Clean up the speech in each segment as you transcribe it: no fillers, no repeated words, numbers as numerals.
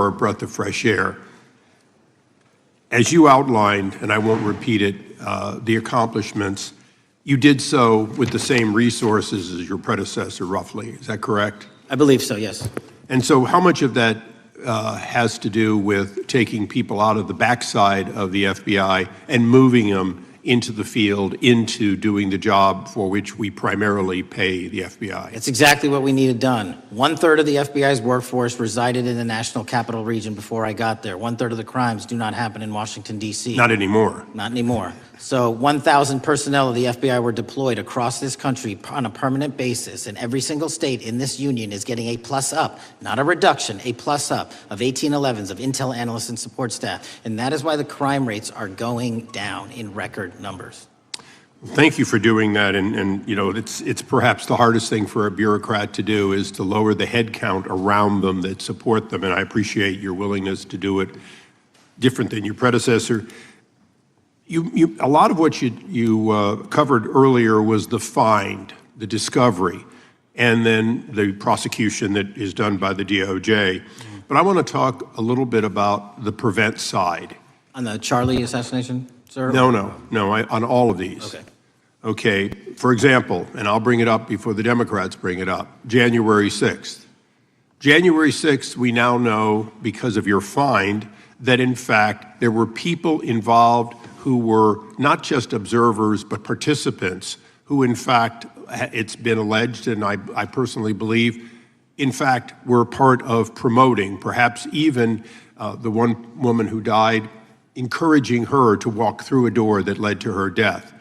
a breath of fresh air. As you outlined, and I won't repeat it, the accomplishments, you did so with the same resources as your predecessor, roughly. Is that correct? I believe so, yes. And so how much of that has to do with taking people out of the backside of the FBI and moving them into the field, into doing the job for which we primarily pay the FBI? It's exactly what we needed done. 1/3 of the FBI's workforce resided in the National Capital Region before I got there. 1/3 of the crimes do not happen in Washington, D.C. Not anymore. Not anymore. So 1,000 personnel of the FBI were deployed across this country on a permanent basis, and every single state in this union is getting a plus up, not a reduction, a plus up of 1811s of intel analysts and support staff. And that is why the crime rates are going down in record numbers. Thank you for doing that, and you know, it's perhaps the hardest thing for a bureaucrat to do is to lower the head count around them that support them, and I appreciate your willingness to do it different than your predecessor. A lot of what you covered earlier was the find, the discovery, and then the prosecution that is done by the DOJ. But I want to talk a little bit about the prevent side. On the Charlie assassination, sir? No, on all of these. Okay. Okay, for example, and I'll bring it up before the Democrats bring it up, January 6th. January 6th, we now know, because of your find, that in fact there were people involved who were not just observers but participants who in fact, it's been alleged, and I personally believe, in fact were part of promoting, perhaps even the one woman who died, encouraging her to walk through a door that led to her death.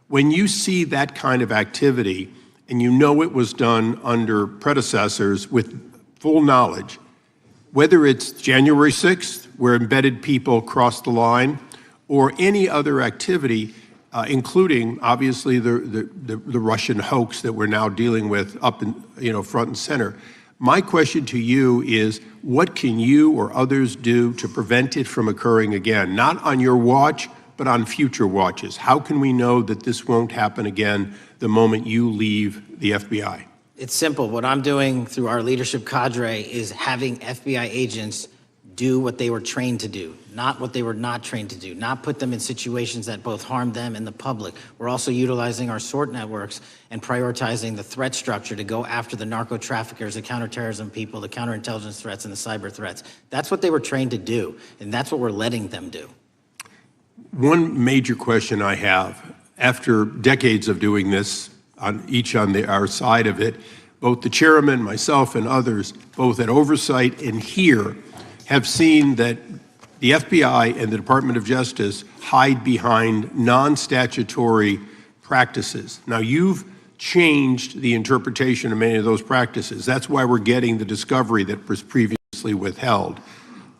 When you see that kind of activity and you know it was done under predecessors with full knowledge, whether it's January 6th, where embedded people crossed the line, or any other activity, including obviously the Russian hoax that we're now dealing with up in, front and center. My question to you is, what can you or others do to prevent it from occurring again? Not on your watch, but on future watches. How can we know that this won't happen again the moment you leave the FBI? It's simple. What I'm doing through our leadership cadre is having FBI agents do what they were trained to do, not what they were not trained to do, not put them in situations that both harm them and the public. We're also utilizing our SORT networks and prioritizing the threat structure to go after the narco traffickers, the counterterrorism people, the counterintelligence threats, and the cyber threats. That's what they were trained to do, and that's what we're letting them do. One major question I have, after decades of doing this, on our side of it, both the chairman, myself, and others, both at oversight and here, have seen that the FBI and the Department of Justice hide behind non-statutory practices. Now, you've changed the interpretation of many of those practices. That's why we're getting the discovery that was previously withheld.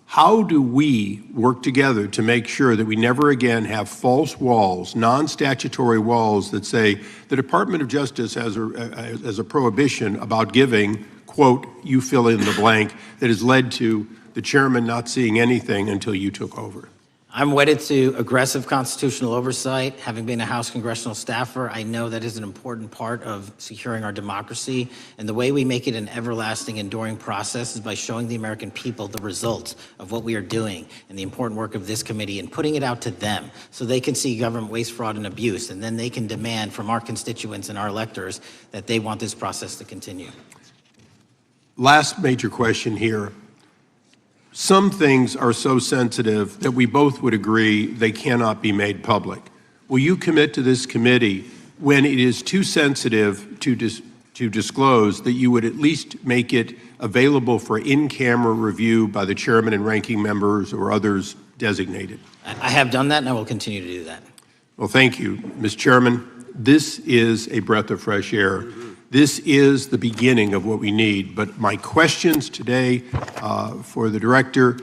How do we work together to make sure that we never again have false walls, non-statutory walls that say the Department of Justice has a prohibition about giving, quote, you fill in the blank, that has led to the chairman not seeing anything until you took over? I'm wedded to aggressive constitutional oversight. Having been a House congressional staffer, I know that is an important part of securing our democracy. And the way we make it an everlasting, enduring process is by showing the American people the results of what we are doing and the important work of this committee and putting it out to them so they can see government waste, fraud, and abuse. And then they can demand from our constituents and our electors that they want this process to continue. Last major question here. Some things are so sensitive that we both would agree they cannot be made public. Will you commit to this committee, when it is too sensitive to disclose, that you would at least make it available for in-camera review by the chairman and ranking members or others designated? I have done that, and I will continue to do that. Well, thank you, Mr. Chairman. This is a breath of fresh air. This is the beginning of what we need, but my questions today for the director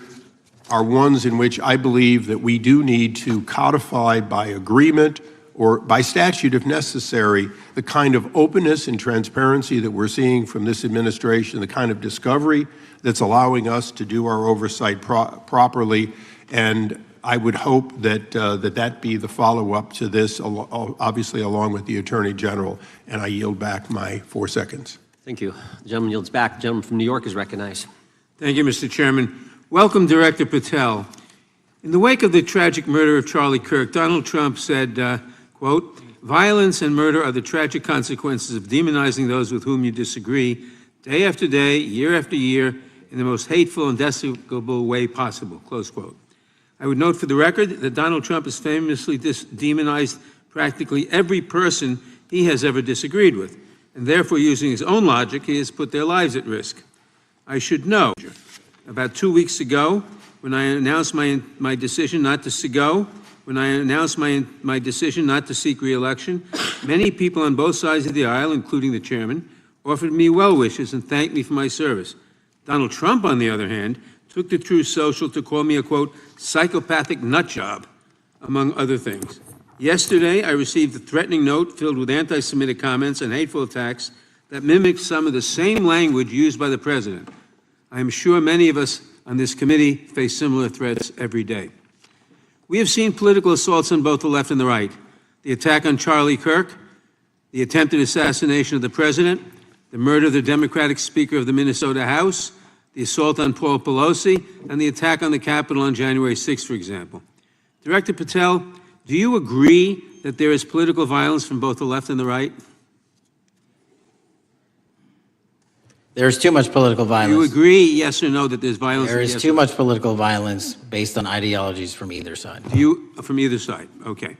are ones in which I believe that we do need to codify by agreement or by statute if necessary the kind of openness and transparency that we're seeing from this administration, the kind of discovery that's allowing us to do our oversight properly, and I would hope that that be the follow-up to this, obviously along with the Attorney General, and I yield back my 4 seconds. Thank you. The gentleman yields back. The gentleman from New York is recognized. Thank you, Mr. Chairman. Welcome, Director Patel. In the wake of the tragic murder of Charlie Kirk, Donald Trump said, quote, "Violence and murder are the tragic consequences of demonizing those with whom you disagree, day after day, year after year, in the most hateful and despicable way possible," close quote. I would note for the record that Donald Trump has famously demonized practically every person he has ever disagreed with, and therefore, using his own logic, he has put their lives at risk. I should know, about 2 weeks ago, when I announced my decision not to my decision not to seek re-election, many people on both sides of the aisle, including the chairman, offered me well wishes and thanked me for my service. Donald Trump, on the other hand, took to Truth Social to call me a, quote, "psychopathic nutjob," among other things. Yesterday, I received a threatening note filled with anti-Semitic comments and hateful attacks that mimicked some of the same language used by the president. I am sure many of us on this committee face similar threats every day. We have seen political assaults on both the left and the right. The attack on Charlie Kirk, the attempted assassination of the president, the murder of the Democratic Speaker of the Minnesota House, the assault on Paul Pelosi, and the attack on the Capitol on January 6th, for example. Director Patel, do you agree that there is political violence from both the left and the right? There's too much political violence. Do you agree, yes or no, that there's violence? There is too much political violence based on ideologies from either side. From either side, okay.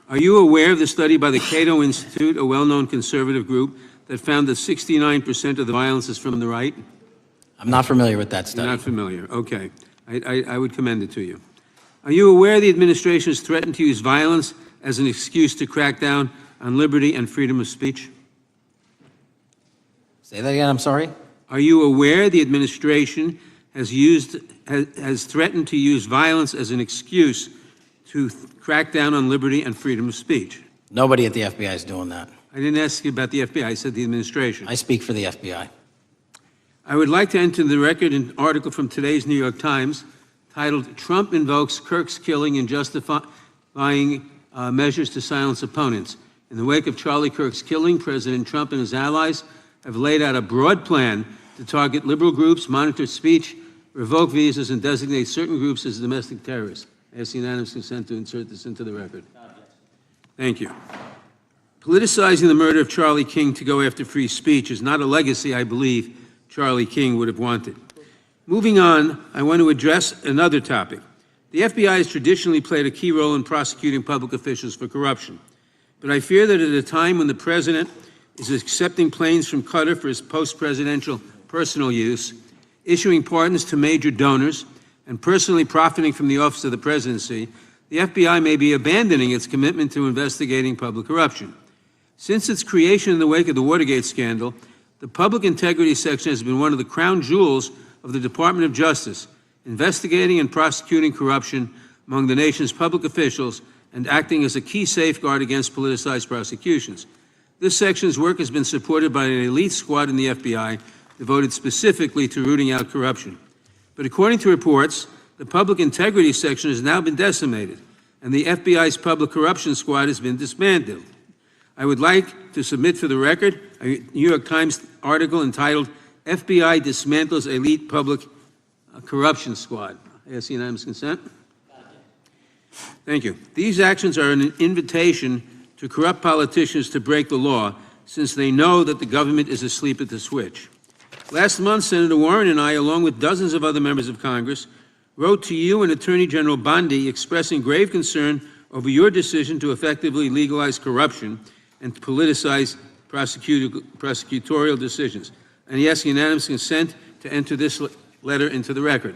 Are you aware of the study by the Cato Institute, a well-known conservative group, that found that 69% of the violence is from the right? I'm not familiar with that study. You're not familiar, okay. I would commend it to you. Are you aware the administration has threatened to use violence as an excuse to crack down on liberty and freedom of speech? Say that again, I'm sorry? Are you aware the administration has threatened to use violence as an excuse to crack down on liberty and freedom of speech? Nobody at the FBI is doing that. I didn't ask you about the FBI, I said the administration. I speak for the FBI. I would like to enter the record an article from today's New York Times titled, "Trump Invokes Kirk's Killing in Justifying Measures to Silence Opponents." In the wake of Charlie Kirk's killing, President Trump and his allies have laid out a broad plan to target liberal groups, monitor speech, revoke visas, and designate certain groups as domestic terrorists. I ask unanimous consent to insert this into the record. Thank you. Politicizing the murder of Charlie King to go after free speech is not a legacy I believe Charlie King would have wanted. Moving on, I want to address another topic. The FBI has traditionally played a key role in prosecuting public officials for corruption. But I fear that at a time when the president is accepting planes from Qatar for his post-presidential personal use, issuing pardons to major donors, and personally profiting from the office of the presidency, the FBI may be abandoning its commitment to investigating public corruption. Since its creation in the wake of the Watergate scandal, the Public Integrity Section has been one of the crown jewels of the Department of Justice, investigating and prosecuting corruption among the nation's public officials and acting as a key safeguard against politicized prosecutions. This section's work has been supported by an elite squad in the FBI devoted specifically to rooting out corruption. But according to reports, the Public Integrity Section has now been decimated, and the FBI's Public Corruption Squad has been disbanded. I would like to submit for the record a New York Times article entitled, "FBI Dismantles Elite Public Corruption Squad." I ask unanimous consent. Thank you. These actions are an invitation to corrupt politicians to break the law, since they know that the government is asleep at the switch. Last month, Senator Warren and I, along with dozens of other members of Congress, wrote to you and Attorney General Bondi expressing grave concern over your decision to effectively legalize corruption and to politicize prosecutorial decisions. And he asks unanimous consent to enter this letter into the record.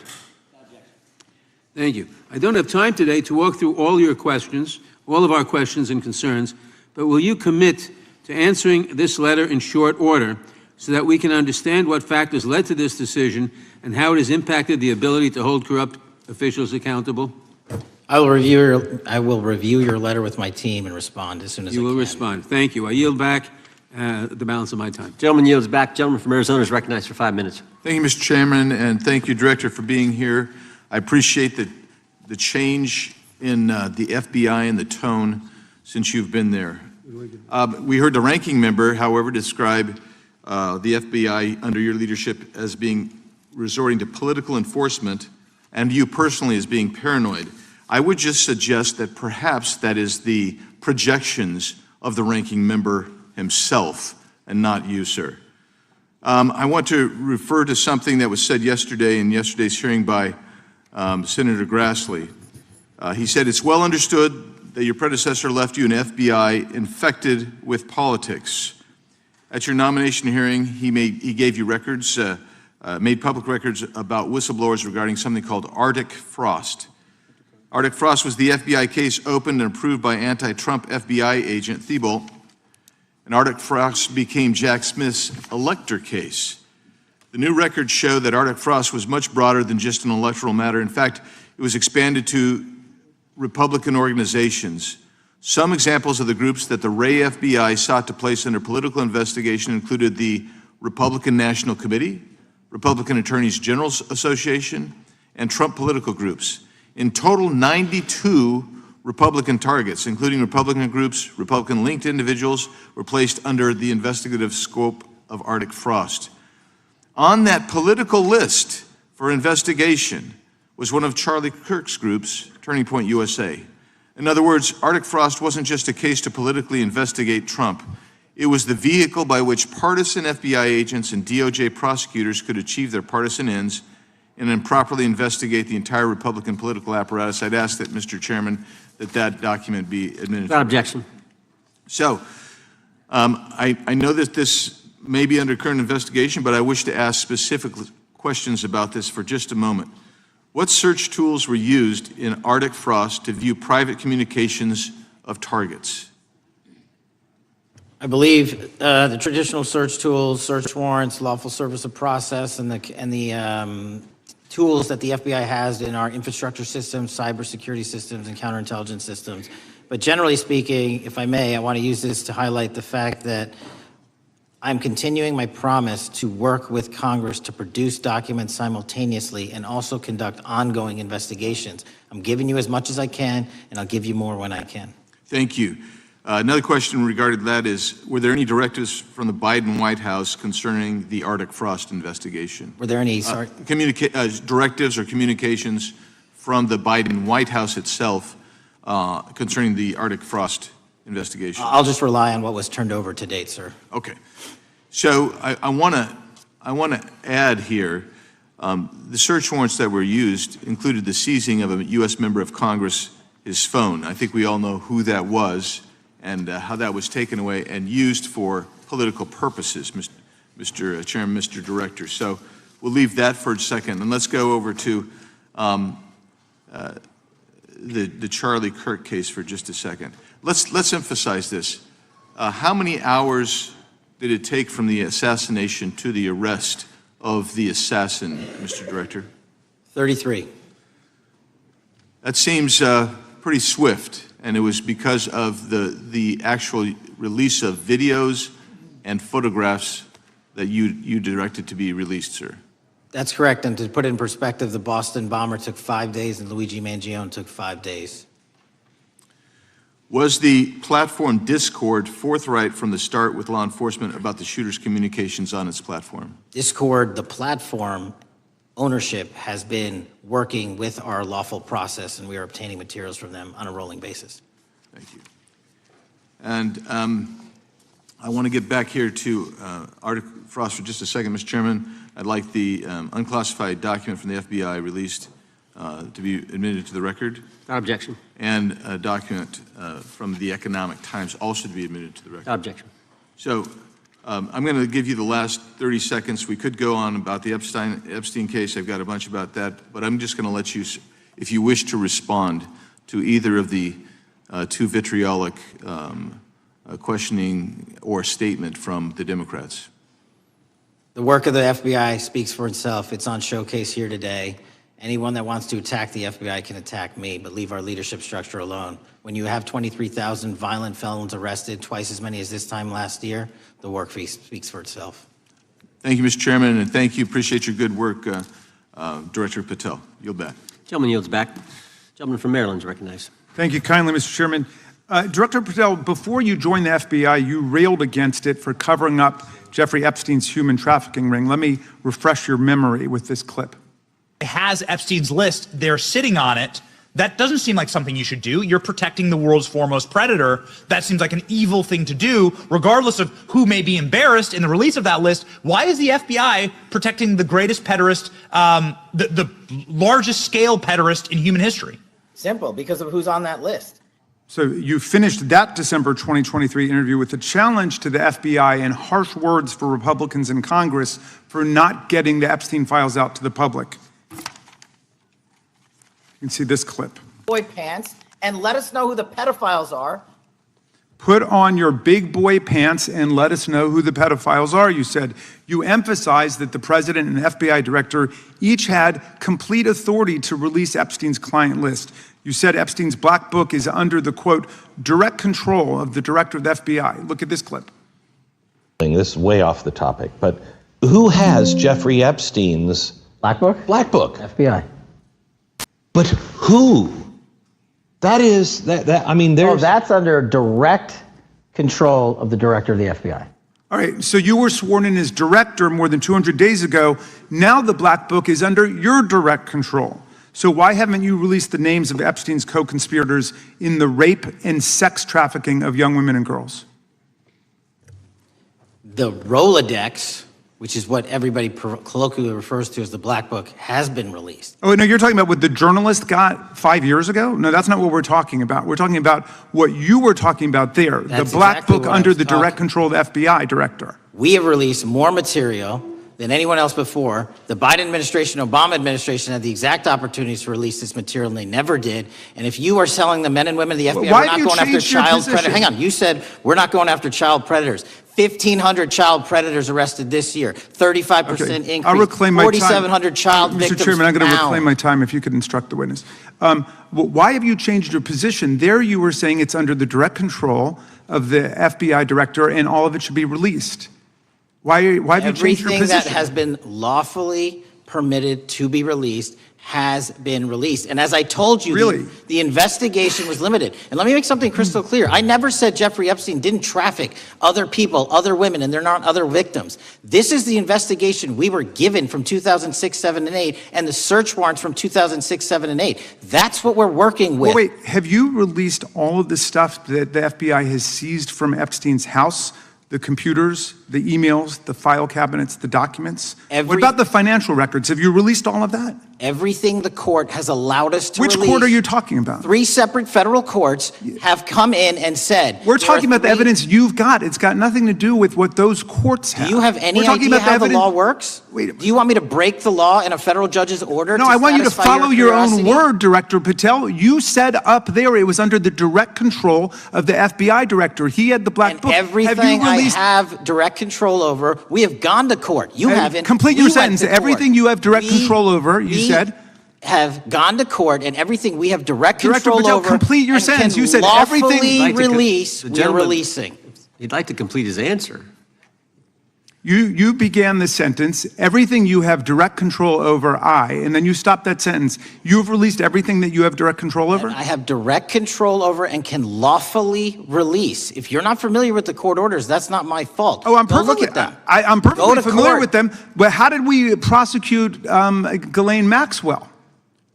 Thank you. I don't have time today to walk through all your questions, all of our questions and concerns, but will you commit to answering this letter in short order so that we can understand what factors led to this decision and how it has impacted the ability to hold corrupt officials accountable? I will review your letter with my team and respond as soon as I can. You will respond. Thank you. I yield back the balance of my time. Gentleman yields back. Gentleman from Arizona is recognized for 5 minutes. Thank you, Mr. Chairman, and thank you, Director, for being here. I appreciate the change in the FBI and the tone since you've been there. We heard the ranking member, however, describe the FBI under your leadership as being resorting to political enforcement and you personally as being paranoid. I would just suggest that perhaps that is the projections of the ranking member himself and not you, sir. I want to refer to something that was said yesterday in yesterday's hearing by Senator Grassley. He said, "It's well understood that your predecessor left you an FBI infected with politics." At your nomination hearing, he gave you records, made public records about whistleblowers regarding something called Arctic Frost. Arctic Frost was the FBI case opened and approved by anti-Trump FBI agent Thibault. And Arctic Frost became Jack Smith's elector case. The new records show that Arctic Frost was much broader than just an electoral matter. In fact, it was expanded to Republican organizations. Some examples of the groups that the Ray FBI sought to place under political investigation included the Republican National Committee, Republican Attorneys General Association, and Trump political groups. In total, 92 Republican targets, including Republican groups, Republican-linked individuals, were placed under the investigative scope of Arctic Frost. On that political list for investigation was one of Charlie Kirk's groups, Turning Point USA. In other words, Arctic Frost wasn't just a case to politically investigate Trump. It was the vehicle by which partisan FBI agents and DOJ prosecutors could achieve their partisan ends and improperly investigate the entire Republican political apparatus. I'd ask that, Mr. Chairman, that document be administered. Without objection. So, I know that this may be under current investigation, but I wish to ask specific questions about this for just a moment. What search tools were used in Arctic Frost to view private communications of targets? I believe the traditional search tools, search warrants, lawful service of process, and the tools that the FBI has in our infrastructure systems, cybersecurity systems, and counterintelligence systems. But generally speaking, if I may, I want to use this to highlight the fact that I'm continuing my promise to work with Congress to produce documents simultaneously and also conduct ongoing investigations. I'm giving you as much as I can, and I'll give you more when I can. Thank you. Another question regarding that is, were there any directives from the Biden White House concerning the Arctic Frost investigation? Were there any, directives or communications from the Biden White House itself concerning the Arctic Frost investigation? I'll just rely on what was turned over to date, sir. Okay. So I want to add here, the search warrants that were used included the seizing of a U.S. member of Congress, his phone. I think we all know who that was and how that was taken away and used for political purposes, Mr. Chairman, Mr. Director. So we'll leave that for a second, and let's go over to the Charlie Kirk case for just a second. Let's emphasize this. How many hours did it take from the assassination to the arrest of the assassin, Mr. Director? 33. That seems pretty swift, and it was because of the actual release of videos and photographs that you directed to be released, sir. That's correct, and to put it in perspective, the Boston bomber took 5 days and Luigi Mangione took 5 days. Was the platform Discord forthright from the start with law enforcement about the shooter's communications on its platform? Discord, the platform ownership, has been working with our lawful process, and we are obtaining materials from them on a rolling basis. Thank you. And I want to get back here to Arctic Frost for just a second, Mr. Chairman. I'd like the unclassified document from the FBI released to be admitted to the record. Without objection. And a document from the Economic Times also to be admitted to the record. Without objection. So I'm going to give you the last 30 seconds. We could go on about the Epstein case. I've got a bunch about that, but I'm just going to let you, if you wish to respond to either of the too vitriolic questioning or statement from the Democrats. The work of the FBI speaks for itself. It's on showcase here today. Anyone that wants to attack the FBI can attack me, but leave our leadership structure alone. When you have 23,000 violent felons arrested, twice as many as this time last year, the work speaks for itself. Thank you, Mr. Chairman, and thank you. Appreciate your good work, Director Patel. Yield back. Gentleman yields back. Gentleman from Maryland is recognized. Thank you kindly, Mr. Chairman. Director Patel, before you joined the FBI, you railed against it for covering up Jeffrey Epstein's human trafficking ring. Let me refresh your memory with this clip. has Epstein's list, they're sitting on it. That doesn't seem like something you should do. You're protecting the world's foremost predator. That seems like an evil thing to do, regardless of who may be embarrassed in the release of that list. Why is the FBI protecting the greatest pederast, the largest scale pederast in human history? Simple, because of who's on that list. So you finished that December 2023 interview with a challenge to the FBI and harsh words for Republicans in Congress for not getting the Epstein files out to the public. You can see this clip. Boy pants, and let us know who the pedophiles are. Put on your big boy pants and let us know who the pedophiles are, you said. You emphasized that the president and FBI director each had complete authority to release Epstein's client list. You said Epstein's black book is under the, quote, direct control of the director of the FBI. Look at this clip. This is way off the topic, but who has Jeffrey Epstein's Black book? black book? FBI. But who? That is, I mean, Oh, there's... that's under direct control of the director of the FBI. All right, so you were sworn in as director more than 200 days ago. Now the black book is under your direct control. So why haven't you released the names of Epstein's co-conspirators in the rape and sex trafficking of young women and girls? The Rolodex, which is what everybody colloquially refers to as the Black Book, has been released. Oh, no, you're talking about what the journalist got 5 years ago? No, that's not what we're talking about. We're talking about what you were talking about there, That's the black exactly book what I under was the direct talking. control of the FBI director. We have released more material than anyone else before. The Biden administration, Obama administration had the exact opportunities to release this material, and they never did. And if you are selling the men and women of the FBI, why we're have not you going after changed your child predators. position? Hang on, you said we're not going after child predators. 1,500 child predators arrested this year, 35% Okay, increase, I'll reclaim my time. 4,700 child victims Mr. Chairman, I'm going to found. reclaim my time if you could instruct the witness. Why have you changed your position? There you were saying it's under the direct control of the FBI director and all of it should be released. Why have you changed your Everything position? that has been lawfully permitted to be released has been released. And as I told you, Really? the investigation was limited. And let me make something crystal clear. I never said Jeffrey Epstein didn't traffic other people, other women, and they're not other victims. This is the investigation we were given from 2006, 7, and 8, and the search warrants from 2006, 7, and 8. That's what we're working with. Well, wait, have you released all of the stuff that the FBI has seized from Epstein's house? The computers, the emails, the file cabinets, the documents? What about the financial records? Have you released all of that? Everything the court has allowed us to Which release. court are you talking about? 3 separate federal courts have come in and said. We're there are talking about the 3 evidence you've got. It's got nothing to do with what those courts have. Do you have any We're talking idea about how the evidence- law works? Wait. Do you want me to break the law in a federal judge's order? No, I want you to satisfy follow your own curiosity? word, Director Patel. You said up there it was under the direct control of the FBI director. He had the black And book. everything I have direct control over, we have gone to court. You haven't. Complete We your went sentence. to court. Everything you have direct control over, you said. Have gone to court, and everything we have direct Director control Patel, over. complete your and sentence. can You said everything- lawfully Like to co- release. the We're gentleman- releasing. He'd like to complete his answer. You began the sentence, everything you have direct control over, and then you stopped that sentence. You've released everything that you have direct control over? And I have direct control over and can lawfully release. If you're not familiar with the court orders, that's not my fault. Oh, I'm Go perfectly, look at them. I'm Go perfectly to familiar court. with them. But how did we prosecute Ghislaine Maxwell?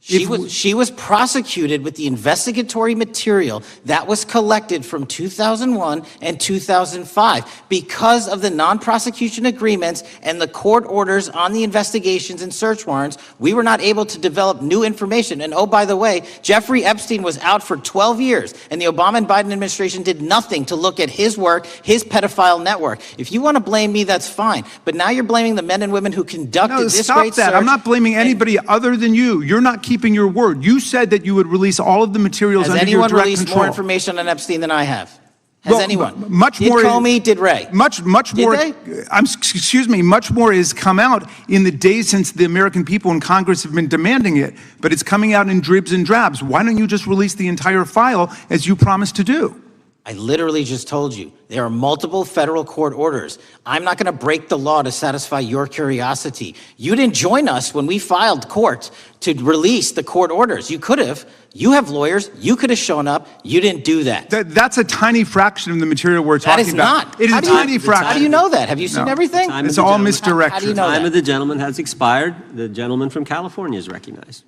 She was prosecuted with the investigatory material that was collected from 2001 and 2005 because of the non-prosecution agreements and the court orders on the investigations and search warrants. We were not able to develop new information. And oh, by the way, Jeffrey Epstein was out for 12 years, and the Obama and Biden administration did nothing to look at his work, his pedophile network. If you want to blame me, that's fine. But now you're blaming the men and women who conducted No, this stop great that. search. I'm not blaming anybody other than you. You're not keeping your word. You said that you would release all of the materials Has under your anyone direct released control. more information on Epstein than I have? Has Well, anyone? much did more- Comey, did Ray? Much Did more. they? Excuse me. Much more has come out in the days since the American people in Congress have been demanding it. But it's coming out in dribs and drabs. Why don't you just release the entire file as you promised to do? I literally just told you, there are multiple federal court orders. I'm not going to break the law to satisfy your curiosity. You didn't join us when we filed court to release the court orders. You could have. You have lawyers. You could have shown up. You didn't do that. That's a tiny fraction of the material we're That talking is about. not. It is a tiny fraction. How do you know that? Have you seen No. everything? Time It's of the all gentleman- misdirection. How do you know Time that? of the gentleman has expired. The gentleman from California is recognized.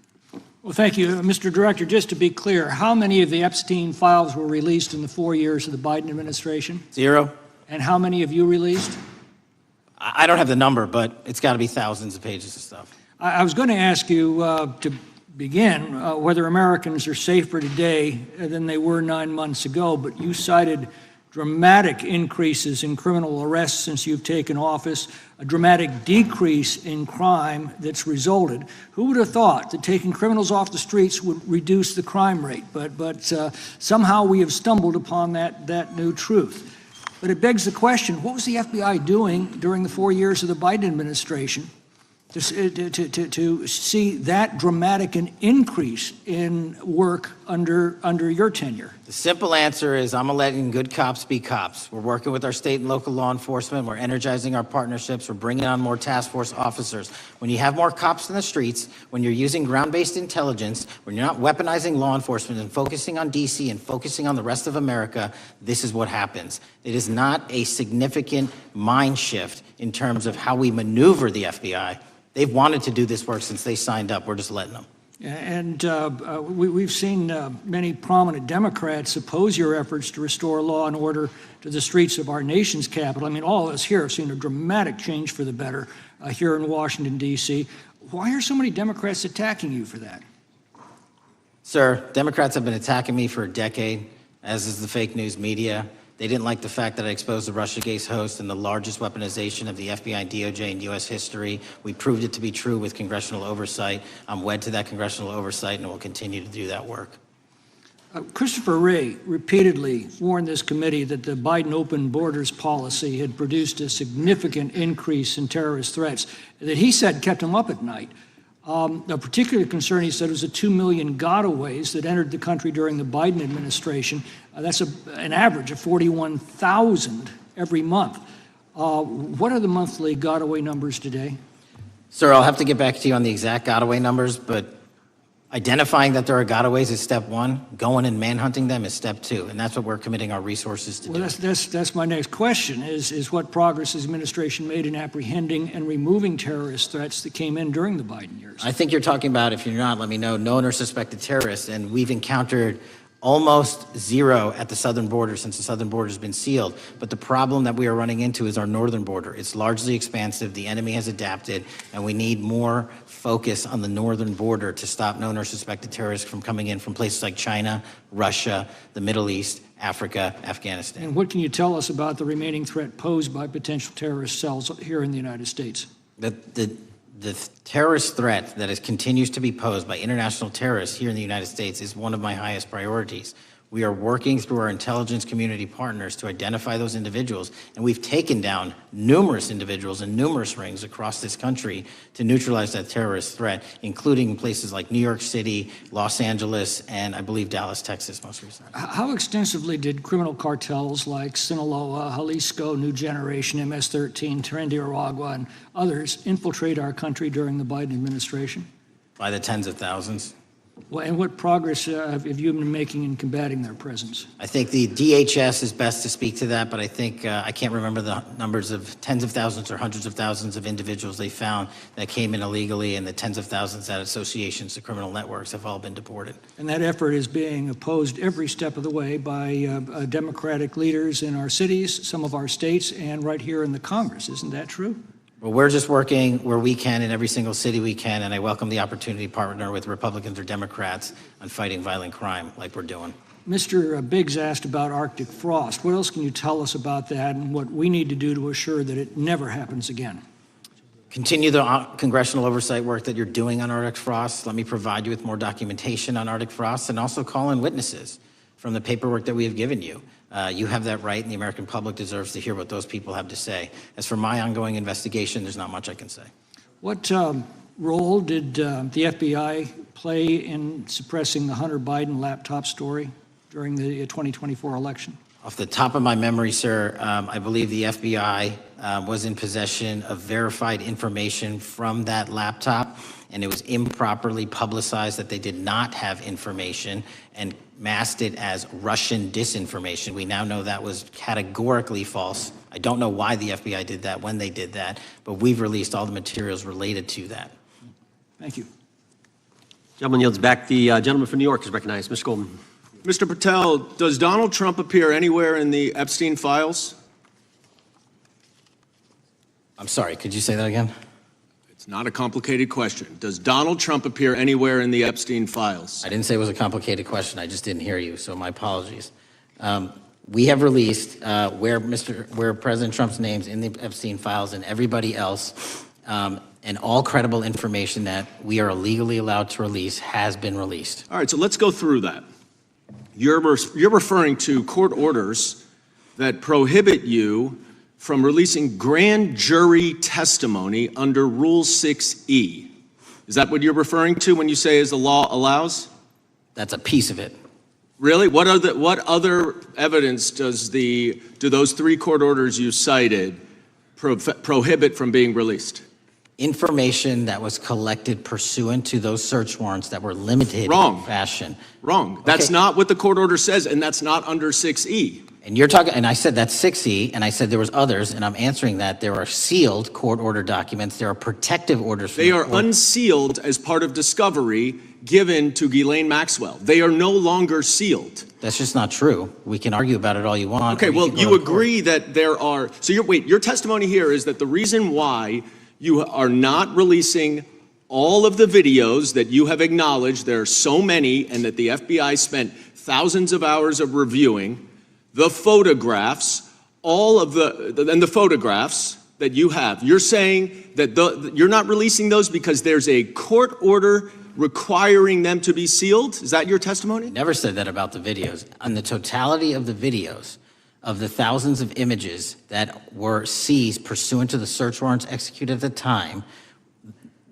Well, thank you. Mr. Director, just to be clear, how many of the Epstein files were released in the 4 years of the Biden administration? 0. And how many have you released? I don't have the number, but it's got to be thousands of pages of stuff. I was going to ask you to begin whether Americans are safer today than they were 9 months ago, but you cited dramatic increases in criminal arrests since you've taken office, a dramatic decrease in crime that's resulted. Who would have thought that taking criminals off the streets would reduce the crime rate? But somehow we have stumbled upon that new truth. But it begs the question, what was the FBI doing during the 4 years of the Biden administration to see that dramatic an increase in work under your tenure? The simple answer is I'm letting good cops be cops. We're working with our state and local law enforcement. We're energizing our partnerships. We're bringing on more task force officers. When you have more cops in the streets, when you're using ground-based intelligence, when you're not weaponizing law enforcement and focusing on DC and focusing on the rest of America, this is what happens. It is not a significant mind shift in terms of how we maneuver the FBI. They've wanted to do this work since they signed up. We're just letting them. And we've seen many prominent Democrats oppose your efforts to restore law and order to the streets of our nation's capital. I mean, all of us here have seen a dramatic change for the better here in Washington, D.C. Why are so many Democrats attacking you for that? Sir, Democrats have been attacking me for a decade, as is the fake news media. They didn't like the fact that I exposed the Russiagate host and the largest weaponization of the FBI and DOJ in U.S. history. We proved it to be true with congressional oversight. I'm wed to that congressional oversight and will continue to do that work. Christopher Wray repeatedly warned this committee that the Biden open borders policy had produced a significant increase in terrorist threats that he said kept him up at night. A particular concern, he said, was the 2 million gotaways that entered the country during the Biden administration. That's an average of 41,000 every month. What are the monthly gotaway numbers today? Sir, I'll have to get back to you on the exact gotaway numbers, but identifying that there are gotaways is step one. Going and manhunting them is step two, and that's what we're committing our resources to do. Well, that's my next question, is what progress has the administration made in apprehending and removing terrorist threats that came in during the Biden years? I think you're talking about, if you're not, let me know, known or suspected terrorists, and we've encountered almost zero at the southern border since the southern border has been sealed. But the problem that we are running into is our northern border. It's largely expansive. The enemy has adapted, and we need more focus on the northern border to stop known or suspected terrorists from coming in from places like China, Russia, the Middle East, Africa, Afghanistan. And what can you tell us about the remaining threat posed by potential terrorist cells here in the United States? The terrorist threat that continues to be posed by international terrorists here in the United States is one of my highest priorities. We are working through our intelligence community partners to identify those individuals, and we've taken down numerous individuals in numerous rings across this country to neutralize that terrorist threat, including places like New York City, Los Angeles, and I believe Dallas, Texas most recently. How extensively did criminal cartels like Sinaloa, Jalisco, New Generation, MS-13, Trinidad and others infiltrate our country during the Biden administration? By the tens of thousands. Well, and what progress have you been making in combating their presence? I think the DHS is best to speak to that, but I think I can't remember the numbers of tens of thousands or hundreds of thousands of individuals they found that came in illegally, and the tens of thousands that associations to criminal networks have all been deported. And that effort is being opposed every step of the way by Democratic leaders in our cities, some of our states, and right here in the Congress. Isn't that true? Well, we're just working where we can in every single city we can, and I welcome the opportunity to partner with Republicans or Democrats on fighting violent crime like we're doing. Mr. Biggs asked about Arctic frost. What else can you tell us about that and what we need to do to assure that it never happens again? Continue the congressional oversight work that you're doing on Arctic frost. Let me provide you with more documentation on Arctic frost, and also call in witnesses from the paperwork that we have given you. You have that right, and the American public deserves to hear what those people have to say. As for my ongoing investigation, there's not much I can say. What role did the FBI play in suppressing the Hunter Biden laptop story during the 2024 election? Off the top of my memory, sir, I believe the FBI was in possession of verified information from that laptop, and it was improperly publicized that they did not have information and masked it as Russian disinformation. We now know that was categorically false. I don't know why the FBI did that, when they did that, but we've released all the materials related to that. Thank you. Gentleman yields back. The gentleman from New York is recognized. Mr. Goldman. Mr. Patel, does Donald Trump appear anywhere in the Epstein files? I'm sorry, could you say that again? It's not a complicated question. Does Donald Trump appear anywhere in the Epstein files? I didn't say it was a complicated question. I just didn't hear you, so my apologies. We have released where President Trump's name's in the Epstein files and everybody else, and all credible information that we are legally allowed to release has been released. All right, so let's go through that. You're referring to court orders that prohibit you from releasing grand jury testimony under Rule 6E. Is that what you're referring to when you say as the law allows? That's a piece of it. Really? What other evidence do those 3 court orders you cited prohibit from being released? Information that was collected pursuant to those search warrants that were limited Wrong. in fashion. Wrong. That's not what the court order says, and that's not under 6E. And you're talking, and I said that's 6E, and I said there was others, and I'm answering that. There are sealed court order documents. There are protective orders. They are unsealed as part of discovery given to Ghislaine Maxwell. They are no longer sealed. That's just not true. We can argue about it all you want. Okay, well, you agree that there are, so your testimony here is that the reason why you are not releasing all of the videos that you have acknowledged, there are so many, and that the FBI spent thousands of hours of reviewing, the photographs, the photographs that you have. You're saying that you're not releasing those because there's a court order requiring them to be sealed? Is that your testimony? Never said that about the videos. On the totality of the videos, of the thousands of images that were seized pursuant to the search warrants executed at the time,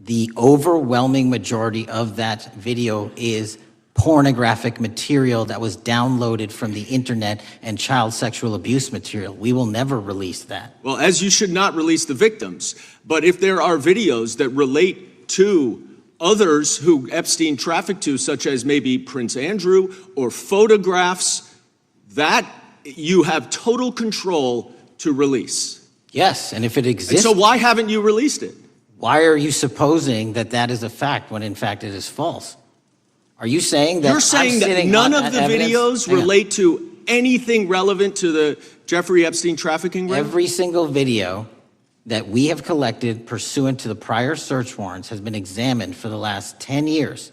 the overwhelming majority of that video is pornographic material that was downloaded from the internet and child sexual abuse material. We will never release that. Well, as you should not release the victims. But if there are videos that relate to others who Epstein trafficked to, such as maybe Prince Andrew, or photographs, that you have total control to release. Yes, and if it exists. And so why haven't you released it? Why are you supposing that that is a fact when in fact it is false? Are you saying that You're saying that none of the videos relate to anything relevant to the Jeffrey Epstein trafficking ring? Every single video that we have collected pursuant to the prior search warrants has been examined for the last 10 years.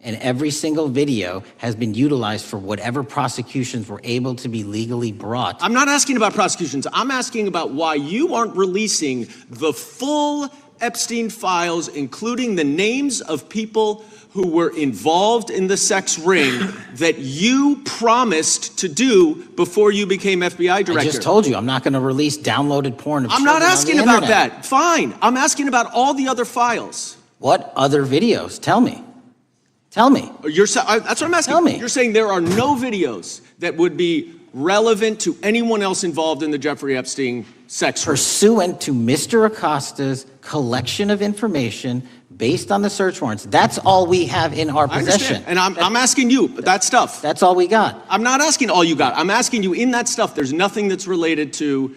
And every single video has been utilized for whatever prosecutions were able to be legally brought. I'm not asking about prosecutions. I'm asking about why you aren't releasing the full Epstein files, including the names of people who were involved in the sex ring that you promised to do before you became FBI director. I just told you, I'm not going to release downloaded porn of I'm not asking on the about internet. that. Fine. I'm asking about all the other files. What other videos? Tell me. Tell me. That's what I'm asking. Tell me. You're saying there are no videos that would be relevant to anyone else involved in the Jeffrey Epstein sex ring. Pursuant to Mr. Acosta's collection of information based on the search warrants. That's all we have in our possession. And I'm asking you, that stuff. That's all we got. I'm not asking all you got. I'm asking you in that stuff, there's nothing that's related to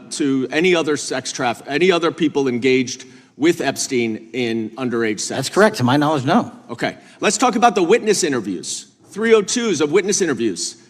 to any other sex traffic, any other people engaged with Epstein in underage sex. That's correct. To my knowledge, no. Okay. Let's talk about the witness interviews. 302s of witness interviews.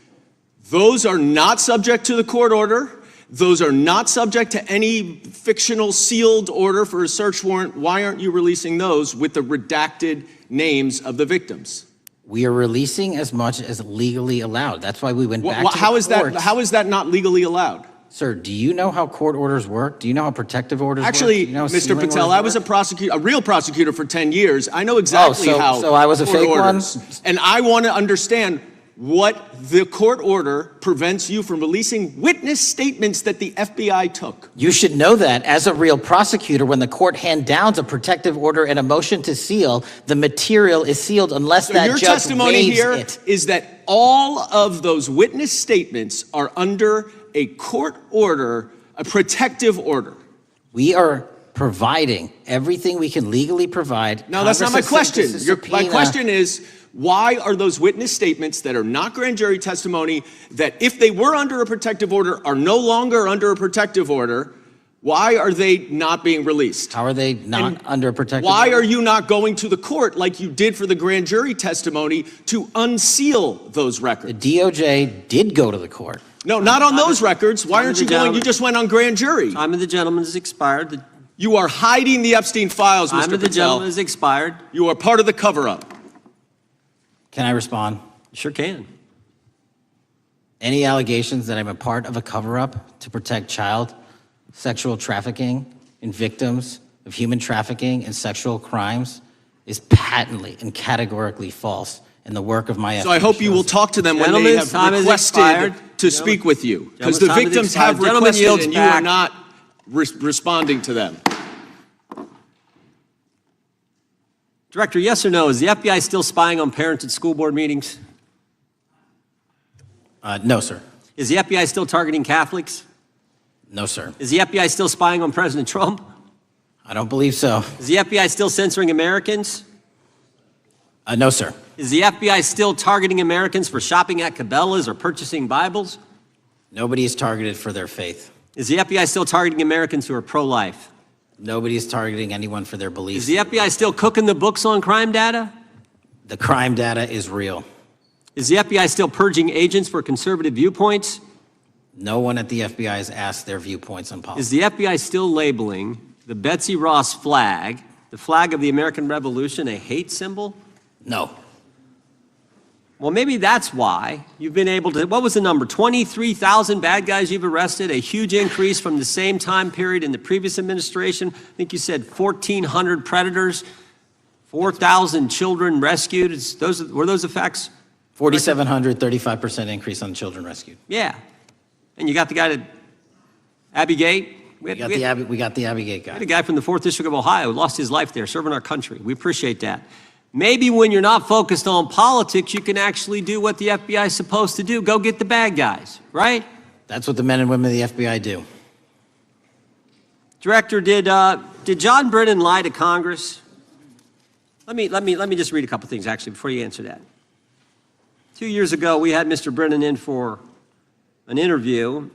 Those are not subject to the court order. Those are not subject to any fictional sealed order for a search warrant. Why aren't you releasing those with the redacted names of the victims? We are releasing as much as legally allowed. That's why we went back to the courts. How is that not legally allowed? Sir, do you know how court orders work? Do you know how protective orders Actually, work? Do you know how Mr. sealing Patel, orders I was work? a real prosecutor for 10 years. I know exactly how. So I was a court fake one? orders. And I want to understand what the court order prevents you from releasing witness statements that the FBI took. You should know that as a real prosecutor, when the court hand downs a protective order and a motion to seal, the material is sealed unless that Your judge testimony waives here it. is that all of those witness statements are under a court order, a protective order. We are providing everything we can legally provide. No, that's not my Congress has question. sent us a My subpoena. question is, why are those witness statements that are not grand jury testimony, that if they were under a protective order are no longer under a protective order, why are they not being released? How are they not under a protective Why order? are you not going to the court like you did for the grand jury testimony to unseal those records? The DOJ did go to the court. No, not on those records. Why Time aren't of the you going? gentleman. You just went on grand jury. Time of the gentleman has expired. You are hiding the Epstein files, Time Mr. of the gentleman Patel. has expired. You are part of the cover-up. Can I respond? Sure can. Any allegations that I'm a part of a cover-up to protect child sexual trafficking and victims of human trafficking and sexual crimes is patently and categorically false in the work of my So I hope you will talk to them when they Gentlemen's time have has requested expired. to speak with you. Because the Gentlemen's time has victims have expired. Gentleman requested yields and you are back. not responding to them. Director, yes or no, is the FBI still spying on parents at school board meetings? No, sir. Is the FBI still targeting Catholics? No, sir. Is the FBI still spying on President Trump? I don't believe so. Is the FBI still censoring Americans? No, sir. Is the FBI still targeting Americans for shopping at Cabela's or purchasing Bibles? Nobody is targeted for their faith. Is the FBI still targeting Americans who are pro-life? Nobody is targeting anyone for their Is beliefs. the FBI still cooking the books on crime data? The crime data is real. Is the FBI still purging agents for conservative viewpoints? No one at the FBI has asked their viewpoints on Is politics. the FBI still labeling the Betsy Ross flag, the flag of the American Revolution, a hate symbol? No. Well, maybe that's why you've been able to, what was the number? 23,000 bad guys you've arrested, a huge increase from the same time period in the previous administration. I think you said 1,400 predators, 4,000 children rescued. Were those the facts? 4,700, 35% increase on children rescued. Yeah. And you got the guy to Abbey Gate. We had the Abbey Gate guy. a guy from the 4th District of Ohio who lost his life there serving our country. We appreciate that. Maybe when you're not focused on politics, you can actually do what the FBI is supposed to do. Go get the bad guys, right? That's what the men and women of the FBI do. Director, did John Brennan lie to Congress? Let me just read a couple things actually before you answer that. 2 years ago, we had Mr. Brennan in for an interview,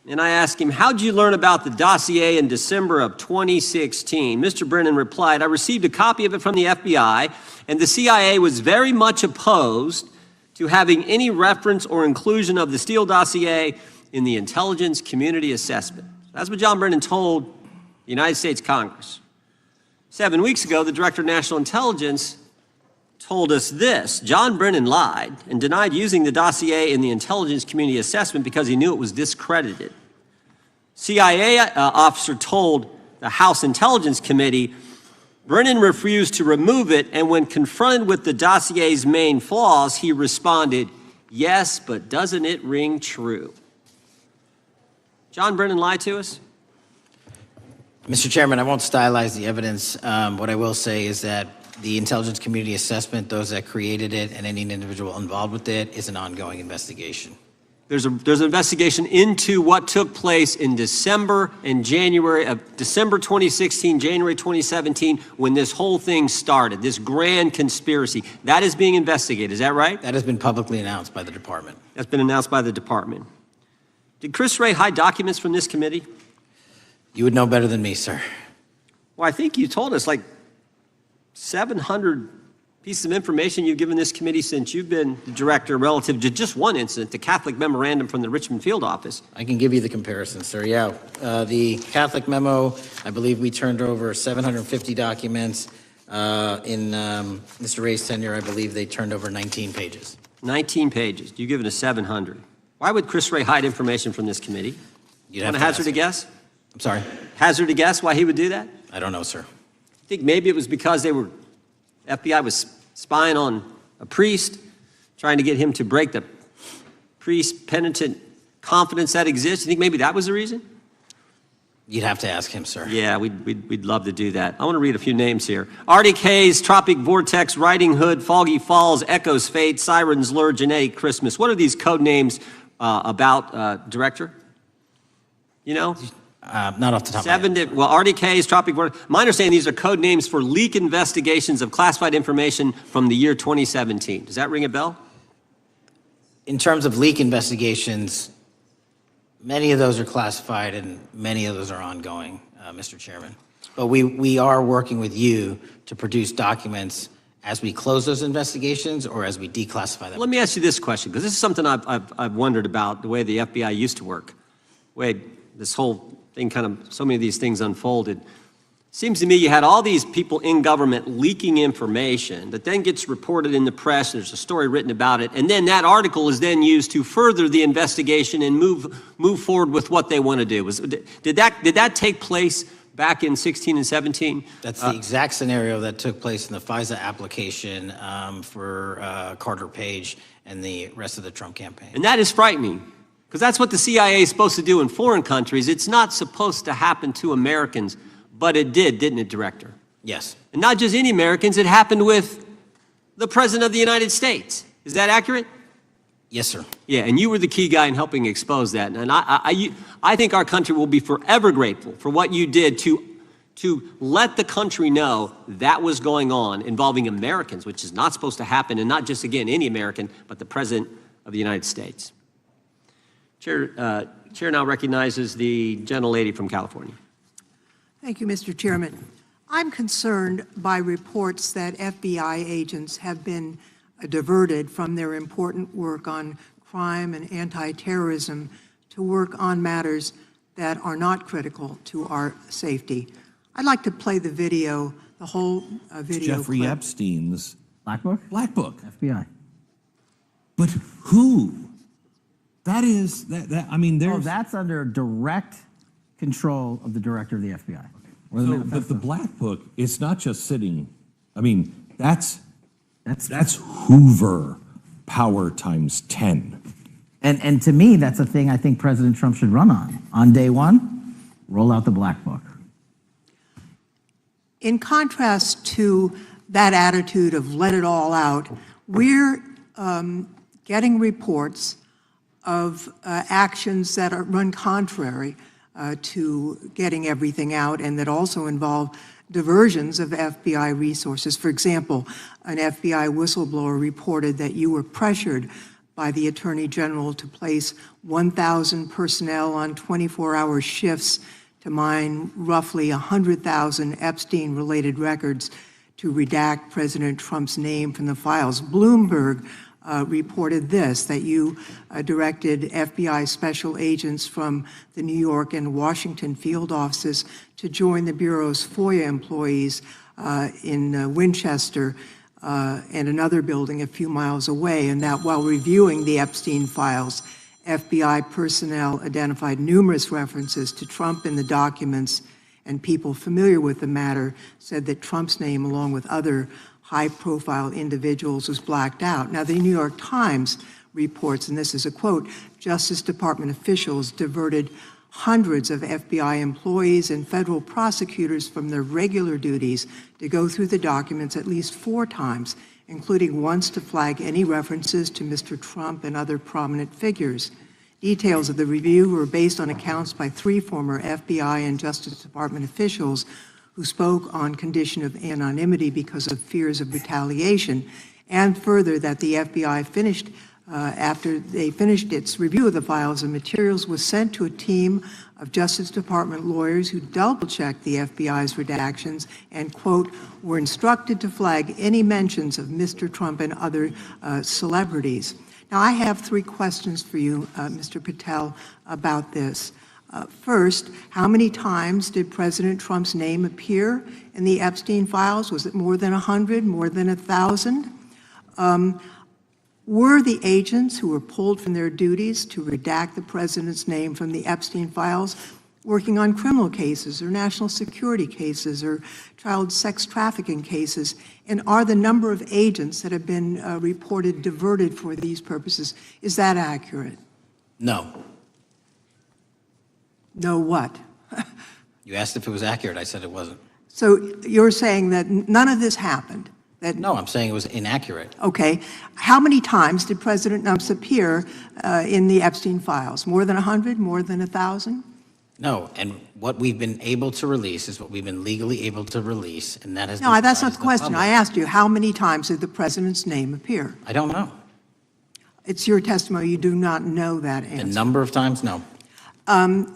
and I asked him, how'd you learn about the dossier in December of 2016? Mr. Brennan replied, I received a copy of it from the FBI, and the CIA was very much opposed to having any reference or inclusion of the Steele dossier in the intelligence community assessment. That's what John Brennan told the United States Congress. 7 weeks ago, the Director of National Intelligence told us this: John Brennan lied and denied using the dossier in the intelligence community assessment because he knew it was discredited. CIA officer told the House Intelligence Committee Brennan refused to remove it, and when confronted with the dossier's main flaws, he responded, yes, but doesn't it ring true? John Brennan lied to us? Mr. Chairman, I won't stylize the evidence. What I will say is that the intelligence community assessment, those that created it and any individual involved with it, is an ongoing investigation. There's an investigation into what took place in December and January of December 2016, January 2017, when this whole thing started, this grand conspiracy. That is being investigated, is that right? That has been publicly announced by the department. That's been announced by the department. Did Chris Wray hide documents from this committee? You would know better than me, sir. Well, I think you told us like 700 pieces of information you've given this committee since you've been the director relative to just one incident, the Catholic memorandum from the Richmond field office. I can give you the comparison, sir. Yeah, the Catholic memo, I believe we turned over 750 documents. In Mr. Ray's tenure, I believe they turned over 19 pages. 19 pages. You've given us 700. Why would Chris Wray hide information from this committee? You'd Want have to to hazard ask a guess? I'm sorry? Hazard a guess why he would do that? I don't know, sir. I think maybe it was because FBI was spying on a priest. trying to get him to break the priest-penitent confidence that exists? You think maybe that was the reason? You'd have to ask him, sir. Yeah, we'd love to do that. I want to read a few names here. Arctic Haze, Tropic Vortex, Riding Hood, Foggy Falls, Echoes Fate, Sirens Lure, Genetic Christmas. What are these code names about, Director? You know? Not off the top of my head. Well, Arctic Haze, Tropic Vortex. My understanding, these are code names for leak investigations of classified information from the year 2017. Does that ring a bell? In terms of leak investigations, many of those are classified and many of those are ongoing, Mr. Chairman. But we are working with you to produce documents as we close those investigations or as we declassify them. Let me ask you this question, because this is something I've wondered about, the way the FBI used to work. The way this whole thing so many of these things unfolded. Seems to me you had all these people in government leaking information that then gets reported in the press, and there's a story written about it, and then that article is then used to further the investigation and move forward with what they want to do. Did that take place back in 16 and 17? That's the exact scenario that took place in the FISA application for Carter Page and the rest of the Trump campaign. And that is frightening, because that's what the CIA is supposed to do in foreign countries. It's not supposed to happen to Americans. But it did, didn't it, Director? Yes. And not just any Americans, it happened with the President of the United States. Is that accurate? Yes, sir. Yeah, and you were the key guy in helping expose that. And I think our country will be forever grateful for what you did to let the country know that was going on involving Americans, which is not supposed to happen, and not just, again, any American, but the President of the United States. Chair now recognizes the gentlelady from California. Thank you, Mr. Chairman. I'm concerned by reports that FBI agents have been diverted from their important work on crime and anti-terrorism to work on matters that are not critical to our safety. I'd like to play the video, the whole video. Jeffrey clip. Epstein's Black Book? Black Book. FBI. But who? That is, I mean, there's... Oh, that's under direct control of the director of the FBI. But the Black Book, it's not just sitting, I mean, that's Hoover power times 10. And to me, that's a thing I think President Trump should run on. On day one, roll out the Black Book. In contrast to that attitude of let it all out, we're getting reports of actions that run contrary to getting everything out, and that also involve diversions of FBI resources. For example, an FBI whistleblower reported that you were pressured by the Attorney General to place 1,000 personnel on 24-hour shifts to mine roughly 100,000 Epstein-related records to redact President Trump's name from the files. Bloomberg reported this, that you directed FBI special agents from the New York and Washington field offices to join the Bureau's FOIA employees in Winchester and another building a few miles away, and that while reviewing the Epstein files, FBI personnel identified numerous references to Trump in the documents, and people familiar with the matter said that Trump's name, along with other high-profile individuals, was blacked out. Now, the New York Times reports, and this is a quote, Justice Department officials diverted hundreds of FBI employees and federal prosecutors from their regular duties to go through the documents at least 4 times, including once to flag any references to Mr. Trump and other prominent figures. Details of the review were based on accounts by 3 former FBI and Justice Department officials who spoke on condition of anonymity because of fears of retaliation, and further that the FBI finished, after they finished its review of the files and materials, was sent to a team of Justice Department lawyers who double-checked the FBI's redactions and, quote, were instructed to flag any mentions of Mr. Trump and other celebrities. Now, I have 3 questions for you, Mr. Patel, about this. First, how many times did President Trump's name appear in the Epstein files? Was it more than 100, more than 1,000? Were the agents who were pulled from their duties to redact the president's name from the Epstein files, working on criminal cases or national security cases or child sex trafficking cases? And are the number of agents that have been reported diverted for these purposes, is that accurate? No. No what? You asked if it was accurate. I said it wasn't. So you're saying that none of this happened? No, I'm saying it was inaccurate. Okay. How many times did President Nupps appear in the Epstein files? More than 100? More than 1,000? No, and what we've been able to release is what we've been legally able to release, and that has No, been that's not provided the to question. public. I asked you, how many times did the president's name appear? I don't know. It's your testimony. You do not know that The answer. number of times, no.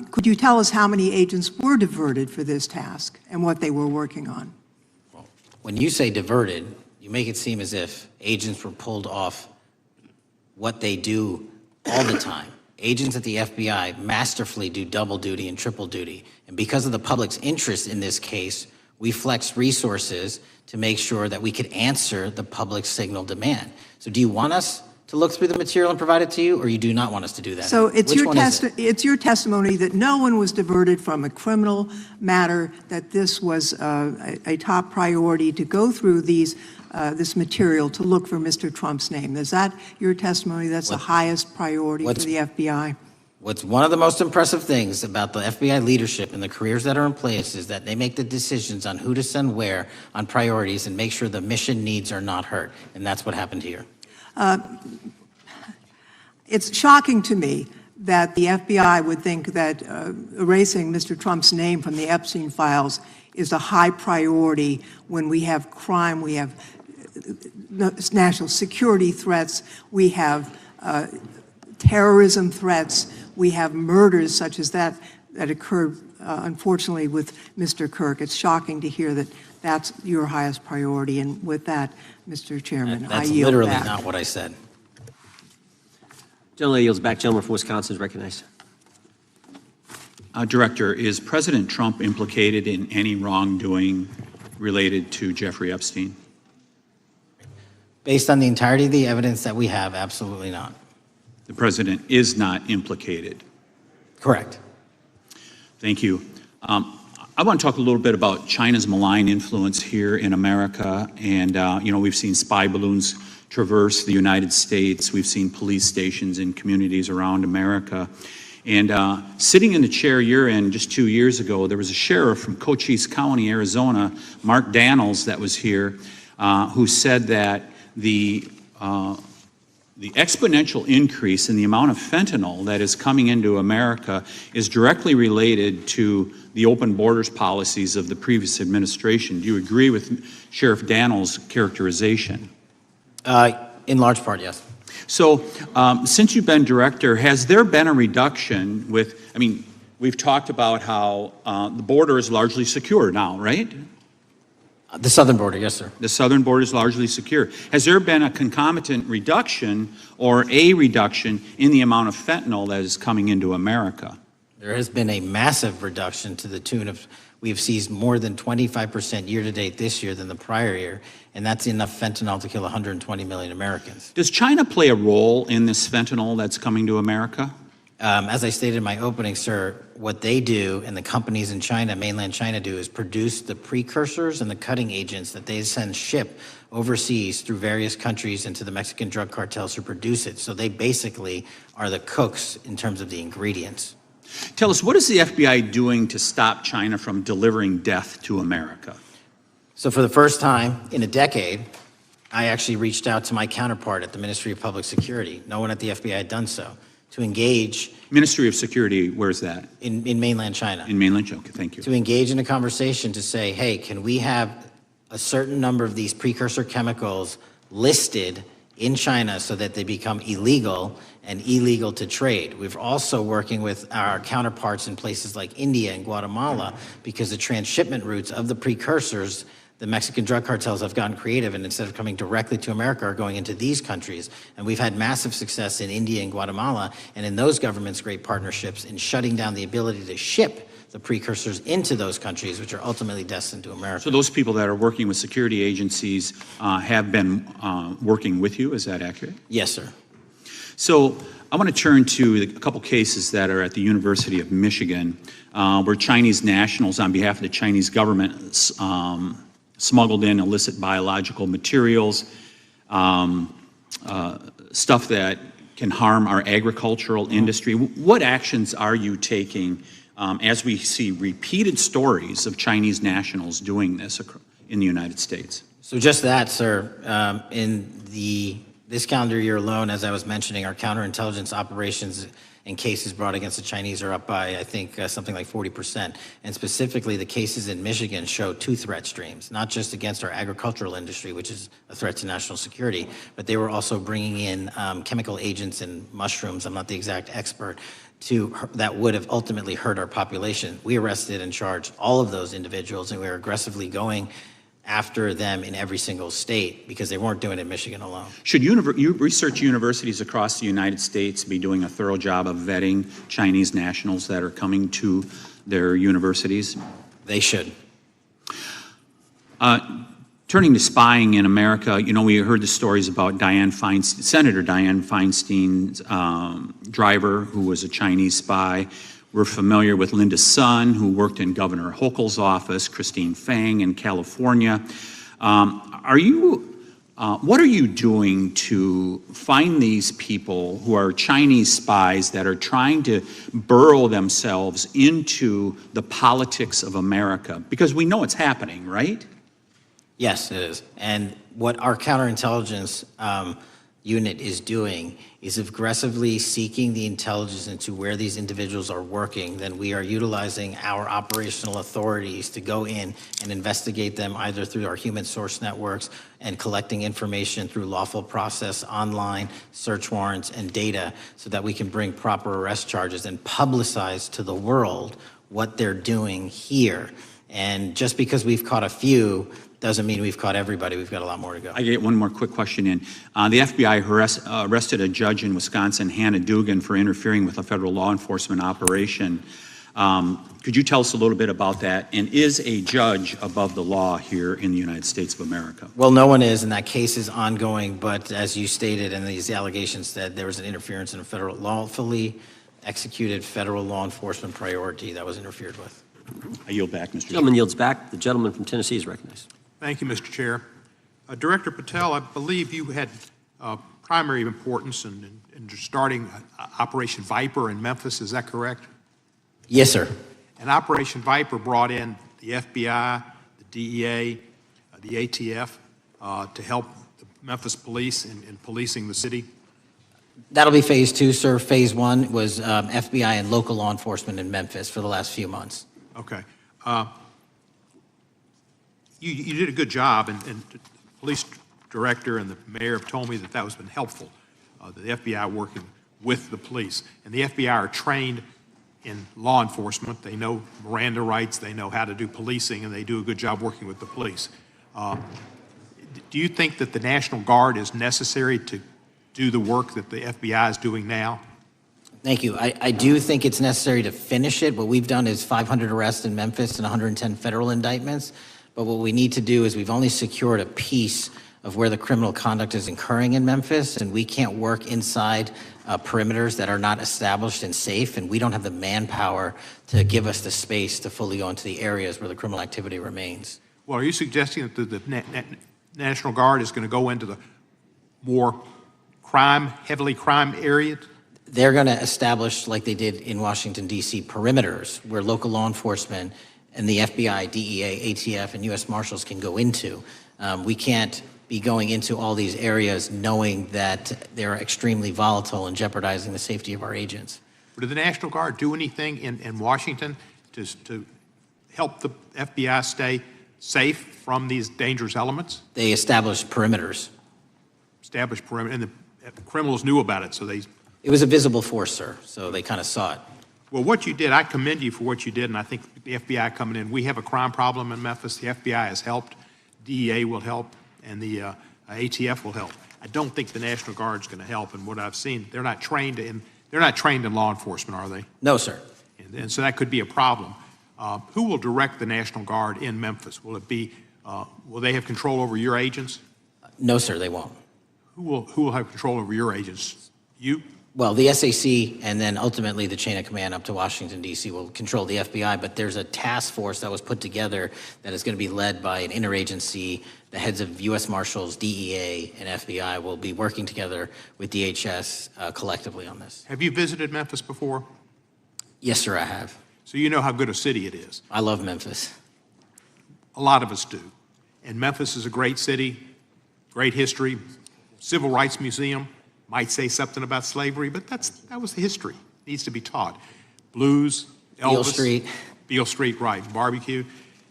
Could you tell us how many agents were diverted for this task and what they were working on? When you say diverted, you make it seem as if agents were pulled off what they do all the time. Agents at the FBI masterfully do double duty and triple duty. And because of the public's interest in this case, we flexed resources to make sure that we could answer the public signal demand. So do you want us to look through the material and provide it to you, or you do not want us to do that? So it's Which one is it? it's your testimony that no one was diverted from a criminal matter, that this was a top priority to go through this material to look for Mr. Trump's name. Is that your testimony? That's the highest priority for the FBI? What's one of the most impressive things about the FBI leadership and the careers that are in place is that they make the decisions on who to send where on priorities and make sure the mission needs are not hurt. And that's what happened here. It's shocking to me that the FBI would think that erasing Mr. Trump's name from the Epstein files is a high priority when we have crime, we have national security threats, we have terrorism threats, we have murders such as that occurred, unfortunately, with Mr. Kirk. It's shocking to hear that that's your highest priority. And with that, Mr. Chairman, I That's yield literally back. not what I said. Gentleman yields back. Gentleman from Wisconsin is recognized. Director, is President Trump implicated in any wrongdoing related to Jeffrey Epstein? Based on the entirety of the evidence that we have, absolutely not. The president is not implicated. Correct. Thank you. I want to talk a little bit about China's malign influence here in America. And, we've seen spy balloons traverse the United States. We've seen police stations in communities around America. And sitting in the chair you're in just 2 years ago, there was a sheriff from Cochise County, Arizona, Mark Daniels, that was here, who said that the exponential increase in the amount of fentanyl that is coming into America is directly related to the open borders policies of the previous administration. Do you agree with Sheriff Daniels' characterization? In large part, yes. So since you've been director, has there been a reduction we've talked about how the border is largely secure now, right? The southern border, yes, sir. The southern border is largely secure. Has there been a concomitant reduction or a reduction in the amount of fentanyl that is coming into America? There has been a massive reduction to the tune of, we've seized more than 25% year-to-date this year than the prior year, and that's enough fentanyl to kill 120 million Americans. Does China play a role in this fentanyl that's coming to America? As I stated in my opening, sir, what they do and the companies in China, mainland China, do is produce the precursors and the cutting agents that they ship overseas through various countries into the Mexican drug cartels who produce it. So they basically are the cooks in terms of the ingredients. Tell us, what is the FBI doing to stop China from delivering death to America? So for the first time in a decade, I actually reached out to my counterpart at the Ministry of Public Security. No one at the FBI had done so. To engage. Ministry of Security, where's that? In mainland China. In mainland China, okay, thank you. To engage in a conversation to say, hey, can we have a certain number of these precursor chemicals listed in China so that they become illegal and illegal to trade. We're also working with our counterparts in places like India and Guatemala because the transshipment routes of the precursors, the Mexican drug cartels have gotten creative, and instead of coming directly to America are going into these countries. And we've had massive success in India and Guatemala, and in those governments, great partnerships in shutting down the ability to ship the precursors into those countries, which are ultimately destined to America. So those people that are working with security agencies have been working with you, is that accurate? Yes, sir. So I want to turn to a couple cases that are at the University of Michigan, where Chinese nationals, on behalf of the Chinese government, smuggled in illicit biological materials, stuff that can harm our agricultural industry. What actions are you taking as we see repeated stories of Chinese nationals doing this in the United States? So just that, sir. In this calendar year alone, as I was mentioning, our counterintelligence operations and cases brought against the Chinese are up by, I think, something like 40%. And specifically, the cases in Michigan show two threat streams, not just against our agricultural industry, which is a threat to national security, but they were also bringing in chemical agents and mushrooms, I'm not the exact expert, that would have ultimately hurt our population. We arrested and charged all of those individuals, and we were aggressively going after them in every single state because they weren't doing it in Michigan alone. Should research universities across the United States be doing a thorough job of vetting Chinese nationals that are coming to their universities? They should. Turning to spying in America, you know, we heard the stories about Senator Dianne Feinstein's driver, who was a Chinese spy. We're familiar with Linda Sun, who worked in Governor Hochul's office, Christine Fang in California. What are you doing to find these people who are Chinese spies that are trying to burrow themselves into the politics of America? Because we know it's happening, right? Yes, it is. And what our counterintelligence unit is doing is aggressively seeking the intelligence into where these individuals are working. Then we are utilizing our operational authorities to go in and investigate them either through our human source networks and collecting information through lawful process, online search warrants and data so that we can bring proper arrest charges and publicize to the world what they're doing here. And just because we've caught a few doesn't mean we've caught everybody. We've got a lot more to go. I get one more quick question in. The FBI arrested a judge in Wisconsin, Hannah Dugan, for interfering with a federal law enforcement operation. Could you tell us a little bit about that? And is a judge above the law here in the United States of America? Well, no one is, and that case is ongoing. But as you stated, and these allegations said, there was an interference in a federal lawfully executed federal law enforcement priority that was interfered with. I yield back, Mr. Gentleman yields back. The gentleman from Tennessee is recognized. Thank you, Mr. Chair. Director Patel, I believe you had primary importance in starting Operation Viper in Memphis. Is that correct? Yes, sir. And Operation Viper brought in the FBI, the DEA, the ATF to help the Memphis police in policing the city. That'll be phase two, sir. Phase one was FBI and local law enforcement in Memphis for the last few months. Okay. You did a good job, and the police director and the mayor have told me that has been helpful, the FBI working with the police. And the FBI are trained in law enforcement. They know Miranda rights, they know how to do policing, and they do a good job working with the police. Do you think that the National Guard is necessary to do the work that the FBI is doing now? Thank you. I do think it's necessary to finish it. What we've done is 500 arrests in Memphis and 110 federal indictments. But what we need to do is we've only secured a piece of where the criminal conduct is occurring in Memphis, and we can't work inside perimeters that are not established and safe, and we don't have the manpower to give us the space to fully go into the areas where the criminal activity remains. Well, are you suggesting that the National Guard is going to go into the more heavily crime areas? They're going to establish, like they did in Washington, D.C., perimeters where local law enforcement and the FBI, DEA, ATF, and U.S. Marshals can go into. We can't be going into all these areas knowing that they're extremely volatile and jeopardizing the safety of our agents. Did the National Guard do anything in Washington to help the FBI stay safe from these dangerous elements? They established perimeters. Established perimeter, and the criminals knew about it, so they... It was a visible force, sir, so they kind of saw it. Well, what you did, I commend you for what you did, and I think the FBI coming in, we have a crime problem in Memphis. The FBI has helped, DEA will help, and the ATF will help. I don't think the National Guard is going to help, and what I've seen, they're not trained in law enforcement, are they? No, sir. And so that could be a problem. Who will direct the National Guard in Memphis? Will it be? Will they have control over your agents? No, sir, they won't. Who will have control over your agents? You? Well, the SAC and then ultimately the chain of command up to Washington, D.C. will control the FBI, but there's a task force that was put together that is going to be led by an interagency. The heads of U.S. Marshals, DEA, and FBI will be working together with DHS collectively on this. Have you visited Memphis before? Yes, sir, I have. So you know how good a city it is. I love Memphis. A lot of us do. And Memphis is a great city, great history, civil rights museum. Might say something about slavery, but that was the history. Needs to be taught. Blues, Elvis. Beale Street. Beale Street, right, barbecue.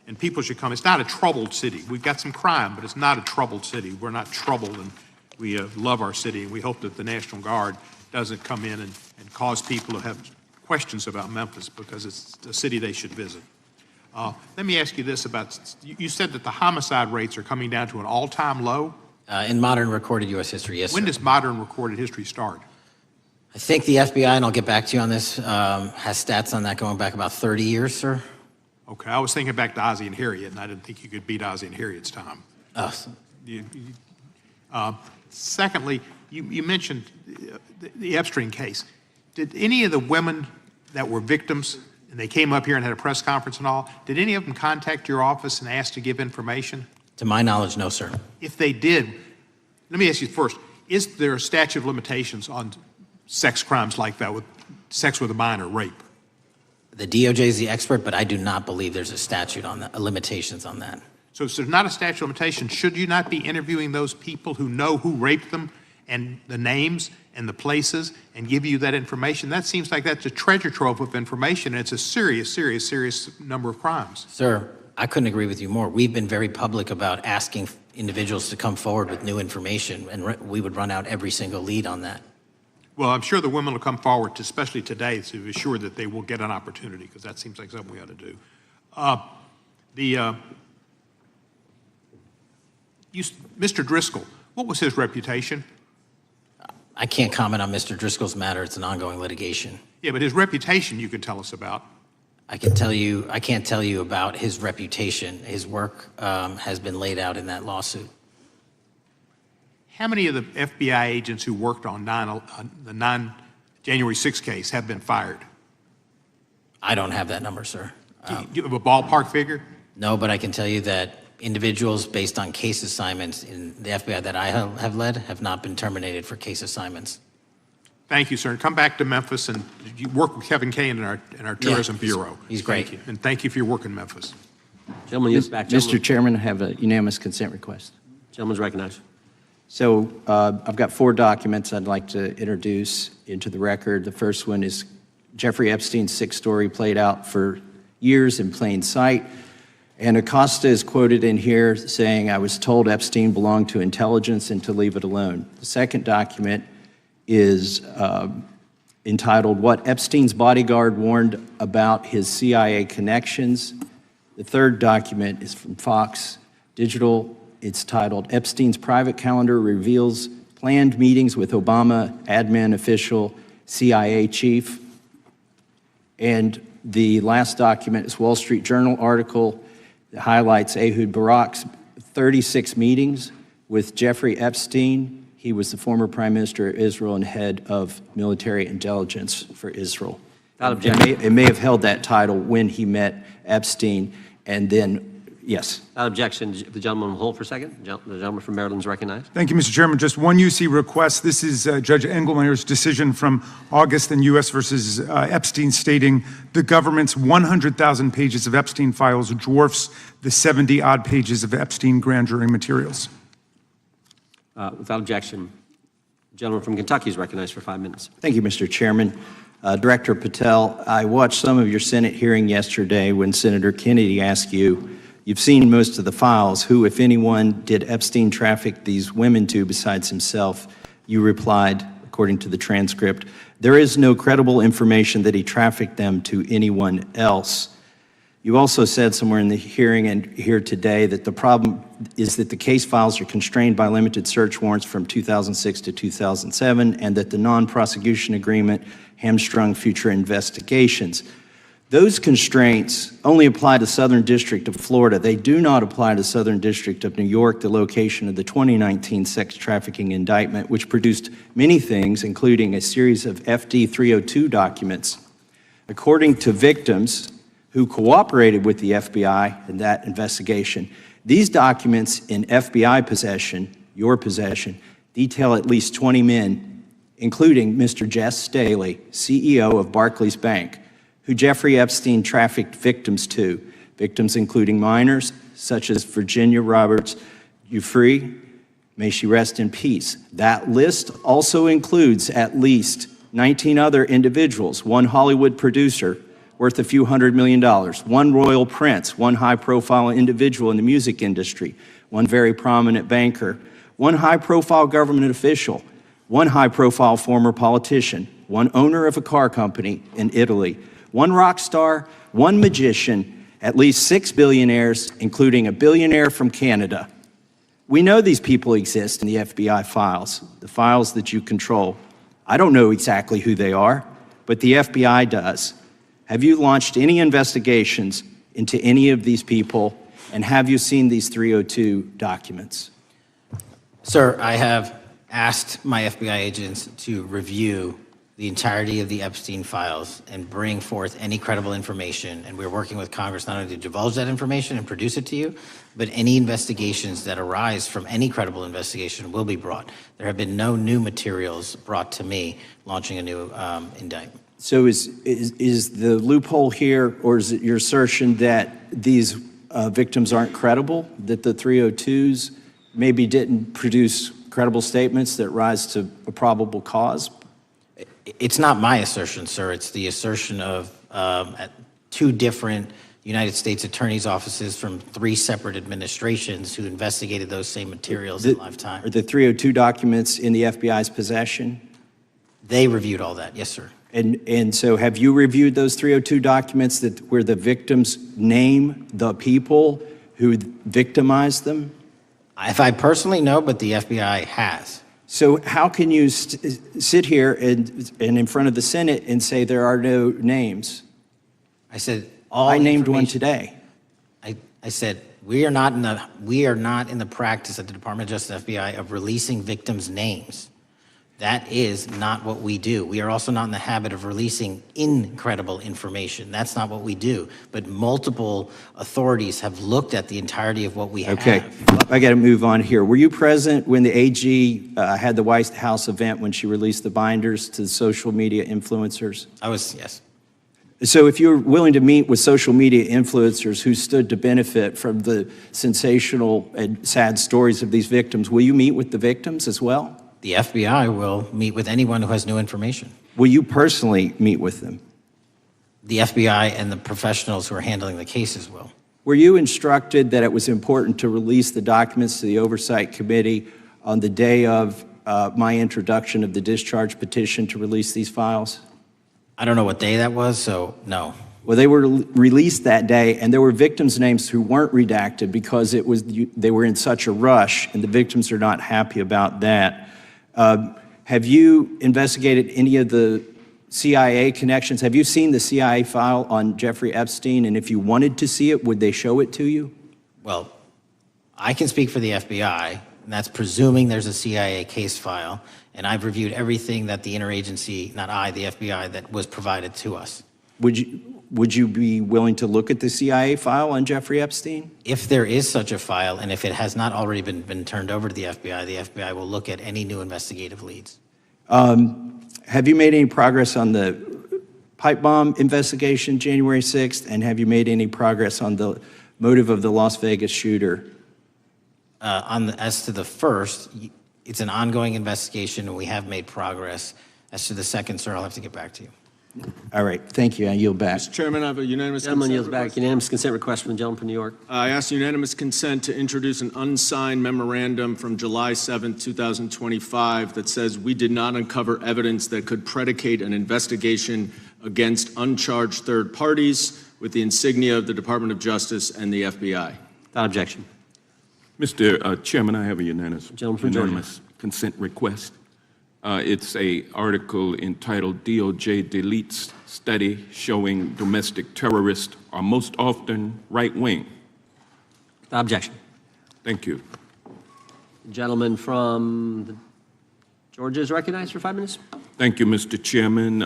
And people should come. It's not a troubled city. We've got some crime, but it's not a troubled city. We're not troubled, and we love our city, and we hope that the National Guard doesn't come in and cause people to have questions about Memphis, because it's a city they should visit. Let me ask you this about, you said that the homicide rates are coming down to an all-time low? In modern recorded U.S. history, yes, When sir. does modern recorded history start? I think the FBI, and I'll get back to you on this, has stats on that going back about 30 years, sir. Okay, I was thinking back to Ozzie and Harriet, and I didn't think you could beat Ozzie and Harriet's time. Secondly, you mentioned the Epstein case. Did any of the women that were victims, and they came up here and had a press conference and all, did any of them contact your office and ask to give information? To my knowledge, no, sir. If they did, let me ask you first, is there a statute of limitations on sex crimes like that, with sex with a minor, rape? The DOJ is the expert, but I do not believe there's a statute on that, limitations on that. So if there's not a statute of limitations, should you not be interviewing those people who know who raped them and the names and the places and give you that information? That seems like that's a treasure trove of information, and it's a serious, serious, serious number of crimes. Sir, I couldn't agree with you more. We've been very public about asking individuals to come forward with new information, and we would run out every single lead on that. Well, I'm sure the women will come forward, especially today, to assure that they will get an opportunity, because that seems like something we ought to do. Mr. Driscoll, what was his reputation? I can't comment on Mr. Driscoll's matter. It's an ongoing litigation. Yeah, but his reputation you could tell us about. I can't tell you about his reputation. His work has been laid out in that lawsuit. How many of the FBI agents who worked on the January 6th case have been fired? I don't have that number, sir. Do you have a ballpark figure? No, but I can tell you that individuals based on case assignments in the FBI that I have led have not been terminated for case assignments. Thank you, sir. And come back to Memphis, and you work with Kevin Kane in our Tourism Bureau. He's great. Thank you. And thank you for your work in Memphis. Gentleman, yes, back. Mr. Chairman, I have a unanimous consent request. Gentleman's recognized. So I've got 4 documents I'd like to introduce into the record. The first one is Jeffrey Epstein's 6th story played out for years in plain sight. And Acosta is quoted in here saying, "I was told Epstein belonged to intelligence and to leave it alone." The second document is entitled, "What Epstein's Bodyguard Warned About His CIA Connections." The third document is from Fox Digital. It's titled, "Epstein's Private Calendar Reveals Planned Meetings with Obama Admin Official CIA Chief." And the last document is Wall Street Journal article that highlights Ehud Barak's 36 meetings with Jeffrey Epstein. He was the former Prime Minister of Israel and head of military intelligence for Israel. It may have held that title when he met Epstein, and then, yes. Without objection, the gentleman will hold for a second. The gentleman from Maryland is recognized. Thank you, Mr. Chairman. Just one UC request. This is Judge Engelmeyer's decision from August in U.S. versus Epstein, stating the government's 100,000 pages of Epstein files dwarfs the 70-odd pages of Epstein grand jury materials. Without objection, the gentleman from Kentucky is recognized for 5 minutes. Thank you, Mr. Chairman. Director Patel, I watched some of your Senate hearing yesterday when Senator Kennedy asked you, "You've seen most of the files. Who, if anyone, did Epstein traffic these women to besides himself?" You replied, according to the transcript, "There is no credible information that he trafficked them to anyone else." You also said somewhere in the hearing and here today that the problem is that the case files are constrained by limited search warrants from 2006 to 2007, and that the non-prosecution agreement hamstrung future investigations. Those constraints only apply to Southern District of Florida. They do not apply to Southern District of New York, the location of the 2019 sex trafficking indictment, which produced many things, including a series of FD 302 documents. According to victims who cooperated with the FBI in that investigation, these documents in FBI possession, your possession, detail at least 20 men, including Mr. Jess Staley, CEO of Barclays Bank, who Jeffrey Epstein trafficked victims to, victims including minors such as Virginia Roberts Giuffre, may she rest in peace. That list also includes at least 19 other individuals, one Hollywood producer worth a few $100 million, one royal prince, one high-profile individual in the music industry, one very prominent banker, one high-profile government official, one high-profile former politician, one owner of a car company in Italy, one rock star, one magician, at least 6 billionaires, including a billionaire from Canada. We know these people exist in the FBI files, the files that you control. I don't know exactly who they are, but the FBI does. Have you launched any investigations into any of these people, and have you seen these 302 documents? Sir, I have asked my FBI agents to review the entirety of the Epstein files and bring forth any credible information. And we're working with Congress not only to divulge that information and produce it to you, but any investigations that arise from any credible investigation will be brought. There have been no new materials brought to me launching a new indictment. So is the loophole here, or is it your assertion that these victims aren't credible, that the 302s maybe didn't produce credible statements that rise to a probable cause? It's not my assertion, sir. It's the assertion of two different United States attorneys' offices from 3 separate administrations who investigated those same materials in lifetime. Are the 302 documents in the FBI's possession? They reviewed all that, yes, sir. And so have you reviewed those 302 documents where the victims name the people who victimized them? If I personally know, but the FBI has. So how can you sit here and in front of the Senate and say there are no names? I said I named one today. I said we are not in the practice at the Department of Justice FBI of releasing victims' names. That is not what we do. We are also not in the habit of releasing incredible information. That's not what we do. But multiple authorities have looked at the entirety of what we have. Okay, I got to move on here. Were you present when the AG had the White House event when she released the binders to the social media influencers? I was, yes. So if you're willing to meet with social media influencers who stood to benefit from the sensational and sad stories of these victims, will you meet with the victims as well? The FBI will meet with anyone who has new information. Will you personally meet with them? The FBI and the professionals who are handling the cases will. Were you instructed that it was important to release the documents to the Oversight Committee on the day of my introduction of the discharge petition to release these files? I don't know what day that was, so no. Well, they were released that day, and there were victims' names who weren't redacted because they were in such a rush, and the victims are not happy about that. Have you investigated any of the CIA connections? Have you seen the CIA file on Jeffrey Epstein? And if you wanted to see it, would they show it to you? Well, I can speak for the FBI, and that's presuming there's a CIA case file. And I've reviewed everything that the interagency, not I, the FBI, that was provided to us. Would you be willing to look at the CIA file on Jeffrey Epstein? If there is such a file, and if it has not already been turned over to the FBI will look at any new investigative leads. Have you made any progress on the pipe bomb investigation January 6th? And have you made any progress on the motive of the Las Vegas shooter? As to the first, it's an ongoing investigation, and we have made progress. As to the second, sir, I'll have to get back to you. All right, thank you. I yield back. Mr. Chairman, I have a unanimous Gentleman consent yields back. request. Unanimous consent request from the gentleman from New York. I ask unanimous consent to introduce an unsigned memorandum from July 7, 2025 that says we did not uncover evidence that could predicate an investigation against uncharged third parties with the insignia of the Department of Justice and the FBI. Without objection. Mr. Chairman, I have a unanimous Georgia. consent request. It's a article entitled DOJ deletes study showing domestic terrorists are most often right-wing. Objection. Thank you. Gentleman from Georgia is recognized for 5 minutes. Thank you, Mr. Chairman.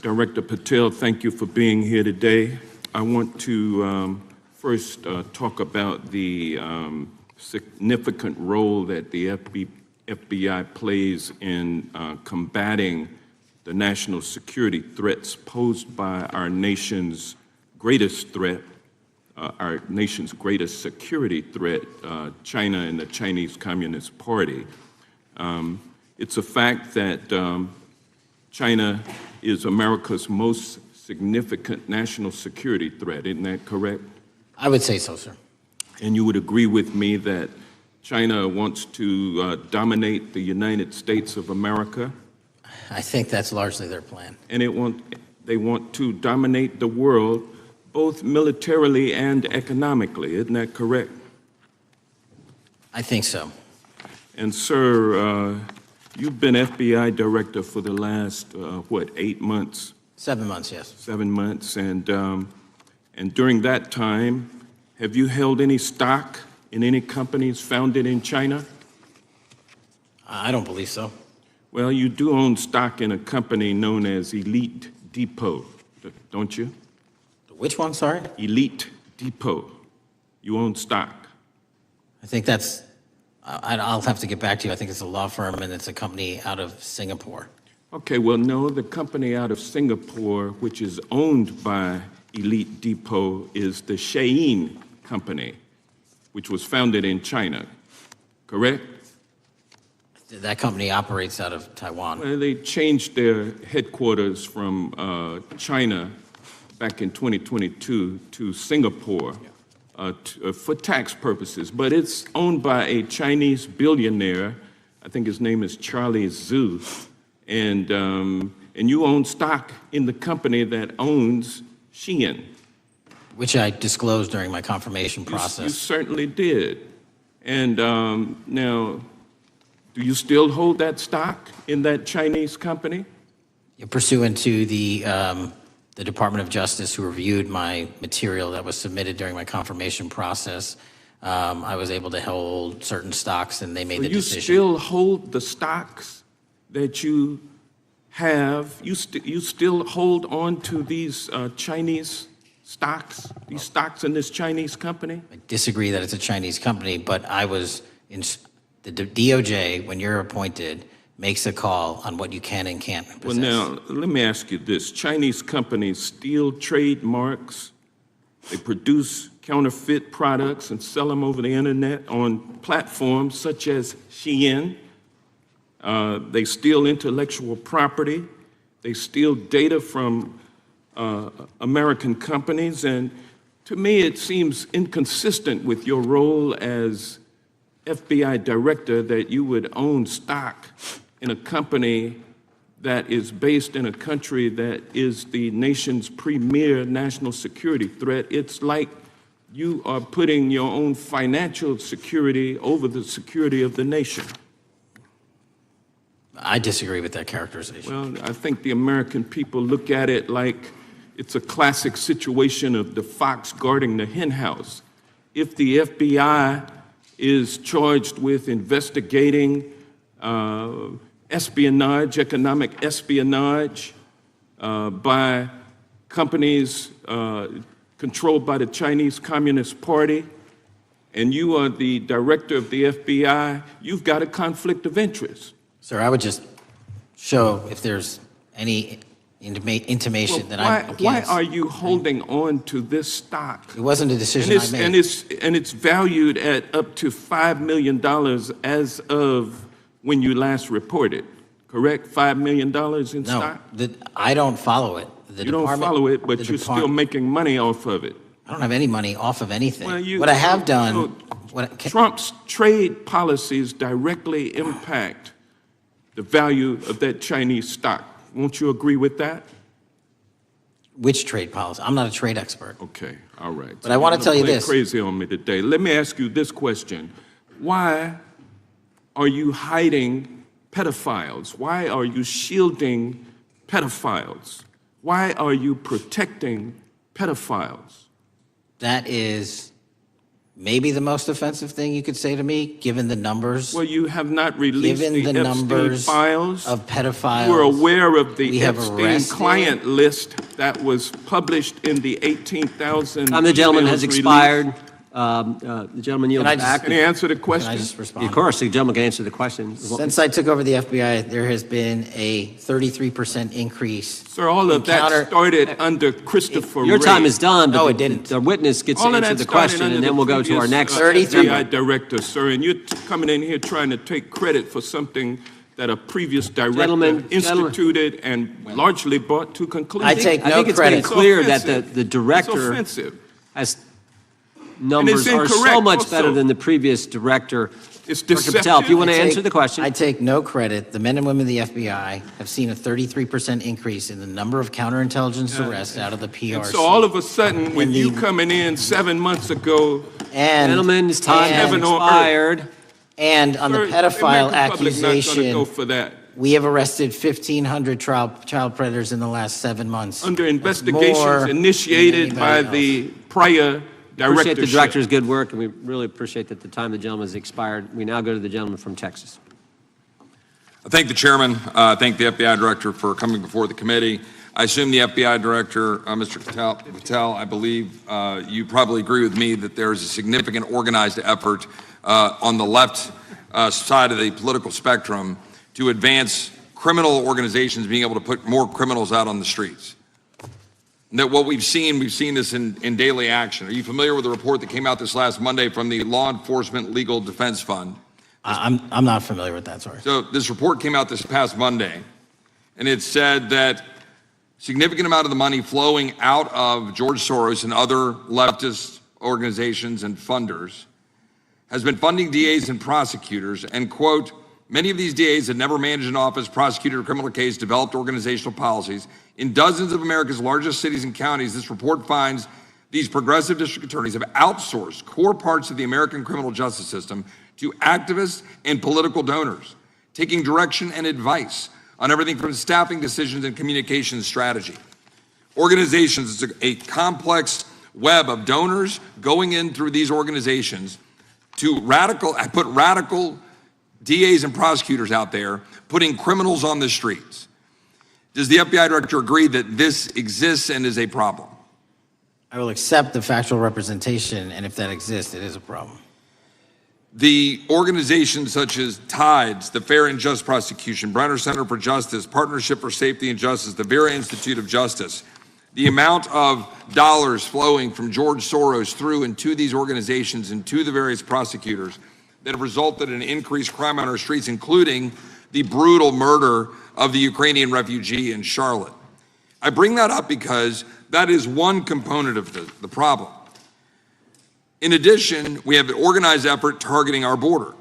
Director Patel, thank you for being here today. I want to first talk about the significant role that the FBI plays in combating the national security threats posed by our nation's greatest threat, our nation's greatest security threat, China and the Chinese Communist Party. It's a fact that China is America's most significant national security threat, isn't that correct? I would say so, sir. And you would agree with me that China wants to dominate the United States of America? I think that's largely their plan. And they want to dominate the world, both militarily and economically, isn't that correct? I think so. And sir, you've been FBI director for the last, 8 months? 7 months, yes. 7 months, and during that time, have you held any stock in any companies founded in China? I don't believe so. Well, you do own stock in a company known as Elite Depot, don't you? Which one, sorry? Elite Depot. You own stock. I think that's, I'll have to get back to you. I think it's a law firm and it's a company out of Singapore. Okay, well, no, the company out of Singapore, which is owned by Elite Depot, is the Shein Company, which was founded in China, correct? That company operates out of Taiwan. Well, they changed their headquarters from China back in 2022 to Singapore for tax purposes, but it's owned by a Chinese billionaire. I think his name is Charlie Zhu, and you own stock in the company that owns Shein. Which I disclosed during my confirmation process. You certainly did. And now, do you still hold that stock in that Chinese company? Pursuant to the Department of Justice, who reviewed my material that was submitted during my confirmation process, I was able to hold certain stocks, and they made the decision. You still hold the stocks that you have? You still hold on to these Chinese stocks, these stocks in this Chinese company? I disagree that it's a Chinese company, but I was in the DOJ, when you're appointed, makes a call on what you can and can't possess. Well, now, let me ask you this. Chinese companies steal trademarks, they produce counterfeit products and sell them over the internet on platforms such as Shein. They steal intellectual property. They steal data from American companies. And to me, it seems inconsistent with your role as FBI director that you would own stock in a company that is based in a country that is the nation's premier national security threat. It's like you are putting your own financial security over the security of the nation. I disagree with that characterization. Well, I think the American people look at it like it's a classic situation of the fox guarding the hen house. If the FBI is charged with investigating espionage, economic espionage by companies controlled by the Chinese Communist Party, and you are the director of the FBI, you've got a conflict of interest. Sir, I would just show if there's any intimation that I'm against. Why are you holding on to this stock? It wasn't a decision I made. And it's valued at up to $5 million as of when you last reported, correct? $5 million in stock? No, I don't follow it. You don't follow it, but you're still making money off of it. I don't have any money off of anything. Well, what I have done... Trump's trade policies directly impact the value of that Chinese stock. Won't you agree with that? Which trade policy? I'm not a trade expert. Okay, all right. But I want to tell you this. Crazy on me today. Let me ask you this question. Why are you hiding pedophiles? Why are you shielding pedophiles? Why are you protecting pedophiles? That is maybe the most offensive thing you could say to me, given the numbers. Well, you have not released Given the Epstein numbers files. of pedophiles. You are aware of we the have Epstein arrested- client list that was published in the 18,000 The gentleman has emails released? expired. The gentleman yields back. Can he answer the question? Can I just respond? Of course, the gentleman can answer the question. Since I took over the FBI, there has been a 33% increase. Sir, all of that started under Christopher Your Wray. time is done, but No, it didn't. the witness gets All to of answer that the started question, under and then the we'll go to our previous, next. FBI director, sir, and you're coming in here trying to take credit for something that a previous director Gentlemen, instituted and largely brought to conclusion. I take no I think it's credit. been clear It's that offensive. the director It's offensive. has numbers are so incorrect much also. better than the previous director. It's Dr. Patel, if you want to I take- answer the question. I take no credit. The men and women of the FBI have seen a 33% increase in the number of counterintelligence arrests out of the PRC. And so all of a sudden, when And you the- coming in 7 months ago, and Gentlemen's time has Heaven on earth. expired. And on sir, the pedophile the American public not gonna accusation, go for that. we have arrested 1,500 child predators in the last 7 months. Under That's investigations more than initiated by anybody the prior Appreciate directorship. the director's good work, and we really appreciate that the time of the gentleman has expired. We now go to the gentleman from Texas. I thank the chairman. I thank the FBI director for coming before the committee. I assume the FBI director, Mr. Patel, I believe you probably agree with me that there is a significant organized effort on the left side of the political spectrum to advance criminal organizations being able to put more criminals out on the streets. And that what we've seen this in daily action. Are you familiar with the report that came out this last Monday from the Law Enforcement Legal Defense Fund? I'm not familiar with that, sorry. So this report came out this past Monday, and it said that significant amount of the money flowing out of George Soros and other leftist organizations and funders has been funding DAs and prosecutors, and quote, many of these DAs had never managed an office, prosecuted a criminal case, developed organizational policies. In dozens of America's largest cities and counties, this report finds these progressive district attorneys have outsourced core parts of the American criminal justice system to activists and political donors, taking direction and advice on everything from staffing decisions and communication strategy. Organizations, it's a complex web of donors going in through these organizations to put radical DAs and prosecutors out there, putting criminals on the streets. Does the FBI director agree that this exists and is a problem? I will accept the factual representation, and if that exists, it is a problem. The organizations such as TIDES, the Fair and Just Prosecution, Brenner Center for Justice, Partnership for Safety and Justice, the Vera Institute of Justice, the amount of dollars flowing from George Soros through and to these organizations and to the various prosecutors that have resulted in increased crime on our streets, including the brutal murder of the Ukrainian refugee in Charlotte. I bring that up because that is one component of the problem. In addition, we have an organized effort targeting our border.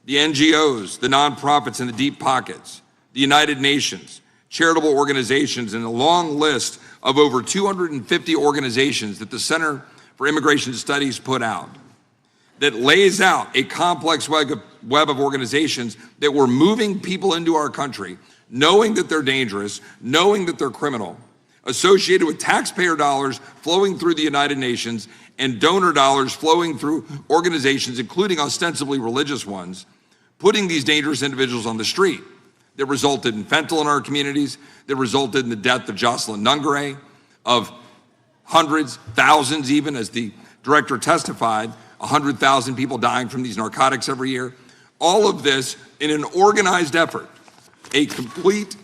The NGOs, the nonprofits and the deep pockets, the United Nations, charitable organizations, and a long list of over 250 organizations that the Center for Immigration Studies put out that lays out a complex web of organizations that were moving people into our country, knowing that they're dangerous, knowing that they're criminal, associated with taxpayer dollars flowing through the United Nations and donor dollars flowing through organizations, including ostensibly religious ones, putting these dangerous individuals on the street that resulted in fentanyl in our communities, that resulted in the death of Jocelyn Nungare, of hundreds, thousands even, as the director testified, 100,000 people dying from these narcotics every year. All of this in an organized effort, a complete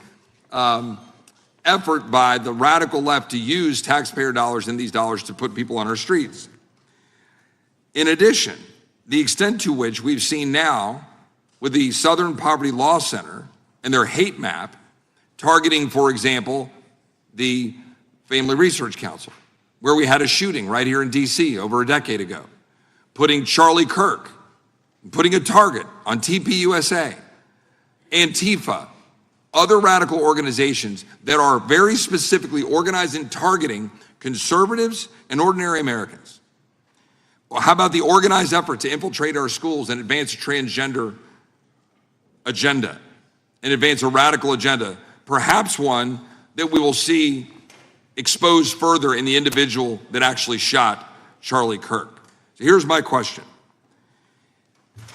effort by the radical left to use taxpayer dollars and these dollars to put people on our streets. In addition, the extent to which we've seen now with the Southern Poverty Law Center and their hate map targeting, for example, the Family Research Council, where we had a shooting right here in DC over a decade ago, putting Charlie Kirk, putting a target on TPUSA, Antifa, other radical organizations that are very specifically organized in targeting conservatives and ordinary Americans. Well, how about the organized effort to infiltrate our schools and advance a transgender agenda and advance a radical agenda, perhaps one that we will see exposed further in the individual that actually shot Charlie Kirk. So here's my question.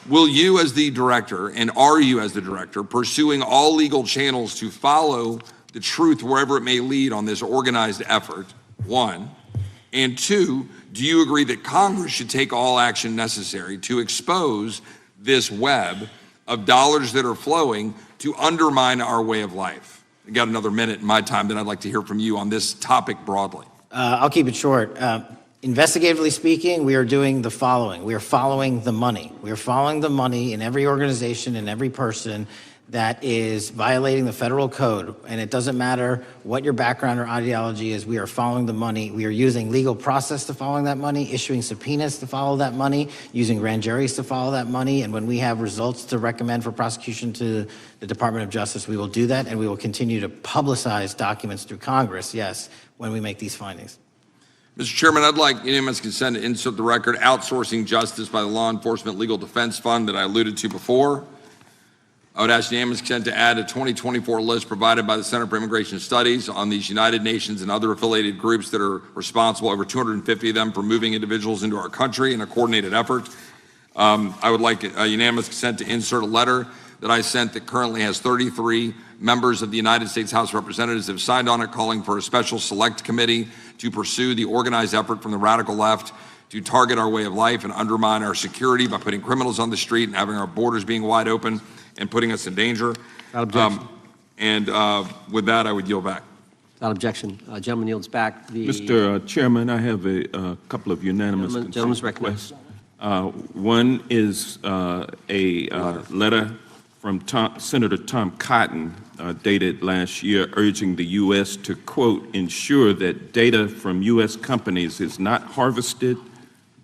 Will you as the director, and are you as the director, pursuing all legal channels to follow the truth wherever it may lead on this organized effort, one? And two, do you agree that Congress should take all action necessary to expose this web of dollars that are flowing to undermine our way of life? I got another minute in my time, then I'd like to hear from you on this topic broadly. I'll keep it short. Investigatively speaking, we are doing the following. We are following the money. We are following the money in every organization and every person that is violating the federal code. And it doesn't matter what your background or ideology is, we are following the money. We are using legal process to follow that money, issuing subpoenas to follow that money, using grand juries to follow that money. And when we have results to recommend for prosecution to the Department of Justice, we will do that. And we will continue to publicize documents through Congress, yes, when we make these findings. Mr. Chairman, I'd like unanimous consent to insert the record outsourcing justice by the Law Enforcement Legal Defense Fund that I alluded to before. I would ask unanimous consent to add a 2024 list provided by the Center for Immigration Studies on these United Nations and other affiliated groups that are responsible, over 250 of them, for moving individuals into our country in a coordinated effort. I would like unanimous consent to insert a letter that I sent that currently has 33 members of the United States House of Representatives have signed on it, calling for a special select committee to pursue the organized effort from the radical left to target our way of life and undermine our security by putting criminals on the street and having our borders being wide open and putting us in danger. With that, I would yield back. Without objection. Gentleman yields back. Mr. Chairman, I have a couple of unanimous Gentleman's requests. One is a letter from Senator Tom Cotton, dated last year, urging the U.S. to, quote, ensure that data from U.S. companies is not harvested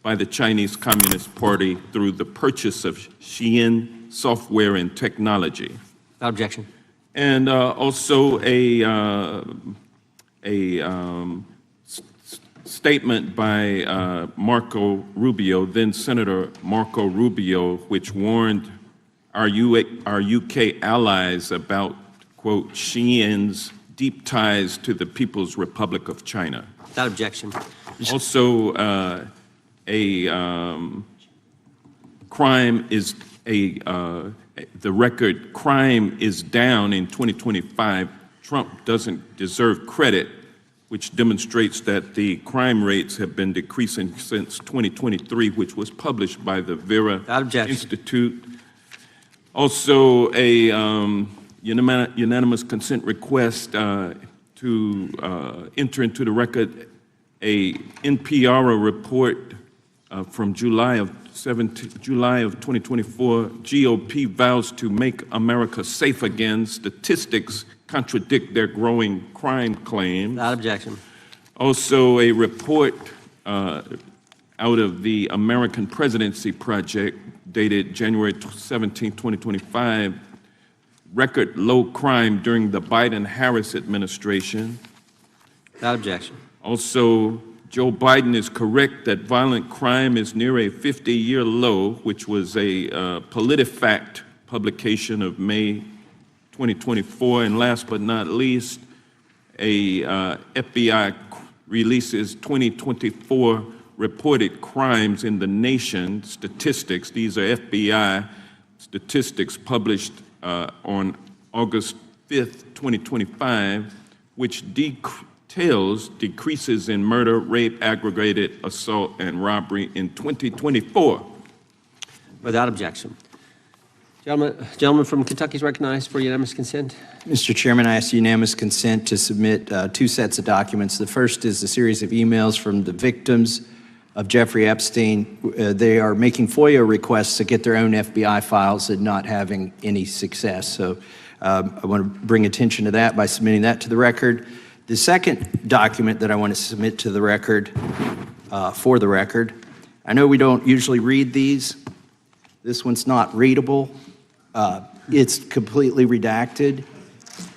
by the Chinese Communist Party through the purchase of Xi'an software and technology. Without objection. And also a statement by Marco Rubio, then Senator Marco Rubio, which warned our UK allies about, quote, Xi'an's deep ties to the People's Republic of China. Without objection. Also, crime is the record crime is down in 2025. Trump doesn't deserve credit, which demonstrates that the crime rates have been decreasing since 2023, which was published by the Vera Institute. Also, a unanimous consent request to enter into the record a NPR report from July of 2024. GOP vows to make America safe again. Statistics contradict their growing crime claims. Without objection. Also, a report out of the American Presidency Project, dated January 17, 2025, record low crime during the Biden-Harris administration. Without objection. Also, Joe Biden is correct that violent crime is near a 50-year low, which was a PolitiFact publication of May 2024. And last but not least, a FBI releases 2024 reported crimes in the nation statistics. These are FBI statistics published on August 5th, 2025, which details decreases in murder, rape, aggravated assault, and robbery in 2024. Without objection. Gentleman from Kentucky is recognized for unanimous consent. Mr. Chairman, I ask unanimous consent to submit two sets of documents. The first is a series of emails from the victims of Jeffrey Epstein. They are making FOIA requests to get their own FBI files and not having any success. So I want to bring attention to that by submitting that to the record. The second document that I want to submit to the record, for the record, I know we don't usually read these. This one's not readable. It's completely redacted.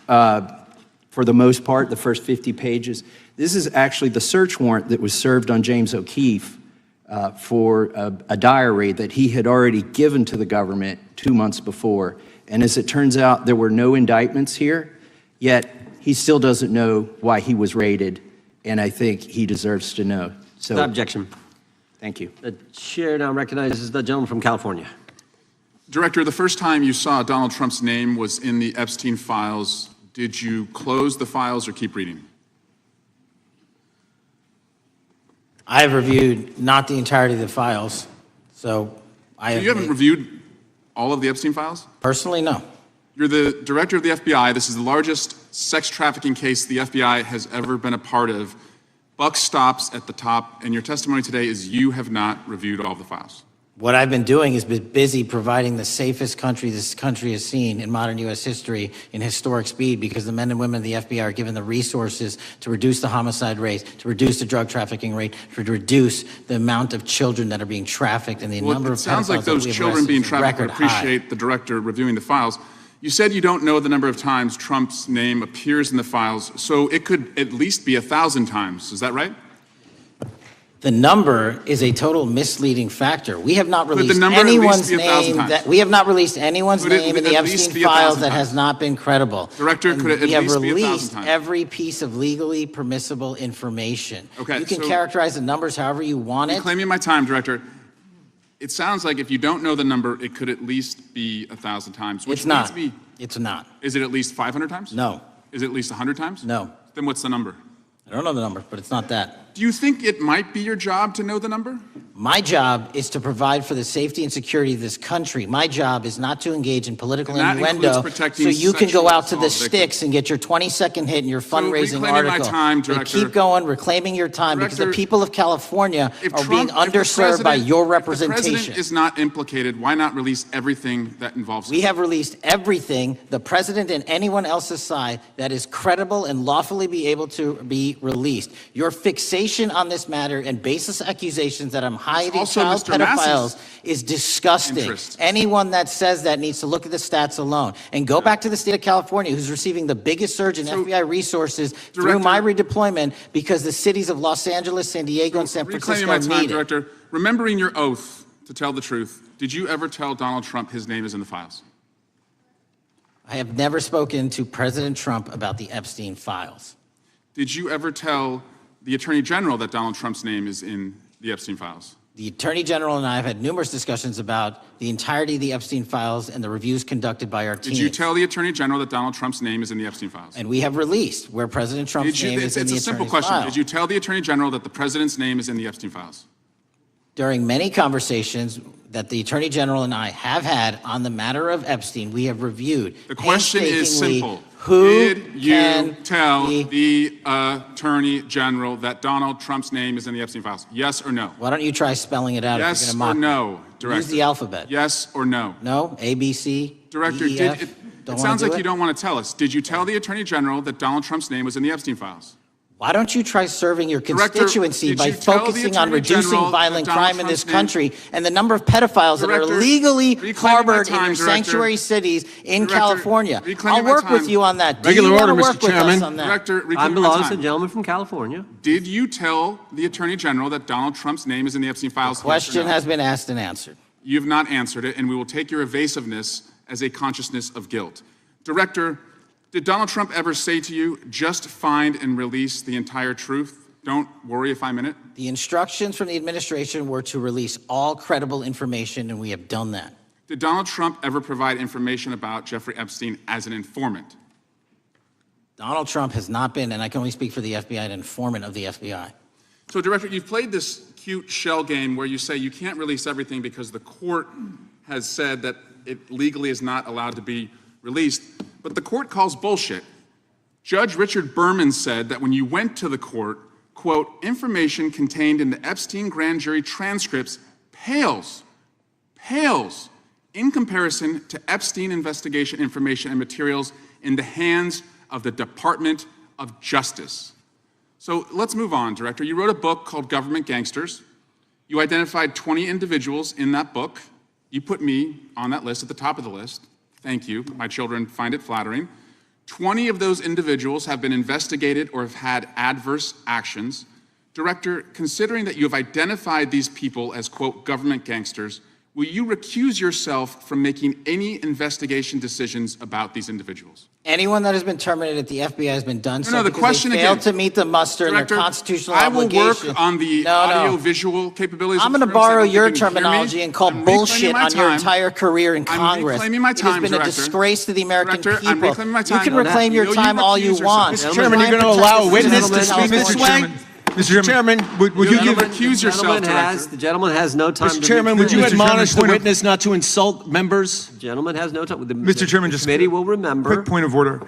For the most part, the first 50 pages. This is actually the search warrant that was served on James O'Keefe for a diary that he had already given to the government 2 months before. And as it turns out, there were no indictments here, yet he still doesn't know why he was raided and I think he deserves to know. So, Without objection. Thank you. The chair now recognizes the gentleman from California. Director, the first time you saw Donald Trump's name was in the Epstein files. Did you close the files or keep reading? I have reviewed not the entirety of the files, so You haven't reviewed all of the Epstein files? Personally, no. You're the director of the FBI. This is the largest sex trafficking case the FBI has ever been a part of. Buck stops at the top, and your testimony today is you have not reviewed all the files. What I've been doing is been busy providing the safest country this country has seen in modern U.S. history in historic speed, because the men and women of the FBI are given the resources to reduce the homicide rate, to reduce the drug trafficking rate, to reduce the amount of children that are being trafficked, and the number of pedophiles. It sounds like those children being trafficked. I appreciate the director reviewing the files. You said you don't know the number of times Trump's name appears in the files, so it could at least be 1,000 times. Is that right? The number is a total misleading factor. We have not released the number at least anyone's be 1,000 name times? we have not released anyone's Could it name in the at least Epstein be files 1,000 that times? has not been credible. Director, And could it at we have least be 1,000 released times? every piece of legally permissible information. Okay, you can so- characterize the numbers however you want it. Reclaiming my time, Director. It sounds like if you don't know the number, it could at least be 1,000 times. Which It's not. leads me- It's not. Is it at least 500 times? No. Is it at least 100 times? No. Then what's the number? I don't know the number, but it's not that. Do you think it might be your job to know the number? My job is to provide for the safety and security of this country. My job is not to engage in political And that innuendo includes protecting so you can go sexual out to the assault victims. sticks and get your 20-second hit in your fundraising reclaiming my article. time, And Director. keep going, reclaiming your time, because the Director, people of California If are Trump- being if the underserved by president- your If the representation. president is not implicated, why not release everything that involves him? We have released everything, the president and anyone else's side, that is credible and lawfully be able to be released. Your fixation on this matter and baseless accusations that I'm hiding also child Mr. Massey's pedophiles is disgusting. interest. Anyone that says that needs to look at the stats alone. And go back to the state of California, who's receiving the biggest surge in FBI resources through my redeployment, because the cities of Los Angeles, San Diego, and San Reclaiming Francisco my time, need it. Director. Remembering your oath to tell the truth, did you ever tell Donald Trump his name is in the files? I have never spoken to President Trump about the Epstein files. Did you ever tell the Attorney General that Donald Trump's name is in the Epstein files? The Attorney General and I have had numerous discussions about the entirety of the Epstein files and the reviews conducted by our team. Did you tell the Attorney General that Donald Trump's name is in the Epstein files? And we have released where President Trump's name is in It's the a simple attorney's question. file. Did you tell the Attorney General that the President's name is in the Epstein files? During many conversations that the Attorney General and I have had on the matter of Epstein, we have reviewed. The question is painstakingly simple. Who Did you can tell the Attorney General that Donald Trump's name is in the Epstein files? Yes or no? Why don't you try spelling it out Yes if or you're going to mock me? no, Director? Use the alphabet. Yes or no? No? A, B, C, Director, D, E, F? Don't it wanna sounds do like it? you don't want to tell us. Did you tell the Attorney General that Donald Trump's name was in the Epstein files? Why don't you try serving your Director, constituency did by you tell the focusing on Attorney reducing General that violent Donald crime in this Trump's name- country and the number of pedophiles that are Director, illegally reclaiming my harbored in time, your Director. sanctuary cities in Director, California? reclaiming I'll my work with time. you on that. Do Regular you order, wanna Mr. work with us Chairman. on that? Director, Time reclaiming my belongs to the time. gentleman from California. Did you tell the Attorney General that Donald Trump's name is in the Epstein files? Yes or Question no? has been asked and answered. You have not answered it, and we will take your evasiveness as a consciousness of guilt. Director, did Donald Trump ever say to you, just find and release the entire truth? Don't worry if I'm in it. The instructions from the administration were to release all credible information, and we have done that. Did Donald Trump ever provide information about Jeffrey Epstein as an informant? Donald Trump has not been, and I can only speak for the FBI, an informant of the FBI. So, Director, you've played this cute shell game where you say you can't release everything because the court has said that it legally is not allowed to be released, but the court calls bullshit. Judge Richard Berman said that when you went to the court, quote, information contained in the Epstein grand jury transcripts pales in comparison to Epstein investigation information and materials in the hands of the Department of Justice. So let's move on, Director. You wrote a book called Government Gangsters. You identified 20 individuals in that book. You put me on that list at the top of the list. Thank you. My children find it flattering. 20 of those individuals have been investigated or have had adverse actions. Director, considering that you have identified these people as, quote, government gangsters, will you recuse yourself from making any investigation decisions about these individuals? Anyone that has been terminated at the FBI has been done so No, the because question they failed again, to meet the muster in Director, their constitutional I will obligation. work on the audio-visual capabilities. I'm of going to the room, so I borrow don't think your you can hear me. terminology and call I'm reclaiming bullshit my on your time. entire career in I'm Congress. reclaiming my It time, has been a Director. disgrace to the American Director, I'm people. reclaiming my You time. can Will reclaim your you time all recuse you yourself? want. Mr. Chairman, Try you're and going to protect allow a the witness citizens to of speak this this House. way? Mr. Chairman, would you give... recuse yourself, Director? The gentleman has no time Mr. to... Chairman, would you admonish the witness not to insult members? The gentleman has no time. Mr. Chairman, the just committee will remember. quick point of order.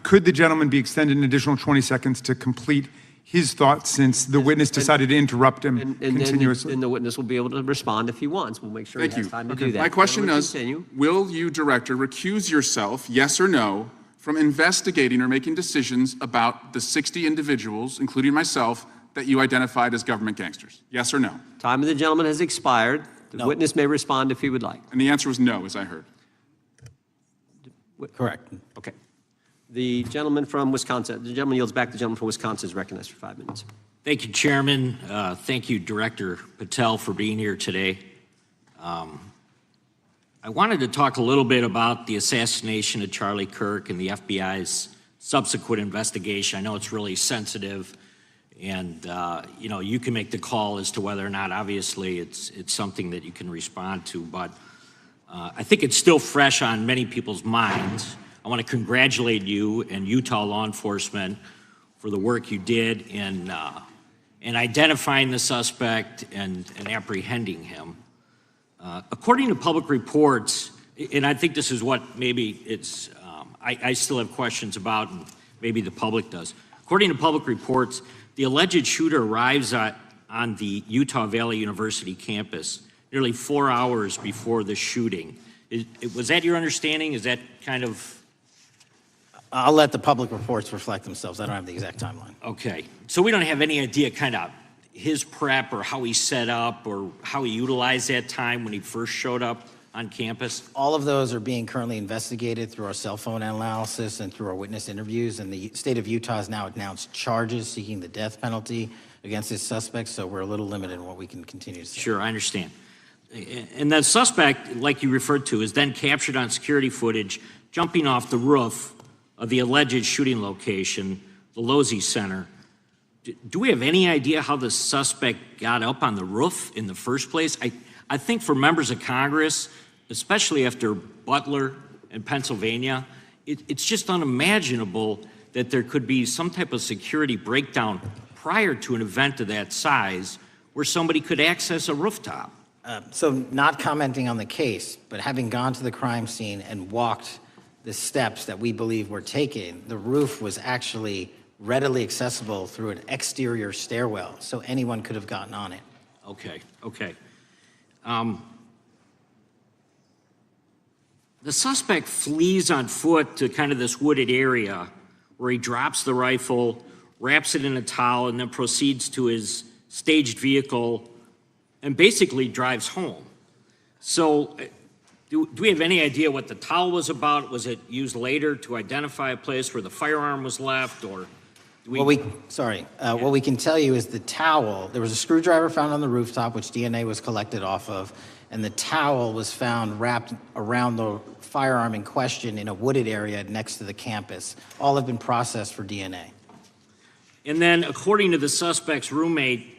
Could the gentleman be extended an additional 20 seconds to complete his thoughts since the witness decided to interrupt him continuously? And the witness will be able to respond if he wants. We'll make sure Thank he has you. time to do that. My question Gentlemen, is, continue. will you, Director, recuse yourself, yes or no, from investigating or making decisions about the 60 individuals, including myself, that you identified as government gangsters? Yes or no? Time of the gentleman has expired. The witness may respond if he would like. And the answer was no, as I heard. Correct. Okay. The gentleman from Wisconsin, the gentleman yields back. The gentleman from Wisconsin is recognized for 5 minutes. Thank you, Chairman. Thank you, Director Patel, for being here today. I wanted to talk a little bit about the assassination of Charlie Kirk and the FBI's subsequent investigation. I know it's really sensitive, and you know, you can make the call as to whether or not, obviously, it's something that you can respond to, but I think it's still fresh on many people's minds. I want to congratulate you and Utah law enforcement for the work you did in identifying the suspect and apprehending him. According to public reports, and I think this is what maybe it's, I still have questions about, and maybe the public does. According to public reports, the alleged shooter arrives on the Utah Valley University campus nearly 4 hours before the shooting. Was that your understanding? Is that kind of... I'll let the public reports reflect themselves. I don't have the exact timeline. Okay. So we don't have any idea kind of his prep or how he set up or how he utilized that time when he first showed up on campus? All of those are being currently investigated through our cell phone analysis and through our witness interviews. And the state of Utah has now announced charges seeking the death penalty against his suspects. So we're a little limited in what we can continue to say. Sure, I understand. And the suspect, like you referred to, is then captured on security footage jumping off the roof of the alleged shooting location, the Losey Center. Do we have any idea how the suspect got up on the roof in the first place? I think for members of Congress, especially after Butler and Pennsylvania, it's just unimaginable that there could be some type of security breakdown prior to an event of that size where somebody could access a rooftop. So not commenting on the case, but having gone to the crime scene and walked the steps that we believe were taken, the roof was actually readily accessible through an exterior stairwell, so anyone could have gotten on it. Okay, okay. The suspect flees on foot to kind of this wooded area where he drops the rifle, wraps it in a towel, and then proceeds to his staged vehicle and basically drives home. So do we have any idea what the towel was about? Was it used later to identify a place where the firearm was left, or? What we can tell you is the towel, there was a screwdriver found on the rooftop, which DNA was collected off of, and the towel was found wrapped around the firearm in question in a wooded area next to the campus. All have been processed for DNA. And then, according to the suspect's roommate,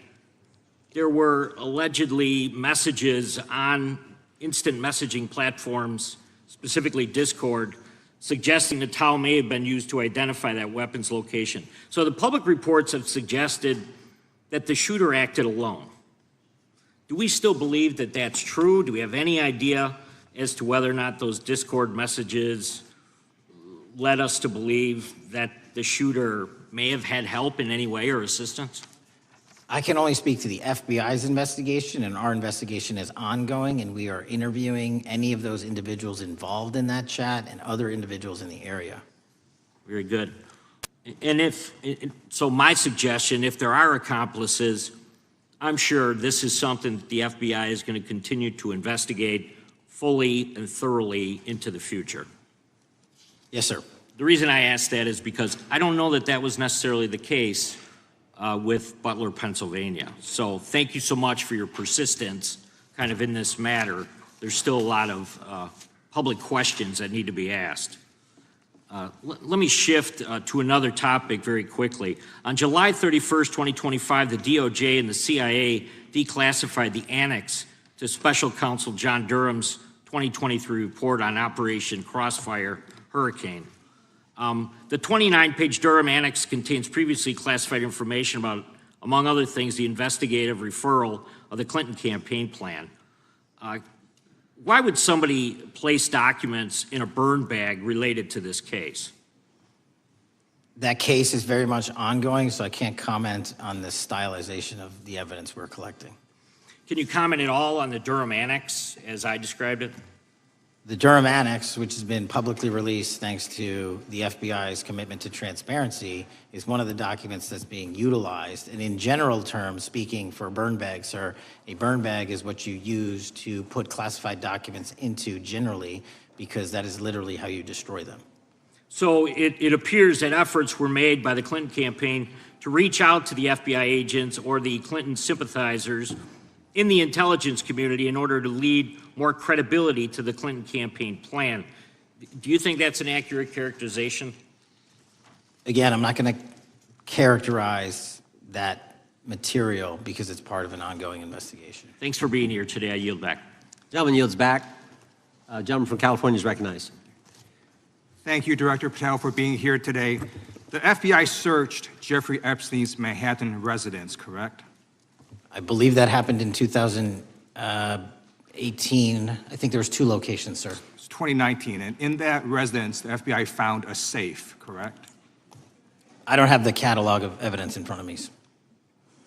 there were allegedly messages on instant messaging platforms, specifically Discord, suggesting the towel may have been used to identify that weapon's location. So the public reports have suggested that the shooter acted alone. Do we still believe that that's true? Do we have any idea as to whether or not those Discord messages led us to believe that the shooter may have had help in any way or assistance? I can only speak to the FBI's investigation, and our investigation is ongoing, and we are interviewing any of those individuals involved in that chat and other individuals in the area. Very good. And so my suggestion, if there are accomplices, I'm sure this is something that the FBI is going to continue to investigate fully and thoroughly into the future. Yes, sir. The reason I ask that is because I don't know that that was necessarily the case with Butler, Pennsylvania. So thank you so much for your persistence kind of in this matter, there's still a lot of public questions that need to be asked. Let me shift to another topic very quickly. On July 31st, 2025, the DOJ and the CIA declassified the annex to Special Counsel John Durham's 2023 report on Operation Crossfire Hurricane. The 29-page Durham Annex contains previously classified information about, among other things, the investigative referral of the Clinton campaign plan. Why would somebody place documents in a burn bag related to this case? That case is very much ongoing, so I can't comment on the stylization of the evidence we're collecting. Can you comment at all on the Durham Annex, as I described it? The Durham Annex, which has been publicly released thanks to the FBI's commitment to transparency, is one of the documents that's being utilized. And in general terms, speaking for burn bags, sir, a burn bag is what you use to put classified documents into generally, because that is literally how you destroy them. So it appears that efforts were made by the Clinton campaign to reach out to the FBI agents or the Clinton sympathizers in the intelligence community in order to lead more credibility to the Clinton campaign plan. Do you think that's an accurate characterization? Again, I'm not going to characterize that material because it's part of an ongoing investigation. Thanks for being here today. I yield back. Gentleman yields back. Gentleman from California is recognized. Thank you, Director Patel, for being here today. The FBI searched Jeffrey Epstein's Manhattan residence, correct? I believe that happened in 2018. I think there was 2 locations, sir. It's 2019, and in that residence, the FBI found a safe, correct? I don't have the catalog of evidence in front of me.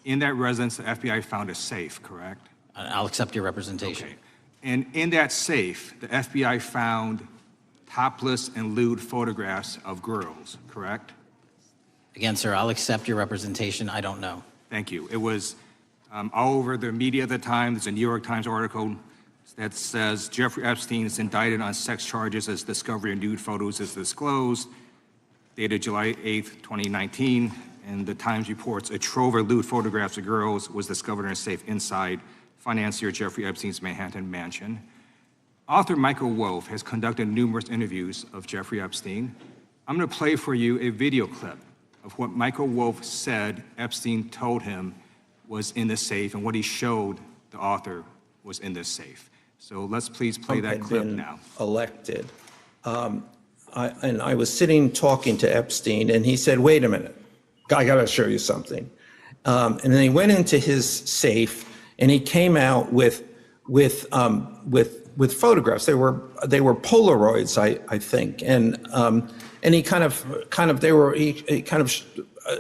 In that residence, the FBI found a safe, correct? I'll accept your representation. Okay. And in that safe, the FBI found topless and lewd photographs of girls, correct? Again, sir, I'll accept your representation. I don't know. Thank you. It was all over the media at the time. There's a New York Times article that says Jeffrey Epstein is indicted on sex charges as discovery of nude photos is disclosed, dated July 8th, 2019. And the Times reports a trove of lewd photographs of girls was discovered in a safe inside financier Jeffrey Epstein's Manhattan mansion. Author Michael Wolff has conducted numerous interviews of Jeffrey Epstein. I'm going to play for you a video clip of what Michael Wolff said Epstein told him was in the safe, and what he showed the author was in this safe. So let's please play that clip now. Elected. And I was sitting talking to Epstein, and he said, "Wait a minute, I got to show you something." And then he went into his safe, and he came out with photographs. They were Polaroids, I think, and he kind of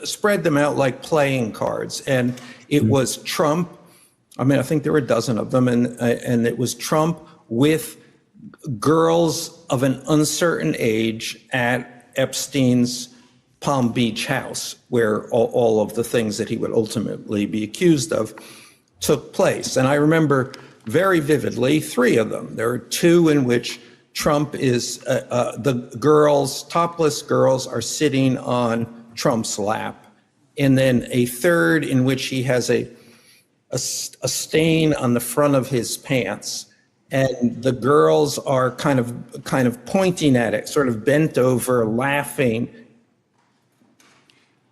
spread them out like playing cards, and it was Trump. I mean, I think there were a dozen of them, and it was Trump with girls of an uncertain age at Epstein's Palm Beach house, where all of the things that he would ultimately be accused of took place. And I remember very vividly 3 of them. There are 2 in which Trump is, the girls, topless girls, are sitting on Trump's lap. And then a 3rd in which he has a stain on the front of his pants, and the girls are kind of pointing at it, sort of bent over, laughing.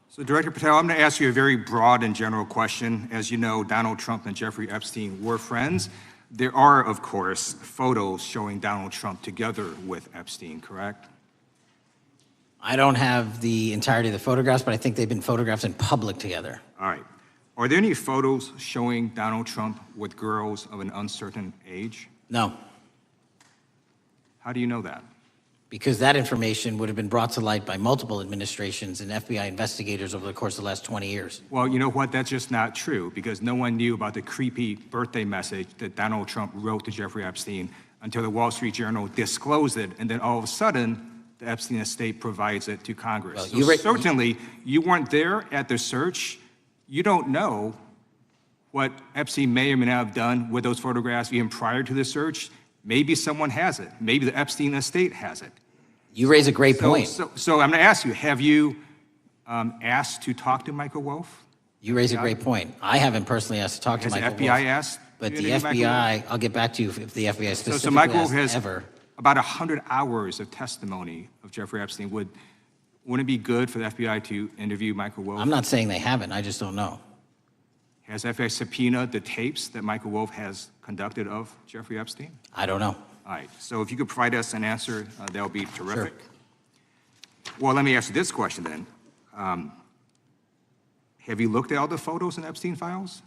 So Director Patel, I'm going to ask you a very broad and general question. As you know, Donald Trump and Jeffrey Epstein were friends. There are, of course, photos showing Donald Trump together with Epstein, correct? I don't have the entirety of the photographs, but I think they've been photographed in public together. All right. Are there any photos showing Donald Trump with girls of an uncertain age? No. How do you know that? Because that information would have been brought to light by multiple administrations and FBI investigators over the course of the last 20 years. Well, you know what? That's just not true, because no one knew about the creepy birthday message that Donald Trump wrote to Jeffrey Epstein until the Wall Street Journal disclosed it, and then all of a sudden, the Epstein estate provides it to Congress. Well, so certainly, you weren't there at the search. You don't know what Epstein may or may not have done with those photographs even prior to the search. Maybe someone has it. Maybe the Epstein estate has it. You raise a great point. So I'm going to ask you, have you asked to talk to Michael Wolff? You raise a great point. I haven't personally asked to talk to Michael Wolff. Has the FBI asked But You the interview Michael Wolff? FBI, I'll get back to you if the FBI So specifically Michael Wolff has has ever. about 100 hours of testimony of Jeffrey Epstein. Wouldn't it be good for the FBI to interview Michael Wolff? I'm not saying they haven't, I just don't know. Has FBI subpoenaed the tapes that Michael Wolff has conducted of Jeffrey Epstein? I don't know. All right, so if you could provide us an answer, that would be terrific. Well, let me ask you this question then. Have you looked at all the photos in Epstein files?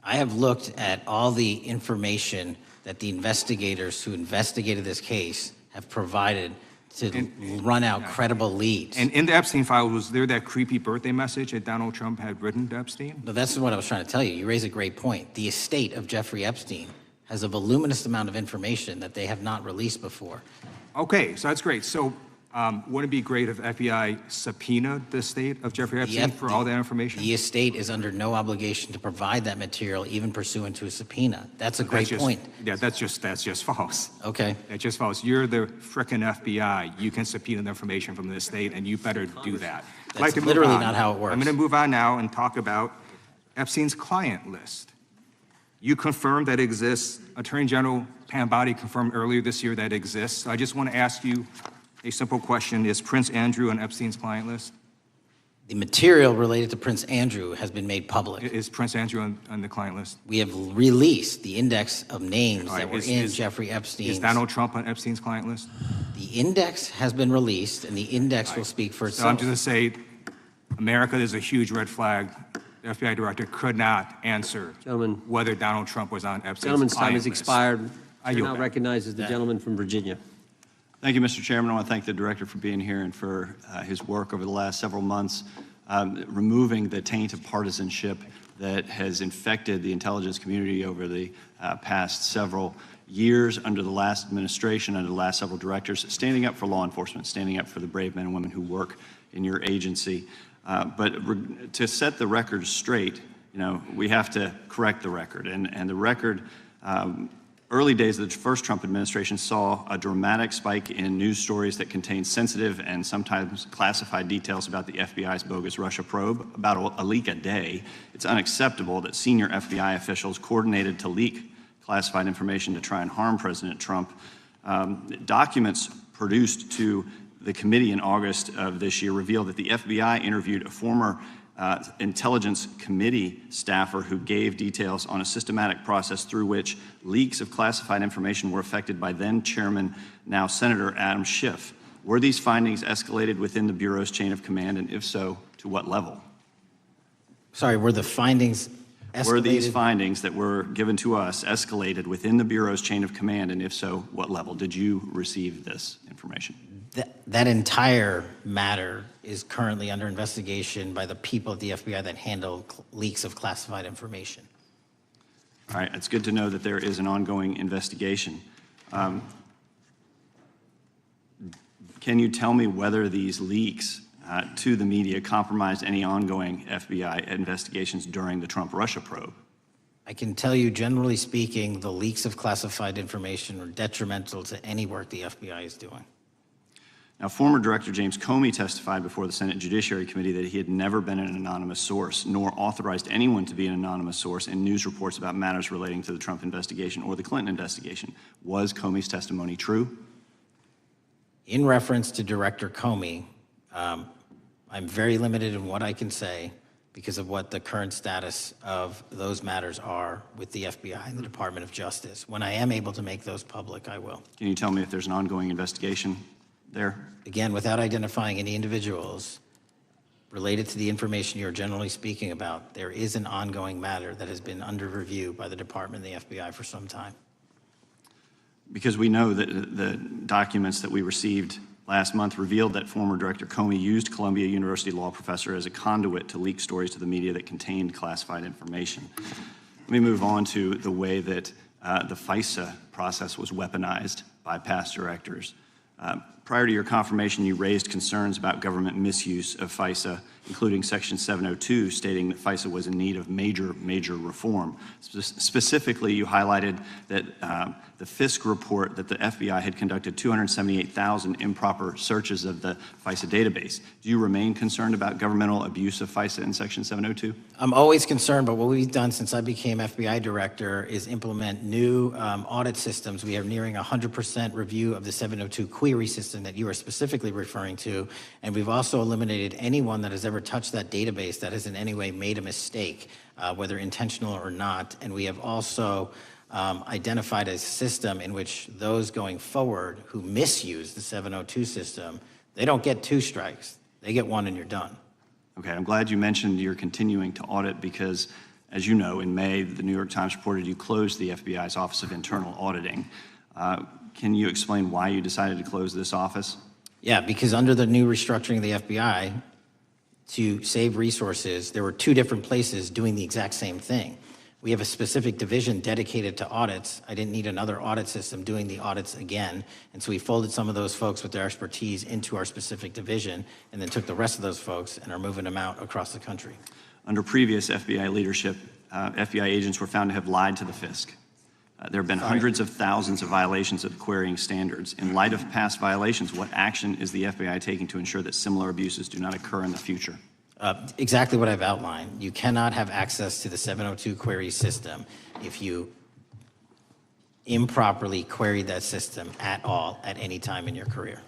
I have looked at all the information that the investigators who investigated this case have provided to run out credible leads. And in the Epstein file, was there that creepy birthday message that Donald Trump had written to Epstein? No, that's what I was trying to tell you. You raise a great point. The estate of Jeffrey Epstein has a voluminous amount of information that they have not released before. Okay, so that's great. So wouldn't it be great if FBI subpoenaed the estate of Jeffrey Epstein for all that information? The estate is under no obligation to provide that material, even pursuant to a subpoena. That's a great point. Yeah, that's just false. Okay. That's just false. You're the frickin' FBI. You can subpoena the information from the estate, and you better do that. I'd like to move literally on. not how it works. I'm going to move on now and talk about Epstein's client list. You confirmed that it exists. Attorney General Pam Bondi confirmed earlier this year that it exists. I just want to ask you a simple question. Is Prince Andrew on Epstein's client list? The material related to Prince Andrew has been made public. Is Prince Andrew on the client list? We have released the index of names All right, that were in Jeffrey Epstein's. Is Donald Trump on Epstein's client list? The index has been released, and the index will speak for So I'm itself. just going to say, America is a huge red flag. The FBI director could not answer whether Donald Trump was on Epstein's Gentleman's time client has list. expired. I Chair yield now back. recognizes the gentleman from Virginia. Thank you, Mr. Chairman. I want to thank the director for being here and for his work over the last several months, removing the taint of partisanship that has infected the intelligence community over the past several years under the last administration, under the last several directors, standing up for law enforcement, standing up for the brave men and women who work in your agency. But to set the record straight, we have to correct the record. And the record, early days of the first Trump administration saw a dramatic spike in news stories that contained sensitive and sometimes classified details about the FBI's bogus Russia probe, about a leak a day. It's unacceptable that senior FBI officials coordinated to leak classified information to try and harm President Trump. Documents produced to the committee in August of this year revealed that the FBI interviewed a former Intelligence Committee staffer who gave details on a systematic process through which leaks of classified information were affected by then Chairman, now Senator Adam Schiff. Were these findings escalated within the Bureau's chain of command, and if so, to what level? Sorry, were the findings escalated? Were these findings that were given to us escalated within the Bureau's chain of command, and if so, what level? Did you receive this information? That entire matter is currently under investigation by the people at the FBI that handle leaks of classified information. All right, it's good to know that there is an ongoing investigation. Can you tell me whether these leaks to the media compromised any ongoing FBI investigations during the Trump-Russia probe? I can tell you, generally speaking, the leaks of classified information are detrimental to any work the FBI is doing. Now, former Director James Comey testified before the Senate Judiciary Committee that he had never been an anonymous source, nor authorized anyone to be an anonymous source in news reports about matters relating to the Trump investigation or the Clinton investigation. Was Comey's testimony true? In reference to Director Comey, I'm very limited in what I can say because of what the current status of those matters are with the FBI and the Department of Justice. When I am able to make those public, I will. Can you tell me if there's an ongoing investigation there? Again, without identifying any individuals related to the information you're generally speaking about, there is an ongoing matter that has been under review by the Department and the FBI for some time. Because we know that the documents that we received last month revealed that former Director Comey used Columbia University law professor as a conduit to leak stories to the media that contained classified information. Let me move on to the way that the FISA process was weaponized by past directors. Prior to your confirmation, you raised concerns about government misuse of FISA, including Section 702, stating that FISA was in need of major reform. Specifically, you highlighted that the FISC report that the FBI had conducted 278,000 improper searches of the FISA database. Do you remain concerned about governmental abuse of FISA in Section 702? I'm always concerned, but what we've done since I became FBI director is implement new audit systems. We are nearing 100% review of the 702 query system that you are specifically referring to, and we've also eliminated anyone that has ever touched that database that has in any way made a mistake, whether intentional or not. And we have also identified a system in which those going forward who misuse the 702 system, they don't get 2 strikes. They get 1 and you're done. Okay, I'm glad you mentioned you're continuing to audit because, as you know, in May, the New York Times reported you closed the FBI's Office of Internal Auditing. Can you explain why you decided to close this office? Yeah, because under the new restructuring of the FBI, to save resources, there were 2 different places doing the exact same thing. We have a specific division dedicated to audits. I didn't need another audit system doing the audits again. And so we folded some of those folks with their expertise into our specific division and then took the rest of those folks and are moving them out across the country. Under previous FBI leadership, FBI agents were found to have lied to the FISC. There have been hundreds of thousands of violations of querying standards. In light of past violations, what action is the FBI taking to ensure that similar abuses do not occur in the future? Exactly what I've outlined. You cannot have access to the 702 query system if you improperly queried that system at all at any time in your career.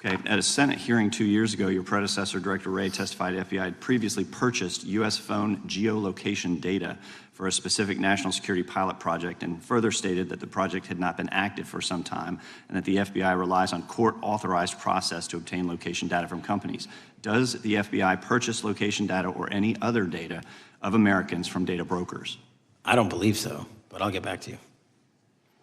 Okay, at a Senate hearing 2 years ago, your predecessor, Director Wray, testified FBI had previously purchased U.S. phone geolocation data for a specific national security pilot project and further stated that the project had not been active for some time and that the FBI relies on court-authorized process to obtain location data from companies. Does the FBI purchase location data or any other data of Americans from data brokers? I don't believe so, but I'll get back to you.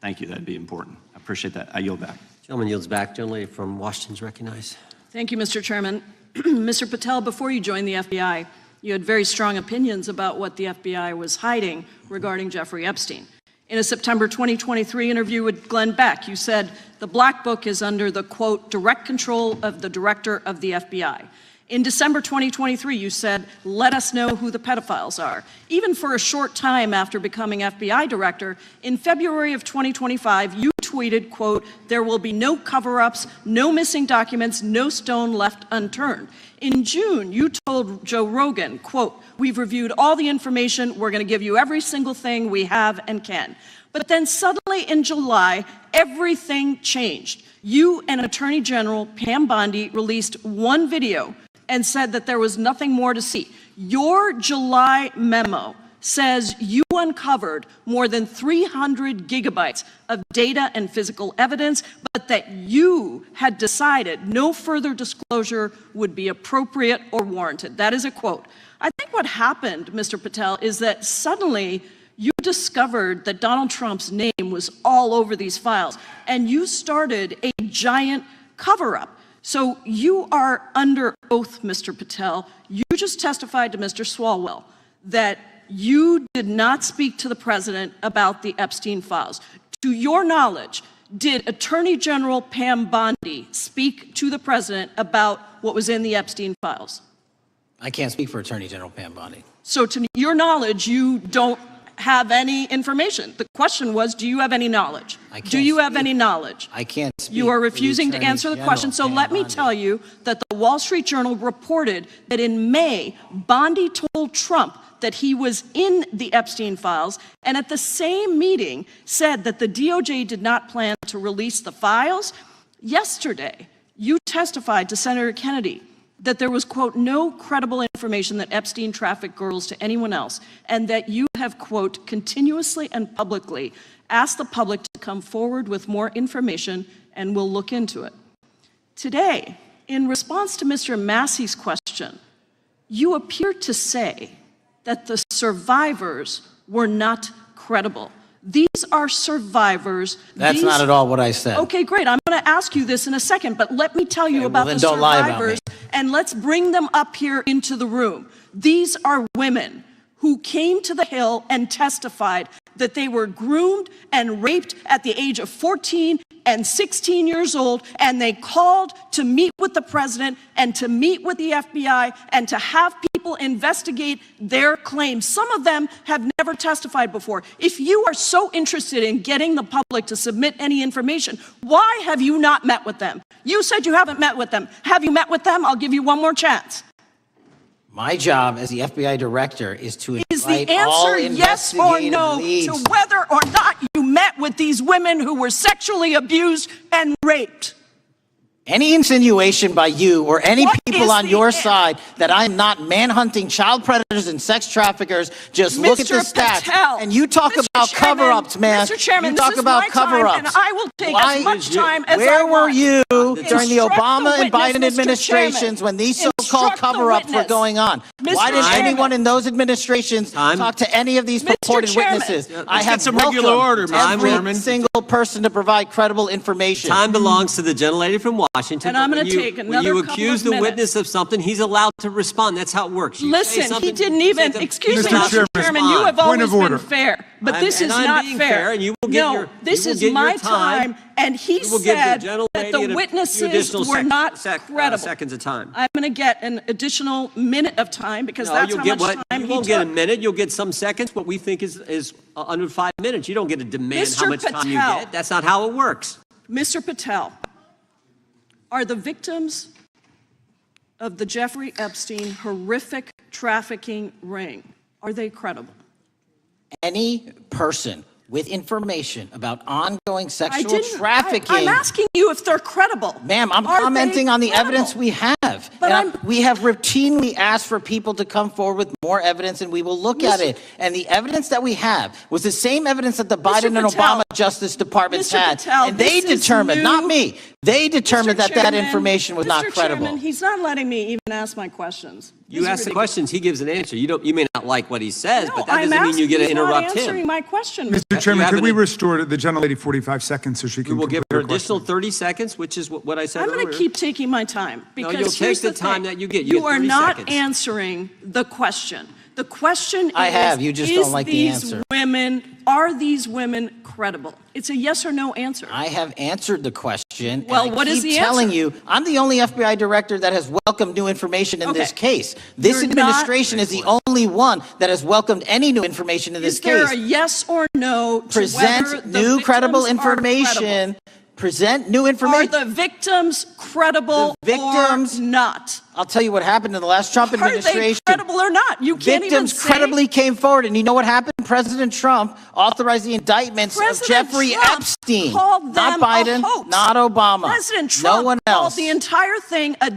Thank you, that'd be important. I appreciate that. I yield back. Gentleman yields back. Gentleman from Washington is recognized. Thank you, Mr. Chairman. Mr. Patel, before you joined the FBI, you had very strong opinions about what the FBI was hiding regarding Jeffrey Epstein. In a September 2023 interview with Glenn Beck, you said the Black Book is under the, quote, direct control of the director of the FBI. In December 2023, you said, let us know who the pedophiles are. Even for a short time after becoming FBI director, in February of 2025, you tweeted, quote, there will be no cover-ups, no missing documents, no stone left unturned. In June, you told Joe Rogan, quote, we've reviewed all the information, we're going to give you every single thing we have and can. But then suddenly in July, everything changed. You and Attorney General Pam Bondi released one video and said that there was nothing more to see. Your July memo says you uncovered more than 300 gigabytes of data and physical evidence, but that you had decided no further disclosure would be appropriate or warranted. That is a quote. I think what happened, Mr. Patel, is that suddenly you discovered that Donald Trump's name was all over these files, and you started a giant cover-up. So you are under oath, Mr. Patel. You just testified to Mr. Swalwell that you did not speak to the president about the Epstein files. To your knowledge, did Attorney General Pam Bondi speak to the president about what was in the Epstein files? I can't speak for Attorney General Pam Bondi. So to your knowledge, you don't have any information. The question was, do you have any knowledge? Do you have any knowledge? I can't speak. You are refusing to answer the question. So let me tell you that the Wall Street Journal reported that in May, Bondi told Trump that he was in the Epstein files, and at the same meeting said that the DOJ did not plan to release the files. Yesterday, you testified to Senator Kennedy that there was, quote, no credible information that Epstein trafficked girls to anyone else, and that you have, quote, continuously and publicly asked the public to come forward with more information and we'll look into it. Today, in response to Mr. Massey's question, you appear to say that the survivors were not credible. These are survivors. That's not at all what I said. Okay, great. I'm going to ask you this in a second, but let me tell you about the survivors, and let's bring them up here into the room. These are women who came to the Hill and testified that they were groomed and raped at the age of 14 and 16 years old, and they called to meet with the president and to meet with the FBI and to have people investigate their claims. Some of them have never testified before. If you are so interested in getting the public to submit any information, why have you not met with them? You said you haven't met with them. Have you met with them? I'll give you one more chance. My job as the FBI director is to Is the invite all answer yes or investigative no leads. to whether or not you met with these women who were sexually abused and raped? Any insinuation by you or any What people is on the your an- side that I'm not manhunting child predators and sex traffickers, just look at the Mr. stats. Patel, And you talk Mr. about Chairman, cover-ups, man. Mr. Chairman, you this talk is about my time, cover-ups. and I will take as much time as I Where were want. you during the Instruct Obama and witness, Biden Mr. administrations Chairman. when these so-called Instruct the cover-ups were witness. going on? Mr. Why didn't Chairman. anyone in those administrations talk to any of these Mr. purported Chairman. witnesses? Let's I get have some regular order, welcomed Mr. every Chairman. single person to provide credible information. Time belongs to the gentlelady from Washington. And I'm but gonna when you- take when another you couple accuse of the minutes. witness of something, he's allowed to respond. That's how it works. You say Listen, something, he didn't you say even, the- excuse me, He's allowed to Mr. Chairman, respond. you have Point always of been order. fair, but I'm- this and is I'm not being fair. fair, and you will get No, your- this you will is get your my time. time, and he You will give the said gentlelady that the a few witnesses additional were not seconds credible. of time. I'm going to get an additional minute of time because No, that's you'll how get much what? time You he won't get a took. minute. You'll get some seconds. What we think is under 5 minutes. You don't get to demand how Mr. much time you Patel. get. That's not how it works. Mr. Patel, are the victims of the Jeffrey Epstein horrific trafficking ring, are they credible? Any person with information about ongoing sexual trafficking. I'm asking you if they're credible. Ma'am, I'm Are commenting they on the credible? evidence we have. But And we have routinely asked for people to come forward with more evidence, and we will look at it. And the evidence that we have was the same evidence that the Biden and Patel. Obama Justice Departments Mr. had. Patel, And they this is determined, new. not me, they determined that that Chairman, information was not Mr. credible. Chairman, he's not letting me even ask my questions. You These are ask the ridiculous. questions, he gives an answer. You may not like what he says, No, but that I'm doesn't mean you get to asking, he's not interrupt answering him. my question. Mr. Chairman, have could we an- restore to the gentlelady 45 seconds so she We can will give complete her her question? additional 30 seconds, which is what I said I'm earlier. going to keep taking my time because you'll take here's the the time thing. that you get. You get are 30 not seconds. answering the question. The question I is, have, you just don't like the these answer. are these women credible? It's a yes or no answer. I have answered the question. Well, and I what is keep the telling answer? you, I'm the only FBI director that has welcomed new information in this Okay. case. This You're administration is the only one that has welcomed any new information in this Is there case. a yes or no to whether Present the new credible victims are information. credible? Present new Are information. the victims credible victims- or not? I'll tell you what happened in the last Trump Are they administration. credible or not? You can't even Victims say. credibly came forward, and you know what happened? President Trump authorized the indictments President of Jeffrey Trump Epstein, called not them a Biden, hoax. not Obama, President Trump no one called else. the entire thing a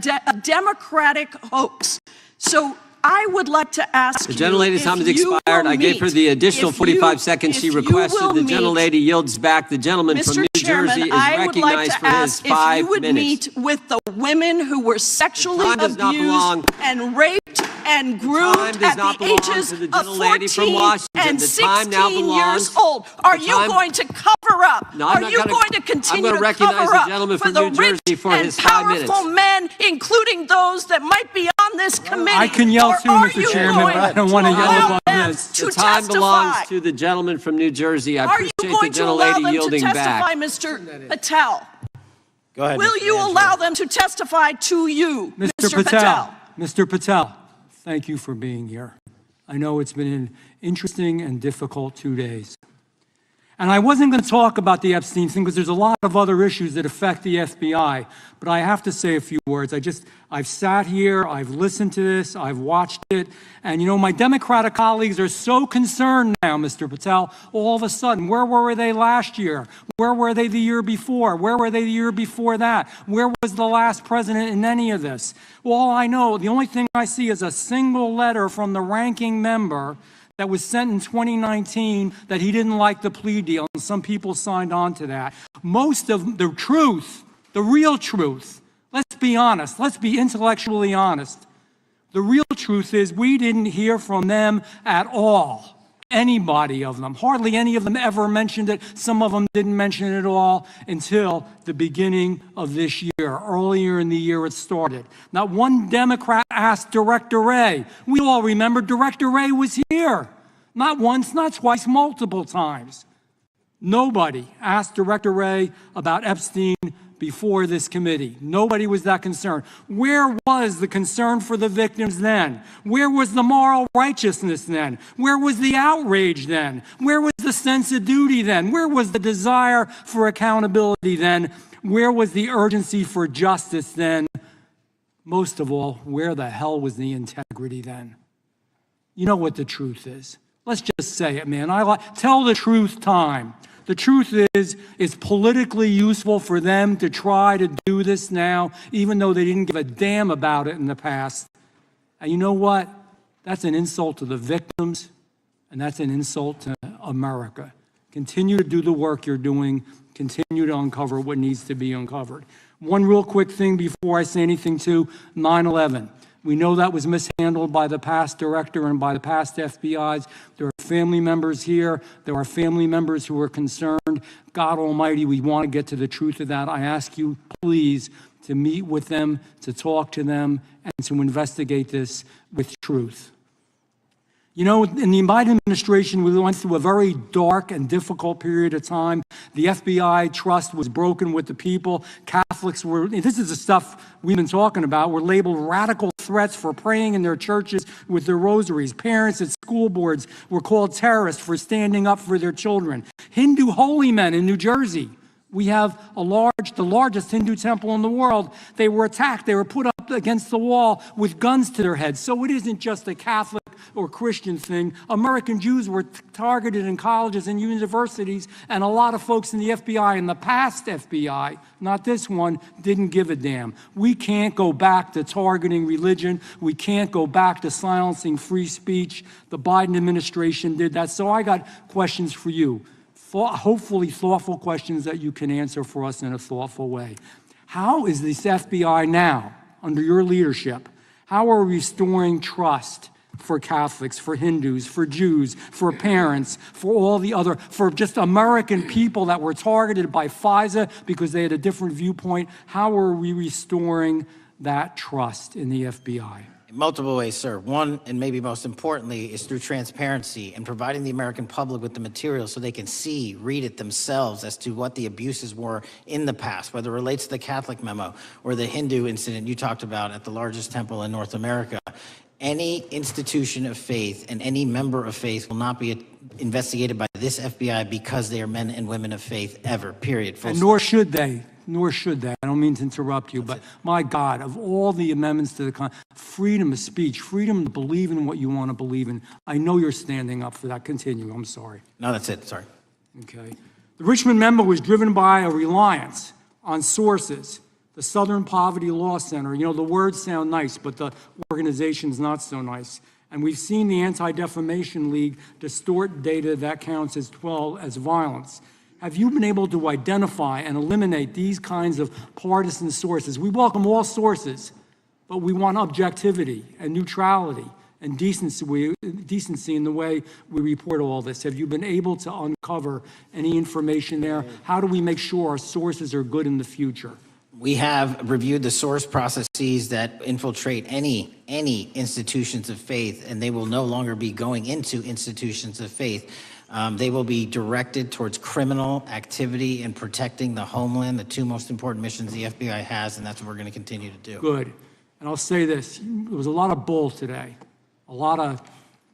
Democratic hoax. So I would like to ask The you gentlelady's if time has you expired. will I gave her meet- the additional if you- 45 seconds she if you requested. will The meet- gentlelady yields back. The gentleman from Mr. New Chairman, Jersey is I would like recognized to for his ask if 5 you would minutes. meet with the women who were sexually time does not belong- abused and raped and groomed time does at not the belong ages to the of gentlelady from 14 Washington. and The time now 16 belongs- years old. Are the you time- going to cover up? No, I'm Are not you gonna- going to I'm continue gonna to recognize cover the up gentleman for from the New Jersey rich for and his 5 minutes. powerful men, including those that might be on this committee? I can yell Or too, are Mr. you Chairman, but I don't want to going yell allow about them this. to The time testify? belongs to the gentleman from New Jersey. I Are you appreciate the going to allow gentlelady them to yielding testify, back. Mr. Patel? Go ahead. Will Mr. you Angelo. allow them to testify to you, Mr. Patel? Mr. Patel, thank you for being here. I know it's been an interesting and difficult 2 days. And I wasn't going to talk about the Epstein thing because there's a lot of other issues that affect the FBI, but I have to say a few words. I've sat here, I've listened to this, I've watched it, and you know, my Democratic colleagues are so concerned now, Mr. Patel, all of a sudden. Where were they last year? Where were they the year before? Where were they the year before that? Where was the last president in any of this? All I know, the only thing I see is a single letter from the ranking member that was sent in 2019 that he didn't like the plea deal, and some people signed on to that. Most of the truth, the real truth, let's be honest, let's be intellectually honest. The real truth is we didn't hear from them at all. Anybody of them. Hardly any of them ever mentioned it. Some of them didn't mention it at all until the beginning of this year. Earlier in the year it started. Not one Democrat asked Director Wray. We all remember Director Wray was here. Not once, not twice, multiple times. Nobody asked Director Wray about Epstein before this committee. Nobody was that concerned. Where was the concern for the victims then? Where was the moral righteousness then? Where was the outrage then? Where was the sense of duty then? Where was the desire for accountability then? Where was the urgency for justice then? Most of all, where the hell was the integrity then? You know what the truth is. Let's just say it, man. Tell the truth time. The truth is, it's politically useful for them to try to do this now, even though they didn't give a damn about it in the past. And you know what? That's an insult to the victims, and that's an insult to America. Continue to do the work you're doing. Continue to uncover what needs to be uncovered. One real quick thing before I say anything to 9/11. We know that was mishandled by the past director and by the past FBIs. There are family members here. There are family members who are concerned. God Almighty, we want to get to the truth of that. I ask you, please, to meet with them, to talk to them, and to investigate this with truth. You know, in the Biden administration, we went through a very dark and difficult period of time. The FBI trust was broken with the people. Catholics were, this is the stuff we've been talking about, were labeled radical threats for praying in their churches with their rosaries. Parents at school boards were called terrorists for standing up for their children. Hindu holy men in New Jersey. We have the largest Hindu temple in the world. They were attacked. They were put up against the wall with guns to their heads. So it isn't just a Catholic or Christian thing. American Jews were targeted in colleges and universities, and a lot of folks in the FBI, in the past FBI, not this one, didn't give a damn. We can't go back to targeting religion. We can't go back to silencing free speech. The Biden administration did that. So I got questions for you. Hopefully thoughtful questions that you can answer for us in a thoughtful way. How is this FBI now, under your leadership, how are we restoring trust for Catholics, for Hindus, for Jews, for parents, for all the other, for just American people that were targeted by FISA because they had a different viewpoint? How are we restoring that trust in the FBI? Multiple ways, sir. One, and maybe most importantly, is through transparency and providing the American public with the material so they can see, read it themselves as to what the abuses were in the past, whether it relates to the Catholic memo or the Hindu incident you talked about at the largest temple in North America. Any institution of faith and any member of faith will not be investigated by this FBI because they are men and women of faith ever, period. And nor should they. Nor should they. I don't mean to interrupt you, but my God, of all the amendments to the freedom of speech, freedom to believe in what you want to believe in, I know you're standing up for that. Continue. I'm sorry. No, that's it. Sorry. Okay. The Richmond memo was driven by a reliance on sources. The Southern Poverty Law Center, you know, the words sound nice, but the organization's not so nice. And we've seen the Anti-Defamation League distort data that counts as violence. Have you been able to identify and eliminate these kinds of partisan sources? We welcome all sources, but we want objectivity and neutrality and decency in the way we report all this. Have you been able to uncover any information there? How do we make sure our sources are good in the future? We have reviewed the source processes that infiltrate any institutions of faith, and they will no longer be going into institutions of faith. They will be directed towards criminal activity and protecting the homeland, the two most important missions the FBI has, and that's what we're going to continue to do. Good. And I'll say this, there was a lot of bull today, a lot of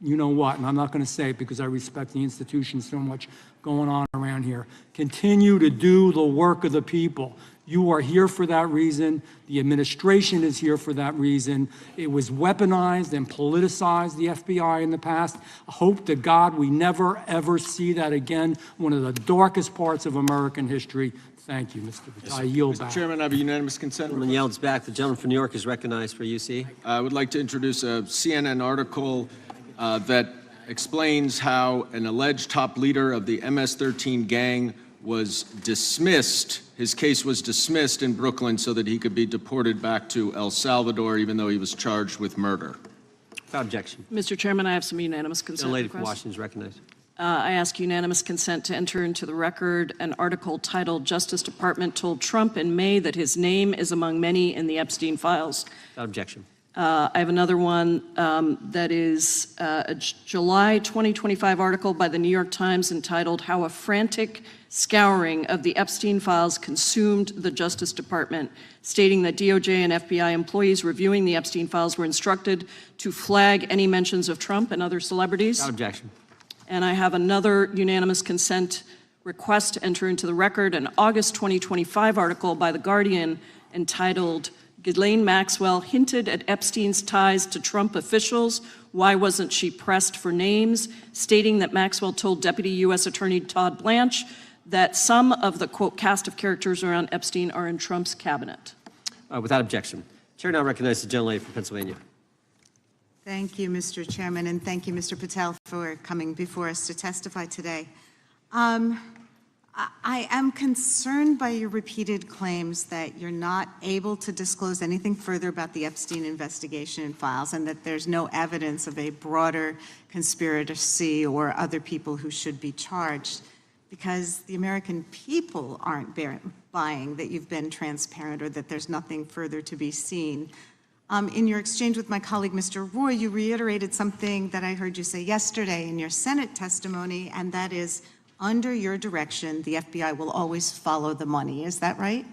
you know what, and I'm not going to say it because I respect the institution so much going on around here. Continue to do the work of the people. You are here for that reason. The administration is here for that reason. It was weaponized and politicized, the FBI, in the past. I hope to God we never, ever see that again. One of the darkest parts of American history. Thank you, Mr. Patel. I yield back. Mr. Chairman, I have a unanimous consent. Gentleman yields back. The gentleman from New York is recognized for UC. I would like to introduce a CNN article that explains how an alleged top leader of the MS-13 gang was dismissed. His case was dismissed in Brooklyn so that he could be deported back to El Salvador, even though he was charged with murder. Without objection. Mr. Chairman, I have some unanimous consent. The lady from Washington is recognized. I ask unanimous consent to enter into the record an article titled "Justice Department Told Trump in May that his name is among many in the Epstein files." Without objection. I have another one that is a July 2025 article by the New York Times entitled "How a Frantic Scouring of the Epstein Files Consumed the Justice Department," stating that DOJ and FBI employees reviewing the Epstein files were instructed to flag any mentions of Trump and other celebrities. Without objection. And I have another unanimous consent request to enter into the record an August 2025 article by The Guardian entitled "Ghislaine Maxwell hinted at Epstein's ties to Trump officials. Why wasn't she pressed for names?" stating that Maxwell told Deputy U.S. Attorney Todd Blanche that some of the, quote, cast of characters around Epstein are in Trump's cabinet. Without objection. Chair now recognizes the gentlelady from Pennsylvania. Thank you, Mr. Chairman, and thank you, Mr. Patel, for coming before us to testify today. I am concerned by your repeated claims that you're not able to disclose anything further about the Epstein investigation and files, and that there's no evidence of a broader conspiracy or other people who should be charged, because the American people aren't buying that you've been transparent or that there's nothing further to be seen. In your exchange with my colleague, Mr. Roy, you reiterated something that I heard you say yesterday in your Senate testimony, and that is, under your direction, the FBI will always follow the money. Is that right?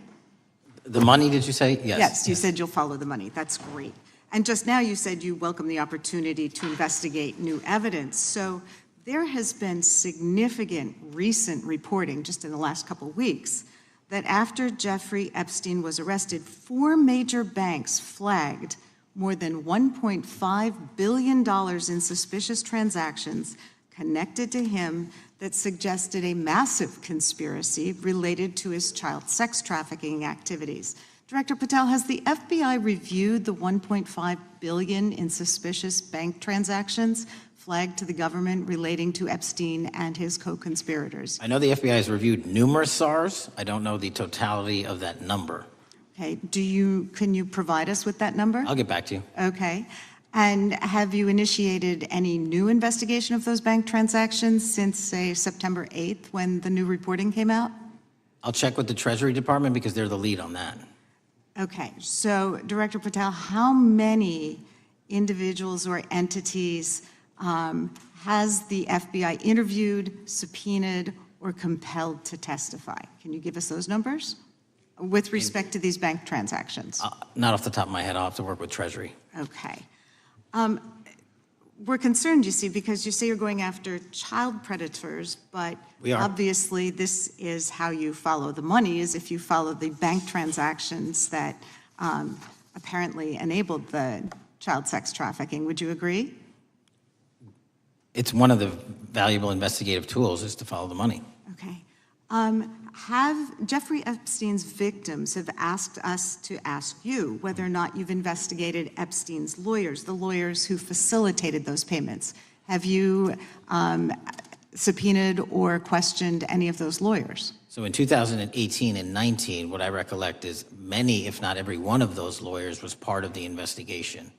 The money, did you say? Yes. Yes, you said you'll follow the money. That's great. And just now you said you welcome the opportunity to investigate new evidence. So there has been significant recent reporting just in the last couple of weeks that after Jeffrey Epstein was arrested, 4 major banks flagged more than $1.5 billion in suspicious transactions connected to him that suggested a massive conspiracy related to his child sex trafficking activities. Director Patel, has the FBI reviewed the $1.5 billion in suspicious bank transactions flagged to the government relating to Epstein and his co-conspirators? I know the FBI has reviewed numerous SARs. I don't know the totality of that number. Okay, can you provide us with that number? I'll get back to you. Okay. And have you initiated any new investigation of those bank transactions since, say, September 8th, when the new reporting came out? I'll check with the Treasury Department because they're the lead on that. Okay, so Director Patel, how many individuals or entities has the FBI interviewed, subpoenaed, or compelled to testify? Can you give us those numbers with respect to these bank transactions? Not off the top of my head. I'll have to work with Treasury. Okay. We're concerned, you see, because you say you're going after child predators, but we are. Obviously this is how you follow the money, is if you follow the bank transactions that apparently enabled the child sex trafficking. Would you agree? It's one of the valuable investigative tools is to follow the money. Okay. Have Jeffrey Epstein's victims have asked us to ask you whether or not you've investigated Epstein's lawyers, the lawyers who facilitated those payments. Have you subpoenaed or questioned any of those lawyers? So in 2018 and 19, what I recollect is many, if not every one of those lawyers was part of the investigation.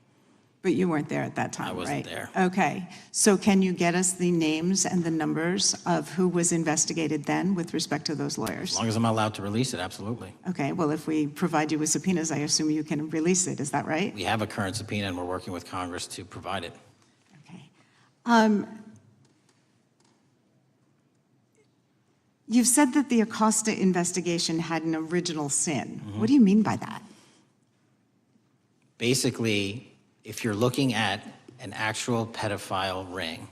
But you weren't there at that time, I wasn't right? there. Okay. So can you get us the names and the numbers of who was investigated then with respect to those lawyers? As long as I'm allowed to release it, absolutely. Okay. Well, if we provide you with subpoenas, I assume you can release it. Is that right? We have a current subpoena and we're working with Congress to provide it. You've said that the Acosta investigation had an original sin. What do you mean by that? Basically, if you're looking at an actual pedophile ring,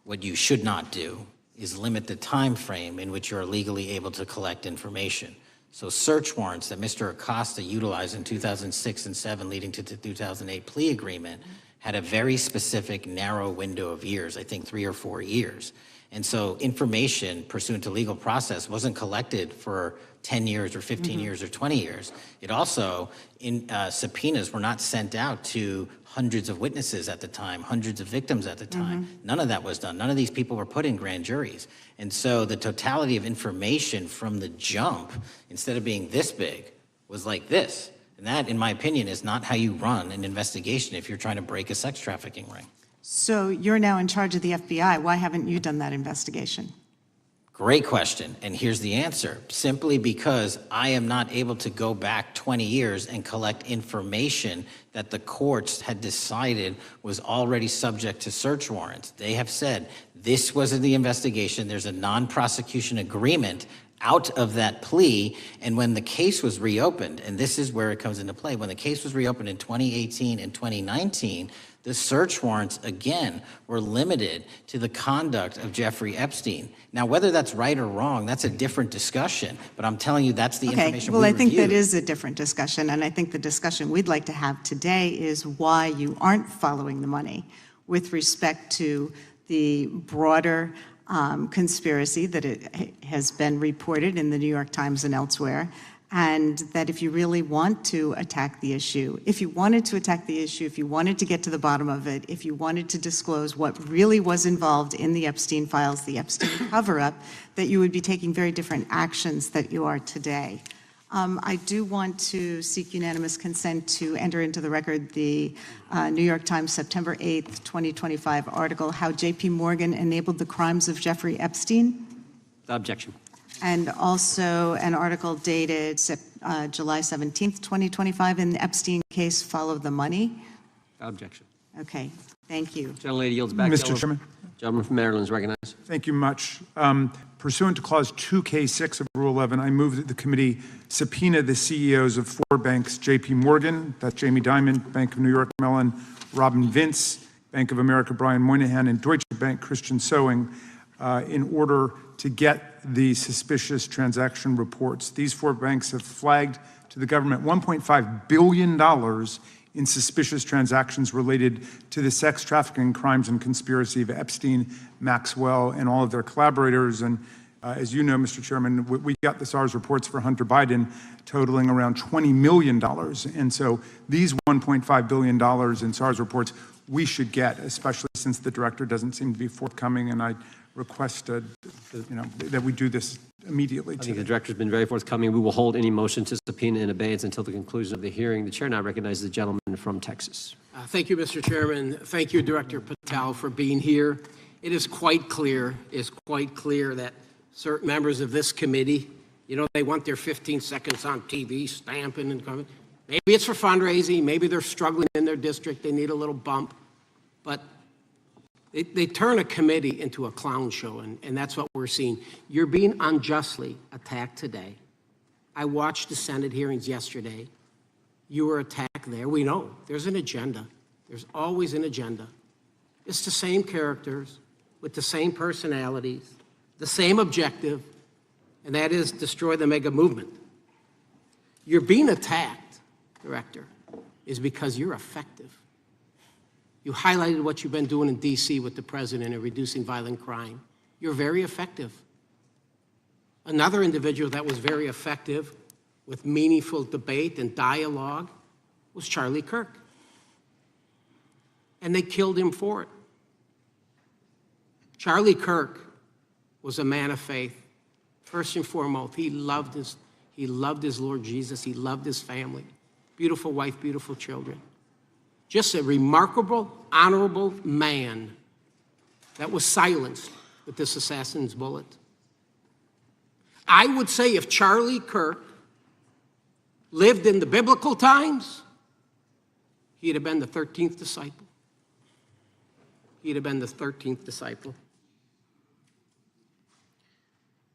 what you should not do is limit the time frame in which you're legally able to collect information. So search warrants that Mr. Acosta utilized in 2006 and 7 leading to the 2008 plea agreement had a very specific narrow window of years, I think 3 or 4 years. And so information pursuant to legal process wasn't collected for 10 years or 15 years or 20 years. It also, subpoenas were not sent out to hundreds of witnesses at the time, hundreds of victims at the time. None of that was done. None of these people were put in grand juries. And so the totality of information from the jump, instead of being this big, was like this. And that, in my opinion, is not how you run an investigation if you're trying to break a sex trafficking ring. So you're now in charge of the FBI. Why haven't you done that investigation? Great question, and here's the answer. Simply because I am not able to go back 20 years and collect information that the courts had decided was already subject to search warrants. They have said, this was in the investigation, there's a non-prosecution agreement out of that plea, and when the case was reopened, and this is where it comes into play, when the case was reopened in 2018 and 2019, the search warrants, again, were limited to the conduct of Jeffrey Epstein. Now, whether that's right or wrong, that's a different discussion, but I'm telling you that's the information we well, I think reviewed. that is a different discussion, and I think the discussion we'd like to have today is why you aren't following the money with respect to the broader conspiracy that it has been reported in the New York Times and elsewhere, and that if you really want to attack the issue, if you wanted to attack the issue, if you wanted to get to the bottom of it, if you wanted to disclose what really was involved in the Epstein files, the Epstein cover-up, that you would be taking very different actions that you are today. I do want to seek unanimous consent to enter into the record the New York Times September 8th, 2025 article, How J.P. Morgan Enabled the Crimes of Jeffrey Epstein. Objection. And also an article dated July 17th, 2025, in the Epstein case, Follow the Money. Objection. Okay, thank you. Gentlelady yields back. Mr. Chairman. Gentleman from Maryland is recognized. Thank you much. Pursuant to Clause 2K6 of Rule 11, I move that the committee subpoena the CEOs of 4 banks, J.P. Morgan, that's Jamie Dimon, Bank of New York Mellon, Robin Vince, Bank of America, Brian Moynihan, and Deutsche Bank, Christian Sowing, in order to get the suspicious transaction reports. These 4 banks have flagged to the government $1.5 billion in suspicious transactions related to the sex trafficking crimes and conspiracy of Epstein, Maxwell, and all of their collaborators. And as you know, Mr. Chairman, we got the SARS reports for Hunter Biden totaling around $20 million. And so these $1.5 billion in SARS reports we should get, especially since the director doesn't seem to be forthcoming. And I request that we do this immediately. I think the director's been very forthcoming. We will hold any motion to subpoena in abeyance until the conclusion of the hearing. The chair now recognizes the gentleman from Texas. Thank you, Mr. Chairman. Thank you, Director Patel, for being here. It is quite clear that certain members of this committee, they want their 15 seconds on TV, stamping and coming. Maybe it's for fundraising. Maybe they're struggling in their district. They need a little bump. But they turn a committee into a clown show, and that's what we're seeing. You're being unjustly attacked today. I watched the Senate hearings yesterday. You were attacked there. We know there's an agenda. There's always an agenda. It's the same characters with the same personalities, the same objective, and that is destroy the mega movement. You're being attacked, Director, is because you're effective. You highlighted what you've been doing in D.C. with the president in reducing violent crime. You're very effective. Another individual that was very effective with meaningful debate and dialogue was Charlie Kirk. And they killed him for it. Charlie Kirk was a man of faith. First and foremost, he loved his Lord Jesus. He loved his family. Beautiful wife, beautiful children. Just a remarkable, honorable man that was silenced with this assassin's bullet. I would say if Charlie Kirk lived in the biblical times, he'd have been the 13th disciple. He'd have been the 13th disciple.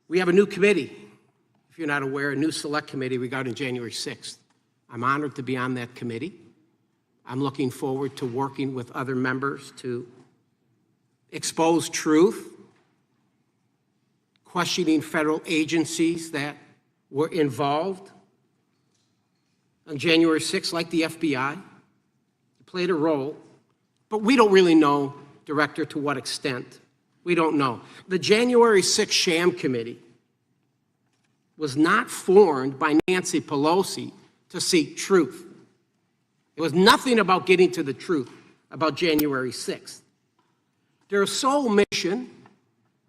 We have a new committee, if you're not aware, a new select committee regarding January 6th. I'm honored to be on that committee. I'm looking forward to working with other members to expose truth, questioning federal agencies that were involved on January 6th, like the FBI, played a role, but we don't really know, Director, to what extent. We don't know. The January 6th sham committee was not formed by Nancy Pelosi to seek truth. It was nothing about getting to the truth about January 6th. Their sole mission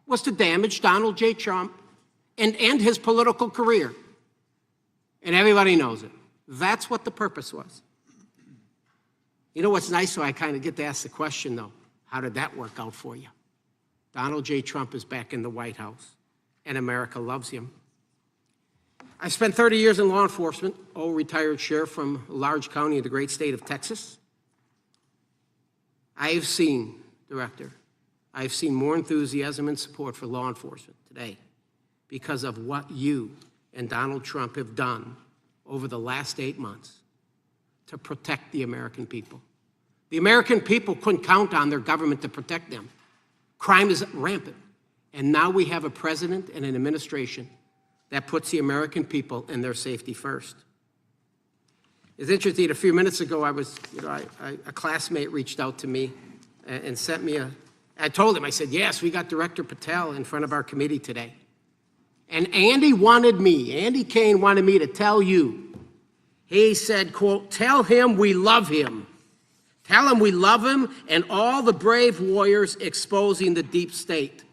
was to damage Donald J. Trump and end his political career. And everybody knows it. That's what the purpose was. You know what's nice, so I kind of get to ask the question, though, how did that work out for you? Donald J. Trump is back in the White House. and America loves him. I spent 30 years in law enforcement, retired sheriff from a large county in the great state of Texas. I have seen, Director, I have seen more enthusiasm and support for law enforcement today because of what you and Donald Trump have done over the last 8 months to protect the American people. The American people couldn't count on their government to protect them. Crime is rampant. And now we have a president and an administration that puts the American people and their safety first. It's interesting, a few minutes ago, a classmate reached out to me and sent me I told him, I said, yes, we got Director Patel in front of our committee today. And Andy Kane wanted me to tell you, he said, quote, tell him we love him. Tell him we love him and all the brave warriors exposing the deep state.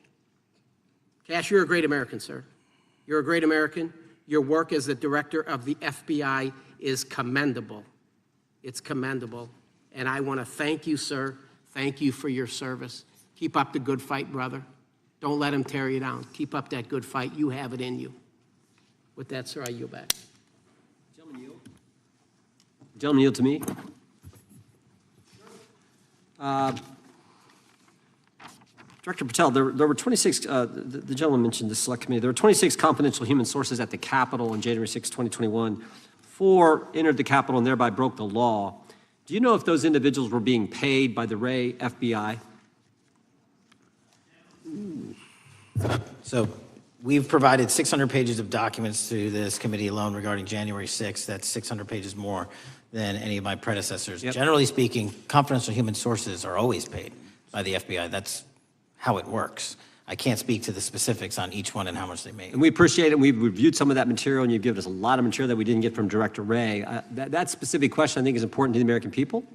Cash, you're a great American, sir. You're a great American. Your work as the director of the FBI is commendable. It's commendable. And I want to thank you, sir. Thank you for your service. Keep up the good fight, brother. Don't let him tear you down. Keep up that good fight. You have it in you. With that, sir, I yield back. Gentlemen yield. Gentlemen yield to me. Director Patel, there were 26, the gentleman mentioned the select committee, there were 26 confidential human sources at the Capitol on January 6, 2021. 4 entered the Capitol and thereby broke the law. Do you know if those individuals were being paid by the Ray FBI? So we've provided 600 pages of documents to this committee alone regarding January 6th. That's 600 pages more than any of my predecessors. Yep. Generally speaking, confidential human sources are always paid by the FBI. That's how it works. I can't speak to the specifics on each one and how much they make. And we appreciate it. We've reviewed some of that material, and you've given us a lot of material that we didn't get from Director Ray. That specific question, I think, is important to the American people.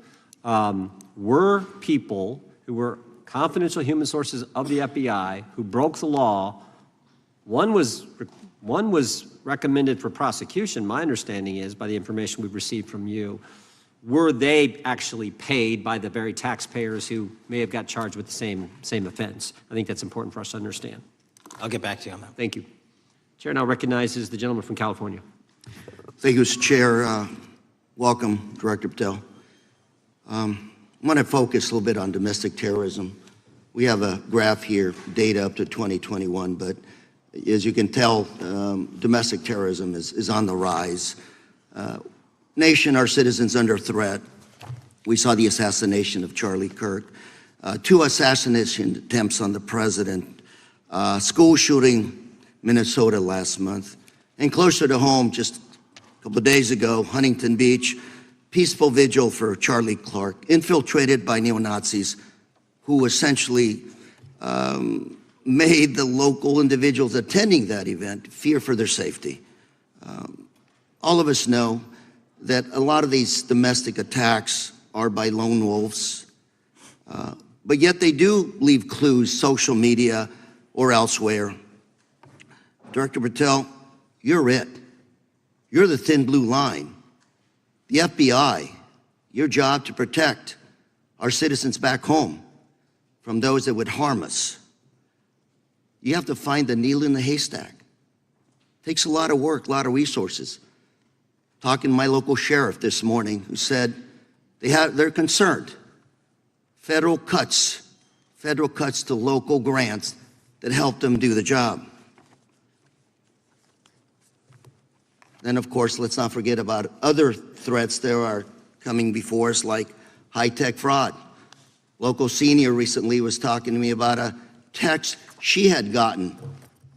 Were people who were confidential human sources of the FBI who broke the law, one was recommended for prosecution, my understanding is, by the information we've received from you. Were they actually paid by the very taxpayers who may have got charged with the same offense? I think that's important for us to understand. I'll get back to you on that. Thank you. Chair now recognizes the gentleman from California. Thank you, Mr. Chair. Welcome, Director Patel. I want to focus a little bit on domestic terrorism. We have a graph here, data up to 2021, but as you can tell, domestic terrorism is on the rise. Nation, our citizens under threat. We saw the assassination of Charlie Kirk, 2 assassination attempts on the president, school shooting, Minnesota last month, and closer to home, just a couple of days ago, Huntington Beach, peaceful vigil for Charlie Clark, infiltrated by neo-Nazis who essentially made the local individuals attending that event fear for their safety. All of us know that a lot of these domestic attacks are by lone wolves, but yet they do leave clues, social media or elsewhere. Director Patel, you're it. You're the thin blue line. The FBI, your job to protect our citizens back home from those that would harm us. You have to find the needle in the haystack. Takes a lot of work, a lot of resources. Talking to my local sheriff this morning who said they're concerned. Federal cuts to local grants that help them do the job. Then, of course, let's not forget about other threats that are coming before us, like high-tech fraud. Local senior recently was talking to me about a text she had gotten,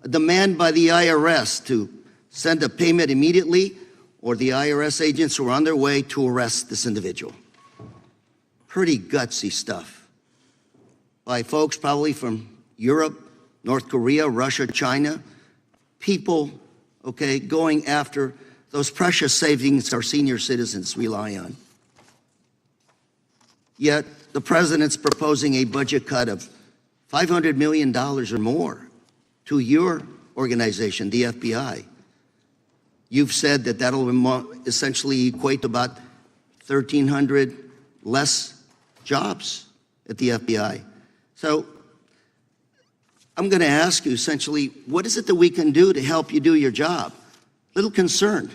a demand by the IRS to send a payment immediately, or the IRS agents were on their way to arrest this individual. Pretty gutsy stuff by folks probably from Europe, North Korea, Russia, China, people, okay, going after those precious savings our senior citizens rely on. Yet the president's proposing a budget cut of $500 million or more to your organization, the FBI. You've said that that'll essentially equate to about 1,300 less jobs at the FBI. So I'm going to ask you essentially, what is it that we can do to help you do your job? Little concerned.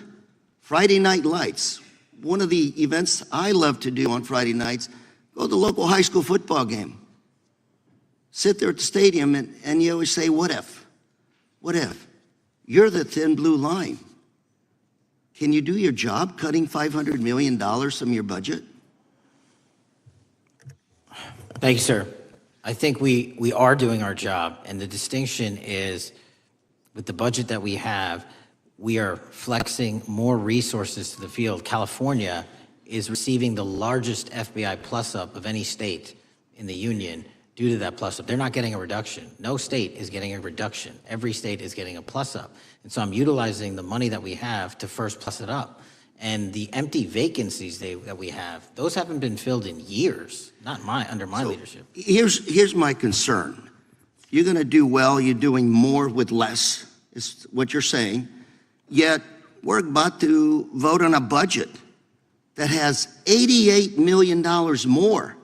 Friday Night Lights. One of the events I love to do on Friday nights, go to the local high school football game. Sit there at the stadium and you always say, what if? What if? You're the thin blue line. Can you do your job cutting $500 million from your budget? Thank you, sir. I think we are doing our job, and the distinction is with the budget that we have, we are flexing more resources to the field. California is receiving the largest FBI plus-up of any state in the union due to that plus-up. They're not getting a reduction. No state is getting a reduction. Every state is getting a plus-up. And so I'm utilizing the money that we have to first plus it up. And the empty vacancies that we have, those haven't been filled in years, not under my leadership. Here's my concern. You're going to do well, you're doing more with less, is what you're saying. Yet, we're about to vote on a budget that has $88 million more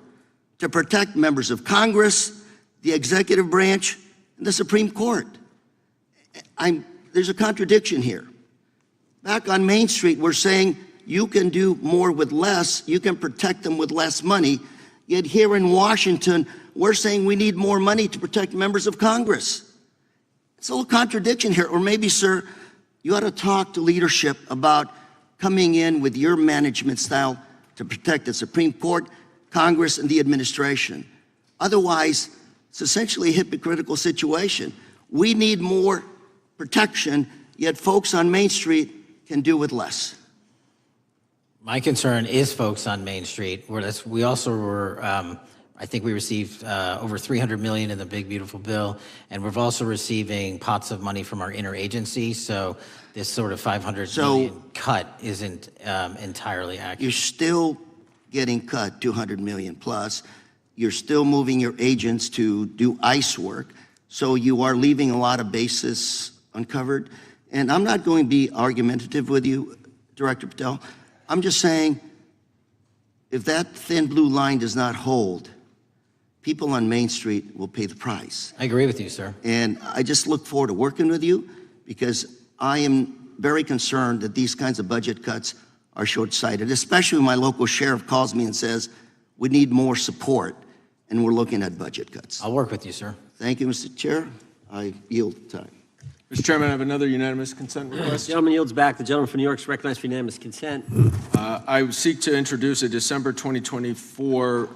to protect members of Congress, the executive branch, and the Supreme Court. There's a contradiction here. Back on Main Street, we're saying you can do more with less, you can protect them with less money, yet here in Washington, we're saying we need more money to protect members of Congress. It's a little contradiction here, or maybe, sir, you ought to talk to leadership about coming in with your management style to protect the Supreme Court, Congress, and the administration. Otherwise, it's essentially a hypocritical situation. We need more protection, yet folks on Main Street can do with less. My concern is folks on Main Street. We also were, I think we received over $300 million in the big, beautiful bill, and we're also receiving pots of money from our interagency, so this sort of $500 million cut isn't entirely accurate. You're still getting cut $200 million plus. You're still moving your agents to do ICE work, so you are leaving a lot of bases uncovered. And I'm not going to be argumentative with you, Director Patel. I'm just saying, if that thin blue line does not hold, people on Main Street will pay the price. I agree with you, sir. And I just look forward to working with you because I am very concerned that these kinds of budget cuts are short-sighted, especially when my local sheriff calls me and says, we need more support, and we're looking at budget cuts. I'll work with you, sir. Thank you, Mr. Chair. I yield time. Mr. Chairman, I have another unanimous consent request. The gentleman yields back. The gentleman from New York is recognized for unanimous consent. I seek to introduce a December 2024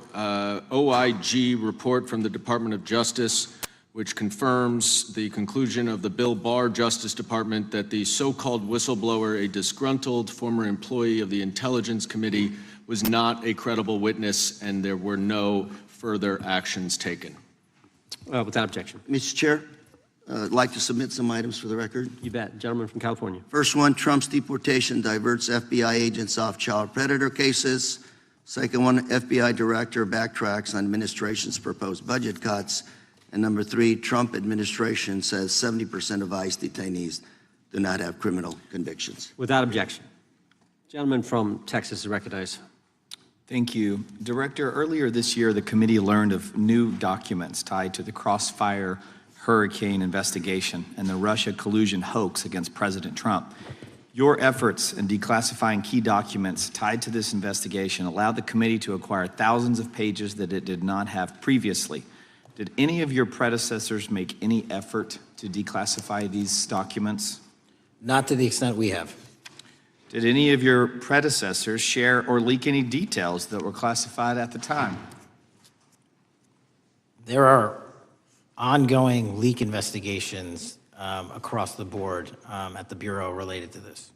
OIG report from the Department of Justice, which confirms the conclusion of the Bill Barr Justice Department that the so-called whistleblower, a disgruntled former employee of the Intelligence Committee, was not a credible witness and there were no further actions taken. Without objection. Mr. Chair, I'd like to submit some items for the record. You bet. Gentleman from California. First one, Trump's deportation diverts FBI agents off child predator cases. Second one, FBI director backtracks on administration's proposed budget cuts. And number three, Trump administration says 70% of ICE detainees do not have criminal convictions. Without objection. Gentleman from Texas is recognized. Thank you. Director, earlier this year, the committee learned of new documents tied to the Crossfire Hurricane investigation and the Russia collusion hoax against President Trump. Your efforts in declassifying key documents tied to this investigation allowed the committee to acquire thousands of pages that it did not have previously. Did any of your predecessors make any effort to declassify these documents? Not to the extent we have. Did any of your predecessors share or leak any details that were classified at the time? There are ongoing leak investigations across the board at the Bureau related to this.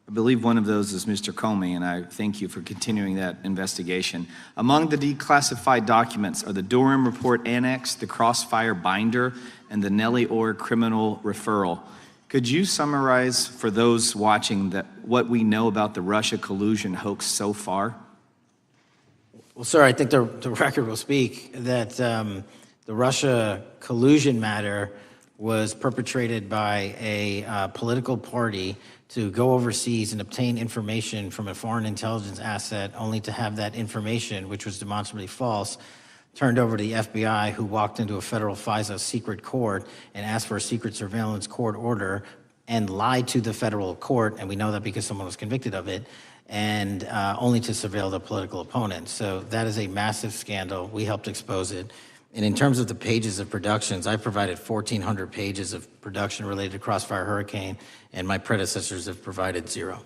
I believe one of those is Mr. Comey, and I thank you for continuing that investigation. Among the declassified documents are the Durham Report Annex, the Crossfire Binder, and the Nellie Orr Criminal Referral. Could you summarize for those watching what we know about the Russia collusion hoax so far? Well, sir, I think the record will speak that the Russia collusion matter was perpetrated by a political party to go overseas and obtain information from a foreign intelligence asset only to have that information, which was demonstrably false, turned over to the FBI, who walked into a federal FISA secret court and asked for a secret surveillance court order and lied to the federal court, and we know that because someone was convicted of it, and only to surveil the political opponent. So that is a massive scandal. We helped expose it. And in terms of the pages of productions, I provided 1,400 pages of production related to Crossfire Hurricane, and my predecessors have provided 0.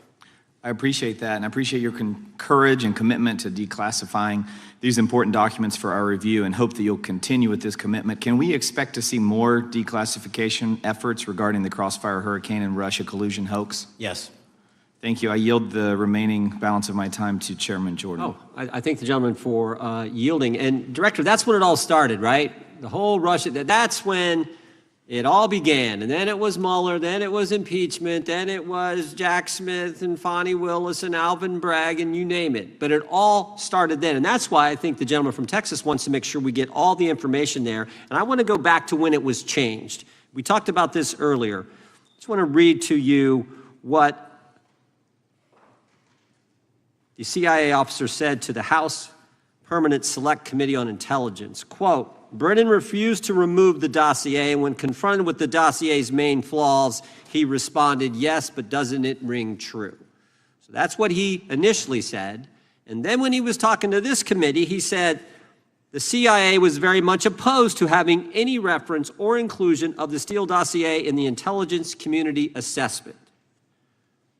I appreciate that, and I appreciate your courage and commitment to declassifying these important documents for our review, and hope that you'll continue with this commitment. Can we expect to see more declassification efforts regarding the Crossfire Hurricane and Russia collusion hoax? Yes. Thank you. I yield the remaining balance of my time to Chairman Jordan. Oh, I thank the gentleman for yielding. And Director, that's when it all started, right? The whole Russia, that's when it all began. And then it was Mueller, then it was impeachment, then it was Jack Smith and Fonnie Willis and Alvin Bragg and you name it. But it all started then. And that's why I think the gentleman from Texas wants to make sure we get all the information there. And I want to go back to when it was changed. We talked about this earlier. I just want to read to you what the CIA officer said to the House Permanent Select Committee on Intelligence, quote, Brennan refused to remove the dossier, and when confronted with the dossier's main flaws, he responded, yes, but doesn't it ring true? So that's what he initially said. And then when he was talking to this committee, he said the CIA was very much opposed to having any reference or inclusion of the Steele dossier in the intelligence community assessment.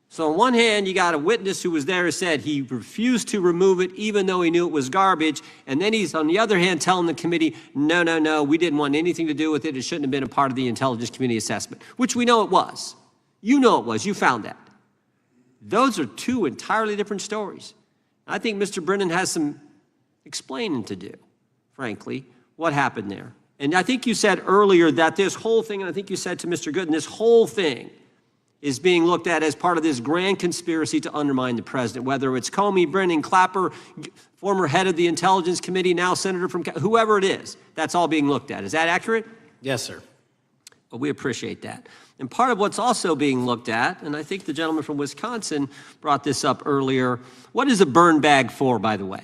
So on one hand, you got a witness who was there who said he refused to remove it even though he knew it was garbage. And then he's, on the other hand, telling the committee, no, we didn't want anything to do with it. It shouldn't have been a part of the intelligence community assessment, which we know it was. You know it was. You found that. Those are two entirely different stories. I think Mr. Brennan has some explaining to do, frankly, what happened there. And I think you said earlier that this whole thing, and I think you said to Mr. Gooden, this whole thing is being looked at as part of this grand conspiracy to undermine the president, whether it's Comey, Brennan, Clapper, former head of the Intelligence Committee, now senator from, whoever it is, that's all being looked at. Is that accurate? Yes, sir. Well, we appreciate that. And part of what's also being looked at, and I think the gentleman from Wisconsin brought this up earlier, what is a burn bag for, by the way?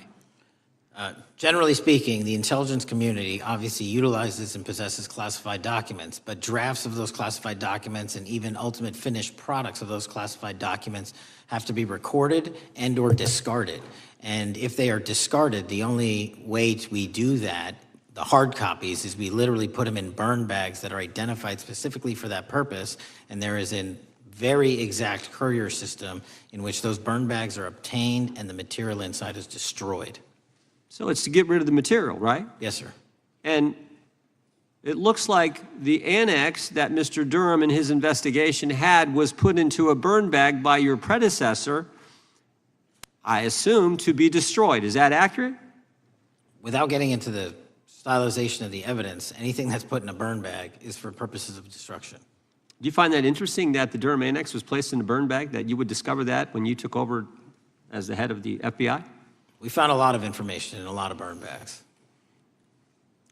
Generally speaking, the intelligence community obviously utilizes and possesses classified documents, but drafts of those classified documents and even ultimate finished products of those classified documents have to be recorded and or discarded. And if they are discarded, the only way we do that, the hard copies, is we literally put them in burn bags that are identified specifically for that purpose, and there is a very exact courier system in which those burn bags are obtained and the material inside is destroyed. So it's to get rid of the material, right? Yes, sir. And it looks like the annex that Mr. Durham in his investigation had was put into a burn bag by your predecessor, I assume, to be destroyed. Is that accurate? Without getting into the stylization of the evidence, anything that's put in a burn bag is for purposes of destruction. Do you find that interesting that the Durham annex was placed in a burn bag, that you would discover that when you took over as the head of the FBI? We found a lot of information in a lot of burn bags.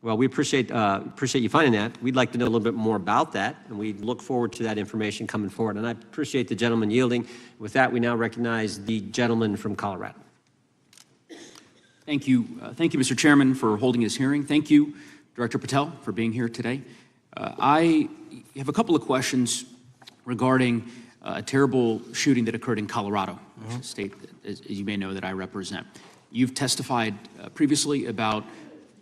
Well, we appreciate you finding that. We'd like to know a little bit more about that, and we look forward to that information coming forward. And I appreciate the gentleman yielding. With that, we now recognize the gentleman from Colorado. Thank you, Mr. Chairman, for holding this hearing. Thank you, Director Patel, for being here today. I have a couple of questions regarding a terrible shooting that occurred in Colorado, a state, as you may know, that I represent. You've testified previously about,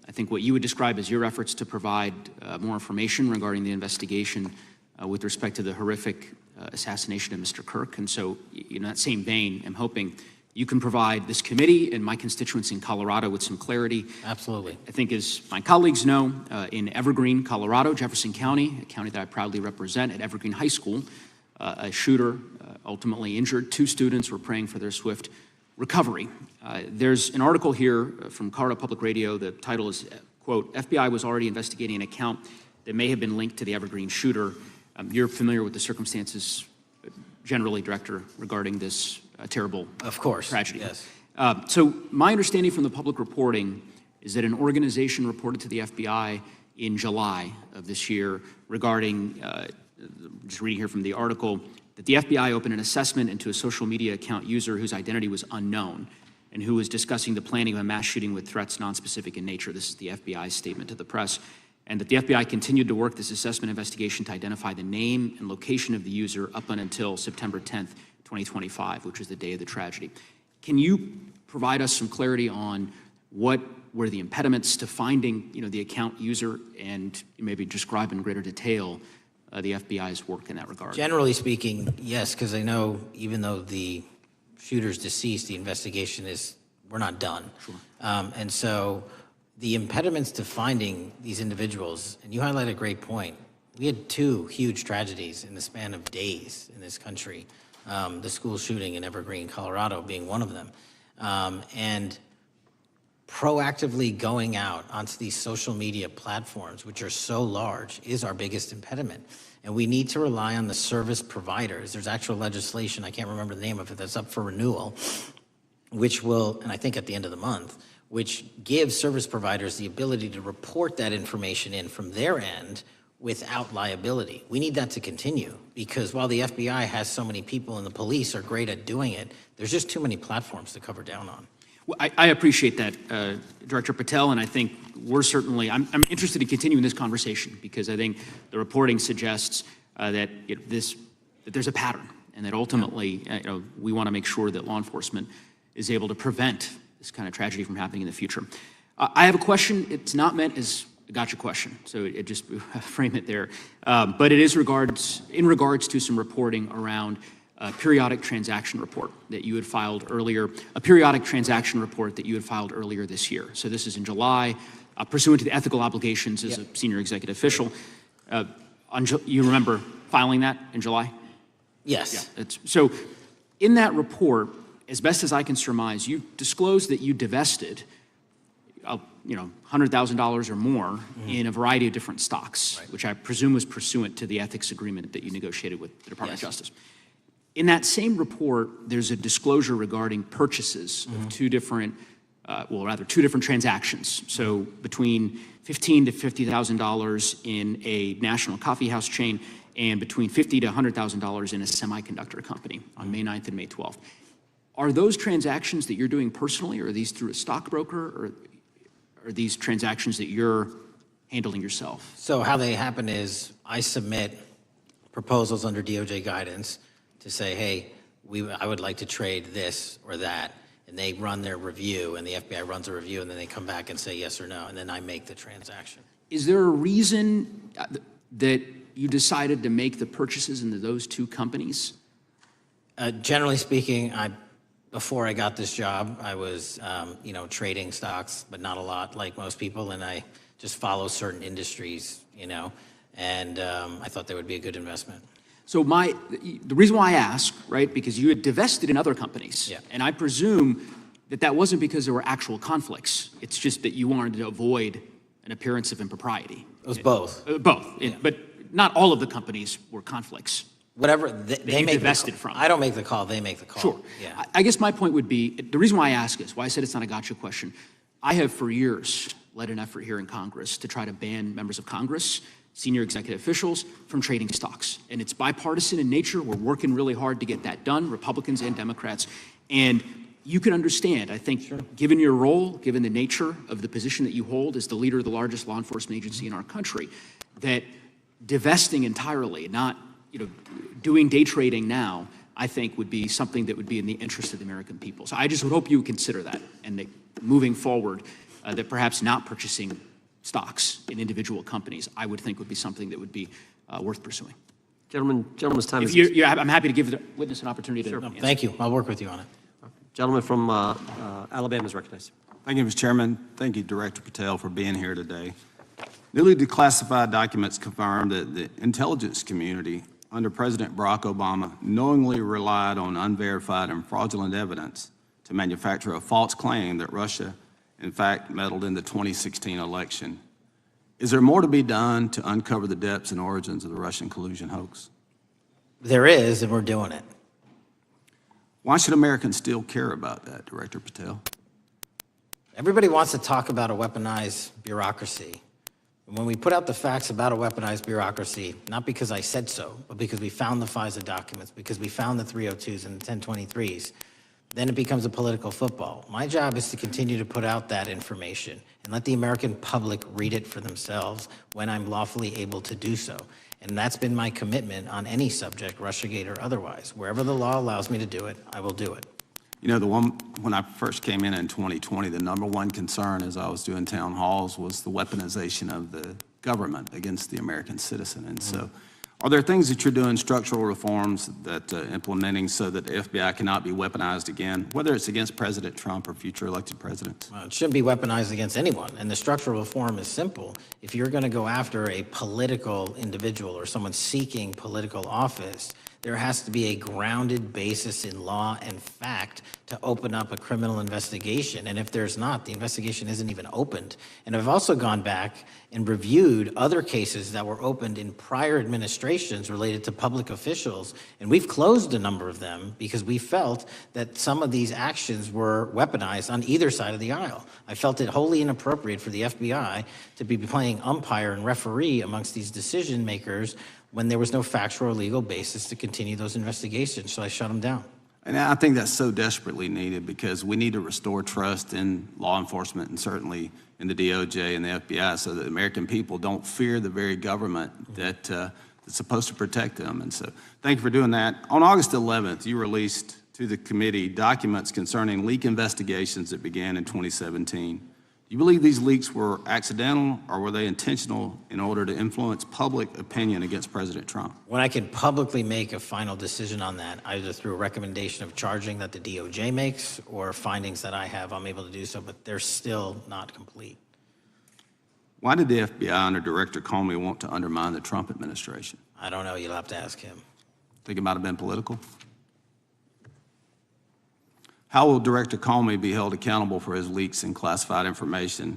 I think, what you would describe as your efforts to provide more information regarding the investigation with respect to the horrific assassination of Mr. Kirk. And so, in that same vein, I'm hoping you can provide this committee and my constituents in Colorado with some clarity. Absolutely. I think, as my colleagues know, in Evergreen, Colorado, Jefferson County, a county that I proudly represent, at Evergreen High School, a shooter ultimately injured. 2 students were praying for their swift recovery. There's an article here from Colorado Public Radio. The title is, quote, FBI was already investigating an account that may have been linked to the Evergreen shooter. You're familiar with the circumstances generally, Director, regarding this terrible tragedy. Yes. So my understanding from the public reporting is that an organization reported to the FBI in July of this year regarding, just reading here from the article, that the FBI opened an assessment into a social media account user whose identity was unknown. and who was discussing the planning of a mass shooting with threats nonspecific in nature. This is the FBI's statement to the press. And that the FBI continued to work this assessment investigation to identify the name and location of the user up until September 10th, 2025, which was the day of the tragedy. Can you provide us some clarity on what were the impediments to finding, the account user, and maybe describe in greater detail the FBI's work in that regard? Generally speaking, yes, because I know even though the shooter's deceased, the investigation we're not done. Sure. And so the impediments to finding these individuals, and you highlight a great point. We had 2 huge tragedies in the span of days in this country. The school shooting in Evergreen, Colorado being one of them. And proactively going out onto these social media platforms, which are so large, is our biggest impediment. And we need to rely on the service providers. There's actual legislation, I can't remember the name of it, that's up for renewal, which will, and I think at the end of the month, which gives service providers the ability to report that information in from their end without liability. We need that to continue, because while the FBI has so many people and the police are great at doing it, there's just too many platforms to cover down on. Well, I appreciate that, Director Patel, and I think we're certainly, I'm interested in continuing this conversation, because I think the reporting suggests that there's a pattern, and that ultimately we want to make sure that law enforcement is able to prevent this kind of tragedy from happening in the future. I have a question. It's not meant as a gotcha question, so it just frame it there. But it is in regards to some reporting around a periodic transaction report that you had filed earlier, this year. So this is in July, pursuant to the ethical obligations as a senior executive official. You remember filing that in July? Yes. Yeah. So in that report, as best as I can surmise, you disclosed that you divested $100,000 or more in a variety of different stocks, which I presume was pursuant to the ethics agreement that you negotiated with the Department of Justice. In that same report, there's a disclosure regarding purchases of two different transactions. So between $15,000 to $50,000 in a national coffee house chain, and between $50,000 to $100,000 in a semiconductor company on May 9th and May 12th. Are those transactions that you're doing personally, or are these through a stockbroker, or are these transactions that you're handling yourself? So how they happen is I submit proposals under DOJ guidance to say, hey, I would like to trade this or that, and they run their review, and the FBI runs a review, and then they come back and say yes or no, and then I make the transaction. Is there a reason that you decided to make the purchases into those 2 companies? Generally speaking, before I got this job, I was, trading stocks, but not a lot like most people, and I just follow certain industries, and I thought they would be a good investment. So the reason why I ask, right, because you had divested in other companies, and I presume that wasn't because there were actual conflicts. It's just that you wanted to avoid an appearance of impropriety. It was both. Both, but not all of the companies were conflicts. Whatever they make divested from. I don't make the call, they make the call. Sure. Yeah. I guess my point would be, the reason why I ask is, why I said it's not a gotcha question, I have for years led an effort here in Congress to try to ban members of Congress, senior executive officials, from trading stocks. And it's bipartisan in nature. We're working really hard to get that done, Republicans and Democrats. And you can understand, I think, given your role, given the nature of the position that you hold as the leader of the largest law enforcement agency in our country, that divesting entirely, not doing day trading now, I think would be something that would be in the interest of the American people. So I just would hope you would consider that, and that moving forward, that perhaps not purchasing stocks in individual companies, I would think would be something that would be worth pursuing. Gentleman's time is... I'm happy to give the witness an opportunity to answer. Thank you. I'll work with you on it. Gentleman from Alabama is recognized. Thank you, Mr. Chairman. Thank you, Director Patel, for being here today. Newly declassified documents confirm that the intelligence community under President Barack Obama knowingly relied on unverified and fraudulent evidence to manufacture a false claim that Russia, in fact, meddled in the 2016 election. Is there more to be done to uncover the depths and origins of the Russian collusion hoax? There is, and we're doing it. Why should Americans still care about that, Director Patel? Everybody wants to talk about a weaponized bureaucracy. And when we put out the facts about a weaponized bureaucracy, not because I said so, but because we found the FISA documents, because we found the 302s and the 1023s, then it becomes a political football. My job is to continue to put out that information and let the American public read it for themselves when I'm lawfully able to do so. And that's been my commitment on any subject, Russiagate or otherwise. Wherever the law allows me to do it, I will do it. You know, when I first came in 2020, the number one concern as I was doing town halls was the weaponization of the government against the American citizen. And so, are there things that you're doing, structural reforms that implementing so that the FBI cannot be weaponized again, whether it's against President Trump or future elected presidents? Well, it shouldn't be weaponized against anyone. And the structural reform is simple. If you're going to go after a political individual or someone seeking political office, there has to be a grounded basis in law and fact to open up a criminal investigation. And if there's not, the investigation isn't even opened. And I've also gone back and reviewed other cases that were opened in prior administrations related to public officials, and we've closed a number of them because we felt that some of these actions were weaponized on either side of the aisle. I felt it wholly inappropriate for the FBI to be playing umpire and referee amongst these decision makers when there was no factual or legal basis to continue those investigations, so I shut them down. And I think that's so desperately needed because we need to restore trust in law enforcement and certainly in the DOJ and the FBI so that the American people don't fear the very government that's supposed to protect them. And so thank you for doing that. On August 11th, you released to the committee documents concerning leak investigations that began in 2017. Do you believe these leaks were accidental or were they intentional in order to influence public opinion against President Trump? When I can publicly make a final decision on that, either through a recommendation of charging that the DOJ makes or findings that I have, I'm able to do so, but they're still not complete. Why did the FBI under Director Comey want to undermine the Trump administration? I don't know. You'll have to ask him. Think it might have been political? How will Director Comey be held accountable for his leaks and classified information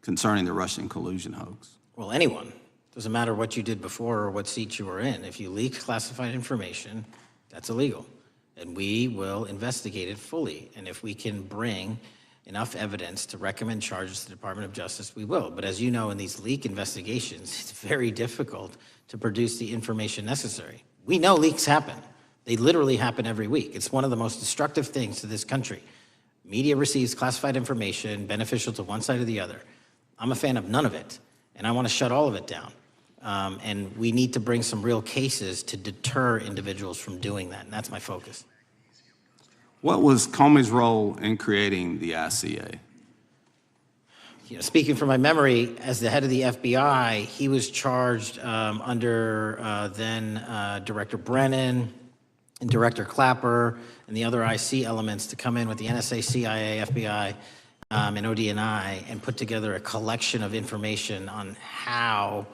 concerning the Russian collusion hoax? Well, anyone. Doesn't matter what you did before or what seat you were in. If you leak classified information, that's illegal. And we will investigate it fully. And if we can bring enough evidence to recommend charges to the Department of Justice, we will. But as you know, in these leak investigations, it's very difficult to produce the information necessary. We know leaks happen. They literally happen every week. It's one of the most destructive things to this country. Media receives classified information beneficial to one side or the other. I'm a fan of none of it, and I want to shut all of it down. And we need to bring some real cases to deter individuals from doing that, and that's my focus. What was Comey's role in creating the ICA? You know, speaking from my memory, as the head of the FBI, he was charged under then Director Brennan, and Director Clapper and the other IC elements to come in with the NSA, CIA, FBI, and ODNI and put together a collection of information on how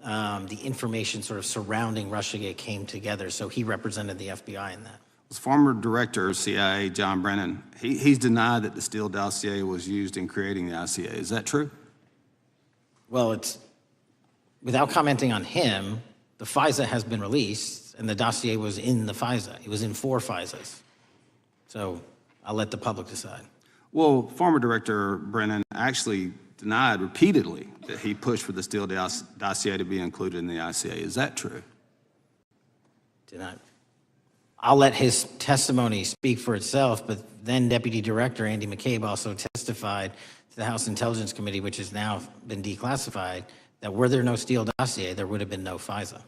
the information sort of surrounding Russiagate came together. So he represented the FBI in that. Was former Director of CIA John Brennan, he's denied that the Steele dossier was used in creating the ICA. Is that true? Well, without commenting on him, the FISA has been released, and the dossier was in the FISA. It was in 4 FISAs. So I'll let the public decide. Well, former Director Brennan actually denied repeatedly that he pushed for the Steele dossier to be included in the ICA. Is that true? Denied. I'll let his testimony speak for itself, but then Deputy Director Andy McCabe also testified to the House Intelligence Committee, which has now been declassified, that were there no Steele dossier, there would have been no FISA.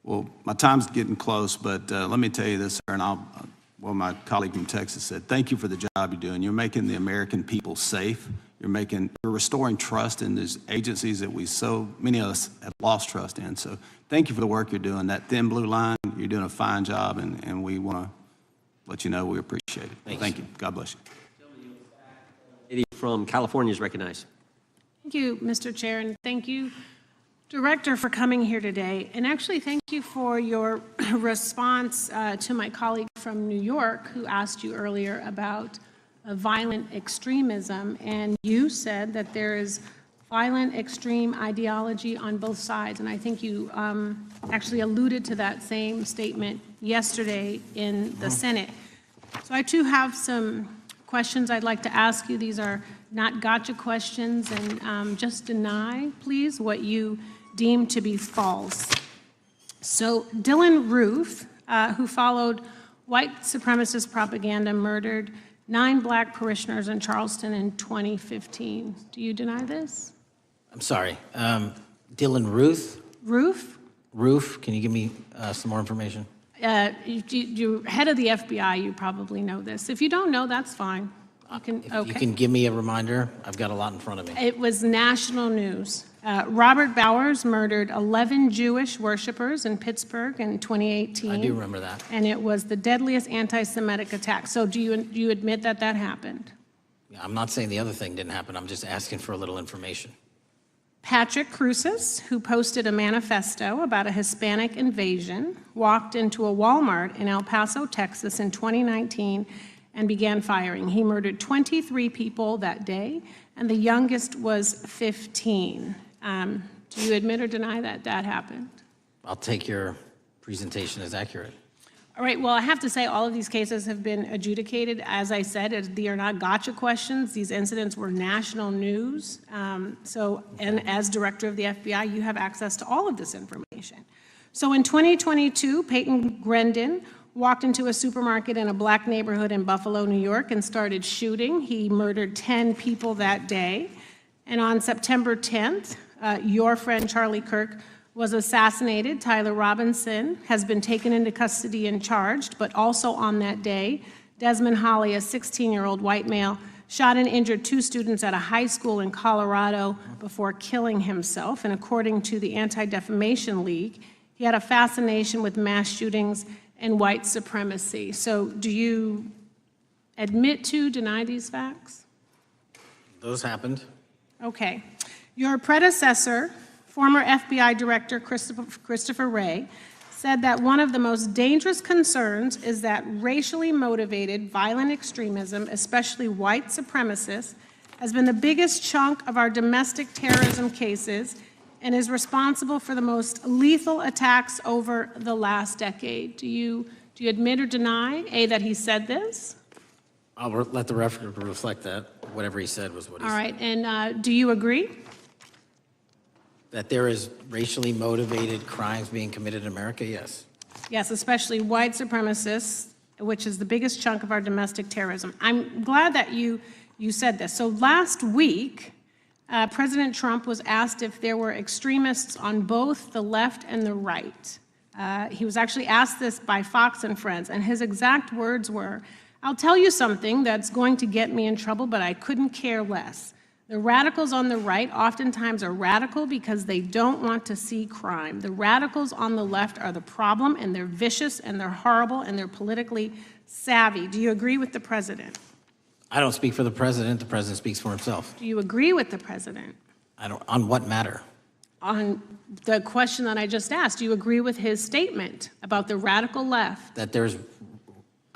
Well, my time's getting close, but let me tell you this, sir, and my colleague from Texas said, thank you for the job you're doing. You're making the American people safe. You're restoring trust in these agencies that so many of us have lost trust in. So thank you for the work you're doing. That thin blue line, you're doing a fine job, and we want to let you know we appreciate it. Thank you. God bless you. Lady from California is recognized. Thank you, Mr. Chair, and thank you, Director, for coming here today. And actually, thank you for your response to my colleague from New York who asked you earlier about violent extremism. And you said that there is violent extreme ideology on both sides. And I think you actually alluded to that same statement yesterday in the Senate. So I too have some questions I'd like to ask you. These are not gotcha questions, and just deny, please, what you deem to be false. So Dylan Roof, who followed white supremacist propaganda murdered 9 black parishioners in Charleston in 2015. Do you deny this? I'm sorry. Dylan Ruth? Roof? Can you give me some more information? You're head of the FBI, you probably know this. If you don't know, that's fine. You can give me a reminder. I've got a lot in front of me. It was national news. Robert Bowers murdered 11 Jewish worshipers in Pittsburgh in 2018. I do remember that. And it was the deadliest anti-Semitic attack. So do you admit that that happened? I'm not saying the other thing didn't happen. I'm just asking for a little information. Patrick Cruces, who posted a manifesto about a Hispanic invasion, walked into a Walmart in El Paso, Texas in 2019 and began firing. He murdered 23 people that day, and the youngest was 15. Do you admit or deny that that happened? I'll take your presentation as accurate. All right, well, I have to say all of these cases have been adjudicated. As I said, they are not gotcha questions. These incidents were national news. And as director of the FBI, you have access to all of this information. So in 2022, Peyton Grendon walked into a supermarket in a black neighborhood in Buffalo, New York, and started shooting. He murdered 10 people that day. And on September 10th, your friend Charlie Kirk was assassinated. Tyler Robinson has been taken into custody and charged, but also on that day, Desmond Holley, a 16-year-old white male, shot and injured 2 students at a high school in Colorado before killing himself. And according to the Anti-Defamation League, he had a fascination with mass shootings and white supremacy. So do you admit to, deny these facts? Those happened. Okay. Your predecessor, former FBI Director Christopher Wray, said that one of the most dangerous concerns is that racially motivated violent extremism, especially white supremacists, has been the biggest chunk of our domestic terrorism cases and is responsible for the most lethal attacks over the last decade. Do you admit or deny, A, that he said this? I'll let the record reflect that. Whatever he said was what he All said. right, and do you agree? That there is racially motivated crimes being committed in America, yes. Yes, especially white supremacists, which is the biggest chunk of our domestic terrorism. I'm glad that you said this. So last week, President Trump was asked if there were extremists on both the left and the right. He was actually asked this by Fox and Friends, and his exact words were, "I'll tell you something that's going to get me in trouble, but I couldn't care less. The radicals on the right oftentimes are radical because they don't want to see crime. The radicals on the left are the problem, and they're vicious, and they're horrible, and they're politically savvy." Do you agree with the president? I don't speak for the president. The president speaks for himself. Do you agree with the president? On what matter? On the question that I just asked, do you agree with his statement about the radical left? That there's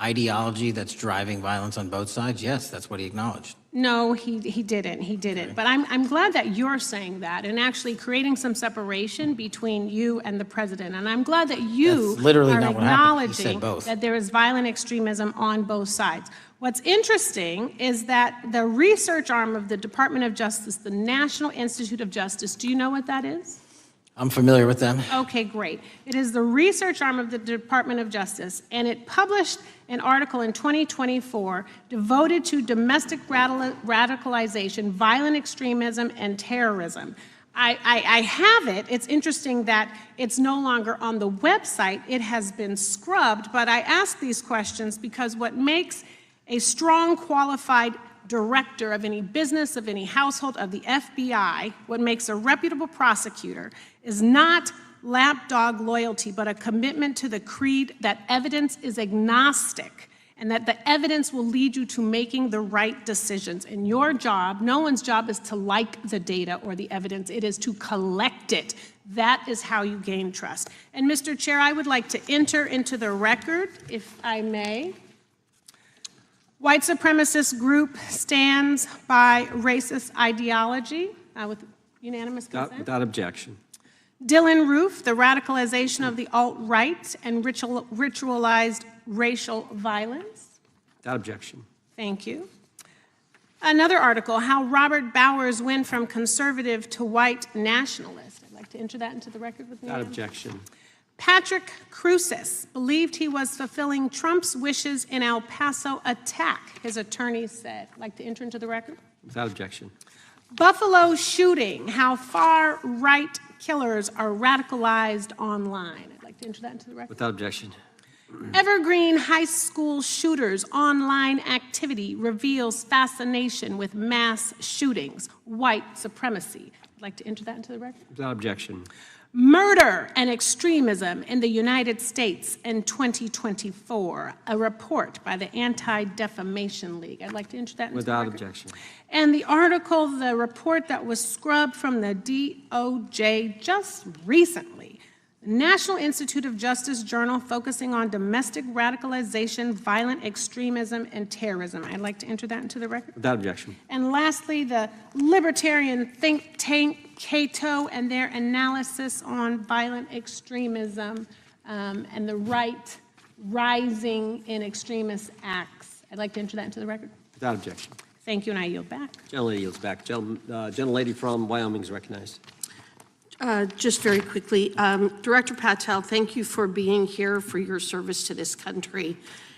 ideology that's driving violence on both sides? Yes, that's what he acknowledged. No, he didn't. He didn't. But I'm glad that you're saying that and actually creating some separation between you and the president. And I'm glad that you That's literally are not what happened. He said acknowledging both. that there is violent extremism on both sides. What's interesting is that the research arm of the Department of Justice, the National Institute of Justice, do you know what that is? I'm familiar with them. Okay, great. It is the research arm of the Department of Justice, and it published an article in 2024 devoted to domestic radicalization, violent extremism, and terrorism. I have it. It's interesting that it's no longer on the website. It has been scrubbed, but I ask these questions because what makes a strong, qualified director of any business, of any household, of the FBI, what makes a reputable prosecutor is not lapdog loyalty, but a commitment to the creed that evidence is agnostic and that the evidence will lead you to making the right decisions. And your job, no one's job is to like the data or the evidence, it is to collect it. That is how you gain trust. And Mr. Chair, I would like to enter into the record, if I may. White supremacist group stands by racist ideology with unanimous consent. Without objection. Dylan Roof, the radicalization of the alt-right and ritualized racial violence. Without objection. Thank you. Another article, how Robert Bowers went from conservative to white nationalist. I'd like to enter that into the record with me. Without objection. Patrick Crucis believed he was fulfilling Trump's wishes in El Paso attack, his attorneys said. Like to enter into the record? Without objection. Buffalo shooting, how far-right killers are radicalized online. I'd like to enter that into the record. Without objection. Evergreen high school shooters online activity reveals fascination with mass shootings, white supremacy. I'd like to enter that into the record. Without objection. Murder and extremism in the United States in 2024, a report by the Anti-Defamation League. I'd like to enter that into Without the record. objection. And the article, the report that was scrubbed from the DOJ just recently, the National Institute of Justice Journal focusing on domestic radicalization, violent extremism, and terrorism. I'd like to enter that into the record. Without objection. And lastly, the libertarian think tank Cato and their analysis on violent extremism and the right rising in extremist acts. I'd like to enter that into the record. Without objection. Thank you, and I yield back. Gentlelady yields back. Gentlelady from Wyoming is recognized. Just very quickly, Director Patel, thank you for being here, for your service to this country,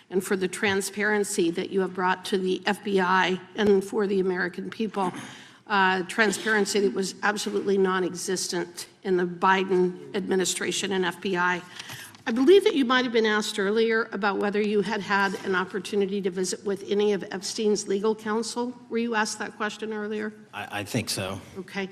and for the transparency that you have brought to the FBI and for the American people. Transparency that was absolutely non-existent in the Biden administration and FBI. I believe that you might have been asked earlier about whether you had had an opportunity to visit with any of Epstein's legal counsel. Were you asked that question earlier? I think so. Okay.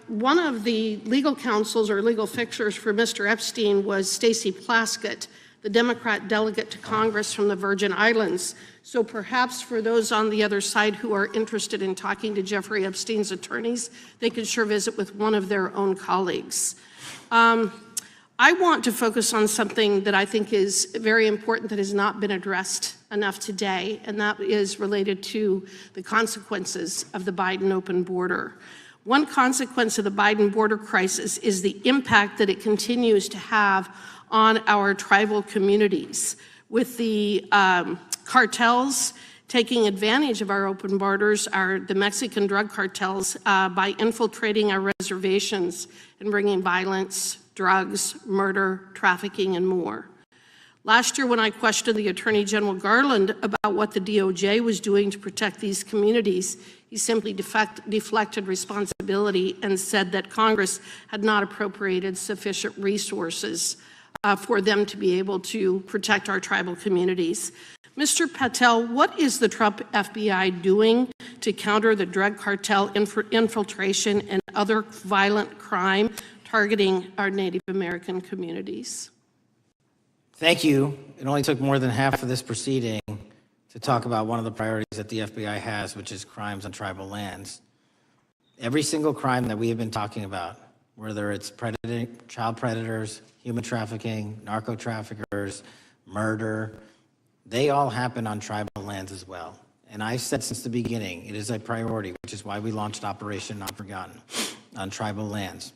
One of the legal counsels or legal fixers for Mr. Epstein was Stacey Plaskett, the Democrat delegate to Congress from the Virgin Islands. So perhaps for those on the other side who are interested in talking to Jeffrey Epstein's attorneys, they could sure visit with one of their own colleagues. I want to focus on something that I think is very important that has not been addressed enough today, and that is related to the consequences of the Biden open border. One consequence of the Biden border crisis is the impact that it continues to have on our tribal communities, with the cartels taking advantage of our open borders, the Mexican drug cartels, by infiltrating our reservations and bringing violence, drugs, murder, trafficking, and more. Last year, when I questioned the Attorney General Garland about what the DOJ was doing to protect these communities, he simply deflected responsibility and said that Congress had not appropriated sufficient resources for them to be able to protect our tribal communities. Mr. Patel, what is the Trump FBI doing to counter the drug cartel infiltration and other violent crime targeting our Native American communities? Thank you. It only took more than half of this proceeding to talk about one of the priorities that the FBI has, which is crimes on tribal lands. Every single crime that we have been talking about, whether it's child predators, human trafficking, narco traffickers, murder, they all happen on tribal lands as well. And I've said since the beginning, it is a priority, which is why we launched Operation Not Forgotten on tribal lands.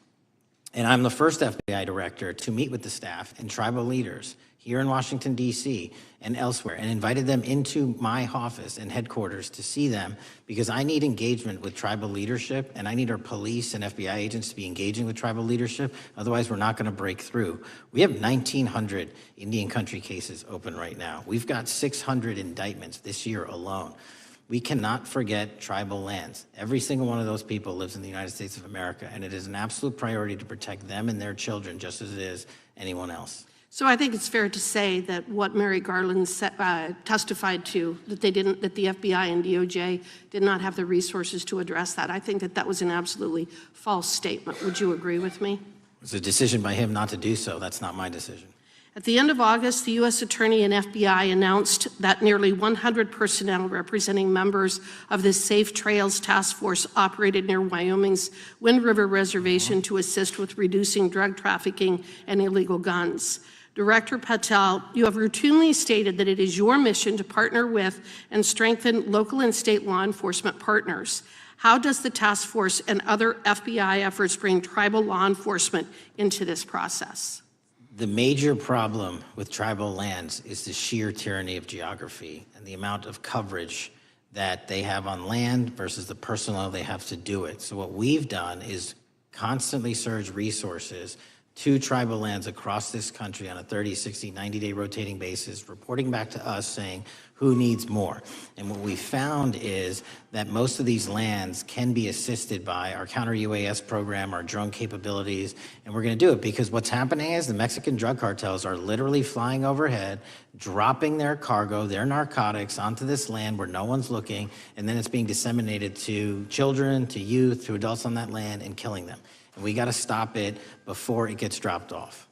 And I'm the first FBI director to meet with the staff and tribal leaders here in Washington, D.C. and elsewhere, and invited them into my office and headquarters to see them, because I need engagement with tribal leadership, and I need our police and FBI agents to be engaging with tribal leadership. Otherwise, we're not going to break through. We have 1,900 Indian country cases open right now. We've got 600 indictments this year alone. We cannot forget tribal lands. Every single one of those people lives in the United States of America, and it is an absolute priority to protect them and their children just as it is anyone else. So I think it's fair to say that what Mary Garland testified to, that the FBI and DOJ did not have the resources to address that. I think that that was an absolutely false statement. Would you agree with me? It's a decision by him not to do so. That's not my decision. At the end of August, the U.S. Attorney and FBI announced that nearly 100 personnel representing members of the Safe Trails Task Force operated near Wyoming's Wind River Reservation to assist with reducing drug trafficking and illegal guns. Director Patel, you have routinely stated that it is your mission to partner with and strengthen local and state law enforcement partners. How does the task force and other FBI efforts bring tribal law enforcement into this process? The major problem with tribal lands is the sheer tyranny of geography and the amount of coverage that they have on land versus the personnel they have to do it. So what we've done is constantly surge resources to tribal lands across this country on a 30, 60, 90-day rotating basis, reporting back to us saying who needs more. And what we found is that most of these lands can be assisted by our counter-UAS program, our drone capabilities, and we're going to do it because what's happening is the Mexican drug cartels are literally flying overhead, dropping their cargo, their narcotics onto this land where no one's looking, and then it's being disseminated to children, to youth, to adults on that land and killing them. And we got to stop it before it gets dropped off.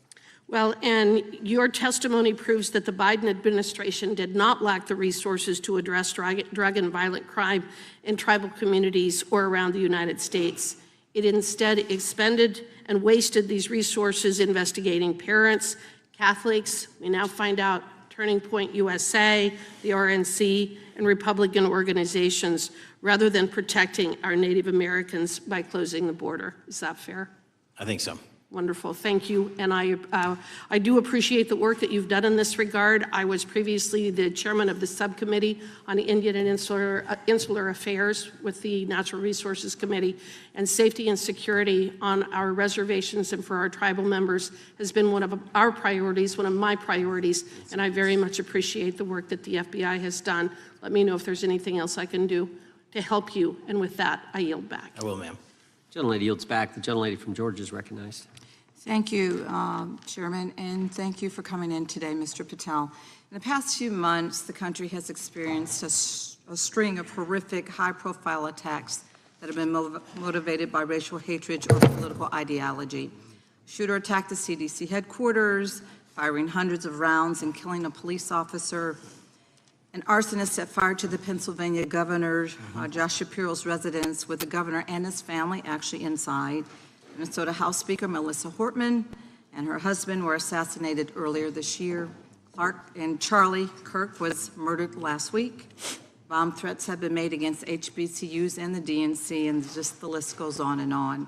Well, and your testimony proves that the Biden administration did not lack the resources to address drug and violent crime in tribal communities or around the United States. It instead expended and wasted these resources investigating parents, Catholics, we now find out Turning Point USA, the RNC, and Republican organizations, rather than protecting our Native Americans by closing the border. Is that fair? I think so. Wonderful, thank you. And I do appreciate the work that you've done in this regard. I was previously the chairman of the subcommittee on Indian and Insular Affairs with the Natural Resources Committee, and safety and security on our reservations and for our tribal members has been one of our priorities, one of my priorities, and I very much appreciate the work that the FBI has done. Let me know if there's anything else I can do to help you, and with that, I yield back. I will, ma'am. Gentlelady yields back. The gentlelady from Georgia is recognized. Thank you, Chairman, and thank you for coming in today, Mr. Patel. In the past few months, the country has experienced a string of horrific, high-profile attacks that have been motivated by racial hatred or political ideology. Shooter attacked the CDC headquarters, firing hundreds of rounds and killing a police officer. An arsonist set fire to the Pennsylvania governor, Josh Shapiro's residence, with the governor and his family actually inside. Minnesota House Speaker Melissa Hortman and her husband were assassinated earlier this year. Clark and Charlie Kirk was murdered last week. Bomb threats have been made against HBCUs and the DNC, and just the list goes on and on.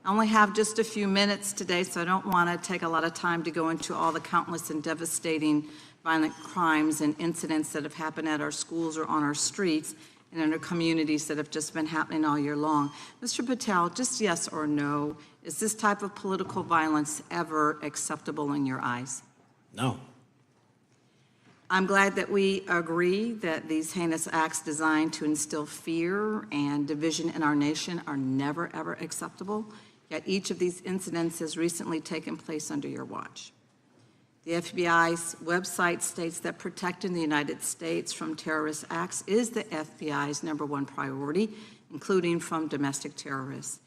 I only have just a few minutes today, so I don't want to take a lot of time to go into all the countless and devastating violent crimes and incidents that have happened at our schools or on our streets and in our communities that have just been happening all year long. Mr. Patel, just yes or no, is this type of political violence ever acceptable in your eyes? No. I'm glad that we agree that these heinous acts designed to instill fear and division in our nation are never, ever acceptable, yet each of these incidents has recently taken place under your watch. The FBI's website states that protecting the United States from terrorist acts is the FBI's #1 priority, including from domestic terrorists.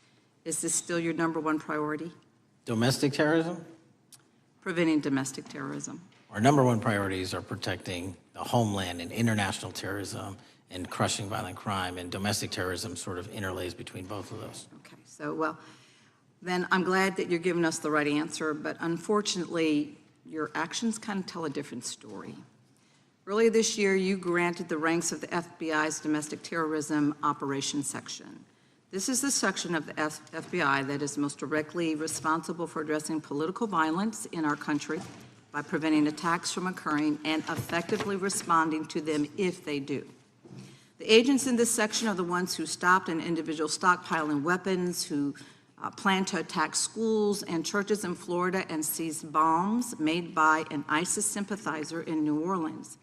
Is this still your #1 priority? Domestic terrorism? Preventing domestic terrorism. Our #1 priorities are protecting the homeland and international terrorism and crushing violent crime, and domestic terrorism sort of interlays between both of those. Okay, so well, then I'm glad that you're giving us the right answer, but unfortunately, your actions kind of tell a different story. Earlier this year, you granted the ranks of the FBI's Domestic Terrorism Operations Section. This is the section of the FBI that is most directly responsible for addressing political violence in our country by preventing attacks from occurring and effectively responding to them if they do. The agents in this section are the ones who stopped an individual stockpiling weapons, who planned to attack schools and churches in Florida and seized bombs made by an ISIS sympathizer in New Orleans.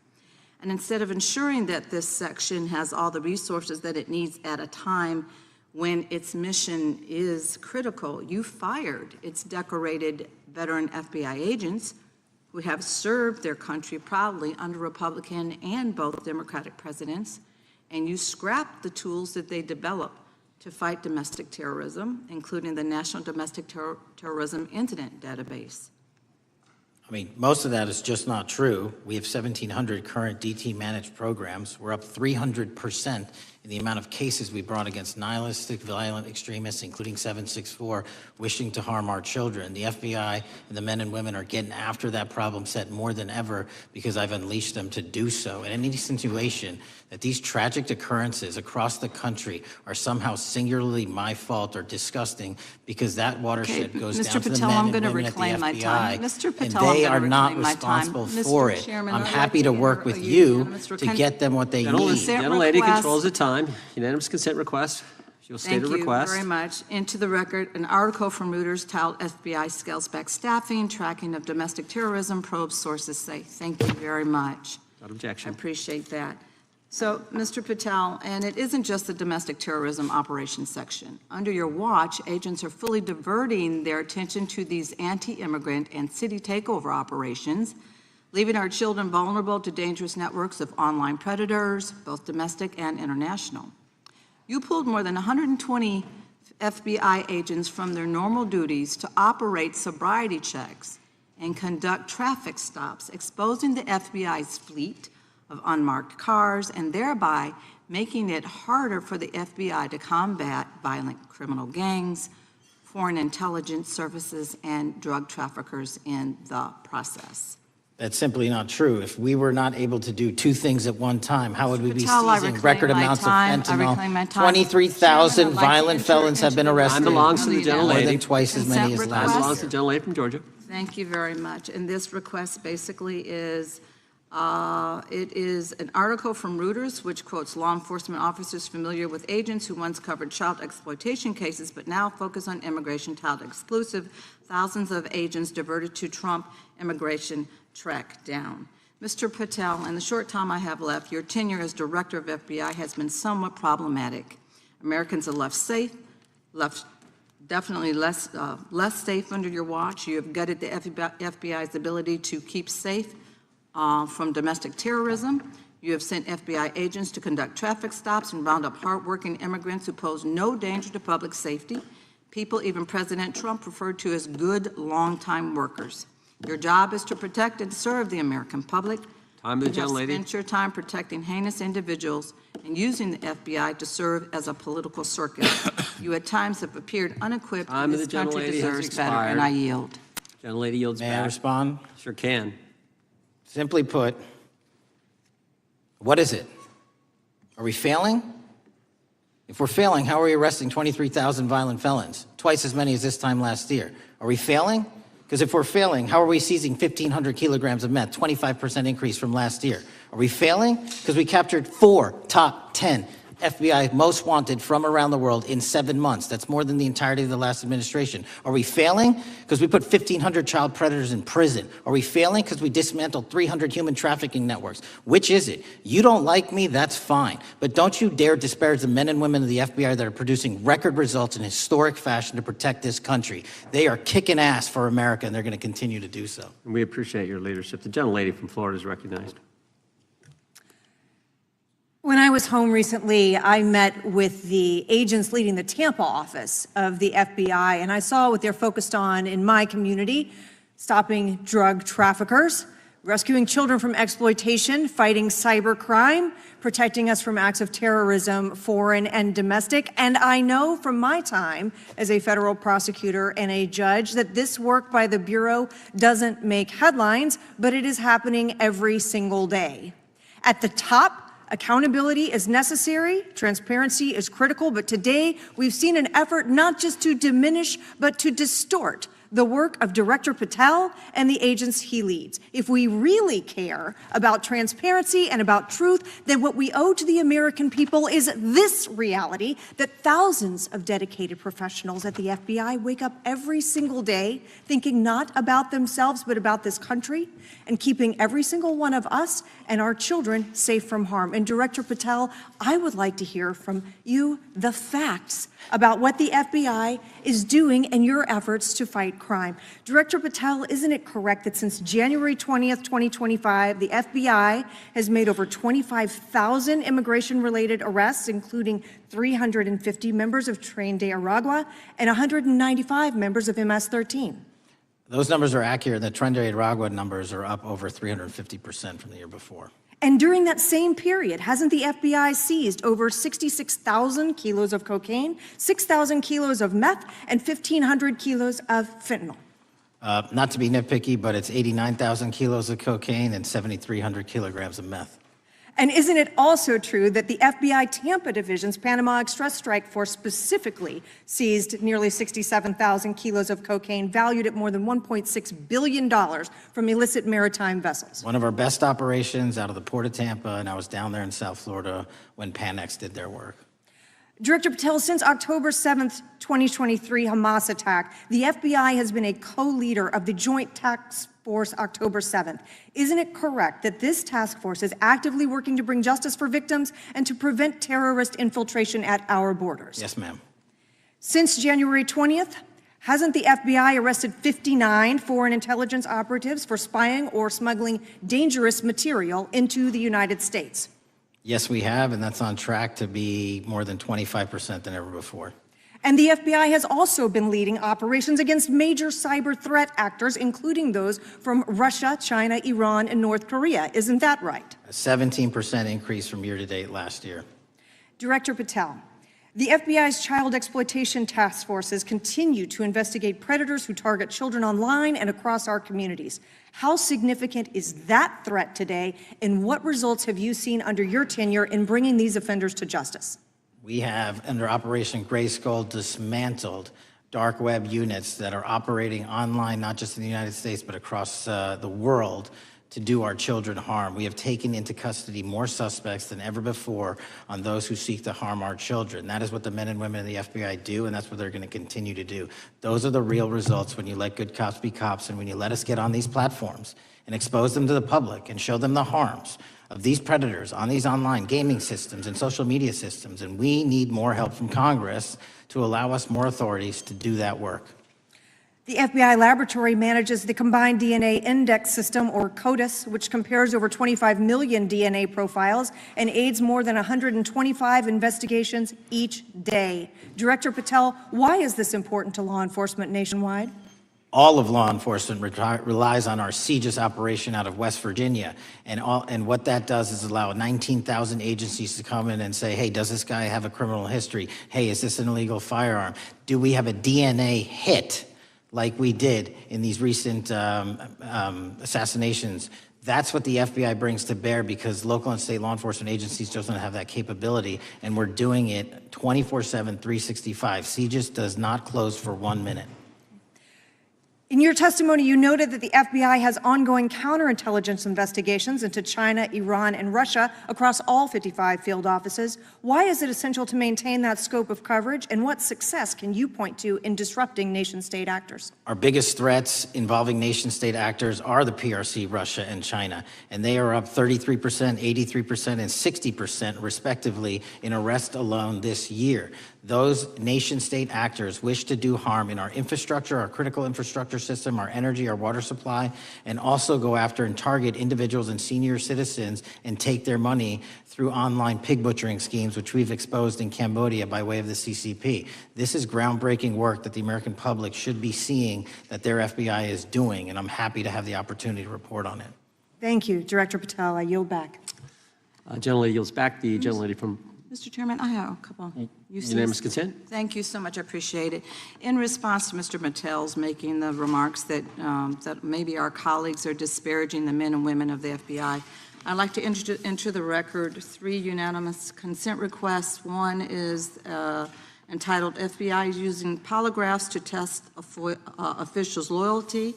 And instead of ensuring that this section has all the resources that it needs at a time when its mission is critical, you fired its decorated veteran FBI agents who have served their country proudly under Republican and both Democratic presidents, and you scrapped the tools that they developed to fight domestic terrorism, including the National Domestic Terrorism Incident Database. I mean, most of that is just not true. We have 1,700 current DT-managed programs. We're up 300% in the amount of cases we brought against nihilistic, violent extremists, including 764, wishing to harm our children. The FBI and the men and women are getting after that problem set more than ever because I've unleashed them to do so. And any insinuation that these tragic occurrences across the country are somehow singularly my fault or disgusting because that watershed goes down to the men and women at the FBI, and they are not responsible for it. I'm happy to work with you to get them what they need. Gentlelady controls the time. Unanimous consent request. She'll state a request. Thank you very much. Into the record, an article from Reuters titled FBI Scales Back Staffing, Tracking of Domestic Terrorism, Probes Sources Say. Thank you very much. Without objection. I appreciate that. So, Mr. Patel, and it isn't just the domestic terrorism operations section. Under your watch, agents are fully diverting their attention to these anti-immigrant and city takeover operations, leaving our children vulnerable to dangerous networks of online predators, both domestic and international. You pulled more than 120 FBI agents from their normal duties to operate sobriety checks and conduct traffic stops, exposing the FBI's fleet of unmarked cars and thereby making it harder for the FBI to combat violent criminal gangs, foreign intelligence services, and drug traffickers in the process. That's simply not true. If we were not able to do two things at one time, how would we be Patel, I seizing reclaim record my amounts of time. I reclaim my fentanyl? time. 23,000 Chairman, I'd like to violent enter felons have been into the arrested. Time belongs to the gentlelady. More than twice as many as Consent last Time request. belongs to the gentlelady from Georgia. Thank you very much. And this request basically is, it is an article from Reuters which quotes law enforcement officers familiar with agents who once covered child exploitation cases but now focus on immigration child exclusive. Thousands of agents diverted to Trump immigration track down. Mr. Patel, in the short time I have left, your tenure as director of FBI has been somewhat problematic. Americans are left safe, definitely less safe under your watch. You have gutted the FBI's ability to keep safe from domestic terrorism. You have sent FBI agents to conduct traffic stops and round up hardworking immigrants who pose no danger to public safety. People even President Trump referred to as good, long-time workers. Your job is to protect and serve the American public. Time to the You have gentlelady. spent your time protecting heinous individuals and using the FBI to serve as a political circus. You at times have appeared unequipped, Time and to this the country gentlelady has deserves better, expired. and I yield. Gentlelady yields back. May I respond? Sure can. Simply put, what is it? Are we failing? If we're failing, how are we arresting 23,000 violent felons? Twice as many as this time last year. Are we failing? Because if we're failing, how are we seizing 1,500 kilograms of meth, 25% increase from last year? Are we failing? Because we captured 4 top 10 FBI most wanted from around the world in 7 months. That's more than the entirety of the last administration. Are we failing? Because we put 1,500 child predators in prison. Are we failing? Because we dismantled 300 human trafficking networks. Which is it? You don't like me, that's fine. But don't you dare disparage the men and women of the FBI that are producing record results in historic fashion to protect this country. They are kicking ass for America, and they're going to continue to do so. And we appreciate your leadership. The gentlelady from Florida is recognized. When I was home recently, I met with the agents leading the Tampa office of the FBI, and I saw what they're focused on in my community: stopping drug traffickers, rescuing children from exploitation, fighting cybercrime, protecting us from acts of terrorism, foreign and domestic. And I know from my time as a federal prosecutor and a judge that this work by the Bureau doesn't make headlines, but it is happening every single day. At the top, accountability is necessary, transparency is critical, but today we've seen an effort not just to diminish, but to distort the work of Director Patel and the agents he leads. If we really care about transparency and about truth, then what we owe to the American people is this reality: that thousands of dedicated professionals at the FBI wake up every single day thinking not about themselves, but about this country, and keeping every single one of us and our children safe from harm. And Director Patel, I would like to hear from you the facts about what the FBI is doing and your efforts to fight crime. Director Patel, isn't it correct that since January 20th, 2025, the FBI has made over 25,000 immigration-related arrests, including 350 members of Tren de Aragua and 195 members of MS-13? Those numbers are accurate. The Tren de Aragua numbers are up over 350% from the year before. And during that same period, hasn't the FBI seized over 66,000 kilos of cocaine, 6,000 kilos of meth, and 1,500 kilos of fentanyl? Not to be nitpicky, but it's 89,000 kilos of cocaine and 7,300 kilograms of meth. And isn't it also true that the FBI Tampa Division's Panama Express Strike Force specifically seized nearly 67,000 kilos of cocaine valued at more than $1.6 billion from illicit maritime vessels? One of our best operations out of the Port of Tampa, and I was down there in South Florida when Panex did their work. Director Patel, since October 7th, 2023 Hamas attack, the FBI has been a co-leader of the Joint Task Force October 7th. Isn't it correct that this task force is actively working to bring justice for victims and to prevent terrorist infiltration at our borders? Yes, ma'am. Since January 20th, hasn't the FBI arrested 59 foreign intelligence operatives for spying or smuggling dangerous material into the United States? Yes, we have, and that's on track to be more than 25% than ever before. And the FBI has also been leading operations against major cyber threat actors, including those from Russia, China, Iran, and North Korea. Isn't that right? A 17% increase from year to date last year. Director Patel, the FBI's child exploitation task forces continue to investigate predators who target children online and across our communities. How significant is that threat today, and what results have you seen under your tenure in bringing these offenders to justice? We have, under Operation Grayskull, dismantled dark web units that are operating online, not just in the United States, but across the world, to do our children harm. We have taken into custody more suspects than ever before on those who seek to harm our children. That is what the men and women of the FBI do, and that's what they're going to continue to do. Those are the real results when you let good cops be cops and when you let us get on these platforms and expose them to the public and show them the harms of these predators on these online gaming systems and social media systems. And we need more help from Congress to allow us more authorities to do that work. The FBI laboratory manages the Combined DNA Index System, or CODIS, which compares over 25 million DNA profiles and aids more than 125 investigations each day. Director Patel, why is this important to law enforcement nationwide? All of law enforcement relies on our CJIS operation out of West Virginia. And what that does is allow 19,000 agencies to come in and say, hey, does this guy have a criminal history? Hey, is this an illegal firearm? Do we have a DNA hit like we did in these recent assassinations? That's what the FBI brings to bear, because local and state law enforcement agencies just don't have that capability, and we're doing it 24/7, 365. CJIS does not close for 1 minute. In your testimony, you noted that the FBI has ongoing counterintelligence investigations into China, Iran, and Russia across all 55 field offices. Why is it essential to maintain that scope of coverage, and what success can you point to in disrupting nation-state actors? Our biggest threats involving nation-state actors are the PRC, Russia, and China, and they are up 33%, 83%, and 60% respectively in arrest alone this year. Those nation-state actors wish to do harm in our infrastructure, our critical infrastructure system, our energy, our water supply, and also go after and target individuals and senior citizens and take their money through online pig butchering schemes, which we've exposed in Cambodia by way of the CCP. This is groundbreaking work that the American public should be seeing that their FBI is doing, and I'm happy to have the opportunity to report on it. Thank you, Director Patel. I yield back. Gentlelady yields back. The gentlelady from Mr. Chairman, I have a couple. Unanimous consent. Thank you so much. I appreciate it. In response to Mr. Mattel's making the remarks that, that maybe our colleagues are disparaging the men and women of the FBI, I'd like to enter the record 3 unanimous consent requests. One is entitled FBI using polygraphs to test officials' loyalty.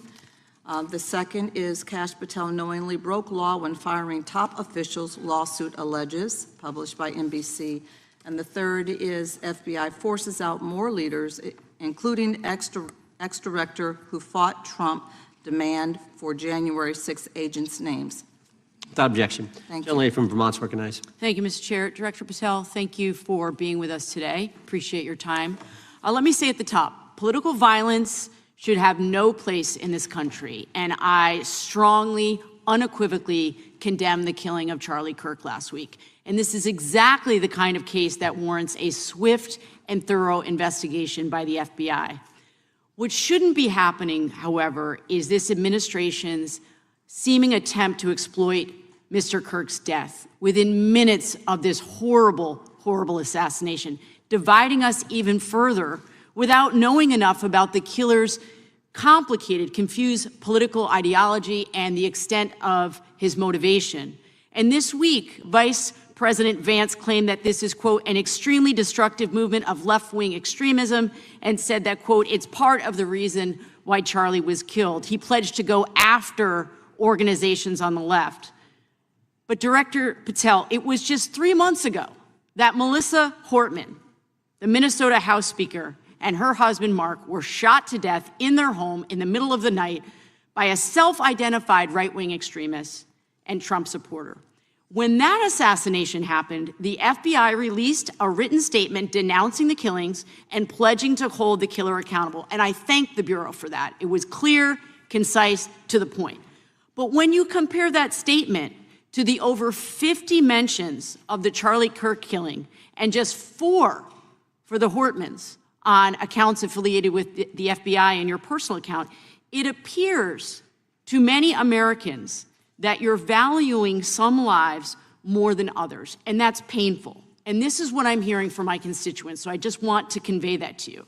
The second is Kash Patel knowingly broke law when firing top officials, lawsuit alleges, published by NBC. And the third is FBI forces out more leaders, including ex-director who fought Trump, demand for January 6 agents' names. Without objection. Thank you. Gentlelady from Vermont's recognized. Thank you, Mr. Chair. Director Patel, thank you for being with us today. Appreciate your time. Let me say at the top, political violence should have no place in this country, and I strongly, unequivocally condemn the killing of Charlie Kirk last week. And this is exactly the kind of case that warrants a swift and thorough investigation by the FBI. What shouldn't be happening, however, is this administration's seeming attempt to exploit Mr. Kirk's death within minutes of this horrible, horrible assassination, dividing us even further without knowing enough about the killer's complicated, confused political ideology and the extent of his motivation. And this week, Vice President Vance claimed that this is, quote, an extremely destructive movement of left-wing extremism, and said that, quote, it's part of the reason why Charlie was killed. He pledged to go after organizations on the left. But Director Patel, it was just 3 months ago that Melissa Hortman, the Minnesota House Speaker, and her husband, Mark, were shot to death in their home in the middle of the night by a self-identified right-wing extremist and Trump supporter. When that assassination happened, the FBI released a written statement denouncing the killings and pledging to hold the killer accountable. And I thank the Bureau for that. It was clear, concise, to the point. But when you compare that statement to the over 50 mentions of the Charlie Kirk killing and just 4 for the Hortmans on accounts affiliated with the FBI and your personal account, it appears to many Americans that you're valuing some lives more than others, and that's painful. And this is what I'm hearing from my constituents, so I just want to convey that to you.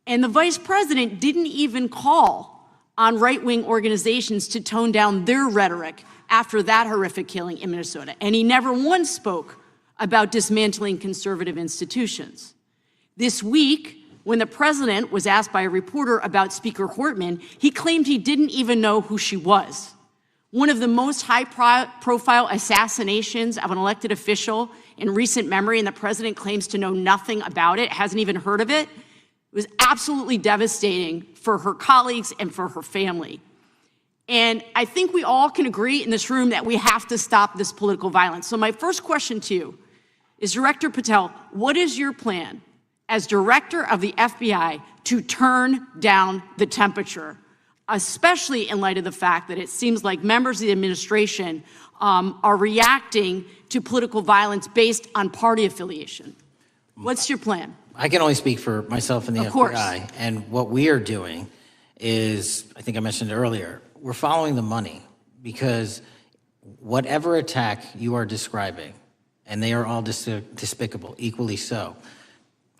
And the vice president didn't even call on right-wing organizations to tone down their rhetoric after that horrific killing in Minnesota, and he never once spoke about dismantling conservative institutions. This week, when the president was asked by a reporter about Speaker Hortman, he claimed he didn't even know who she was. One of the most high-profile assassinations of an elected official in recent memory, and the president claims to know nothing about it, hasn't even heard of it. It was absolutely devastating for her colleagues and for her family. And I think we all can agree in this room that we have to stop this political violence. So my first question to you is, Director Patel, what is your plan as director of the FBI to turn down the temperature, especially in light of the fact that it seems like members of the administration are reacting to political violence based on party affiliation? What's your plan? I can only speak for myself and the Of course. FBI. And what we are doing is, I think I mentioned earlier, we're following the money, because whatever attack you are describing, and they are all despicable, equally so,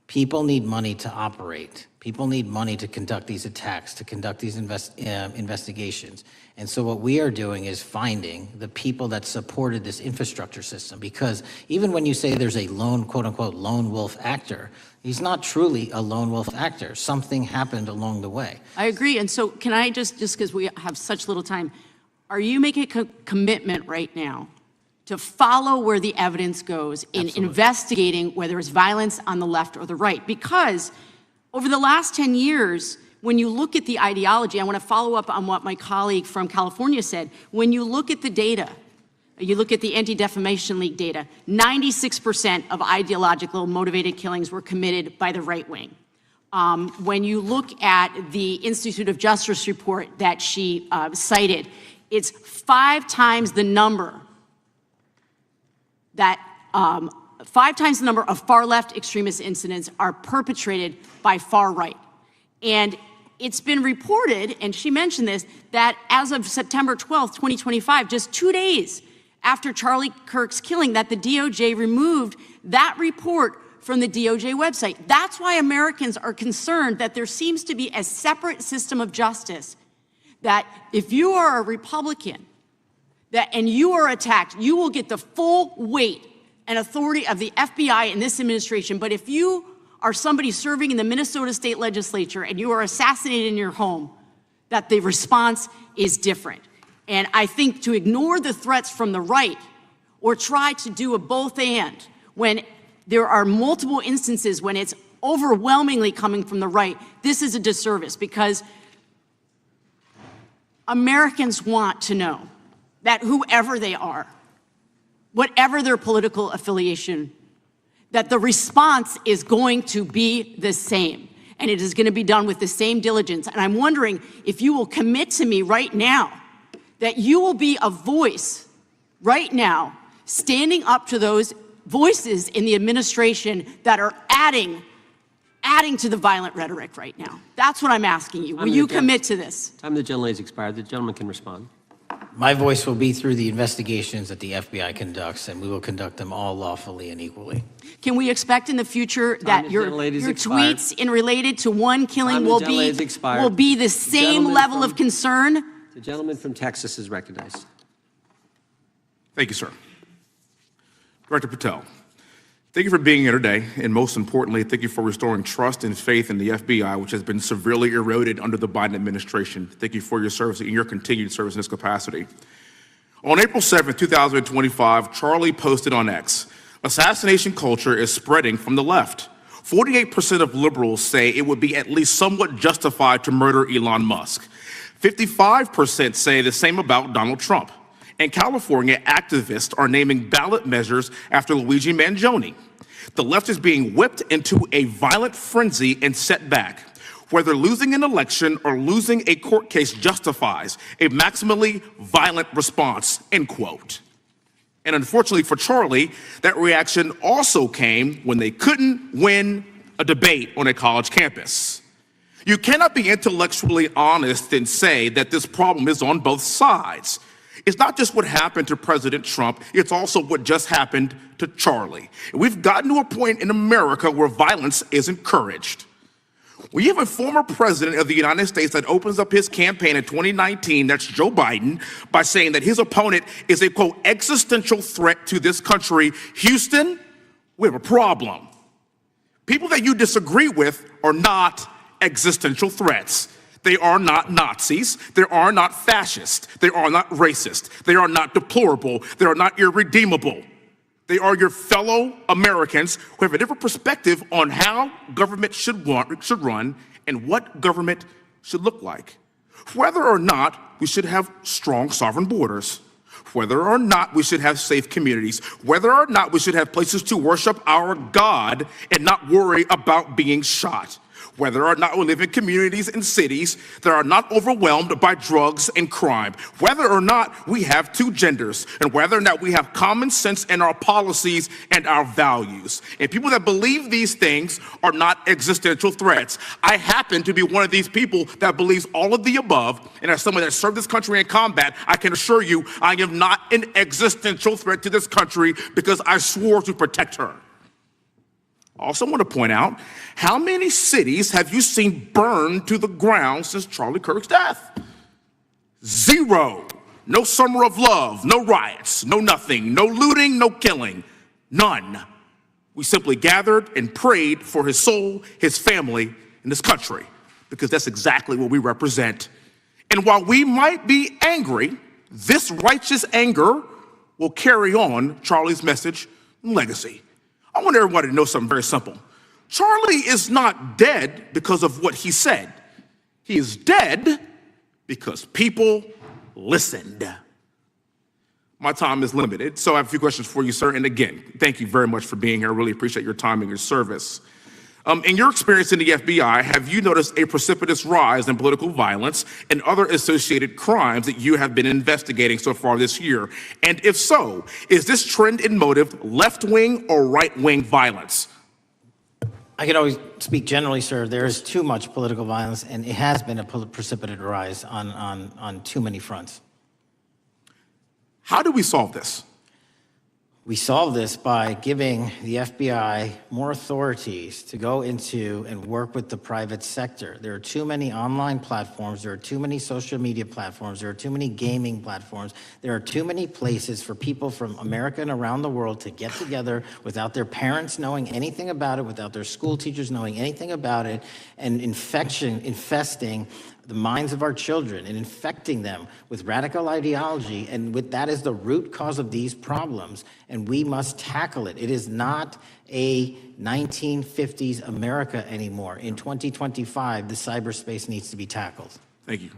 people need money to operate. People need money to conduct these attacks, to conduct these investigations. And so what we are doing is finding the people that supported this infrastructure system, because even when you say there's a lone, quote unquote, lone wolf actor, he's not truly a lone wolf actor. Something happened along the way. I agree. And so can I just because we have such little time, are you making a commitment right now to follow where the evidence goes in investigating whether it's violence on the left or the right? Because over the last 10 years, when you look at the ideology, I want to follow up on what my colleague from California said. When you look at the data, you look at the Anti-Defamation League data, 96% of ideological motivated killings were committed by the right wing. When you look at the Institute of Justice report that she cited, it's 5 times the number that 5 times the number of far-left extremist incidents are perpetrated by far right. And it's been reported, and she mentioned this, that as of September 12th, 2025, just 2 days after Charlie Kirk's killing, that the DOJ removed that report from the DOJ website. That's why Americans are concerned that there seems to be a separate system of justice, that if you are a Republican and you are attacked, you will get the full weight and authority of the FBI and this administration. But if you are somebody serving in the Minnesota State Legislature and you are assassinated in your home, that the response is different. And I think to ignore the threats from the right or try to do a both and when there are multiple instances when it's overwhelmingly coming from the right, this is a disservice, because Americans want to know that whoever they are, whatever their political affiliation, that the response is going to be the same, and it is going to be done with the same diligence. And I'm wondering if you will commit to me right now that you will be a voice right now standing up to those voices in the administration that are adding to the violent rhetoric right now. That's what I'm asking you. Will you commit to this? Time of the gentlelady has expired. The gentleman can respond. My voice will be through the investigations that the FBI conducts, and we will conduct them all lawfully and equally. Can we expect in the future that your tweets in related to one killing will be the same level of concern? The gentleman from Texas is recognized. Thank you, sir. Director Patel, thank you for being here today, and most importantly, thank you for restoring trust and faith in the FBI, which has been severely eroded under the Biden administration. Thank you for your service and your continued service in this capacity. On April 7th, 2025, Charlie posted on X, "Assassination culture is spreading from the left. 48% of liberals say it would be at least somewhat justified to murder Elon Musk. 55% say the same about Donald Trump. In California, activists are naming ballot measures after Luigi Mangione. The left is being whipped into a violent frenzy and set back. Whether losing an election or losing a court case justifies a maximally violent response, end quote. And unfortunately for Charlie, that reaction also came when they couldn't win a debate on a college campus. You cannot be intellectually honest and say that this problem is on both sides. It's not just what happened to President Trump, it's also what just happened to Charlie. And we've gotten to a point in America where violence is encouraged. We have a former president of the United States that opens up his campaign in 2019, that's Joe Biden, by saying that his opponent is a, quote, existential threat to this country. Houston, we have a problem. People that you disagree with are not existential threats. They are not Nazis. They are not fascist. They are not racist. They are not deplorable. They are not irredeemable. They are your fellow Americans who have a different perspective on how government should run and what government should look like. Whether or not we should have strong sovereign borders, whether or not we should have safe communities, whether or not we should have places to worship our God and not worry about being shot, whether or not we live in communities and cities that are not overwhelmed by drugs and crime, whether or not we have two genders, and whether or not we have common sense in our policies and our values. And people that believe these things are not existential threats. I happen to be one of these people that believes all of the above, and as someone that served this country in combat, I can assure you I am not an existential threat to this country because I swore to protect her. I also want to point out, how many cities have you seen burned to the ground since Charlie Kirk's death? 0. No summer of love, no riots, no nothing, no looting, no killing, none. We simply gathered and prayed for his soul, his family, and this country, because that's exactly what we represent. And while we might be angry, this righteous anger will carry on Charlie's message and legacy. I want everybody to know something very simple. Charlie is not dead because of what he said. He is dead because people listened. My time is limited, so I have a few questions for you, sir. And again, thank you very much for being here. I really appreciate your time and your service. In your experience in the FBI, have you noticed a precipitous rise in political violence and other associated crimes that you have been investigating so far this year? And if so, is this trend and motive left-wing or right-wing violence? I can always speak generally, sir. There is too much political violence, and it has been a precipitous rise on too many fronts. How do we solve this? We solve this by giving the FBI more authorities to go into and work with the private sector. There are too many online platforms. There are too many social media platforms. There are too many gaming platforms. There are too many places for people from America and around the world to get together without their parents knowing anything about it, without their school teachers knowing anything about it, and infesting the minds of our children and infecting them with radical ideology, and that is the root cause of these problems, and we must tackle it. It is not a 1950s America anymore. In 2025, the cyberspace needs to be tackled. Thank you.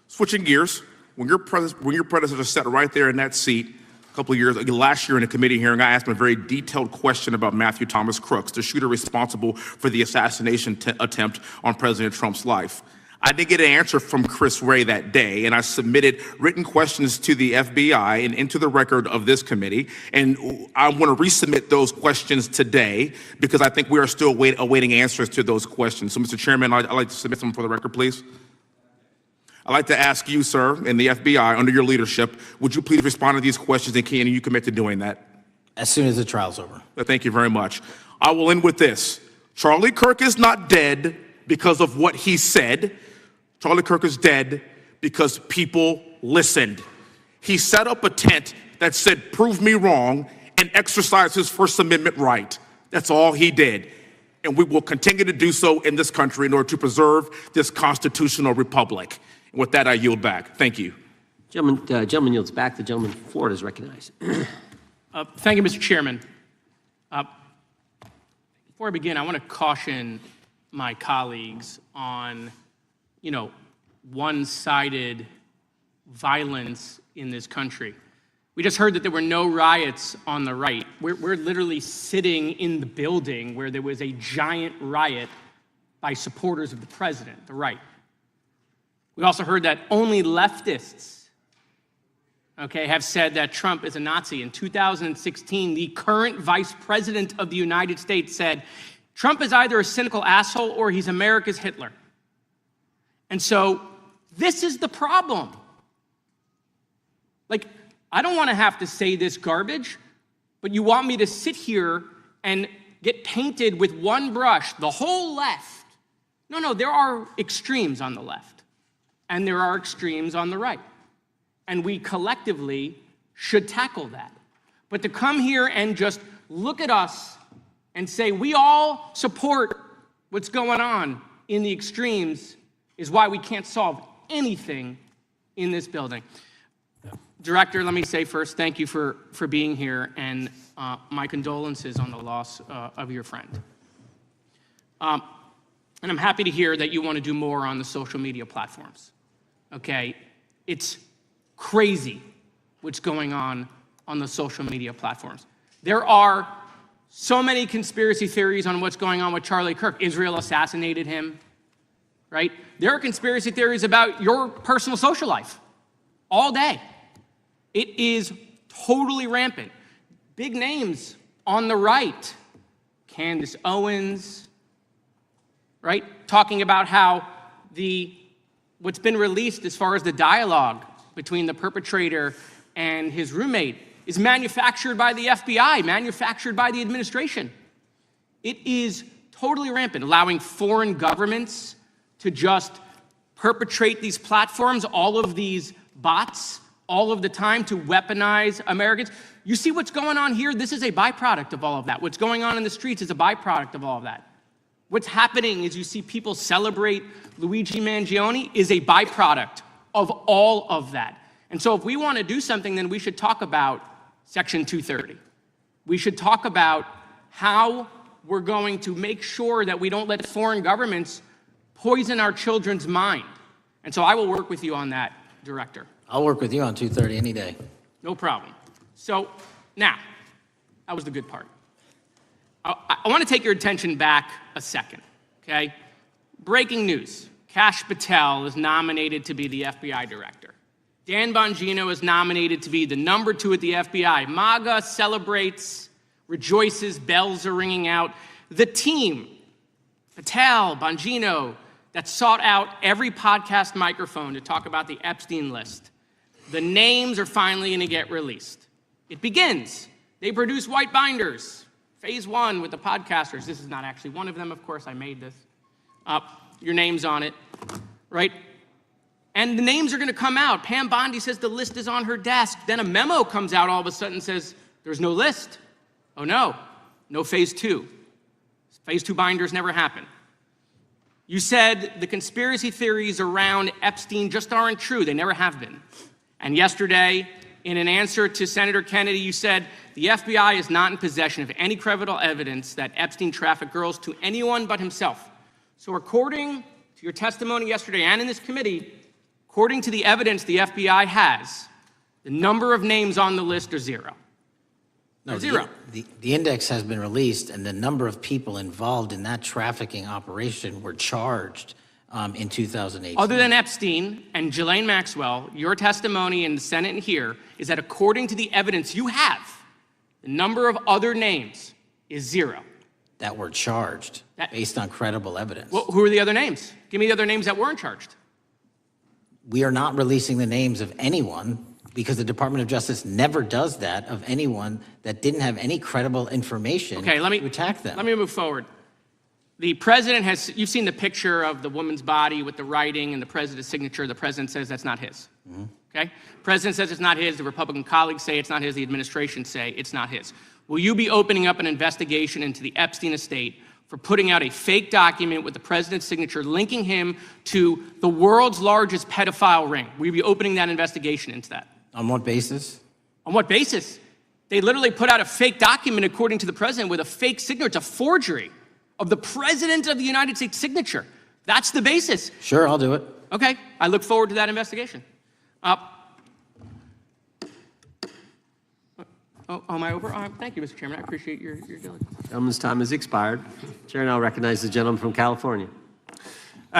Switching gears, when your predecessor sat right there in that seat a couple of years, last year in a committee hearing, I asked him a very detailed question about Matthew Thomas Crooks, the shooter responsible for the assassination attempt on President Trump's life. I didn't get an answer from Chris Wray that day, and I submitted written questions to the FBI and into the record of this committee, and I want to resubmit those questions today because I think we are still awaiting answers to those questions. So, Mr. Chairman, I'd like to submit them for the record, please. I'd like to ask you, sir, and the FBI, under your leadership, would you please respond to these questions, and can you commit to doing that? As soon as the trial's over. Thank you very much. I will end with this. Charlie Kirk is not dead because of what he said. Charlie Kirk is dead because people listened. He set up a tent that said, "Prove me wrong," and exercised his First Amendment right. That's all he did. And we will continue to do so in this country in order to preserve this constitutional republic. And with that, I yield back. Thank you. Gentleman yields back. The gentleman from Florida is recognized. Thank you, Mr. Chairman. Before I begin, I want to caution my colleagues on, one-sided violence in this country. We just heard that there were no riots on the right. We're literally sitting in the building where there was a giant riot by supporters of the president, the right. We also heard that only leftists, have said that Trump is a Nazi. In 2016, the current vice president of the United States said, Trump is either a cynical asshole or he's America's Hitler. And so this is the problem. I don't want to have to say this garbage, but you want me to sit here and get painted with one brush, the whole left. No, there are extremes on the left, and there are extremes on the right. And we collectively should tackle that. But to come here and just look at us and say we all support what's going on in the extremes is why we can't solve anything in this building. Director, let me say first, thank you for being here, and my condolences on the loss of your friend. And I'm happy to hear that you want to do more on the social media platforms. It's crazy what's going on the social media platforms. There are so many conspiracy theories on what's going on with Charlie Kirk. Israel assassinated him, right? There are conspiracy theories about your personal social life all day. It is totally rampant. Big names on the right, Candace Owens, right? Talking about how what's been released as far as the dialogue between the perpetrator and his roommate is manufactured by the FBI, manufactured by the administration. It is totally rampant, allowing foreign governments to just perpetrate these platforms, all of these bots, all of the time to weaponize Americans. You see what's going on here? This is a byproduct of all of that. What's going on in the streets is a byproduct of all of that. What's happening is you see people celebrate Luigi Mangione is a byproduct of all of that. And so if we want to do something, then we should talk about Section 230. We should talk about how we're going to make sure that we don't let foreign governments poison our children's mind. And so I will work with you on that, Director. I'll work with you on 230 any day. No problem. So now, that was the good part. I want to take your attention back a second, okay? Breaking news. Kash Patel is nominated to be the FBI director. Dan Bongino is nominated to be the number 2 at the FBI. MAGA celebrates, rejoices, bells are ringing out. The team, Patel, Bongino, that sought out every podcast microphone to talk about the Epstein list. The names are finally going to get released. It begins. They produce white binders. Phase 1 with the podcasters. This is not actually one of them, of course. I made this. Your name's on it, right? And the names are going to come out. Pam Bondi says the list is on her desk. Then a memo comes out all of a sudden and says, there's no list. Oh, no phase 2. Phase 2 binders never happen. You said the conspiracy theories around Epstein just aren't true. They never have been. And yesterday, in an answer to Senator Kennedy, you said the FBI is not in possession of any credible evidence that Epstein trafficked girls to anyone but himself. So according to your testimony yesterday and in this committee, according to the evidence the FBI has, the number of names on the list are 0. No, zero. The index has been released, and the number of people involved in that trafficking operation were charged in 2018. Other than Epstein and Ghislaine Maxwell, your testimony in the Senate and here is that according to the evidence you have, the number of other names is 0. That were charged based on credible evidence. Well, who are the other names? Give me the other names that weren't charged. We are not releasing the names of anyone because the Department of Justice never does that, of anyone that didn't have any credible information to attack them. Let me move forward. The president has, you've seen the picture of the woman's body with the writing and the president's signature. The president says that's not his. Okay? President says it's not his. The Republican colleagues say it's not his. The administration say it's not his. Will you be opening up an investigation into the Epstein estate for putting out a fake document with the president's signature linking him to the world's largest pedophile ring? Will you be opening that investigation into that? On what basis? On what basis? They literally put out a fake document, according to the president, with a fake signature. It's a forgery. of the President of the United States signature. That's the basis. Sure, I'll do it. Okay, I look forward to that investigation. Am I over? Thank you, Mr. Chairman. I appreciate your diligence. Gentleman's time has expired. Chair now recognizes the gentleman from California.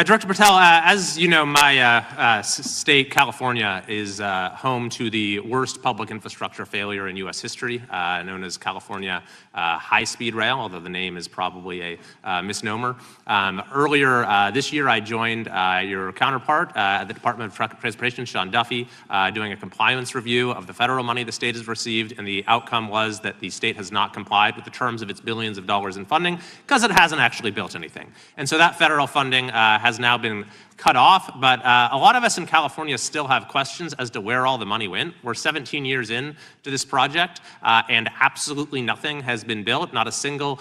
Director Patel, as you know, my state, California, is home to the worst public infrastructure failure in U.S. history, known as California High-Speed Rail, although the name is probably a misnomer. Earlier this year, I joined your counterpart at the Department of Transportation, Sean Duffy, doing a compliance review of the federal money the state has received, and the outcome was that the state has not complied with the terms of its billions of dollars in funding because it hasn't actually built anything. And so that federal funding has now been cut off, but a lot of us in California still have questions as to where all the money went. We're 17 years in to this project, and absolutely nothing has been built. Not a single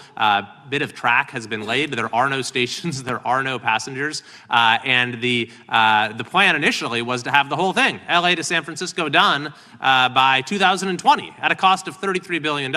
bit of track has been laid. There are no stations. There are no passengers. And the plan initially was to have the whole thing, LA to San Francisco, done by 2020 at a cost of $33 billion.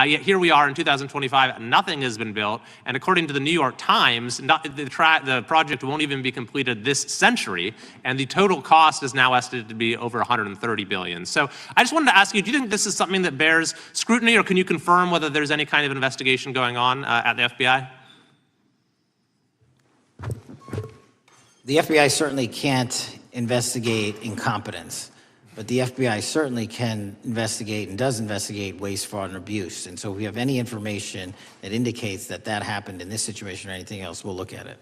Yet here we are in 2025, nothing has been built. And according to the New York Times, the project won't even be completed this century, and the total cost is now estimated to be over $130 billion. So I just wanted to ask you, do you think this is something that bears scrutiny, or can you confirm whether there's any kind of investigation going on at the FBI? The FBI certainly can't investigate incompetence, but the FBI certainly can investigate and does investigate waste, fraud, and abuse. And so if we have any information that indicates that that happened in this situation or anything else, we'll look at it.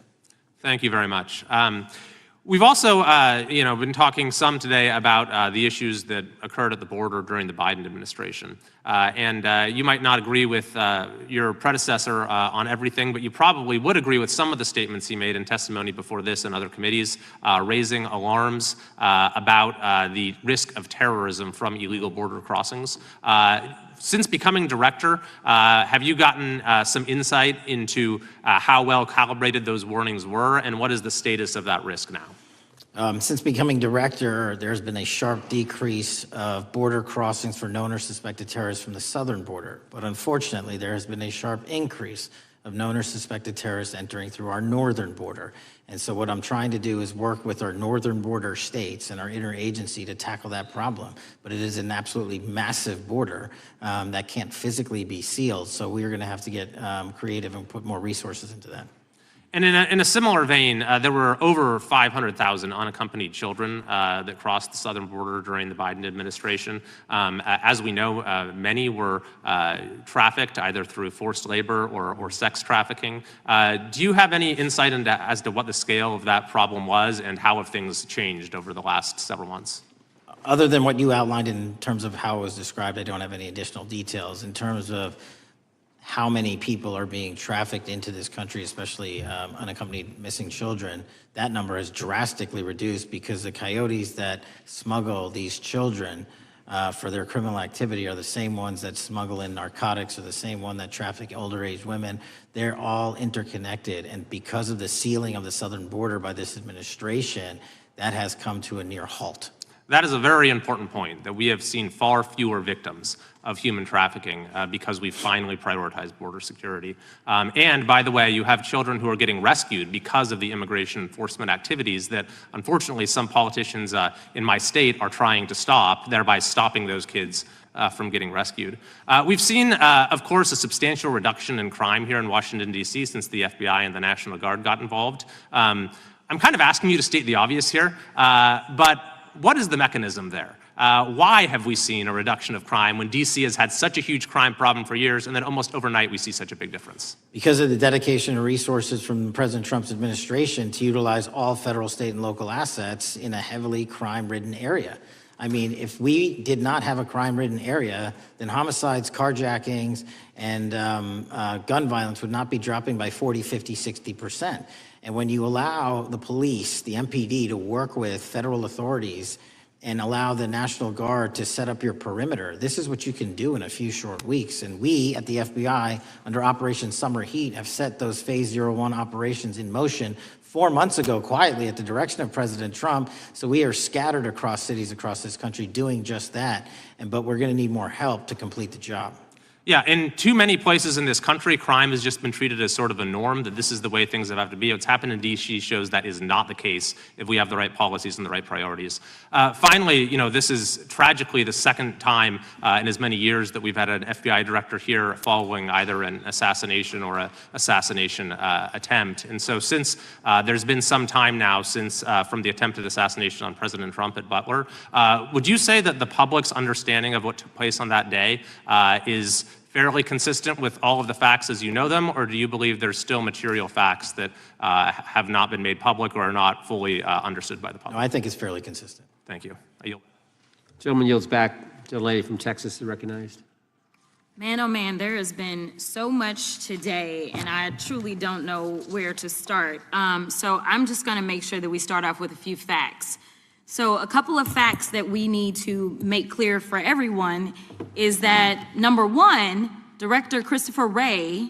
Thank you very much. We've also, been talking some today about the issues that occurred at the border during the Biden administration. You might not agree with your predecessor on everything, but you probably would agree with some of the statements he made in testimony before this and other committees, raising alarms about the risk of terrorism from illegal border crossings. Since becoming director, have you gotten some insight into how well calibrated those warnings were, and what is the status of that risk now? Since becoming director, there's been a sharp decrease of border crossings for known or suspected terrorists from the southern border. But unfortunately, there has been a sharp increase of known or suspected terrorists entering through our northern border. And so what I'm trying to do is work with our northern border states and our interagency to tackle that problem. But it is an absolutely massive border that can't physically be sealed. So we're going to have to get creative and put more resources into that. And in a similar vein, there were over 500,000 unaccompanied children that crossed the southern border during the Biden administration. As we know, many were trafficked either through forced labor or sex trafficking. Do you have any insight as to what the scale of that problem was and how have things changed over the last several months? Other than what you outlined in terms of how it was described, I don't have any additional details. In terms of how many people are being trafficked into this country, especially unaccompanied missing children, that number has drastically reduced because the coyotes that smuggle these children for their criminal activity are the same ones that smuggle in narcotics, or the same one that traffic older age women. They're all interconnected, and because of the sealing of the southern border by this administration, that has come to a near halt. That is a very important point, that we have seen far fewer victims of human trafficking because we've finally prioritized border security. And by the way, you have children who are getting rescued because of the immigration enforcement activities that unfortunately some politicians in my state are trying to stop, thereby stopping those kids from getting rescued. We've seen, of course, a substantial reduction in crime here in Washington, D.C. since the FBI and the National Guard got involved. I'm kind of asking you to state the obvious here, but what is the mechanism there? Why have we seen a reduction of crime when D.C. has had such a huge crime problem for years, and then almost overnight we see such a big difference? Because of the dedication and resources from President Trump's administration to utilize all federal, state, and local assets in a heavily crime-ridden area. I mean, if we did not have a crime-ridden area, then homicides, carjackings, and gun violence would not be dropping by 40, 50, 60%. And when you allow the police, the MPD, to work with federal authorities and allow the National Guard to set up your perimeter, this is what you can do in a few short weeks. And we at the FBI, under Operation Summer Heat, have set those Phase 01 operations in motion 4 months ago, quietly at the direction of President Trump. So we are scattered across cities across this country doing just that. But we're going to need more help to complete the job. Yeah, in too many places in this country, crime has just been treated as sort of a norm, that this is the way things have to be. What's happened in D.C. shows that is not the case if we have the right policies and the right priorities. Finally, this is tragically the second time in as many years that we've had an FBI director here following either an assassination or an assassination attempt. And so since there's been some time now since from the attempted assassination on President Trump at Butler, would you say that the public's understanding of what took place on that day is fairly consistent with all of the facts as you know them, or do you believe there's still material facts that have not been made public or are not fully understood by the public? No, I think it's fairly consistent. Thank you. I yield. Gentleman yields back to the lady from Texas is recognized. Man, oh man, there has been so much today, and I truly don't know where to start. So I'm just going to make sure that we start off with a few facts. So a couple of facts that we need to make clear for everyone is that, number one, Director Christopher Wray,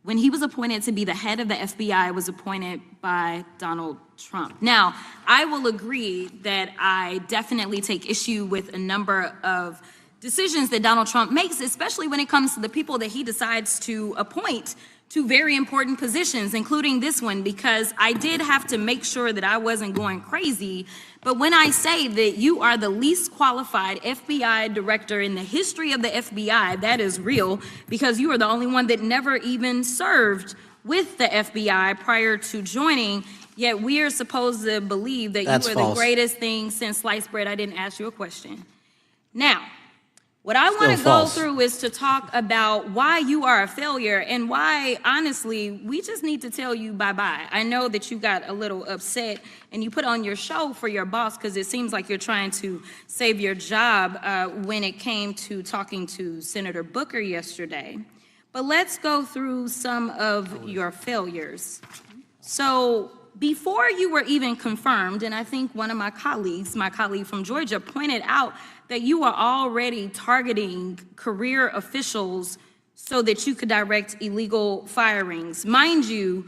when he was appointed to be the head of the FBI, was appointed by Donald Trump. Now, I will agree that I definitely take issue with a number of decisions that Donald Trump makes, especially when it comes to the people that he decides to appoint to very important positions, including this one, because I did have to make sure that I wasn't going crazy. But when I say that you are the least qualified FBI director in the history of the FBI, that is real, because you are the only one that never even served with the FBI prior to joining, yet we are supposed to believe that That's you are false. the greatest thing since sliced bread. I didn't ask you a question. Now, what I want to Still go false. through is to talk about why you are a failure and why, honestly, we just need to tell you bye-bye. I know that you got a little upset and you put on your show for your boss because it seems like you're trying to save your job when it came to talking to Senator Booker yesterday. But let's go through some of your failures. So before you were even confirmed, and I think one of my colleague from Georgia, pointed out that you were already targeting career officials so that you could direct illegal firings. Mind you,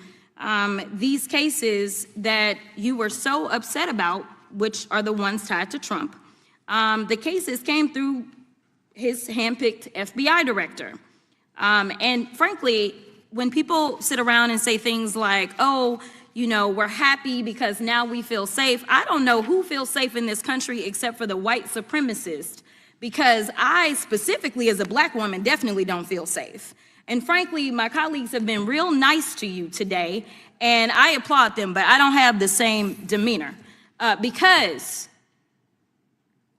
these cases that you were so upset about, which are the ones tied to Trump, the cases came through his handpicked FBI director. And frankly, when people sit around and say things like, oh, we're happy because now we feel safe. I don't know who feels safe in this country except for the white supremacists, because I specifically as a black woman definitely don't feel safe. And frankly, my colleagues have been real nice to you today, and I applaud them, but I don't have the same demeanor because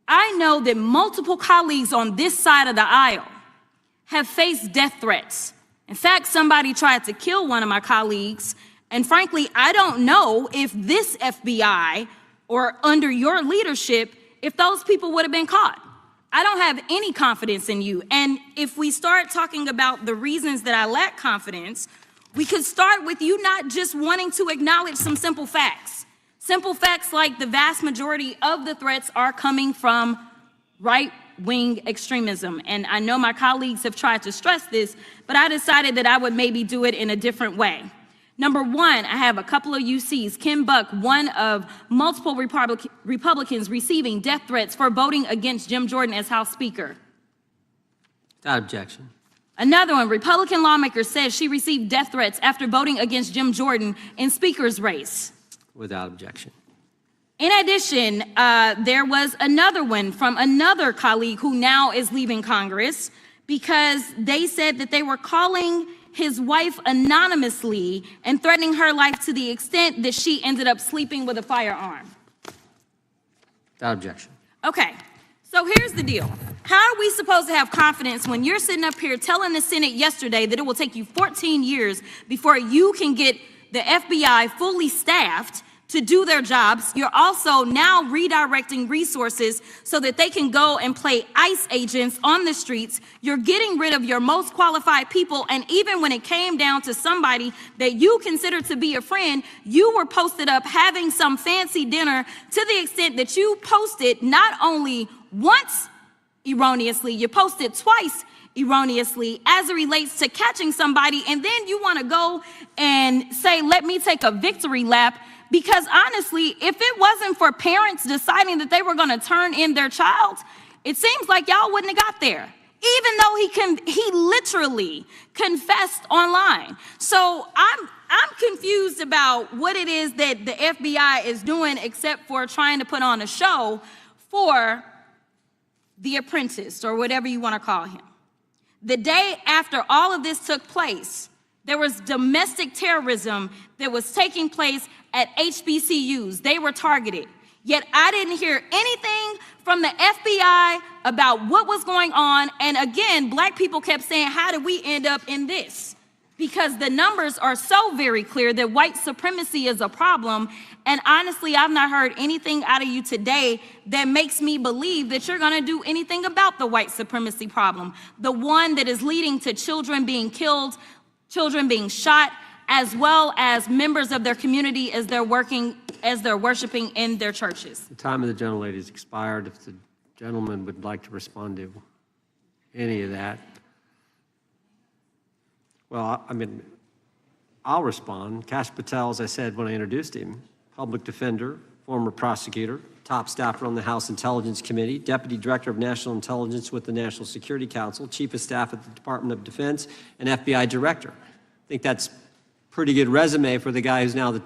I know that multiple colleagues on this side of the aisle have faced death threats. In fact, somebody tried to kill one of my colleagues. And frankly, I don't know if this FBI or under your leadership, if those people would have been caught. I don't have any confidence in you. And if we start talking about the reasons that I lack confidence, we could start with you not just wanting to acknowledge some simple facts. Simple facts like the vast majority of the threats are coming from right-wing extremism. And I know my colleagues have tried to stress this, but I decided that I would maybe do it in a different way. Number one, I have a couple of UCs. Ken Buck, one of multiple Republicans receiving death threats for voting against Jim Jordan as House Speaker. Without objection. Another one, Republican lawmaker says she received death threats after voting against Jim Jordan in Speaker's race. Without objection. In addition, there was another one from another colleague who now is leaving Congress because they said that they were calling his wife anonymously and threatening her life to the extent that she ended up sleeping with a firearm. Without objection. Okay, so here's the deal. How are we supposed to have confidence when you're sitting up here telling the Senate yesterday that it will take you 14 years before you can get the FBI fully staffed to do their jobs? You're also now redirecting resources so that they can go and play ICE agents on the streets. You're getting rid of your most qualified people, and even when it came down to somebody that you consider to be a friend, you were posted up having some fancy dinner to the extent that you posted not only once erroneously, you posted twice erroneously as it relates to catching somebody, and then you want to go and say, let me take a victory lap. Because honestly, if it wasn't for parents deciding that they were going to turn in their child, it seems like y'all wouldn't have got there. even though he literally confessed online. So I'm confused about what it is that the FBI is doing except for trying to put on a show for the apprentice or whatever you want to call him. The day after all of this took place, there was domestic terrorism that was taking place at HBCUs. They were targeted. Yet I didn't hear anything from the FBI about what was going on. And again, black people kept saying, how did we end up in this? Because the numbers are so very clear that white supremacy is a problem. And honestly, I've not heard anything out of you today that makes me believe that you're gonna do anything about the white supremacy problem. The one that is leading to children being killed, children being shot, as well as members of their community as they're worshiping in their churches. The time of the gentlelady has expired. If the gentleman would like to respond to any of that. Well, I mean, I'll respond. Kash Patel, as I said when I introduced him, public defender, former prosecutor, top staffer on the House Intelligence Committee, Deputy Director of National Intelligence with the National Security Council, Chief of Staff at the Department of Defense, and FBI Director. I think that's a pretty good resume for the guy who's now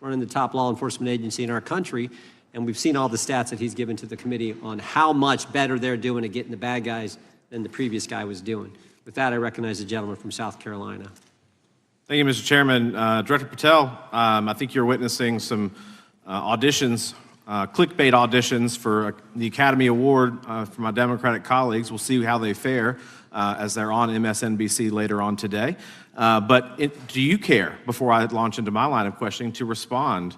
running the top law enforcement agency in our country, and we've seen all the stats that he's given to the committee on how much better they're doing at getting the bad guys than the previous guy was doing. With that, I recognize the gentleman from South Carolina. Thank you, Mr. Chairman. Director Patel, I think you're witnessing some auditions, clickbait auditions for the Academy Award for my Democratic colleagues. We'll see how they fare as they're on MSNBC later on today. But do you care, before I launch into my line of questioning, to respond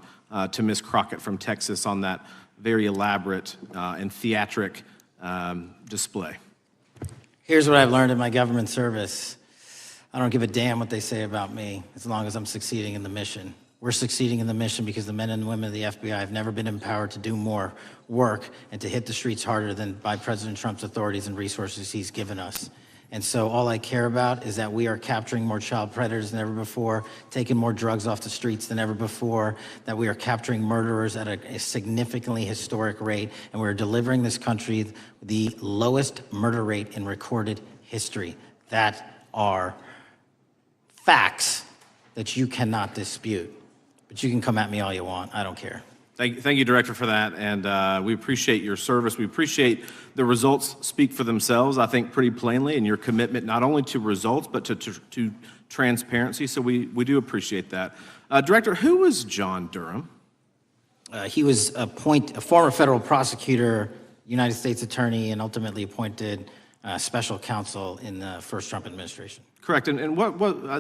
to Ms. Crockett from Texas on that very elaborate and theatric display? Here's what I've learned in my government service. I don't give a damn what they say about me as long as I'm succeeding in the mission. We're succeeding in the mission because the men and women of the FBI have never been empowered to do more work and to hit the streets harder than by President Trump's authorities and resources he's given us. And so all I care about is that we are capturing more child predators than ever before, taking more drugs off the streets than ever before, that we are capturing murderers at a significantly historic rate, and we're delivering this country the lowest murder rate in recorded history. That are facts that you cannot dispute. But you can come at me all you want. I don't care. Thank you, Director, for that, and we appreciate your service. We appreciate the results speak for themselves, I think, pretty plainly, and your commitment not only to results, but to transparency, so we do appreciate that. Director, who was John Durham? He was a former federal prosecutor, United States attorney, and ultimately appointed special counsel in the first Trump administration. Correct, and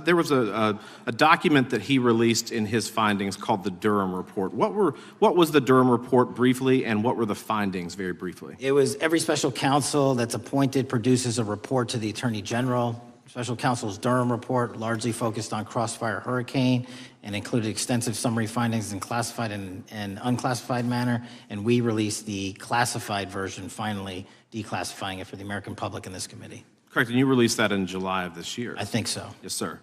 there was a document that he released in his findings called the Durham Report. What was the Durham Report briefly, and what were the findings very briefly? It was every special counsel that's appointed produces a report to the Attorney General. Special counsel's Durham Report largely focused on Crossfire Hurricane and included extensive summary findings in classified and unclassified manner, and we released the classified version, finally declassifying it for the American public in this committee. Correct, and you released that in July of this year. I think so. Yes, sir.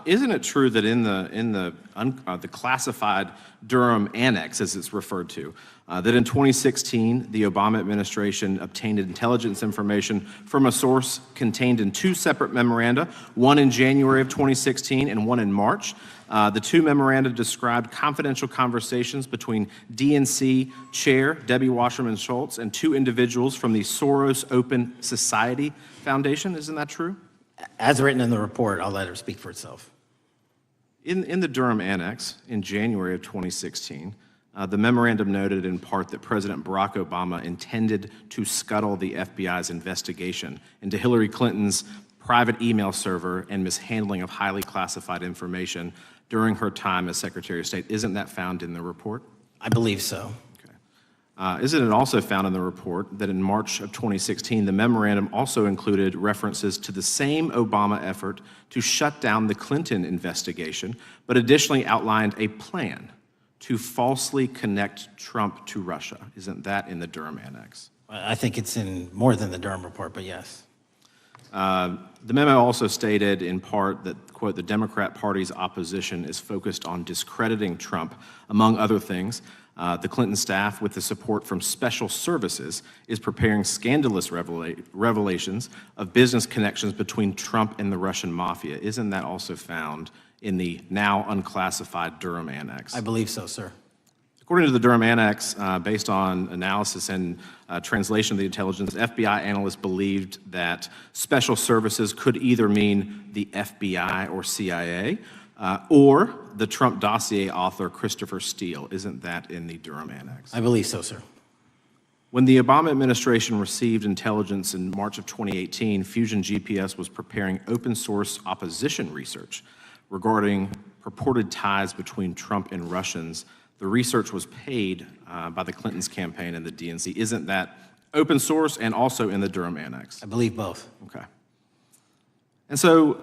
Isn't it true that in the classified Durham Annex, as it's referred to, that in 2016 the Obama administration obtained intelligence information from a source contained in two separate memoranda, one in January of 2016 and one in March? The two memoranda described confidential conversations between DNC Chair Debbie Wasserman Schultz and two individuals from the Soros Open Society Foundation. Isn't that true? As written in the report, I'll let it speak for itself. In the Durham Annex in January of 2016, the memorandum noted in part that President Barack Obama intended to scuttle the FBI's investigation into Hillary Clinton's private email server and mishandling of highly classified information during her time as Secretary of State. Isn't that found in the report? I believe so. Isn't it also found in the report that in March of 2016, the memorandum also included references to the same Obama effort to shut down the Clinton investigation, but additionally outlined a plan to falsely connect Trump to Russia? Isn't that in the Durham Annex? I think it's in more than the Durham Report, but yes. The memo also stated in part that, quote, the Democrat Party's opposition is focused on discrediting Trump, among other things. The Clinton staff, with the support from special services, is preparing scandalous revelations of business connections between Trump and the Russian mafia. Isn't that also found in the now unclassified Durham Annex? I believe so, sir. According to the Durham Annex, based on analysis and translation of the intelligence, FBI analysts believed that special services could either mean the FBI or CIA, or the Trump dossier author Christopher Steele. Isn't that in the Durham Annex? I believe so, sir. When the Obama administration received intelligence in March of 2018, Fusion GPS was preparing open source opposition research regarding purported ties between Trump and Russians. The research was paid by the Clintons campaign and the DNC. Isn't that open source and also in the Durham Annex? I believe both. Okay. And so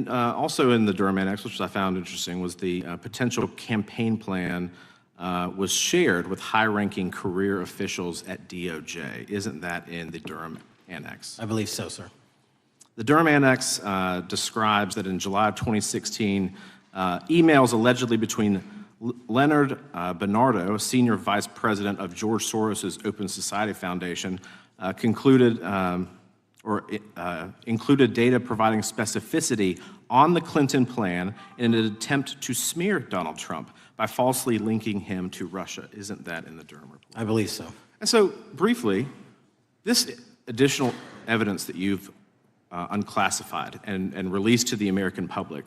also in the Durham Annex, which I found interesting, was the potential campaign plan was shared with high-ranking career officials at DOJ. Isn't that in the Durham Annex? I believe so, sir. The Durham Annex describes that in July of 2016, emails allegedly between Leonard Bernardo, senior vice president of George Soros's Open Society Foundation, included data providing specificity on the Clinton plan in an attempt to smear Donald Trump by falsely linking him to Russia. Isn't that in the Durham report? I believe so. And so, briefly, this additional evidence that you've unclassified and released to the American public,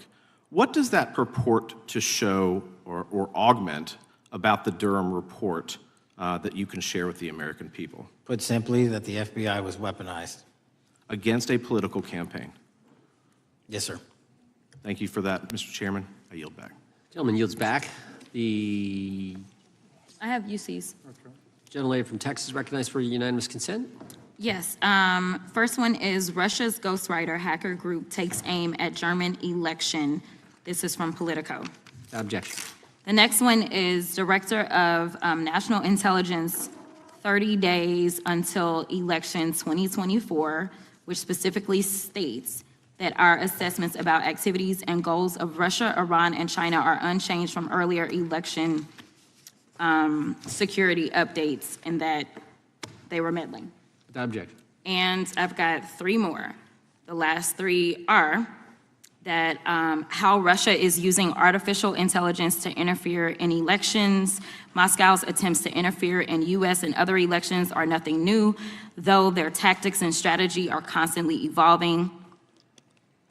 what does that purport to show or augment about the Durham report that you can share with the American people? Put simply, that the FBI was weaponized. Against a political campaign. Yes, sir. Thank you for that, Mr. Chairman. I yield back. Gentleman yields back. I have UCs. Gentlelady from Texas recognized for unanimous consent. Yes. First one is Russia's ghostwriter hacker group takes aim at German election. This is from Politico. Objection. The next one is Director of National Intelligence, 30 days until election 2024, which specifically states that our assessments about activities and goals of Russia, Iran, and China are unchanged from earlier election security updates, and that they were meddling. Without objection. And I've got three more. The last three are that how Russia is using artificial intelligence to interfere in elections. Moscow's attempts to interfere in U.S. and other elections are nothing new, though their tactics and strategy are constantly evolving.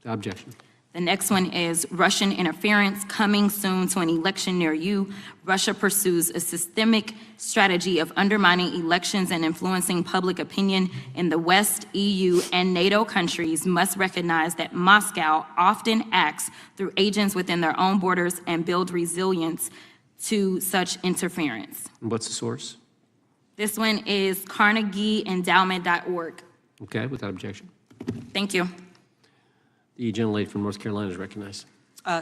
Objection. The next one is Russian interference coming soon to an election near you. Russia pursues a systemic strategy of undermining elections and influencing public opinion in the West. EU and NATO countries must recognize that Moscow often acts through agents within their own borders and build resilience to such interference. And what's the source? This one is CarnegieEndowment.org. Okay, without objection. Thank you. The gentlelady from North Carolina is recognized.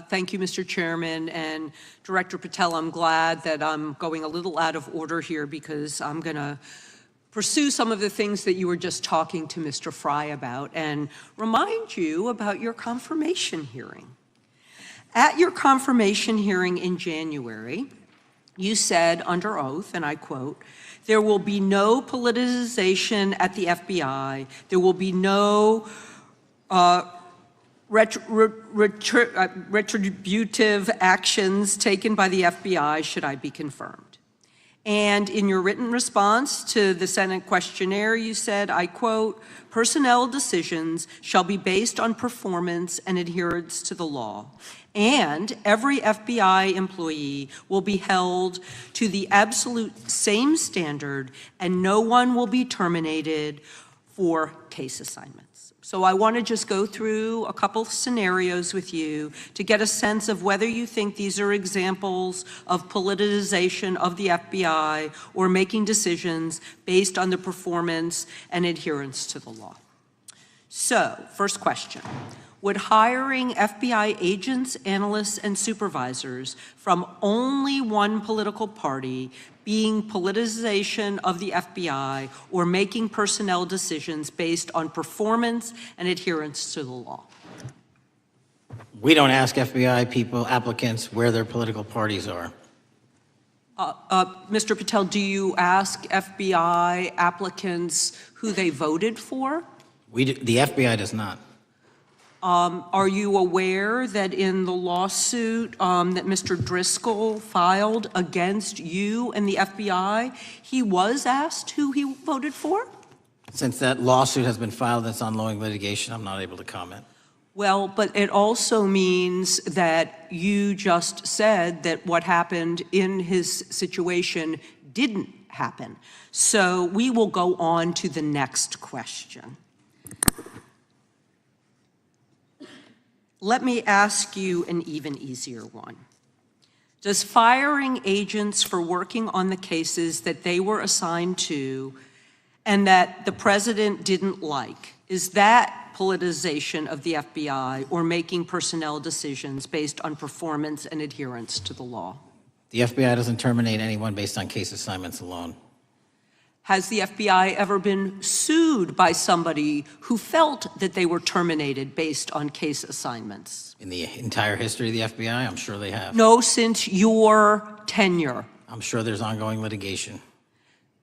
Thank you, Mr. Chairman. And Director Patel, I'm glad that I'm going a little out of order here because I'm going to pursue some of the things that you were just talking to Mr. Fry about and remind you about your confirmation hearing. At your confirmation hearing in January, you said under oath, and I quote, "There will be no politicization at the FBI. There will be no retributive actions taken by the FBI should I be confirmed." And in your written response to the Senate questionnaire, you said, I quote, "Personnel decisions shall be based on performance and adherence to the law. And every FBI employee will be held to the absolute same standard, and no one will be terminated for case assignments." So I want to just go through a couple of scenarios with you to get a sense of whether you think these are examples of politicization of the FBI or making decisions based on the performance and adherence to the law. So, first question. Would hiring FBI agents, analysts, and supervisors from only one political party being politicization of the FBI or making personnel decisions based on performance and adherence to the law? We don't ask FBI people, applicants, where their political parties are. Mr. Patel, do you ask FBI applicants who they voted for? The FBI does not. Are you aware that in the lawsuit that Mr. Driscoll filed against you and the FBI, he was asked who he voted for? Since that lawsuit has been filed and it's ongoing litigation, I'm not able to comment. Well, but it also means that you just said that what happened in his situation didn't happen. So we will go on to the next question. Let me ask you an even easier one. Does firing agents for working on the cases that they were assigned to and that the president didn't like, is that politicization of the FBI or making personnel decisions based on performance and adherence to the law? The FBI doesn't terminate anyone based on case assignments alone. Has the FBI ever been sued by somebody who felt that they were terminated based on case assignments? In the entire history of the FBI, I'm sure they have. No, since your tenure. I'm sure there's ongoing litigation.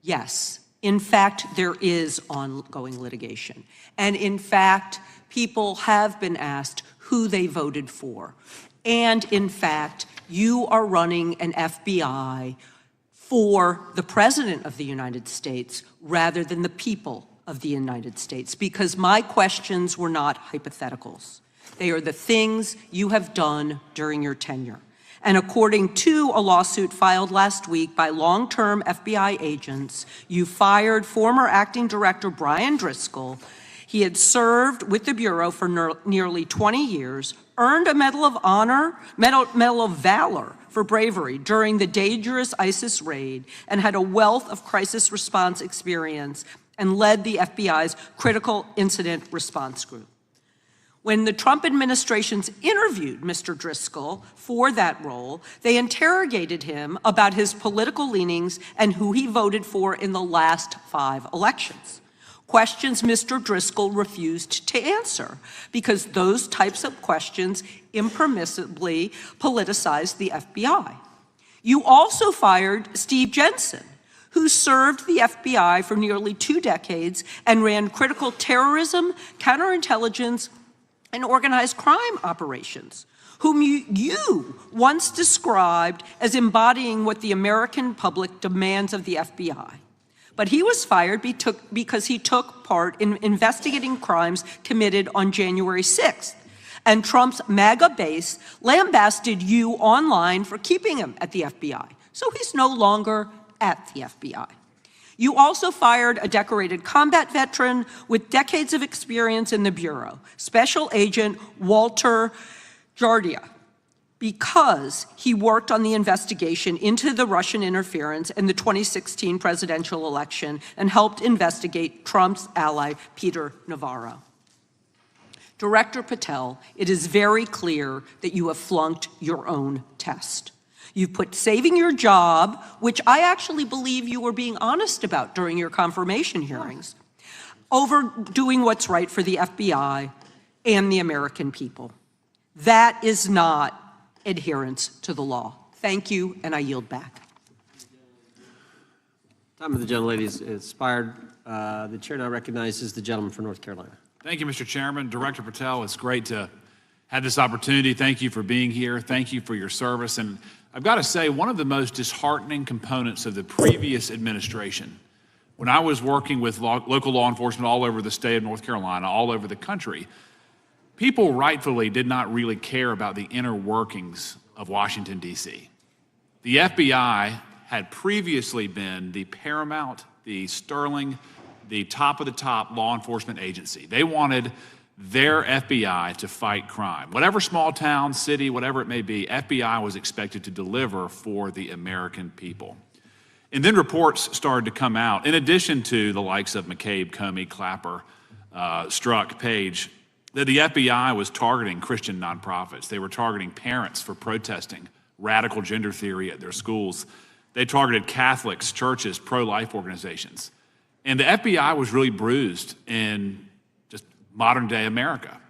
Yes. In fact, there is ongoing litigation. And in fact, people have been asked who they voted for. And in fact, you are running an FBI for the President of the United States rather than the people of the United States, because my questions were not hypotheticals. They are the things you have done during your tenure. And according to a lawsuit filed last week by long-term FBI agents, you fired former acting director Brian Driscoll. He had served with the Bureau for nearly 20 years, earned a Medal of Honor, Medal of Valor for bravery during the dangerous ISIS raid, and had a wealth of crisis response experience and led the FBI's critical incident response group. When the Trump administrations interviewed Mr. Driscoll for that role, they interrogated him about his political leanings and who he voted for in the last 5 elections. Questions Mr. Driscoll refused to answer because those types of questions impermissibly politicized the FBI. You also fired Steve Jensen, who served the FBI for nearly 2 decades and ran critical terrorism, counterintelligence, and organized crime operations, whom you once described as embodying what the American public demands of the FBI. But he was fired because he took part in investigating crimes committed on January 6th. And Trump's MAGA base lambasted you online for keeping him at the FBI. So he's no longer at the FBI. You also fired a decorated combat veteran with decades of experience in the Bureau, Special Agent Walter Jardia, because he worked on the investigation into the Russian interference in the 2016 presidential election and helped investigate Trump's ally, Peter Navarro. Director Patel, it is very clear that you have flunked your own test. You've put saving your job, which I actually believe you were being honest about during your confirmation hearings, over doing what's right for the FBI and the American people. That is not adherence to the law. Thank you, and I yield back. Time of the gentlelady is expired. The chair now recognizes the gentleman from North Carolina. Thank you, Mr. Chairman. Director Patel, it's great to have this opportunity. Thank you for being here. Thank you for your service. And I've got to say, one of the most disheartening components of the previous administration, when I was working with local law enforcement all over the state of North Carolina, all over the country, people rightfully did not really care about the inner workings of Washington, D.C. The FBI had previously been the paramount, the sterling, the top of the top law enforcement agency. They wanted their FBI to fight crime. Whatever small town, city, whatever it may be, FBI was expected to deliver for the American people. And then reports started to come out, in addition to the likes of McCabe, Comey, Clapper, Strzok, Page, that the FBI was targeting Christian nonprofits. They were targeting parents for protesting radical gender theory at their schools. They targeted Catholics, churches, pro-life organizations. And the FBI was really bruised in just modern day America.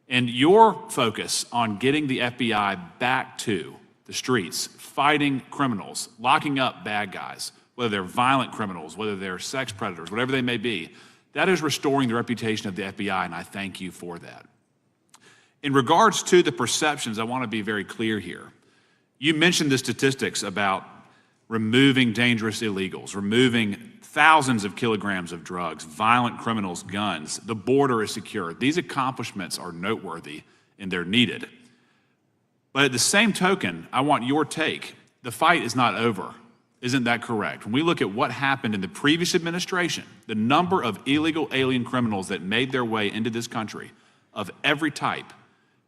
And your focus on getting the FBI back to the streets, fighting criminals, locking up bad guys, whether they're violent criminals, whether they're sex predators, whatever they may be. That is restoring the reputation of the FBI, and I thank you for that. In regards to the perceptions, I want to be very clear here. You mentioned the statistics about removing dangerous illegals, removing thousands of kilograms of drugs, violent criminals, guns. The border is secure. These accomplishments are noteworthy and they're needed. But at the same token, I want your take. The fight is not over. Isn't that correct? When we look at what happened in the previous administration, the number of illegal alien criminals that made their way into this country of every type,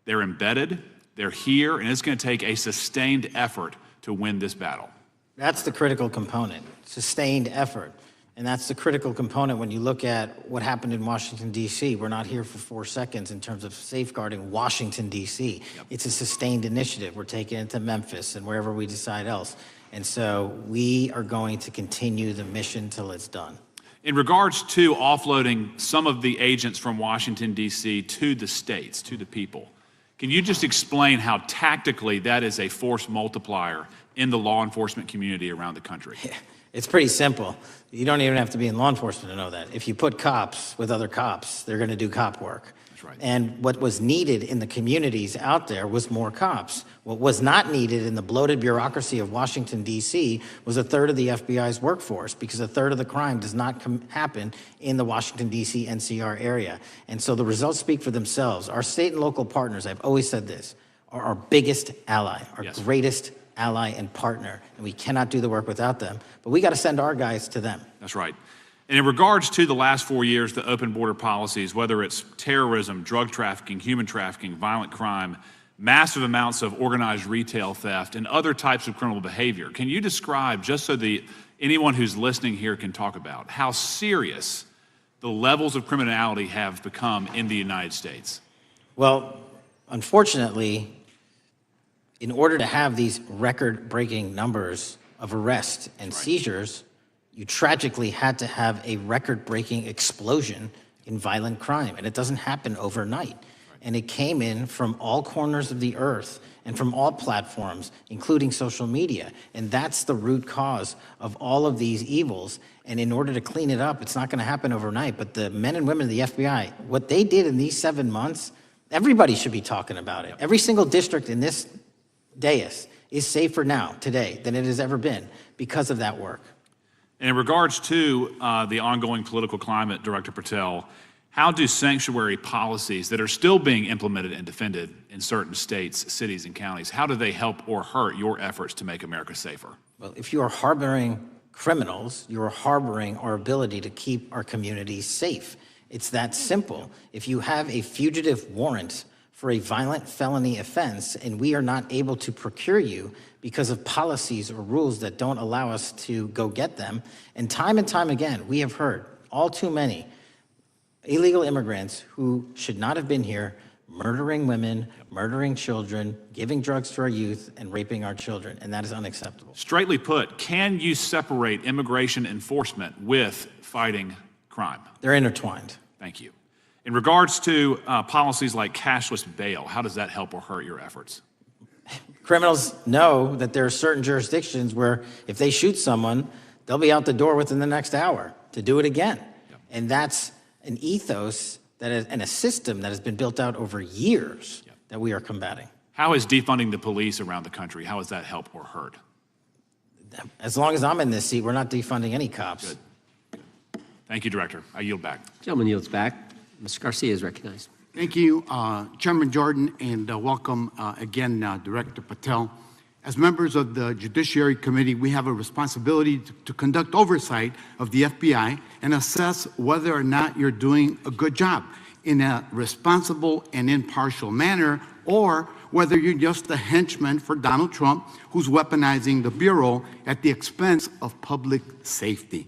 they're embedded, they're here, and it's going to take a sustained effort to win this battle. That's the critical component, sustained effort. And that's the critical component when you look at what happened in Washington, D.C. We're not here for 4 seconds in terms of safeguarding Washington, D.C. Yep. It's a sustained initiative. We're taking it to Memphis and wherever we decide else. And so we are going to continue the mission till it's done. In regards to offloading some of the agents from Washington, D.C. to the states, to the people, can you just explain how tactically that is a force multiplier in the law enforcement community around the country? Yeah, it's pretty simple. You don't even have to be in law enforcement to know that. If you put cops with other cops, they're going to do cop work. That's right. And what was needed in the communities out there was more cops. What was not needed in the bloated bureaucracy of Washington, D.C. was a third of the FBI's workforce, because a third of the crime does not happen in the Washington, D.C. NCR area. And so the results speak for themselves. Our state and local partners, I've always said this, are our biggest ally, our Yes. greatest ally and partner, and we cannot do the work without them. But we got to send our guys to them. That's right. And in regards to the last 4 years, the open border policies, whether it's terrorism, drug trafficking, human trafficking, violent crime, massive amounts of organized retail theft, and other types of criminal behavior, can you describe, just so anyone who's listening here can talk about, how serious the levels of criminality have become in the United States? Well, unfortunately, in order to have these record-breaking numbers of arrests and seizures, you tragically had to have a record-breaking explosion in violent crime, and it doesn't happen overnight. And it came in from all corners of the earth and from all platforms, including social media. And that's the root cause of all of these evils. And in order to clean it up, it's not going to happen overnight. But the men and women of the FBI, what they did in these 7 months, everybody should be talking about it. Every single district in this dais is safer now, today, than it has ever been because of that work. And in regards to the ongoing political climate, Director Patel, how do sanctuary policies that are still being implemented and defended in certain states, cities, and counties, how do they help or hurt your efforts to make America safer? Well, if you are harboring criminals, you are harboring our ability to keep our communities safe. It's that simple. If you have a fugitive warrant for a violent felony offense and we are not able to procure you because of policies or rules that don't allow us to go get them, and time again, we have heard all too many illegal immigrants who should not have been here, murdering women, murdering children, giving drugs to our youth, and raping our children, and that is unacceptable. Straightly put, can you separate immigration enforcement with fighting crime? They're intertwined. Thank you. In regards to policies like cashless bail, how does that help or hurt your efforts? Criminals know that there are certain jurisdictions where if they shoot someone, they'll be out the door within the next hour to do it again. Yep. And that's an ethos and a system that has been built out over years that we are combating. How is defunding the police around the country, how does that help or hurt? As long as I'm in this seat, we're not defunding any cops. Good. Thank you, Director. I yield back. Gentleman yields back. Mr. Garcia is recognized. Thank you, Chairman Jordan, and welcome again, Director Patel. As members of the Judiciary Committee, we have a responsibility to conduct oversight of the FBI and assess whether or not you're doing a good job in a responsible and impartial manner, or whether you're just a henchman for Donald Trump who's weaponizing the Bureau at the expense of public safety.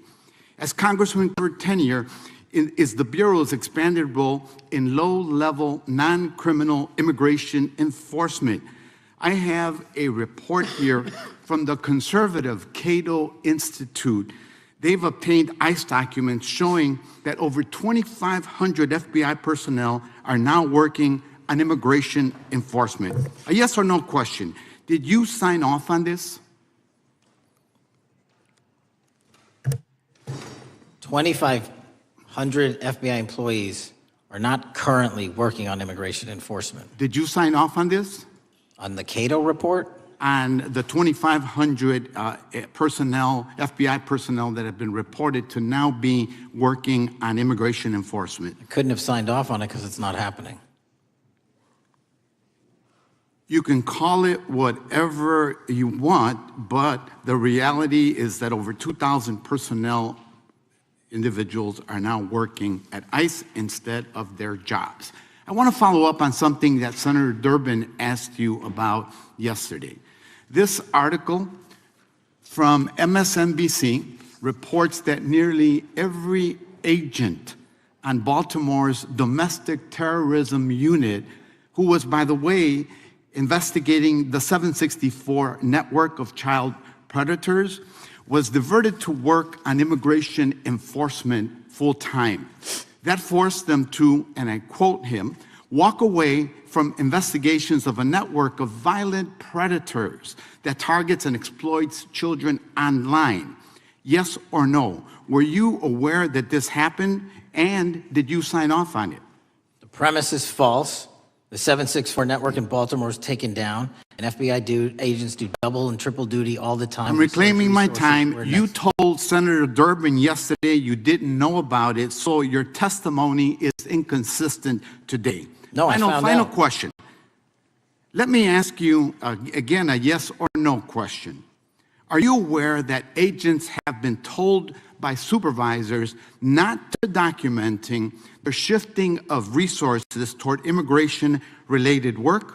As Congressman for tenure, is the Bureau's expanded role in low-level, non-criminal immigration enforcement. I have a report here from the conservative Cato Institute. They've obtained ICE documents showing that over 2,500 FBI personnel are now working on immigration enforcement. A yes or no question. Did you sign off on this? 2,500 FBI employees are not currently working on immigration enforcement. Did you sign off on this? On the Cato report? On the 2,500 personnel, FBI personnel that have been reported to now be working on immigration enforcement. I couldn't have signed off on it because it's not happening. You can call it whatever you want, but the reality is that over 2,000 personnel individuals are now working at ICE instead of their jobs. I want to follow up on something that Senator Durbin asked you about yesterday. This article from MSNBC reports that nearly every agent on Baltimore's domestic terrorism unit, who was, by the way, investigating the 764 network of child predators, was diverted to work on immigration enforcement full-time. That forced them to, and I quote him, walk away from investigations of a network of violent predators that targets and exploits children online. Yes or no? Were you aware that this happened, and did you sign off on it? The premise is false. The 764 network in Baltimore is taken down, and FBI agents do double and triple duty all the time. I'm reclaiming my time. You told Senator Durbin yesterday you didn't know about it, so your testimony is inconsistent today. No, I found Final out. question. Let me ask you, again, a yes or no question. Are you aware that agents have been told by supervisors not to documenting the shifting of resources toward immigration-related work?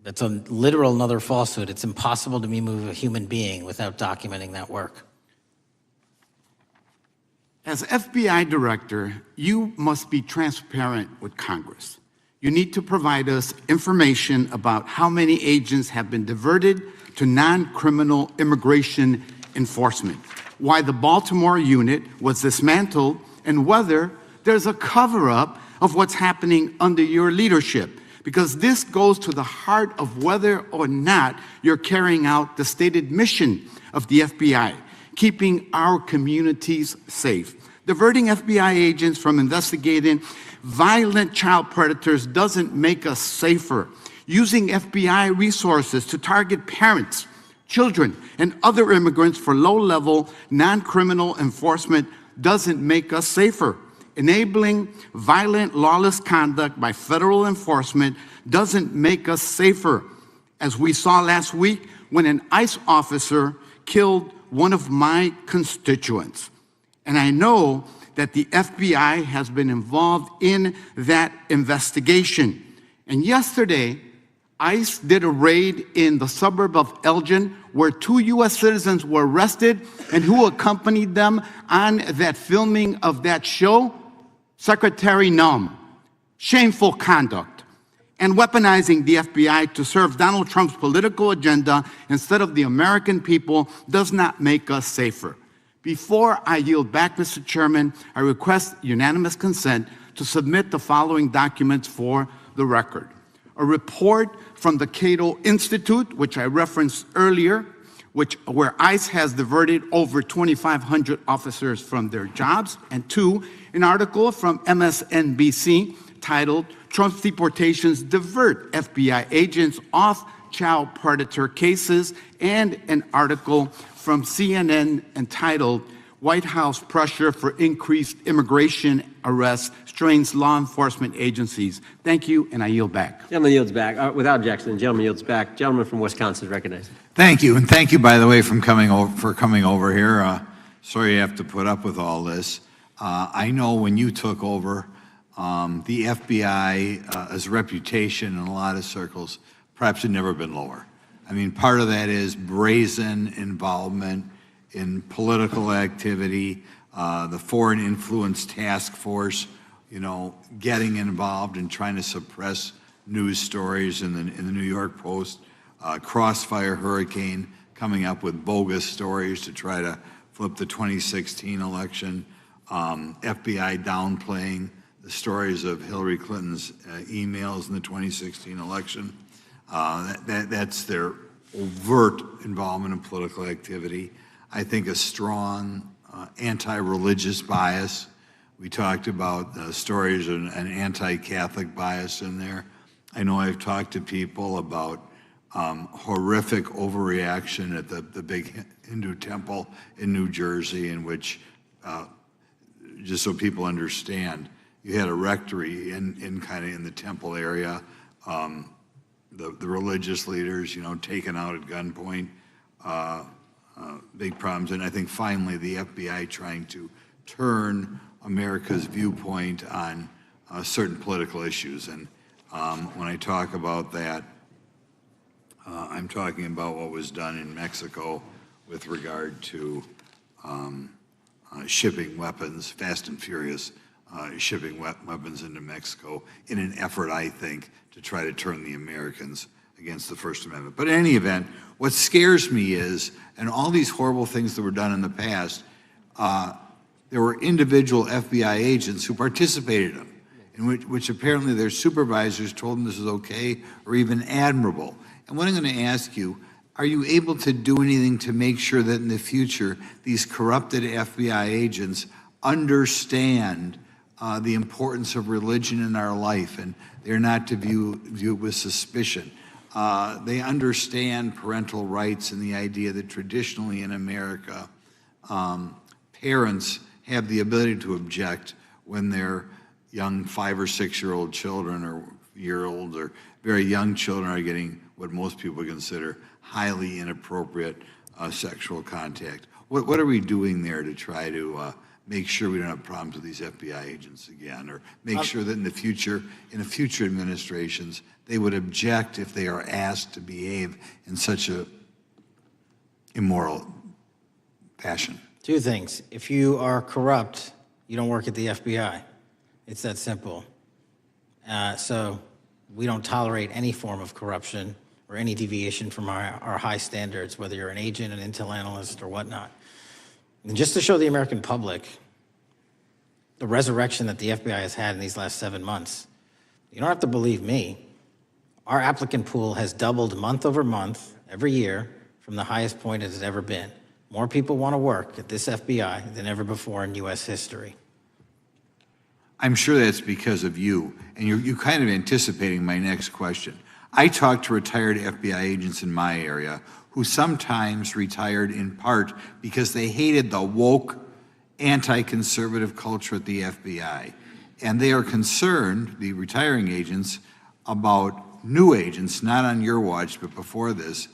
That's a literal another falsehood. It's impossible to move a human being without documenting that work. As FBI director, you must be transparent with Congress. You need to provide us information about how many agents have been diverted to non-criminal immigration enforcement, why the Baltimore unit was dismantled, and whether there's a cover-up of what's happening under your leadership. Because this goes to the heart of whether or not you're carrying out the stated mission of the FBI, keeping our communities safe. Diverting FBI agents from investigating violent child predators doesn't make us safer. Using FBI resources to target parents, children, and other immigrants for low-level, non-criminal enforcement doesn't make us safer. Enabling violent, lawless conduct by federal enforcement doesn't make us safer. As we saw last week when an ICE officer killed one of my constituents. And I know that the FBI has been involved in that investigation. And yesterday, ICE did a raid in the suburb of Elgin where 2 U.S. citizens were arrested, and who accompanied them on that filming of that show? Secretary Nunn. Shameful conduct. And weaponizing the FBI to serve Donald Trump's political agenda instead of the American people does not make us safer. Before I yield back, Mr. Chairman, I request unanimous consent to submit the following documents for the record. A report from the Cato Institute, which I referenced earlier, where ICE has diverted over 2,500 officers from their jobs, and 2, an article from MSNBC titled, Trump's Deportations Divert FBI Agents Off Child Predator Cases, and an article from CNN entitled, White House Pressure for Increased Immigration Arrests Strains Law Enforcement Agencies. Thank you, and I yield back. Gentleman yields back. Without objection, the gentleman yields back. Gentleman from Wisconsin is recognized. Thank you, and thank you, by the way, for coming over here. Sorry you have to put up with all this. I know when you took over, the FBI's reputation in a lot of circles perhaps had never been lower. I mean, part of that is brazen involvement in political activity, the Foreign Influence Task Force, getting involved and trying to suppress news stories in the New York Post, Crossfire Hurricane coming up with bogus stories to try to flip the 2016 election, FBI downplaying the stories of Hillary Clinton's emails in the 2016 election. That's their overt involvement in political activity. I think a strong anti-religious bias. We talked about stories of an anti-Catholic bias in there. I know I've talked to people about horrific overreaction at the big Hindu temple in New Jersey, in which, just so people understand, you had a rectory in the temple area, the religious leaders, taken out at gunpoint, big problems. And I think finally the FBI trying to turn America's viewpoint on certain political issues. And when I talk about that, I'm talking about what was done in Mexico with regard to shipping weapons, fast and furious, shipping weapons into Mexico in an effort, I think, to try to turn the Americans against the First Amendment. But in any event, what scares me is, and all these horrible things that were done in the past, there were individual FBI agents who participated in them, in which apparently their supervisors told them this is okay or even admirable. And what I'm going to ask you, are you able to do anything to make sure that in the future these corrupted FBI agents understand the importance of religion in our life, and they're not to view it with suspicion? They understand parental rights and the idea that traditionally in America, parents have the ability to object when their young 5 or 6-year-old children or year-old or very young children are getting what most people consider highly inappropriate sexual contact. What are we doing there to try to make sure we don't have problems with these FBI agents again, or make sure that in the future administrations, they would object if they are asked to behave in such a immoral fashion? Two things. If you are corrupt, you don't work at the FBI. It's that simple. So we don't tolerate any form of corruption or any deviation from our high standards, whether you're an agent, an intel analyst, or whatnot. And just to show the American public the resurrection that the FBI has had in these last 7 months, you don't have to believe me. Our applicant pool has doubled month over month, every year, from the highest point it has ever been. More people want to work at this FBI than ever before in U.S. history. I'm sure that's because of you, and you're kind of anticipating my next question. I talk to retired FBI agents in my area who sometimes retired in part because they hated the woke, anti-conservative culture at the FBI. And they are concerned, the retiring agents, about new agents, not on your watch, but before this,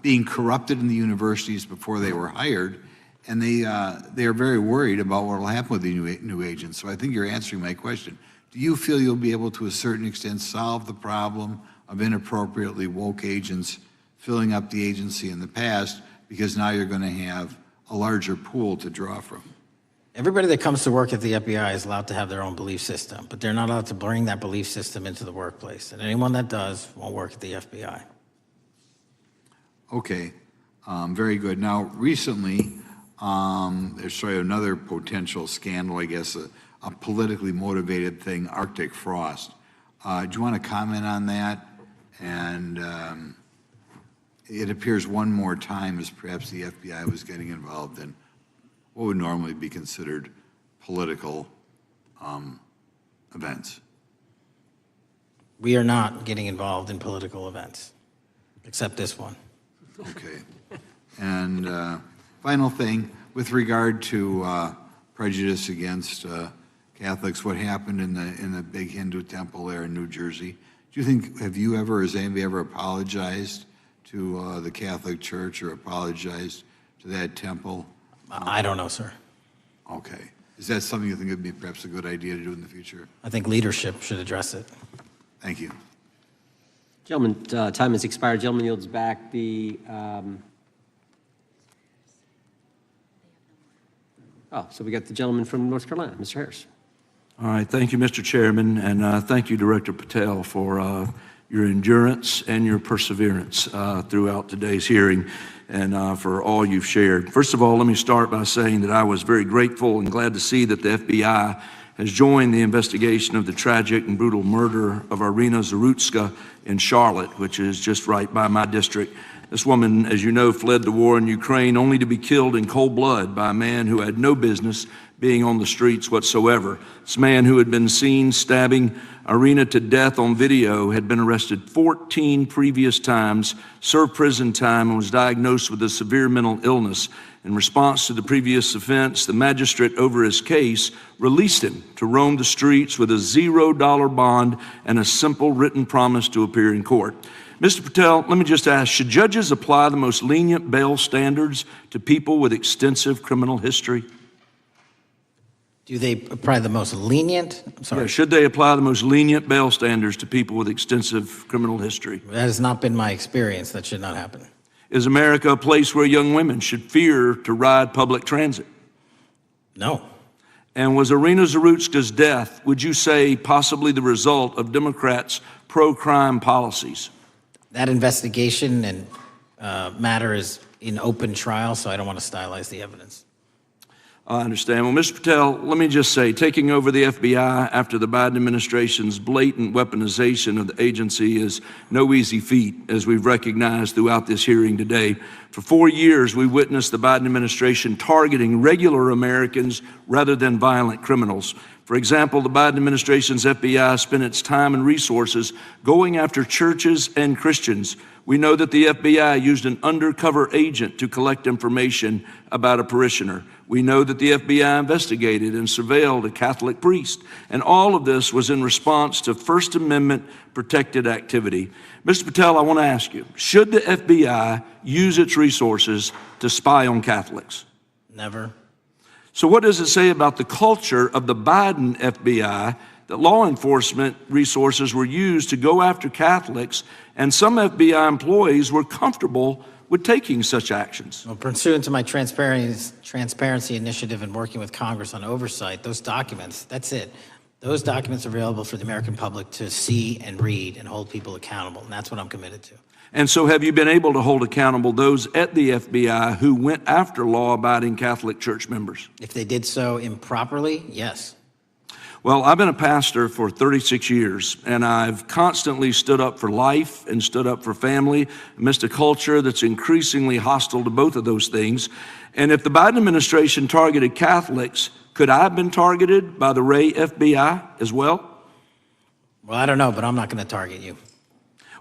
being corrupted in the universities before they were hired. And they are very worried about what will happen with the new agents. So I think you're answering my question. Do you feel you'll be able to a certain extent solve the problem of inappropriately woke agents filling up the agency in the past, because now you're going to have a larger pool to draw from? Everybody that comes to work at the FBI is allowed to have their own belief system, but they're not allowed to bring that belief system into the workplace. And anyone that does won't work at the FBI. Okay, very good. Now, recently, there's another potential scandal, I guess, a politically motivated thing, Arctic frost. Do you want to comment on that? And it appears one more time as perhaps the FBI was getting involved in what would normally be considered political events. We are not getting involved in political events, except this one. Okay. And final thing, with regard to prejudice against Catholics, what happened in the big Hindu temple there in New Jersey, do you think, has anybody ever apologized to the Catholic Church or apologized to that temple? I don't know, sir. Okay. Is that something you think would be perhaps a good idea to do in the future? I think leadership should address it. Thank you. Gentleman, time has expired. Gentleman yields back the, so we got the gentleman from North Carolina, Mr. Harris. All right, thank you, Mr. Chairman, and thank you, Director Patel, for your endurance and your perseverance throughout today's hearing, and for all you've shared. First of all, let me start by saying that I was very grateful and glad to see that the FBI has joined the investigation of the tragic and brutal murder of Irina Zarutska in Charlotte, which is just right by my district. This woman, as you know, fled the war in Ukraine only to be killed in cold blood by a man who had no business being on the streets whatsoever. This man, who had been seen stabbing Irina to death on video, had been arrested 14 previous times, served prison time, and was diagnosed with a severe mental illness. In response to the previous offense, the magistrate over his case released him to roam the streets with a $0 bond and a simple written promise to appear in court. Mr. Patel, let me just ask, should judges apply the most lenient bail standards to people with extensive criminal history? Do they apply the most lenient? I'm sorry. Yeah, should they apply the most lenient bail standards to people with extensive criminal history? That has not been my experience. That should not happen. Is America a place where young women should fear to ride public transit? No. And was Irina Zarutska's death, would you say, possibly the result of Democrats' pro-crime policies? That investigation and matter is in open trial, so I don't want to stylize the evidence. I understand. Well, Mr. Patel, let me just say, taking over the FBI after the Biden administration's blatant weaponization of the agency is no easy feat, as we've recognized throughout this hearing today. For 4 years, we witnessed the Biden administration targeting regular Americans rather than violent criminals. For example, the Biden administration's FBI spent its time and resources going after churches and Christians. We know that the FBI used an undercover agent to collect information about a parishioner. We know that the FBI investigated and surveilled a Catholic priest. And all of this was in response to First Amendment protected activity. Mr. Patel, I want to ask you, should the FBI use its resources to spy on Catholics? Never. So what does it say about the culture of the Biden FBI that law enforcement resources were used to go after Catholics, and some FBI employees were comfortable with taking such actions? Well, pursuant to my transparency initiative and working with Congress on oversight, those documents, that's it. Those documents are available for the American public to see and read and hold people accountable, and that's what I'm committed to. And so have you been able to hold accountable those at the FBI who went after law-abiding Catholic church members? If they did so improperly, yes. Well, I've been a pastor for 36 years, and I've constantly stood up for life and stood up for family amidst a culture that's increasingly hostile to both of those things. And if the Biden administration targeted Catholics, could I have been targeted by the Ray FBI as well? Well, I don't know, but I'm not going to target you.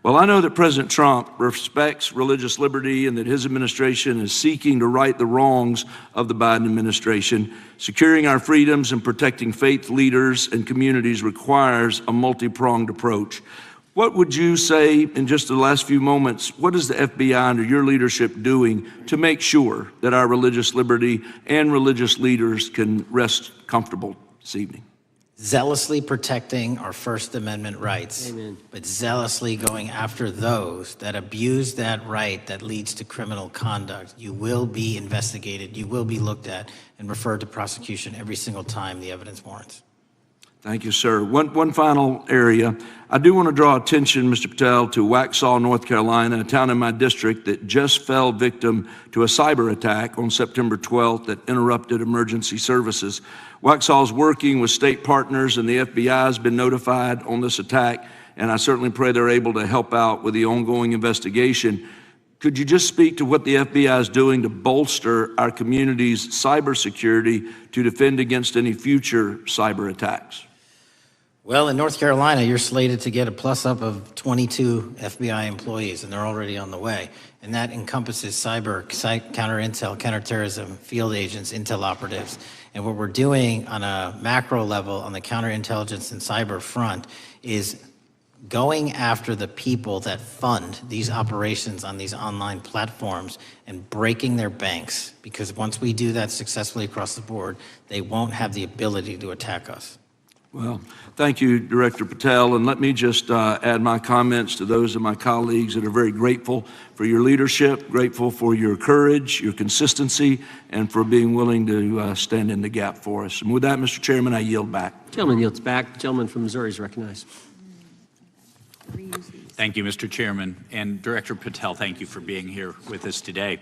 Well, I know that President Trump respects religious liberty and that his administration is seeking to right the wrongs of the Biden administration. Securing our freedoms and protecting faith leaders and communities requires a multi-pronged approach. What would you say in just the last few moments, what is the FBI under your leadership doing to make sure that our religious liberty and religious leaders can rest comfortable this evening? Zealously protecting our First Amendment rights, but zealously going after those that abuse that right that leads to criminal conduct. You will be investigated, you will be looked at, and referred to prosecution every single time the evidence warrants. Thank you, sir. One final area. I do want to draw attention, Mr. Patel, to Waxhaw, North Carolina, a town in my district that just fell victim to a cyber attack on September 12th that interrupted emergency services. Waxhaw is working with state partners, and the FBI has been notified on this attack, and I certainly pray they're able to help out with the ongoing investigation. Could you just speak to what the FBI is doing to bolster our community's cybersecurity to defend against any future cyber attacks? Well, in North Carolina, you're slated to get a plus-up of 22 FBI employees, and they're already on the way. And that encompasses cyber, counter-intel, counterterrorism, field agents, intel operatives. And what we're doing on a macro level on the counterintelligence and cyber front is going after the people that fund these operations on these online platforms and breaking their banks. Because once we do that successfully across the board, they won't have the ability to attack us. Well, thank you, Director Patel, and let me just add my comments to those of my colleagues that are very grateful for your leadership, grateful for your courage, your consistency, and for being willing to stand in the gap for us. And with that, Mr. Chairman, I yield back. Gentleman yields back. The gentleman from Missouri is recognized. Thank you, Mr. Chairman. And Director Patel, thank you for being here with us today.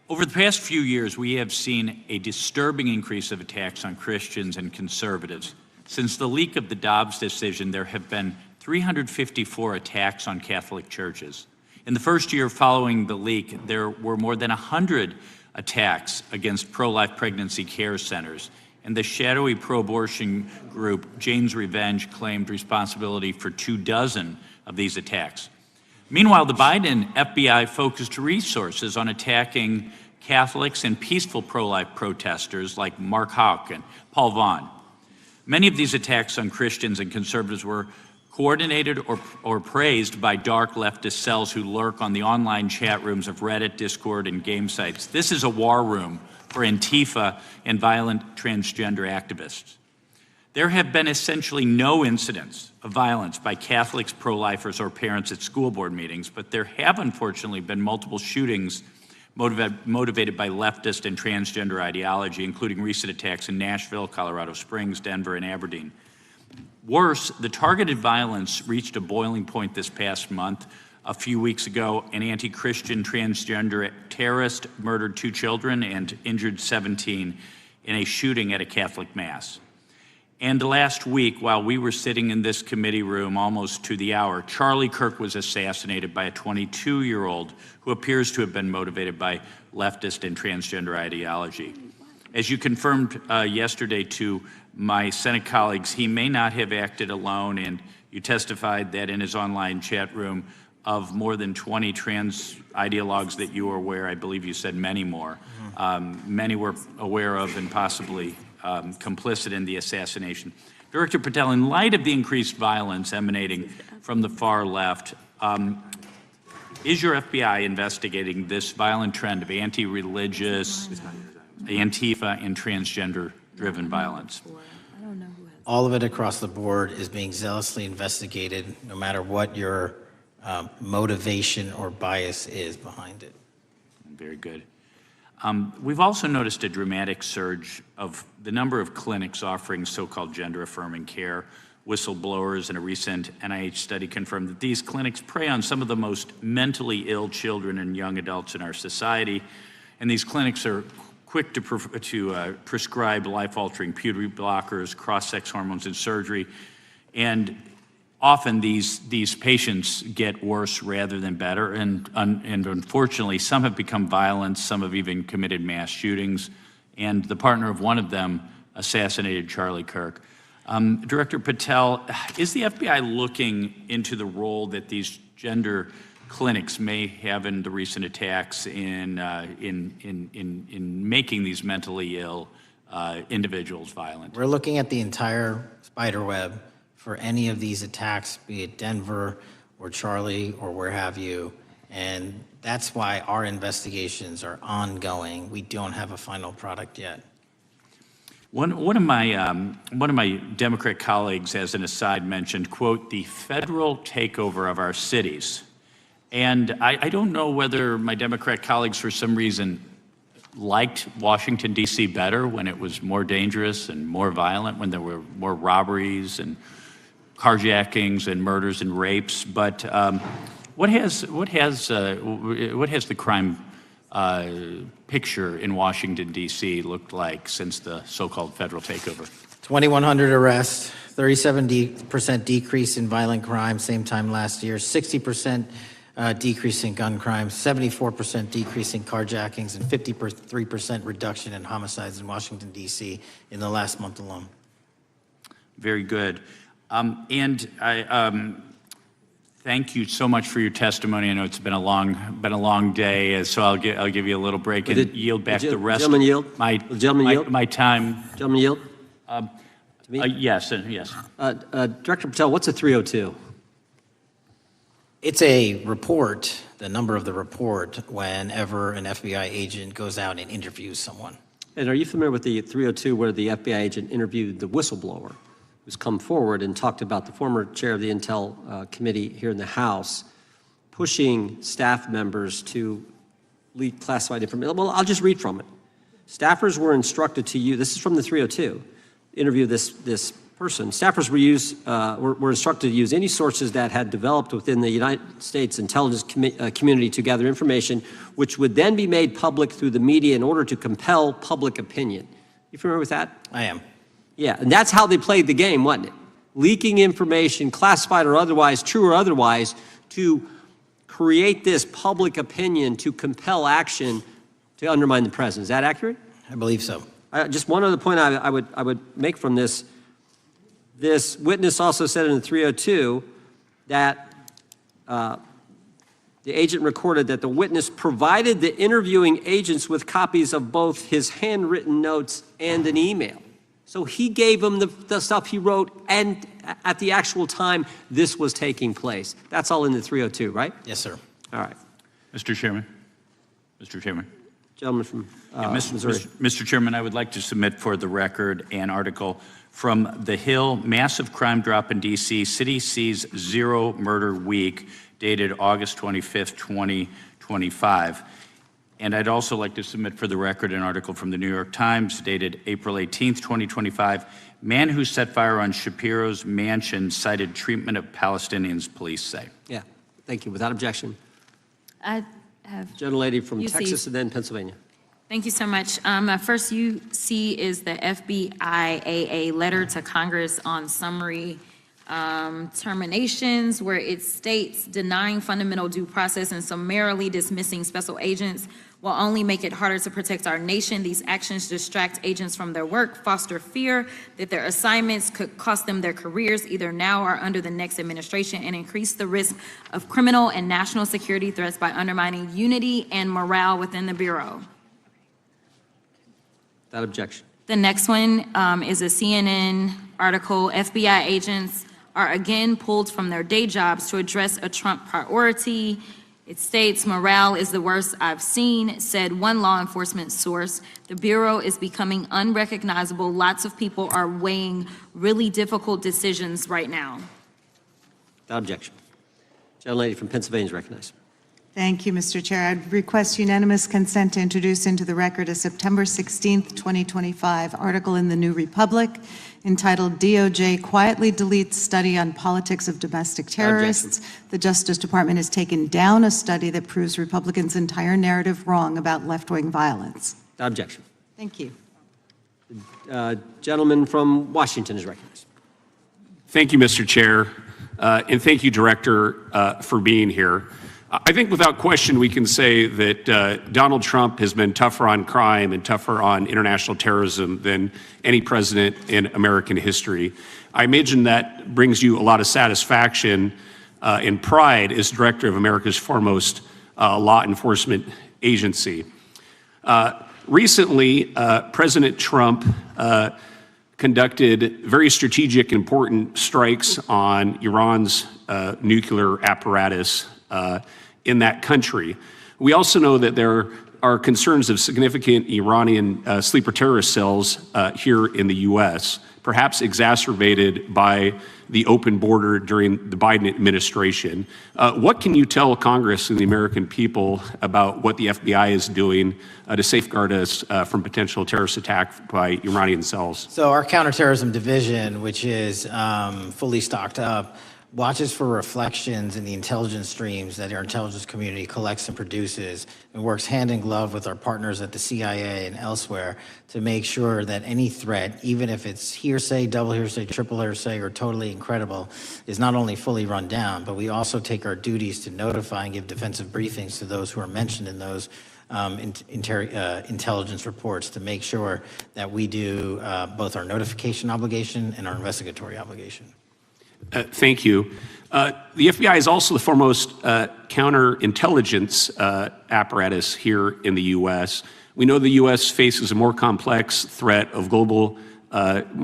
Over the past few years, we have seen a disturbing increase of attacks on Christians and conservatives. Since the leak of the Dobbs decision, there have been 354 attacks on Catholic churches. In the first year following the leak, there were more than 100 attacks against pro-life pregnancy care centers, and the shadowy pro-abortion group Jane's Revenge claimed responsibility for 24 of these attacks. Meanwhile, the Biden FBI focused resources on attacking Catholics and peaceful pro-life protesters like Mark Houck and Paul Vaughn. Many of these attacks on Christians and conservatives were coordinated or praised by dark leftist cells who lurk on the online chat rooms of Reddit, Discord, and game sites. This is a war room for Antifa and violent transgender activists. There have been essentially no incidents of violence by Catholics, pro-lifers, or parents at school board meetings, but there have unfortunately been multiple shootings motivated by leftist and transgender ideology, including recent attacks in Nashville, Colorado Springs, Denver, and Aberdeen. Worse, the targeted violence reached a boiling point this past month. A few weeks ago, an anti-Christian transgender terrorist murdered 2 children and injured 17 in a shooting at a Catholic mass. And last week, while we were sitting in this committee room almost to the hour, Charlie Kirk was assassinated by a 22-year-old who appears to have been motivated by leftist and transgender ideology. As you confirmed yesterday to my Senate colleagues, he may not have acted alone, and you testified that in his online chat room of more than 20 trans ideologues that you were aware, I believe you said many more, many were aware of and possibly complicit in the assassination. Director Patel, in light of the increased violence emanating from the far left, is your FBI investigating this violent trend of anti-religious, Antifa, and transgender-driven violence? All of it across the board is being zealously investigated, no matter what your motivation or bias is behind it. Very good. We've also noticed a dramatic surge of the number of clinics offering so-called gender-affirming care. Whistleblowers in a recent NIH study confirmed that these clinics prey on some of the most mentally ill children and young adults in our society, and these clinics are quick to prescribe life-altering puberty blockers, cross-sex hormones, and surgery, and often these patients get worse rather than better, and unfortunately, some have become violent, some have even committed mass shootings, and the partner of one of them assassinated Charlie Kirk. Director Patel, is the FBI looking into the role that these gender clinics may have in the recent attacks in making these mentally ill individuals violent? We're looking at the entire spider web for any of these attacks, be it Denver or Charlie or where have you, and that's why our investigations are ongoing. We don't have a final product yet. One of my Democrat colleagues, as an aside, mentioned, quote, the federal takeover of our cities. And I don't know whether my Democrat colleagues, for some reason, liked Washington, D.C. better when it was more dangerous and more violent, when there were more robberies and carjackings and murders and rapes. But what has the crime picture in Washington, D.C. looked like since the so-called federal takeover? 2,100 arrests, 37% decrease in violent crime, same time last year, 60% decrease in gun crimes, 74% decrease in carjackings, and 53% reduction in homicides in Washington, D.C. in the last month alone. Very good. And I thank you so much for your testimony. I know it's been a long day, so I'll give you a little break and yield back the rest of my time. Gentleman yield? Yes, yes. Director Patel, what's a 302? It's a report, the number of the report, whenever an FBI agent goes out and interviews someone. And are you familiar with the 302 where the FBI agent interviewed the whistleblower who's come forward and talked about the former chair of the Intel Committee here in the House pushing staff members to leak classified information? Well, I'll just read from it. Staffers were instructed to use, this is from the 302, interview this person. Staffers were instructed to use any sources that had developed within the United States intelligence community to gather information, which would then be made public through the media in order to compel public opinion. You familiar with that? I am. Yeah, and that's how they played the game, wasn't it? Leaking information, classified or otherwise, true or otherwise, to create this public opinion to compel action to undermine the president. Is that accurate? I believe so. Just one other point I would make from this. This witness also said in the 302 that the agent recorded that the witness provided the interviewing agents with copies of both his handwritten notes and an email. So he gave them the stuff he wrote, and at the actual time this was taking place. That's all in the 302, right? Yes, sir. All right. Mr. Chairman. Mr. Chairman. Gentleman from Missouri. Mr. Chairman, I would like to submit for the record an article from The Hill, Massive Crime Drop in D.C., City Sees Zero Murder Week, dated August 25th, 2025. And I'd also like to submit for the record an article from the New York Times, dated April 18th, 2025. Man who set fire on Shapiro's mansion cited treatment of Palestinians, police say. Yeah, thank you. Without objection. I have. Gentlelady from UC. Texas and then Pennsylvania. Thank you so much. My first UC is the FBIAA letter to Congress on summary terminations, where it states denying fundamental due process and summarily dismissing special agents will only make it harder to protect our nation. These actions distract agents from their work, foster fear that their assignments could cost them their careers either now or under the next administration, and increase the risk of criminal and national security threats by undermining unity and morale within the Bureau. Without objection. The next one is a CNN article. FBI agents are again pulled from their day jobs to address a Trump priority. It states, morale is the worst I've seen, said one law enforcement source. The Bureau is becoming unrecognizable. Lots of people are weighing really difficult decisions right now. Without objection. Gentlelady from Pennsylvania is recognized. Thank you, Mr. Chair. I'd request unanimous consent to introduce into the record a September 16th, 2025 article in the New Republic entitled DOJ Quietly Deletes Study on Politics of Domestic Terrorists. The Justice Department has taken down a study that proves Republicans' entire narrative wrong about left-wing violence. Without objection. Thank you. Gentleman from Washington is recognized. Thank you, Mr. Chair, and thank you, Director, for being here. I think without question we can say that Donald Trump has been tougher on crime and tougher on international terrorism than any president in American history. I imagine that brings you a lot of satisfaction and pride as director of America's foremost law enforcement agency. Recently, President Trump conducted very strategic, important strikes on Iran's nuclear apparatus in that country. We also know that there are concerns of significant Iranian sleeper terrorist cells here in the U.S., perhaps exacerbated by the open border during the Biden administration. What can you tell Congress and the American people about what the FBI is doing to safeguard us from potential terrorist attack by Iranian cells? So our counterterrorism division, which is fully stocked up, watches for reflections in the intelligence streams that our intelligence community collects and produces, and works hand in glove with our partners at the CIA and elsewhere to make sure that any threat, even if it's hearsay, double hearsay, triple hearsay, or totally incredible, is not only fully run down, but we also take our duties to notify and give defensive briefings to those who are mentioned in those intelligence reports to make sure that we do both our notification obligation and our investigatory obligation. Thank you. The FBI is also the foremost counterintelligence apparatus here in the U.S. We know the U.S. faces a more complex threat of global,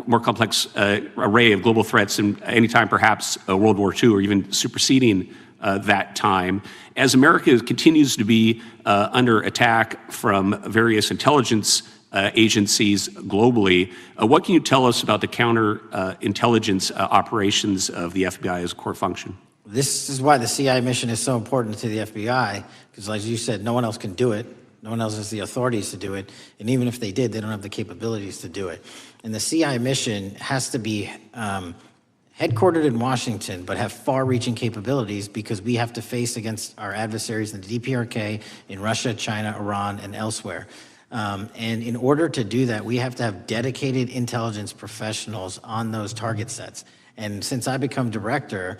more complex array of global threats than any time perhaps World War II or even superseding that time. As America continues to be under attack from various intelligence agencies globally, what can you tell us about the counterintelligence operations of the FBI as a core function? This is why the CIA mission is so important to the FBI, because as you said, no one else can do it. No one else has the authorities to do it. And even if they did, they don't have the capabilities to do it. And the CIA mission has to be headquartered in Washington, but have far-reaching capabilities because we have to face against our adversaries in the DPRK, in Russia, China, Iran, and elsewhere. And in order to do that, we have to have dedicated intelligence professionals on those target sets. And since I become director,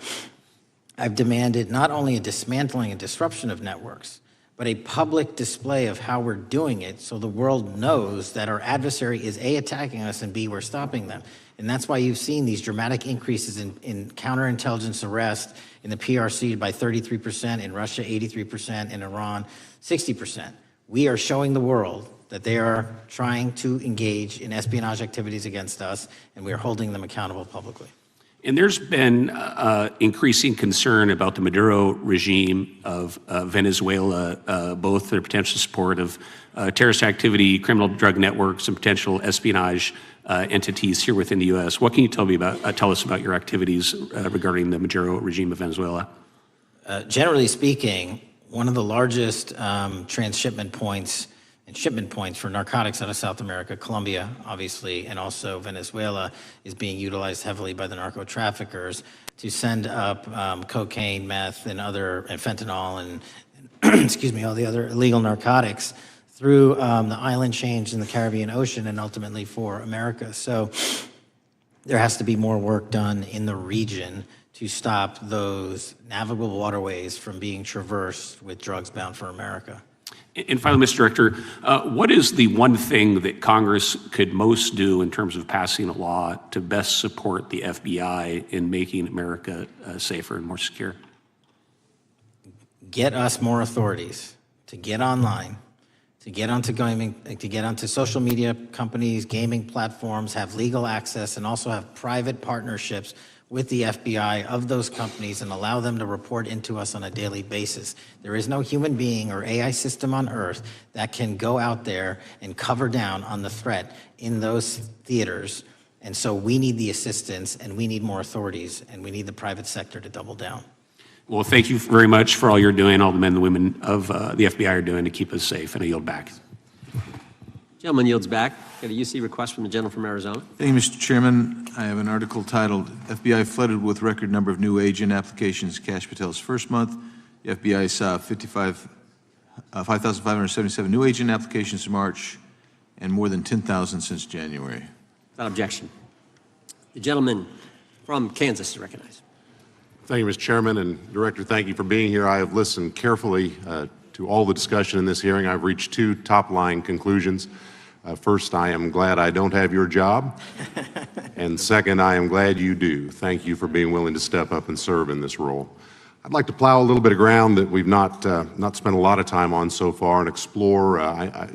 I've demanded not only a dismantling and disruption of networks, but a public display of how we're doing it so the world knows that our adversary is A, attacking us, and B, we're stopping them. And that's why you've seen these dramatic increases in counterintelligence arrest in the PRC by 33%, in Russia 83%, in Iran 60%. We are showing the world that they are trying to engage in espionage activities against us, and we are holding them accountable publicly. And there's been increasing concern about the Maduro regime of Venezuela, both their potential support of terrorist activity, criminal drug networks, and potential espionage entities here within the U.S. What can you tell us about your activities regarding the Maduro regime of Venezuela? Generally speaking, one of the largest transshipment points and shipment points for narcotics out of South America, Colombia, obviously, and also Venezuela, is being utilized heavily by the narco traffickers to send up cocaine, meth, and fentanyl, and excuse me, all the other illegal narcotics through the island chains in the Caribbean Ocean and ultimately for America. So there has to be more work done in the region to stop those navigable waterways from being traversed with drugs bound for America. And finally, Mr. Director, what is the one thing that Congress could most do in terms of passing a law to best support the FBI in making America safer and more secure? Get us more authorities to get online, to get onto social media companies, gaming platforms, have legal access, and also have private partnerships with the FBI of those companies and allow them to report into us on a daily basis. There is no human being or AI system on earth that can go out there and cover down on the threat in those theaters. And so we need the assistance, and we need more authorities, and we need the private sector to double down. Well, thank you very much for all you're doing, all the men and women of the FBI are doing to keep us safe, and I yield back. Gentleman yields back. Got a UC request from the gentleman from Arizona. Thank you, Mr. Chairman. I have an article titled, FBI flooded with record number of new agent applications Kash Patel's first month. The FBI saw 5,577 new agent applications in March and more than 10,000 since January. Without objection. The gentleman from Kansas is recognized. Thank you, Mr. Chairman, and Director, thank you for being here. I have listened carefully to all the discussion in this hearing. I've reached two top-line conclusions. First, I am glad I don't have your job. And second, I am glad you do. Thank you for being willing to step up and serve in this role. I'd like to plow a little bit of ground that we've not spent a lot of time on so far and explore.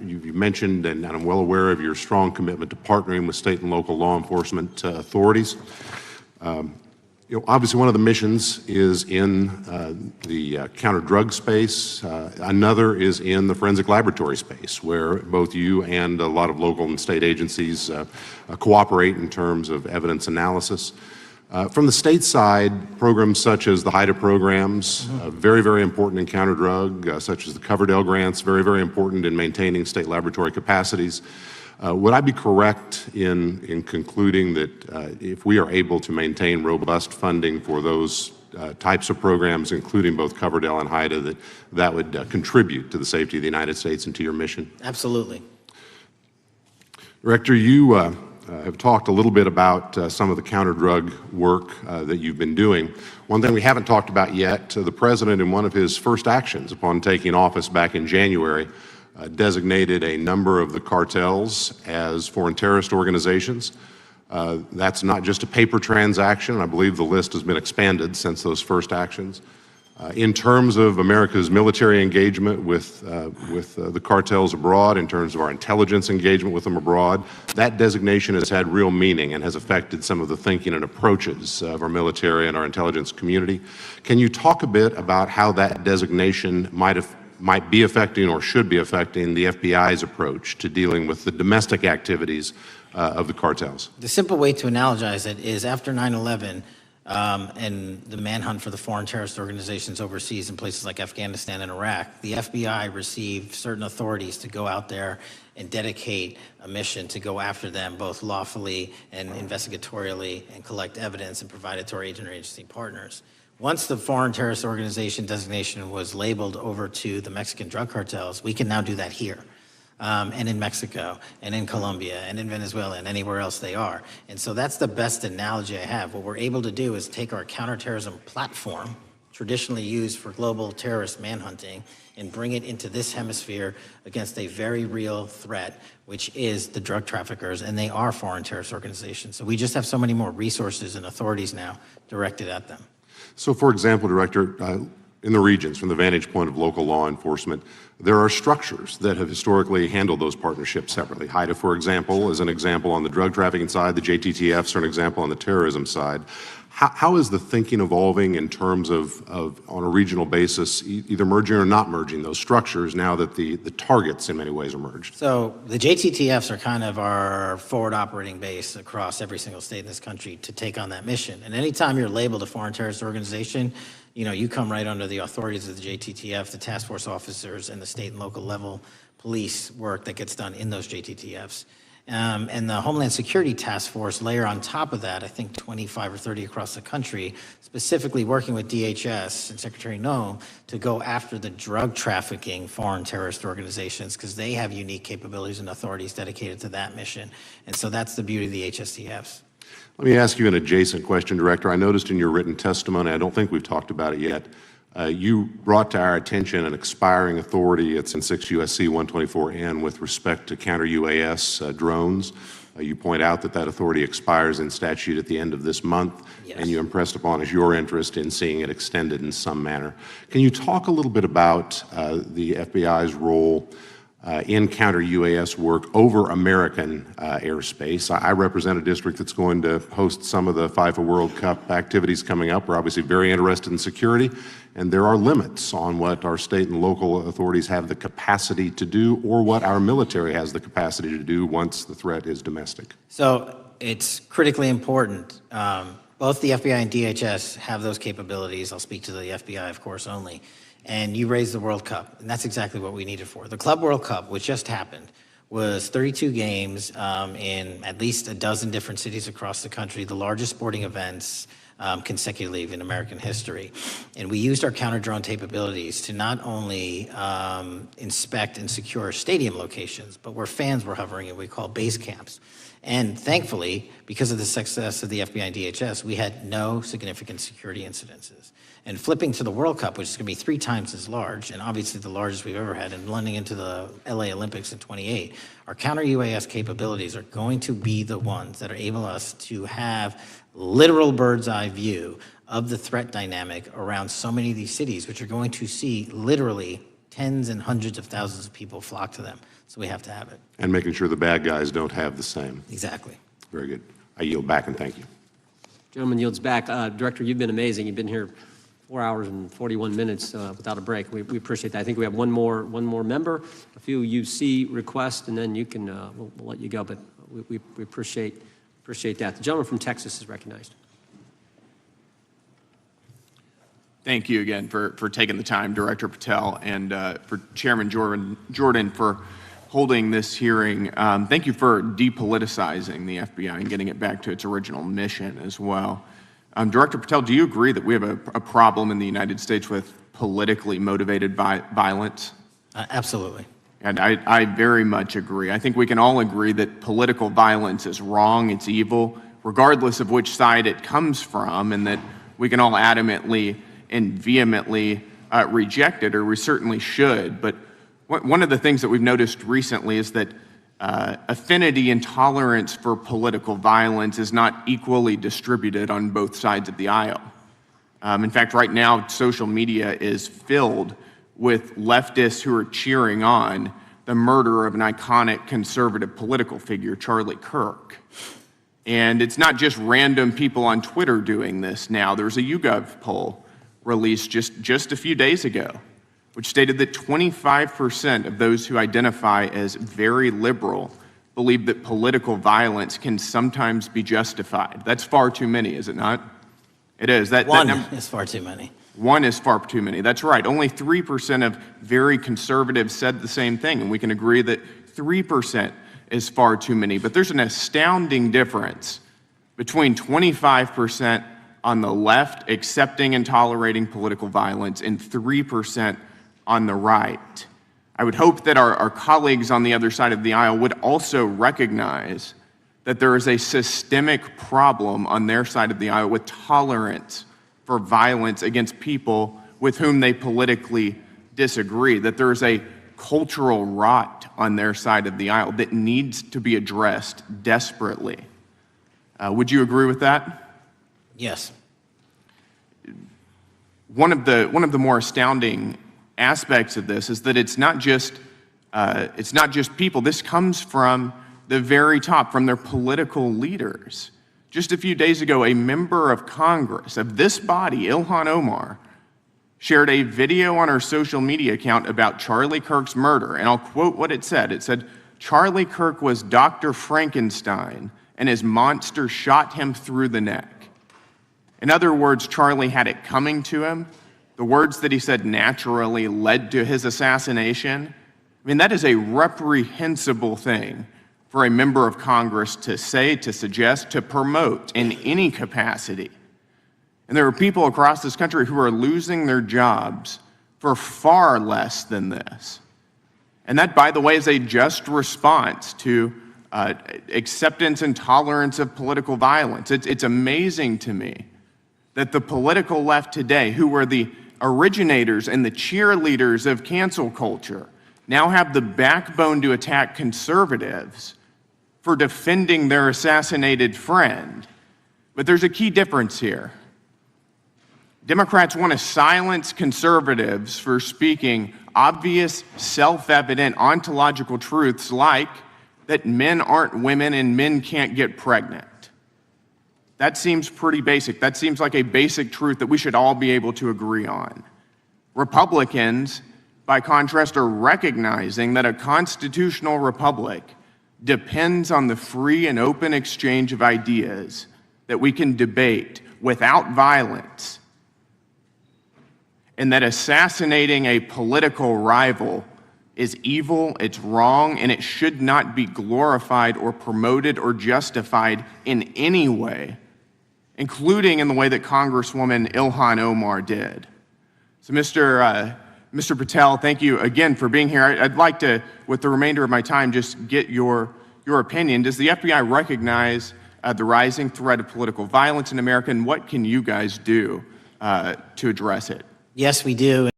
You mentioned, and I'm well aware of your strong commitment to partnering with state and local law enforcement authorities. Obviously, one of the missions is in the counter-drug space. Another is in the forensic laboratory space, where both you and a lot of local and state agencies cooperate in terms of evidence analysis. From the state side, programs such as the HIDA programs, very, very important in counter-drug, such as the Coverup grants, very, very important in maintaining state laboratory capacities. Would I be correct in concluding that if we are able to maintain robust funding for those types of programs, including both Coverup and HIDA, that would contribute to the safety of the United States and to your mission? Absolutely. Director, you have talked a little bit about some of the counter-drug work that you've been doing. One thing we haven't talked about yet, the President, in one of his first actions upon taking office back in January, designated a number of the cartels as foreign terrorist organizations. That's not just a paper transaction. I believe the list has been expanded since those first actions. In terms of America's military engagement with the cartels abroad, in terms of our intelligence engagement with them abroad, that designation has had real meaning and has affected some of the thinking and approaches of our military and our intelligence community. Can you talk a bit about how that designation might be affecting or should be affecting the FBI's approach to dealing with the domestic activities of the cartels? The simple way to analogize it is after 9/11 and the manhunt for the foreign terrorist organizations overseas in places like Afghanistan and Iraq, the FBI received certain authorities to go out there and dedicate a mission to go after them both lawfully and investigatorially and collect evidence and provide it to our agency partners. Once the foreign terrorist organization designation was labeled over to the Mexican drug cartels, we can now do that here. and in Mexico, and in Colombia, and in Venezuela, and anywhere else they are. And so that's the best analogy I have. What we're able to do is take our counterterrorism platform, traditionally used for global terrorist manhunting, and bring it into this hemisphere against a very real threat, which is the drug traffickers, and they are foreign terrorist organizations. So we just have so many more resources and authorities now directed at them. So, for example, Director, in the regions, from the vantage point of local law enforcement, there are structures that have historically handled those partnerships separately. HIDTA, for example, is an example on the drug trafficking side. The JTTFs are an example on the terrorism side. How is the thinking evolving in terms of on a regional basis, either merging or not merging those structures now that the targets in many ways are merged? So the JTTFs are kind of our forward operating base across every single state in this country to take on that mission. And anytime you're labeled a foreign terrorist organization, you come right under the authorities of the JTTF, the task force officers, and the state and local level police work that gets done in those JTTFs. And the Homeland Security Task Force layer on top of that, I think 25 or 30 across the country, specifically working with DHS and Secretary Noem to go after the drug trafficking foreign terrorist organizations, because they have unique capabilities and authorities dedicated to that mission. And so that's the beauty of the HSTFs. Let me ask you an adjacent question, Director. I noticed in your written testimony, I don't think we've talked about it yet, you brought to our attention an expiring authority. It's in 6 U.S.C. 124N with respect to counter-UAS drones. You point out that that authority expires in statute at the end of this month, and you impressed upon us your interest in seeing it extended in some manner. Can you talk a little bit about the FBI's role in counter-UAS work over American airspace? I represent a district that's going to host some of the FIFA World Cup activities coming up. We're obviously very interested in security, and there are limits on what our state and local authorities have the capacity to do or what our military has the capacity to do once the threat is domestic. So it's critically important. Both the FBI and DHS have those capabilities. I'll speak to the FBI, of course, only. And you raised the World Cup, and that's exactly what we need it for. The Club World Cup, which just happened, was 32 games in at least a dozen different cities across the country, the largest sporting events consecutively in American history. And we used our counter-drone capabilities to not only inspect and secure stadium locations, but where fans were hovering and we call base camps. And thankfully, because of the success of the FBI and DHS, we had no significant security incidences. And flipping to the World Cup, which is going to be 3 times as large, and obviously the largest we've ever had, and blending into the LA Olympics in 28, our counter-UAS capabilities are going to be the ones that are able us to have literal bird's eye view of the threat dynamic around so many of these cities, which are going to see literally tens and hundreds of thousands of people flock to them. So we have to have it. And making sure the bad guys don't have the same. Exactly. Very good. I yield back and thank you. Gentleman yields back. Director, you've been amazing. You've been here 4 hours and 41 minutes without a break. We appreciate that. I think we have one more member, a few UC requests, and then you can we'll let you go. But we appreciate that. The gentleman from Texas is recognized. Thank you again for taking the time, Director Patel, and for Chairman Jordan for holding this hearing. Thank you for depoliticizing the FBI and getting it back to its original mission as well. Director Patel, do you agree that we have a problem in the United States with politically motivated violence? Absolutely. And I very much agree. I think we can all agree that political violence is wrong, it's evil, regardless of which side it comes from, and that we can all adamantly and vehemently reject it, or we certainly should. But one of the things that we've noticed recently is that affinity and tolerance for political violence is not equally distributed on both sides of the aisle. In fact, right now, social media is filled with leftists who are cheering on the murder of an iconic conservative political figure, Charlie Kirk. And it's not just random people on Twitter doing this now. There's a YouGov poll released just a few days ago, which stated that 25% of those who identify as very liberal believe that political violence can sometimes be justified. That's far too many, is it not? It is. One is far too many. One is far too many. That's right. Only 3% of very conservatives said the same thing, and we can agree that 3% is far too many. But there's an astounding difference between 25% on the left accepting and tolerating political violence and 3% on the right. I would hope that our colleagues on the other side of the aisle would also recognize that there is a systemic problem on their side of the aisle with tolerance for violence against people with whom they politically disagree, that there is a cultural rot on their side of the aisle that needs to be addressed desperately. Would you agree with that? Yes. One of the more astounding aspects of this is that it's not just people. This comes from the very top, from their political leaders. Just a few days ago, a member of Congress of this body, Ilhan Omar, shared a video on her social media account about Charlie Kirk's murder, and I'll quote what it said. It said, "Charlie Kirk was Dr. Frankenstein, and his monster shot him through the neck." In other words, Charlie had it coming to him. The words that he said naturally led to his assassination. I mean, that is a reprehensible thing for a member of Congress to say, to suggest, to promote in any capacity. And there are people across this country who are losing their jobs for far less than this. And that, by the way, is a just response to acceptance and tolerance of political violence. It's amazing to me that the political left today, who were the originators and the cheerleaders of cancel culture, now have the backbone to attack conservatives for defending their assassinated friend. But there's a key difference here. Democrats want to silence conservatives for speaking obvious, self-evident ontological truths like that men aren't women and men can't get pregnant. That seems pretty basic. That seems like a basic truth that we should all be able to agree on. Republicans, by contrast, are recognizing that a constitutional republic depends on the free and open exchange of ideas that we can debate without violence, and that assassinating a political rival is evil, it's wrong, and it should not be glorified or promoted or justified in any way, including in the way that Congresswoman Ilhan Omar did. So Mr. Patel, thank you again for being here. I'd like to, with the remainder of my time, just get your opinion. Does the FBI recognize the rising threat of political violence in America, and what can you guys do to address it? Yes, we do.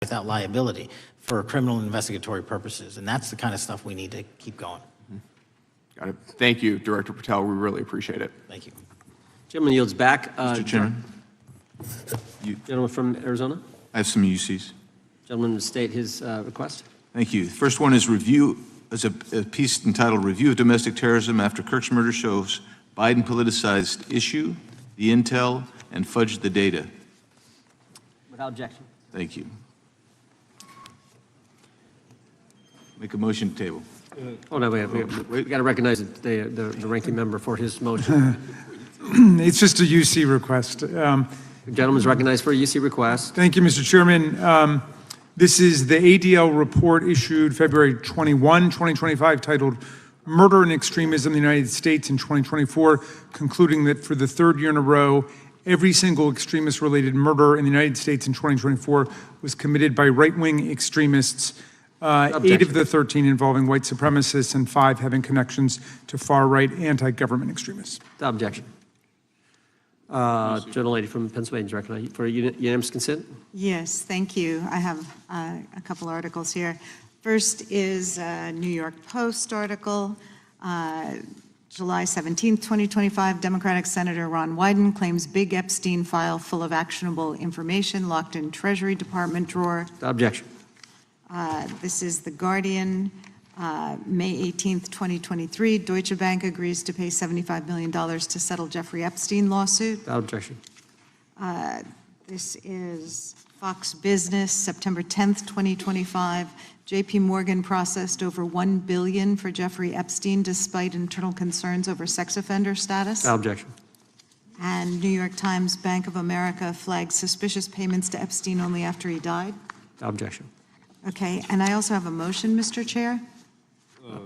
Without liability for criminal investigatory purposes. And that's the kind of stuff we need to keep going. Got it. Thank you, Director Patel. We really appreciate it. Thank you. Gentleman yields back. Mr. Chairman. Gentleman from Arizona. I have some UCs. Gentleman to state his request. Thank you. The first one is a piece entitled Review of Domestic Terrorism After Kirk's Murder Shows Biden Politicized Issue, the Intel, and Fudged the Data. Without objection. Thank you. Make a motion to table. Hold on, we got to recognize the ranking member for his motion. It's just a UC request. The gentleman is recognized for a UC request. Thank you, Mr. Chairman. This is the ADL report issued February 21, 2025, titled Murder and Extremism in the United States in 2024, concluding that for the third year in a row, every single extremist-related murder in the United States in 2024 was committed by right-wing extremists. 8 of the 13 involving white supremacists and 5 having connections to far-right anti-government extremists. Without objection. Gentlelady from Pennsylvania is recognized for unanimous consent. Yes, thank you. I have a couple articles here. First is a New York Post article, July 17, 2025, Democratic Senator Ron Wyden claims big Epstein file full of actionable information locked in Treasury Department drawer. Without objection. This is The Guardian, May 18th, 2023. Deutsche Bank agrees to pay $75 million to settle Jeffrey Epstein lawsuit. Without objection. This is Fox Business, September 10th, 2025. JP Morgan processed over $1 billion for Jeffrey Epstein despite internal concerns over sex offender status. Objection. And New York Times, Bank of America flagged suspicious payments to Epstein only after he died. Objection. Okay, and I also have a motion, Mr. Chair. The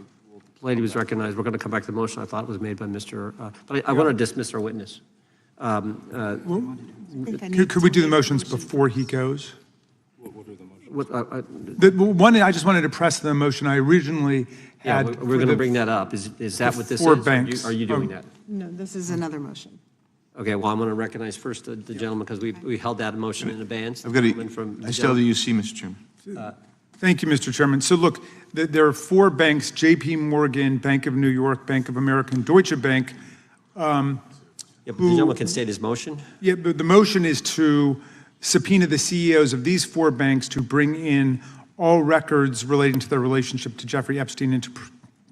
lady was recognized. We're going to come back to the motion. I thought it was made by Mr. But I want to dismiss our witness. Could we do the motions before he goes? The one, I just wanted to press the motion I originally had. Yeah, we're going to bring that up. Is that what this four is? banks. Are you doing that? No, this is another motion. Okay, well, I'm going to recognize first the gentleman because we held that motion in advance. I still have the UC, Mr. Chairman. Thank you, Mr. Chairman. So look, there are four banks, JP Morgan, Bank of New York, Bank of America, and Deutsche Bank. Yeah, but the gentleman can state his motion. Yeah, but the motion is to subpoena the CEOs of these four banks to bring in all records relating to their relationship to Jeffrey Epstein and to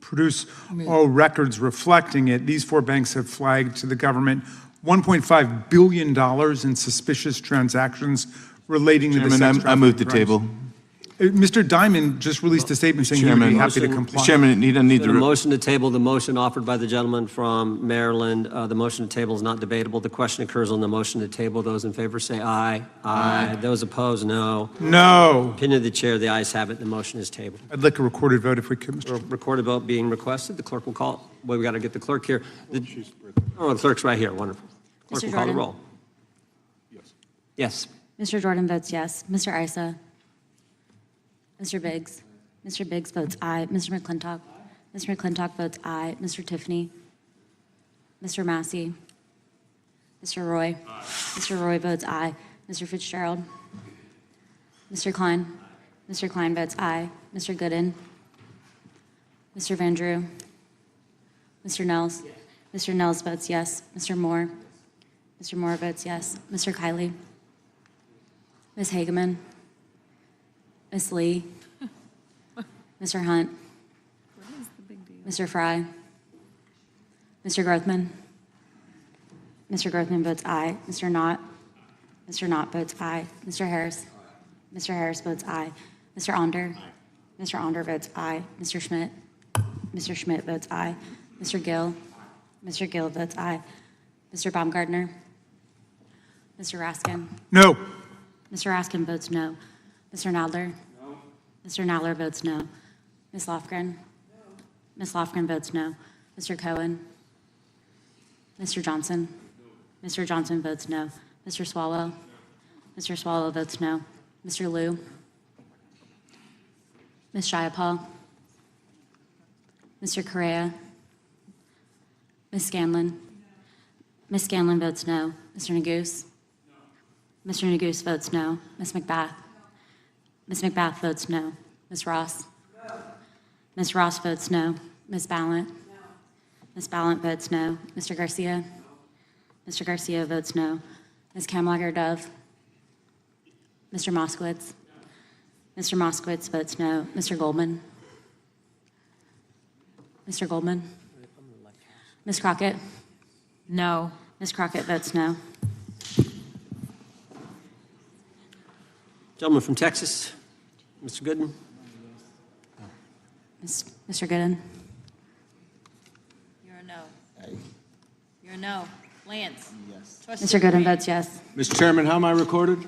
produce all records reflecting it. These four banks have flagged to the government $1.5 billion in suspicious transactions relating to the sex trafficking I move the crimes. table. Mr. Diamond just released a statement saying he would be happy to comply. Chairman, he doesn't need The motion to table, the motion offered by the gentleman from Maryland, the motion to table is not debatable. The question occurs on the motion to table. Those in favor say aye. Aye. Those opposed, no. No. Opinion of the chair, the ayes have it. The motion is tabled. I'd like a recorded vote if we could, Mr. Chairman. Recorded vote being requested. The clerk will call. Well, we got to get the clerk here. The clerk's right here. Wonderful. Clerk Mr. will call the Jordan? roll. Yes. Mr. Jordan votes yes. Mr. Isa? Mr. Biggs? Mr. Biggs votes aye. Mr. McClintock? Mr. McClintock votes aye. Mr. Tiffany? Mr. Massey? Mr. Roy? Mr. Roy votes aye. Mr. Fitzgerald? Mr. Klein? Mr. Klein votes aye. Mr. Gooden? Mr. Van Drew? Mr. Nels? Mr. Nels votes yes. Mr. Moore? Mr. Moore votes yes. Mr. Kiley? Ms. Hageman? Ms. Lee? Mr. Hunt? Mr. Fry? Mr. Grothman? Mr. Grothman votes aye. Mr. Knott? Mr. Knott votes aye. Mr. Harris? Mr. Harris votes aye. Mr. Onder? Mr. Onder votes aye. Mr. Schmidt? Mr. Schmidt votes aye. Mr. Gill? Mr. Gill votes aye. Mr. Baumgartner? Mr. Raskin? No. Mr. Raskin votes no. Mr. Nadler? No. Mr. Nadler votes no. Ms. Lofgren? Ms. Lofgren votes no. Mr. Cohen? Mr. Johnson? Mr. Johnson votes no. Mr. Swallow? Mr. Swallow votes no. Mr. Liu? Ms. Jayapal? Mr. Correa? Ms. Scanlon? Ms. Scanlon votes no. Mr. Neguse? Mr. Neguse votes no. Ms. McBath? Ms. McBath votes no. Ms. Ross? Ms. Ross votes no. Ms. Ballant? Ms. Ballant votes no. Mr. Garcia? Mr. Garcia votes no. Ms. Kamlager-Dove? Mr. Moskowitz? Mr. Moskowitz votes no. Mr. Goldman? Mr. Goldman? Ms. Crockett? No. Ms. Crockett votes no. Gentleman from Texas, Mr. Gooden. Mr. Gooden? You're a no. You're a no. Lance? Yes. Mr. Gooden votes yes. Mr. Chairman, how am I recorded?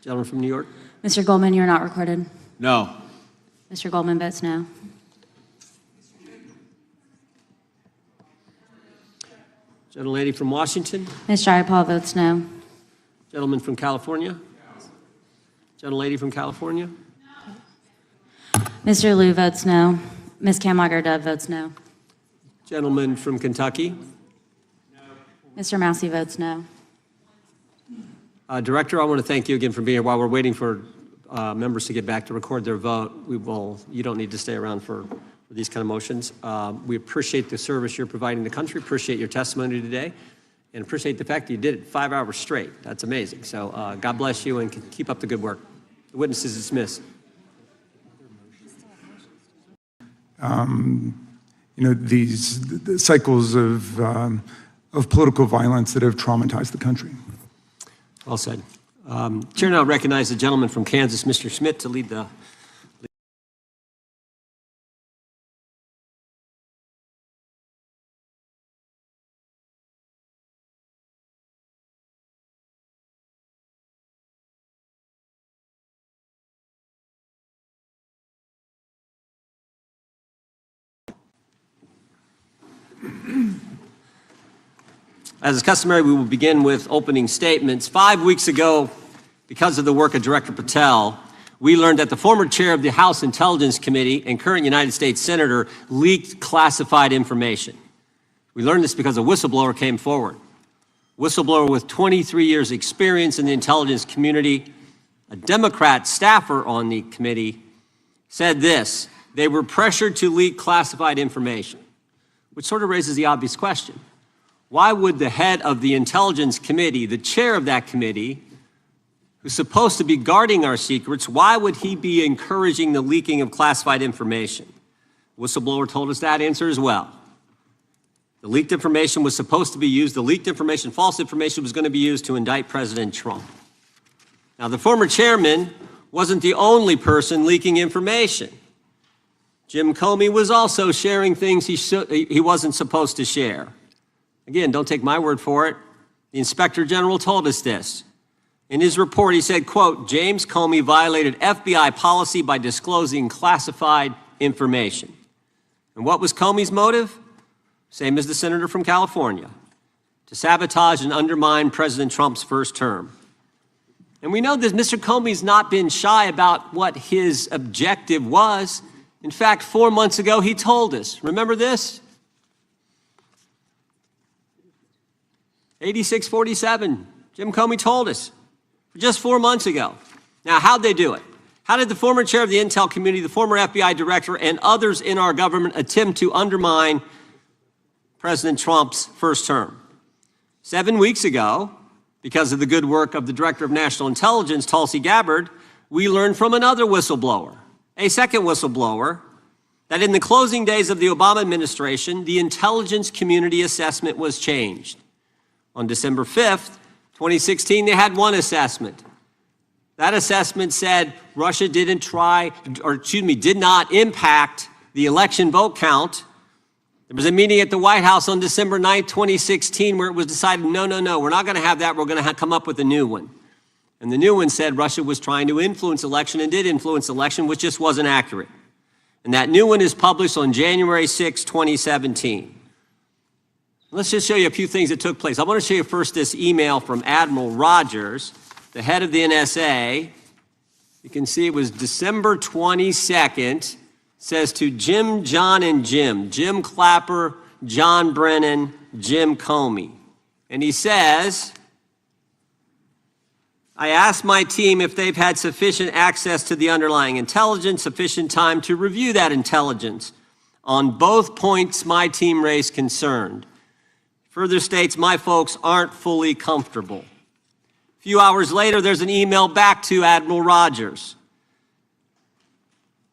Gentleman from New York. Mr. Goldman, you're not recorded. No. Mr. Goldman votes no. Gentlelady from Washington. Ms. Jayapal votes no. Gentleman from California. Gentlelady from California. Mr. Liu votes no. Ms. Kamlager-Dove votes no. Gentleman from Kentucky. Mr. Massey votes no. Director, I want to thank you again for being here. While we're waiting for members to get back to record their vote, you don't need to stay around for these kind of motions. We appreciate the service you're providing the country, appreciate your testimony today, and appreciate the fact that you did it 5 hours straight. That's amazing. So God bless you and keep up the good work. The witness is dismissed. The cycles of political violence that have traumatized the country. Well said. Chair now recognizes the gentleman from Kansas, Mr. Schmidt, to lead the. As is customary, we will begin with opening statements. 5 weeks ago, because of the work of Director Patel, we learned that the former chair of the House Intelligence Committee and current United States Senator leaked classified information. We learned this because a whistleblower came forward. Whistleblower with 23 years experience in the intelligence community, a Democrat staffer on the committee, said this: they were pressured to leak classified information, which sort of raises the obvious question. Why would the head of the Intelligence Committee, the chair of that committee, who's supposed to be guarding our secrets, why would he be encouraging the leaking of classified information? Whistleblower told us that answer as well. The leaked information was supposed to be used, the leaked information, false information, was going to be used to indict President Trump. Now, the former chairman wasn't the only person leaking information. Jim Comey was also sharing things he wasn't supposed to share. Again, don't take my word for it. The Inspector General told us this. In his report, he said, quote, James Comey violated FBI policy by disclosing classified information. And what was Comey's motive? Same as the senator from California: to sabotage and undermine President Trump's first term. And we know that Mr. Comey's not been shy about what his objective was. In fact, 4 months ago, he told us. Remember this? 8647, Jim Comey told us just 4 months ago. Now, how'd they do it? How did the former chair of the Intel community, the former FBI director, and others in our government attempt to undermine President Trump's first term? 7 weeks ago, because of the good work of the Director of National Intelligence, Tulsi Gabbard, we learned from another whistleblower, a second whistleblower, that in the closing days of the Obama administration, the intelligence community assessment was changed. On December 5th, 2016, they had one assessment. That assessment said Russia did not impact the election vote count. There was a meeting at the White House on December 9th, 2016, where it was decided, no, we're not going to have that. We're going to come up with a new one. And the new one said Russia was trying to influence election and did influence election, which just wasn't accurate. And that new one is published on January 6, 2017. Let's just show you a few things that took place. I want to show you first this email from Admiral Rogers, the head of the NSA. You can see it was December 22nd. It says to Jim, John, and Jim Clapper, John Brennan, Jim Comey. And he says, I asked my team if they've had sufficient access to the underlying intelligence, sufficient time to review that intelligence. On both points, my team raised concern. Further states, my folks aren't fully comfortable. A few hours later, there's an email back to Admiral Rogers.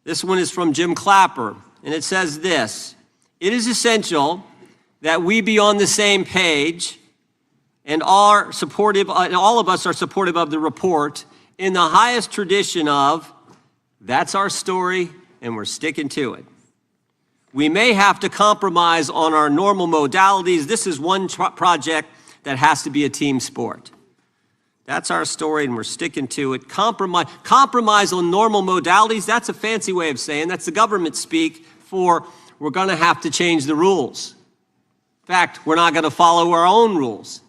This one is from Jim Clapper, and it says this: it is essential that we be on the same page and all of us are supportive of the report in the highest tradition of, that's our story and we're sticking to it. We may have to compromise on our normal modalities. This is one project that has to be a team sport. That's our story, and we're sticking to it. Compromise on normal modalities, that's a fancy way of saying, that's the government speak for we're going to have to change the rules. In fact, we're not going to follow our own rules.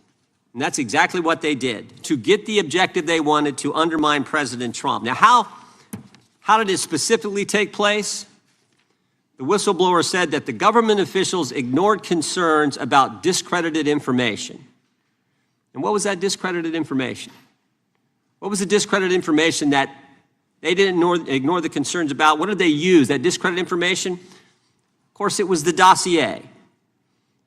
And that's exactly what they did, to get the objective they wanted, to undermine President Trump. Now, how did it specifically take place? The whistleblower said that the government officials ignored concerns about discredited information. And what was that discredited information? What was the discredited information that they didn't ignore the concerns about? What did they use, that discredited information? Of course, it was the dossier,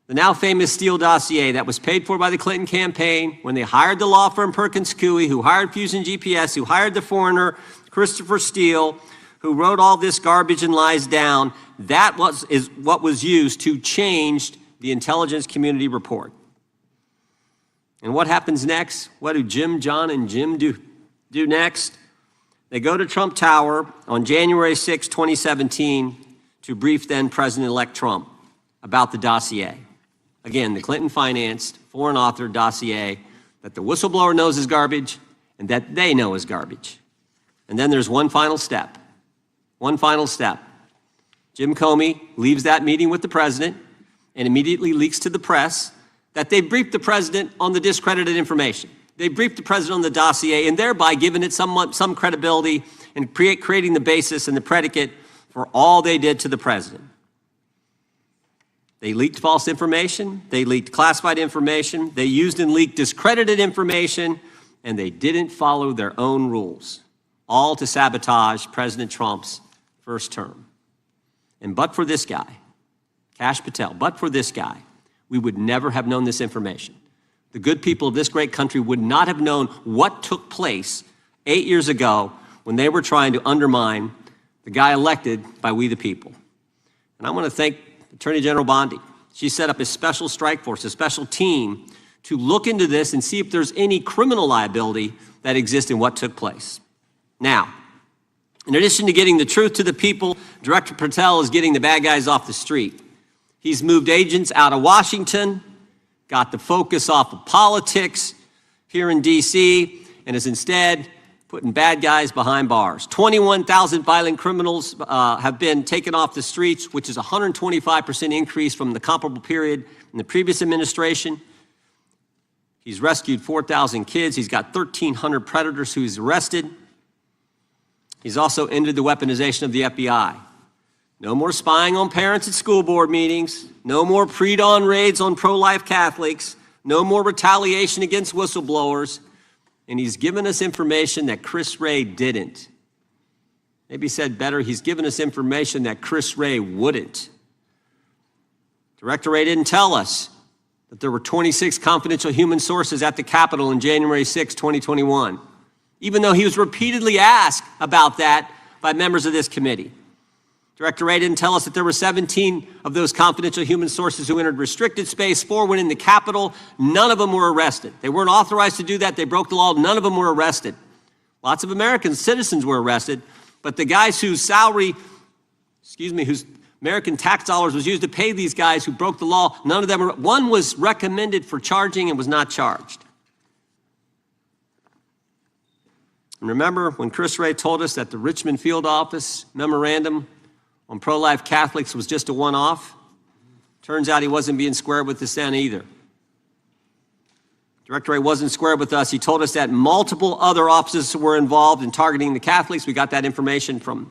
the now famous Steele dossier that was paid for by the Clinton campaign when they hired the law firm Perkins Coie, who hired Fusion GPS, who hired the foreigner Christopher Steele, who wrote all this garbage and lies down. That is what was used to change the intelligence community report. And what happens next? What do Jim, John, and Jim do? do next? They go to Trump Tower on January 6, 2017, to brief then President-elect Trump about the dossier. Again, the Clinton-financed, foreign-authored dossier that the whistleblower knows is garbage and that they know is garbage. And then there's one final step. One final step. Jim Comey leaves that meeting with the president and immediately leaks to the press that they briefed the president on the discredited information. They briefed the president on the dossier and thereby giving it some credibility and creating the basis and the predicate for all they did to the president. They leaked false information, they leaked classified information, they used and leaked discredited information, and they didn't follow their own rules, all to sabotage President Trump's first term. And but for this guy, Kash Patel, but for this guy, we would never have known this information. The good people of this great country would not have known what took place 8 years ago when they were trying to undermine the guy elected by we the people. And I want to thank Attorney General Bondi. She set up a special strike force, a special team to look into this and see if there's any criminal liability that exists in what took place. Now, in addition to getting the truth to the people, Director Patel is getting the bad guys off the street. He's moved agents out of Washington, got the focus off of politics here in D.C., and is instead putting bad guys behind bars. 21,000 violent criminals have been taken off the streets, which is a 125% increase from the comparable period in the previous administration. He's rescued 4,000 kids. He's got 1,300 predators who he's arrested. He's also ended the weaponization of the FBI. No more spying on parents at school board meetings. No more pre-dawn raids on pro-life Catholics. No more retaliation against whistleblowers. And he's given us information that Chris Wray didn't. Maybe said better, he's given us information that Chris Wray wouldn't. Director Wray didn't tell us that there were 26 confidential human sources at the Capitol on January 6, 2021, even though he was repeatedly asked about that by members of this committee. Director Wray didn't tell us that there were 17 of those confidential human sources who entered restricted space. 4 went in the Capitol. None of them were arrested. They weren't authorized to do that. They broke the law. None of them were arrested. Lots of American citizens were arrested, but the guys whose whose American tax dollars was used to pay these guys who broke the law, none of them were. One was recommended for charging and was not charged. And remember when Chris Wray told us that the Richmond field office memorandum on pro-life Catholics was just a one-off? Turns out he wasn't being square with the Senate either. Director Wray wasn't square with us. He told us that multiple other offices were involved in targeting the Catholics. We got that information from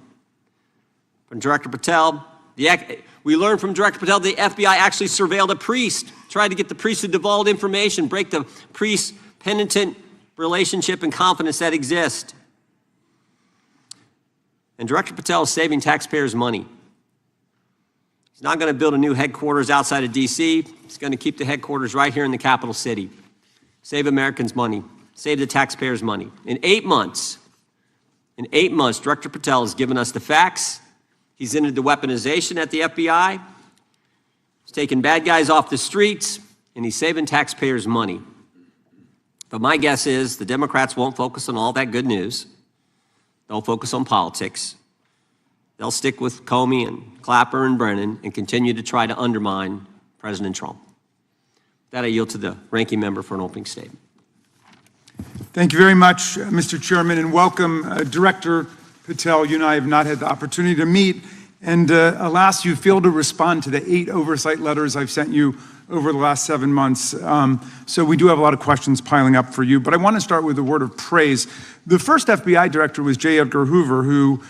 Director Patel. We learned from Director Patel the FBI actually surveilled a priest, tried to get the priest to divulge information, break the priest-penitent relationship and confidence that exists. And Director Patel is saving taxpayers' money. He's not going to build a new headquarters outside of D.C. He's going to keep the headquarters right here in the capital city. Save Americans money. Save the taxpayers' money. In 8 months, Director Patel has given us the facts. He's ended the weaponization at the FBI. He's taken bad guys off the streets, and he's saving taxpayers' money. But my guess is the Democrats won't focus on all that good news. They'll focus on politics. They'll stick with Comey and Clapper and Brennan and continue to try to undermine President Trump. With that, I yield to the ranking member for an opening statement. Thank you very much, Mr. Chairman, and welcome, Director Patel. You and I have not had the opportunity to meet, and alas, you failed to respond to the 8 oversight letters I've sent you over the last 7 months. So we do have a lot of questions piling up for you, but I want to start with a word of praise. The first FBI director was J. Edgar Hoover, who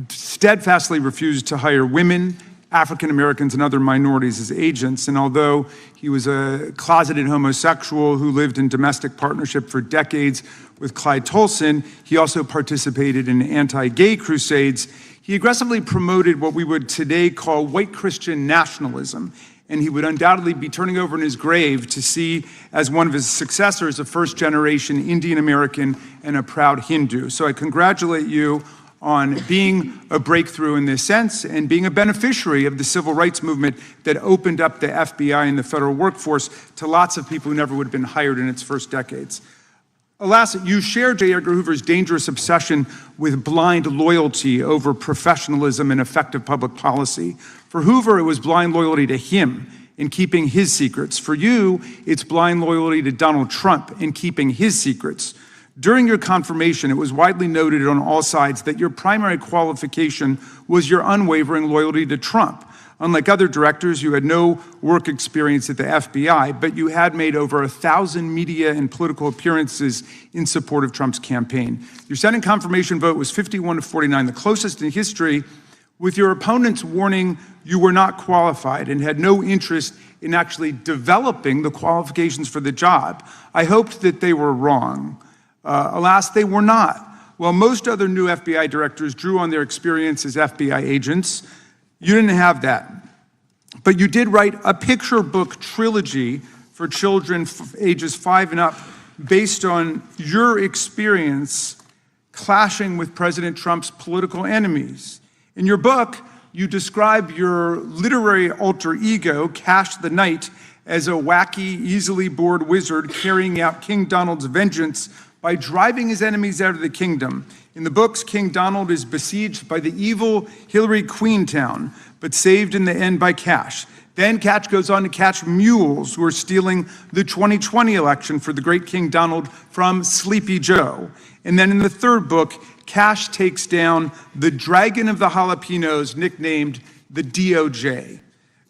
steadfastly refused to hire women, African Americans, and other minorities as agents. And although he was a closeted homosexual who lived in domestic partnership for decades with Clyde Tolson, he also participated in anti-gay crusades. He aggressively promoted what we would today call white Christian nationalism, and he would undoubtedly be turning over in his grave to see as one of his successors a first-generation Indian American and a proud Hindu. So I congratulate you on being a breakthrough in this sense and being a beneficiary of the civil rights movement that opened up the FBI and the federal workforce to lots of people who never would have been hired in its first decades. Alas, you share J. Edgar Hoover's dangerous obsession with blind loyalty over professionalism and effective public policy. For Hoover, it was blind loyalty to him in keeping his secrets. For you, it's blind loyalty to Donald Trump in keeping his secrets. During your confirmation, it was widely noted on all sides that your primary qualification was your unwavering loyalty to Trump. Unlike other directors, you had no work experience at the FBI, but you had made over 1,000 media and political appearances in support of Trump's campaign. Your Senate confirmation vote was 51-49, the closest in history, with your opponents warning you were not qualified and had no interest in actually developing the qualifications for the job. I hoped that they were wrong. Alas, they were not. While most other new FBI directors drew on their experience as FBI agents, you didn't have that. But you did write a picture book trilogy for children ages 5 and up based on your experience clashing with President Trump's political enemies. In your book, you describe your literary alter ego, Kash the Knight, as a wacky, easily bored wizard carrying out King Donald's vengeance by driving his enemies out of the kingdom. In the books, King Donald is besieged by the evil Hillary Queentown, but saved in the end by Kash. Then Kash goes on to catch mules who are stealing the 2020 election for the great King Donald from Sleepy Joe. And then in the third book, Kash takes down the dragon of the jalapenos, nicknamed the DOJ.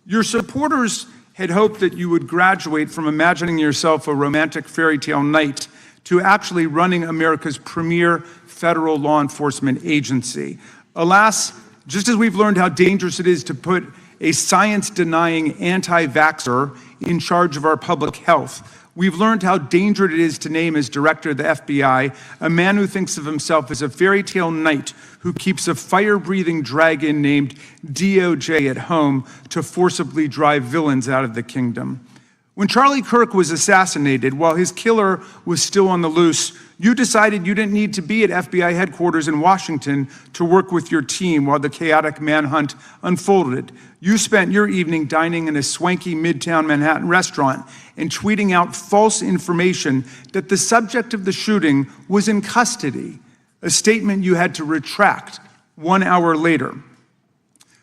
Your supporters had hoped that you would graduate from imagining yourself a romantic fairy tale knight to actually running America's premier federal law enforcement agency. Alas, just as we've learned how dangerous it is to put a science-denying anti-vaxxer in charge of our public health, we've learned how dangerous it is to name as director of the FBI a man who thinks of himself as a fairy tale knight who keeps a fire-breathing dragon named DOJ at home to forcibly drive villains out of the kingdom. When Charlie Kirk was assassinated, while his killer was still on the loose, you decided you didn't need to be at FBI headquarters in Washington to work with your team while the chaotic manhunt unfolded. You spent your evening dining in a swanky Midtown Manhattan restaurant and tweeting out false information that the subject of the shooting was in custody, a statement you had to retract 1 hour later.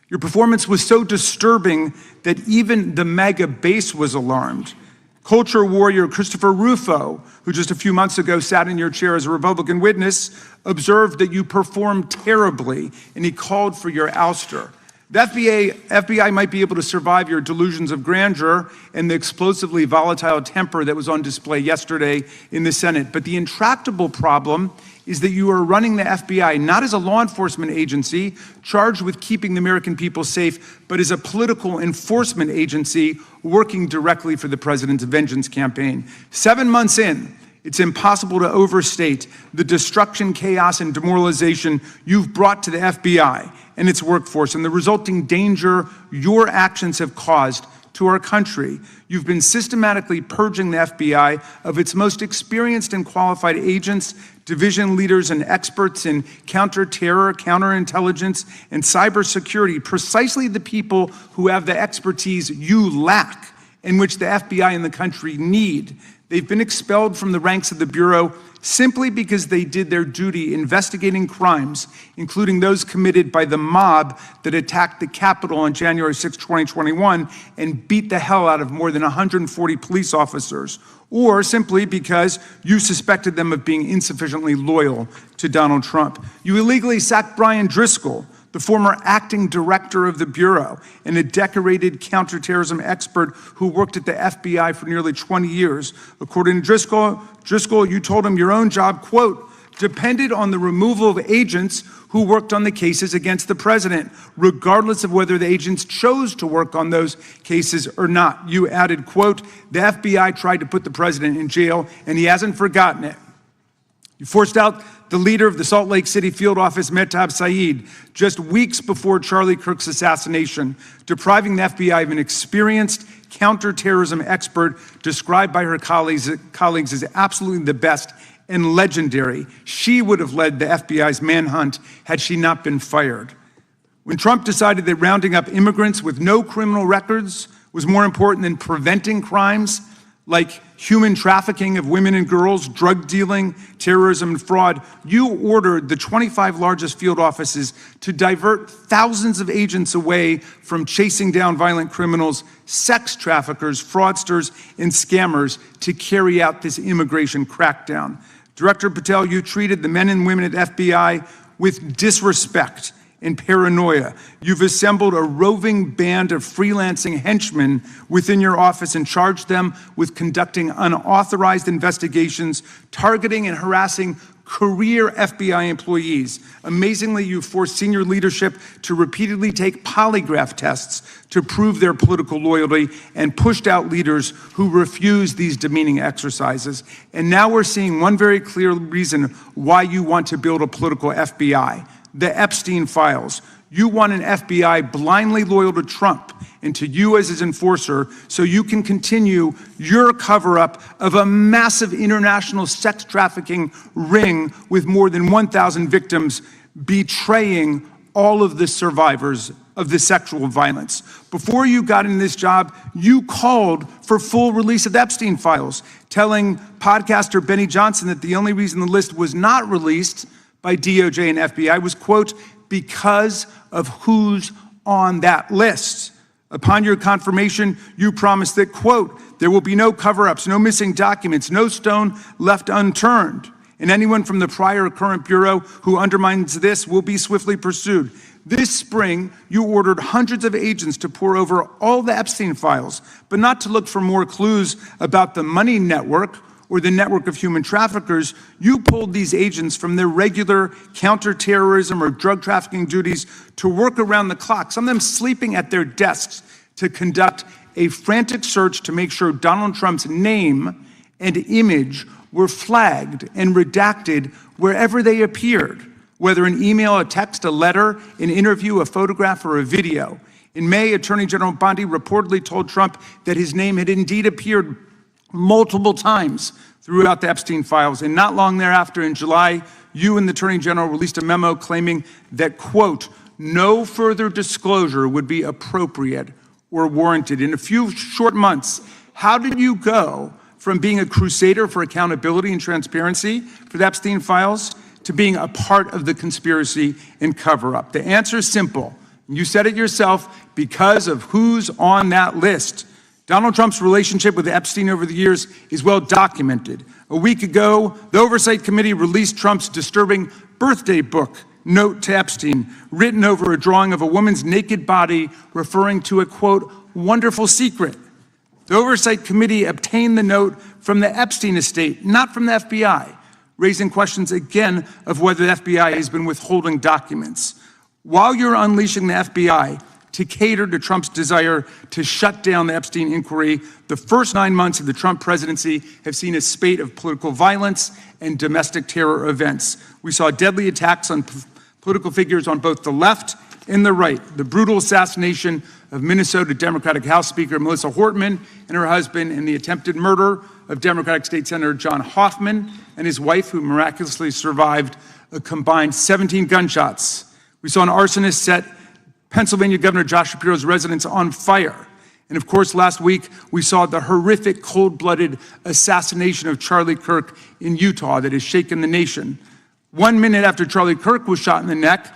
Your performance was so disturbing that even the MAGA base was alarmed. Culture warrior Christopher Rufo, who just a few months ago sat in your chair as a Republican witness, observed that you performed terribly, and he called for your ouster. The FBI might be able to survive your delusions of grandeur and the explosively volatile temper that was on display yesterday in the Senate, but the intractable problem is that you are running the FBI not as a law enforcement agency charged with keeping the American people safe, but as a political enforcement agency working directly for the president's vengeance campaign. 7 months in, it's impossible to overstate the destruction, chaos, and demoralization you've brought to the FBI and its workforce and the resulting danger your actions have caused to our country. You've been systematically purging the FBI of its most experienced and qualified agents, division leaders, and experts in counterterror, counterintelligence, and cybersecurity, precisely the people who have the expertise you lack and which the FBI and the country need. They've been expelled from the ranks of the Bureau simply because they did their duty investigating crimes, including those committed by the mob that attacked the Capitol on January 6, 2021, and beat the hell out of more than 140 police officers, or simply because you suspected them of being insufficiently loyal to Donald Trump. You illegally sacked Brian Driscoll, the former acting director of the Bureau and a decorated counterterrorism expert who worked at the FBI for nearly 20 years. According to Driscoll, you told him your own job, quote, depended on the removal of agents who worked on the cases against the president, regardless of whether the agents chose to work on those cases or not. You added, quote, the FBI tried to put the president in jail and he hasn't forgotten it. You forced out the leader of the Salt Lake City field office, Mehtab Saeed, just weeks before Charlie Kirk's assassination, depriving the FBI of an experienced counterterrorism expert described by her colleagues as absolutely the best and legendary. She would have led the FBI's manhunt had she not been fired. When Trump decided that rounding up immigrants with no criminal records was more important than preventing crimes, like human trafficking of women and girls, drug dealing, terrorism, and fraud, you ordered the 25 largest field offices to divert thousands of agents away from chasing down violent criminals, sex traffickers, fraudsters, and scammers to carry out this immigration crackdown. Director Patel, you treated the men and women at FBI with disrespect and paranoia. You've assembled a roving band of freelancing henchmen within your office and charged them with conducting unauthorized investigations, targeting and harassing career FBI employees. Amazingly, you forced senior leadership to repeatedly take polygraph tests to prove their political loyalty and pushed out leaders who refused these demeaning exercises. And now we're seeing one very clear reason why you want to build a political FBI. The Epstein files. You want an FBI blindly loyal to Trump and to you as his enforcer so you can continue your cover-up of a massive international sex trafficking ring with more than 1,000 victims, betraying all of the survivors of the sexual violence. Before you got in this job, you called for full release of the Epstein files, telling podcaster Benny Johnson that the only reason the list was not released by DOJ and FBI was, quote, because of who's on that list. Upon your confirmation, you promised that, quote, there will be no cover-ups, no missing documents, no stone left unturned. And anyone from the prior or current bureau who undermines this will be swiftly pursued. This spring, you ordered hundreds of agents to pore over all the Epstein files, but not to look for more clues about the money network or the network of human traffickers. You pulled these agents from their regular counterterrorism or drug trafficking duties to work around the clock, some of them sleeping at their desks, to conduct a frantic search to make sure Donald Trump's name and image were flagged and redacted wherever they appeared, whether an email, a text, a letter, an interview, a photograph, or a video. In May, Attorney General Bondi reportedly told Trump that his name had indeed appeared multiple times throughout the Epstein files. And not long thereafter, in July, you and the Attorney General released a memo claiming that, quote, no further disclosure would be appropriate or warranted. In a few short months, how did you go from being a crusader for accountability and transparency for the Epstein files to being a part of the conspiracy and cover-up? The answer is simple. You said it yourself, because of who's on that list. Donald Trump's relationship with Epstein over the years is well documented. A week ago, the Oversight Committee released Trump's disturbing birthday book, Note to Epstein, written over a drawing of a woman's naked body, referring to a, quote, wonderful secret. The Oversight Committee obtained the note from the Epstein estate, not from the FBI, raising questions again of whether the FBI has been withholding documents. While you're unleashing the FBI to cater to Trump's desire to shut down the Epstein inquiry, the first 9 months of the Trump presidency have seen a spate of political violence and domestic terror events. We saw deadly attacks on political figures on both the left and the right. The brutal assassination of Minnesota Democratic House Speaker Melissa Hortman and her husband, and the attempted murder of Democratic State Senator John Hoffman and his wife, who miraculously survived a combined 17 gunshots. We saw an arsonist set Pennsylvania Governor Josh Shapiro's residence on fire. And of course, last week, we saw the horrific, cold-blooded assassination of Charlie Kirk in Utah that has shaken the nation. 1 minute after Charlie Kirk was shot in the neck,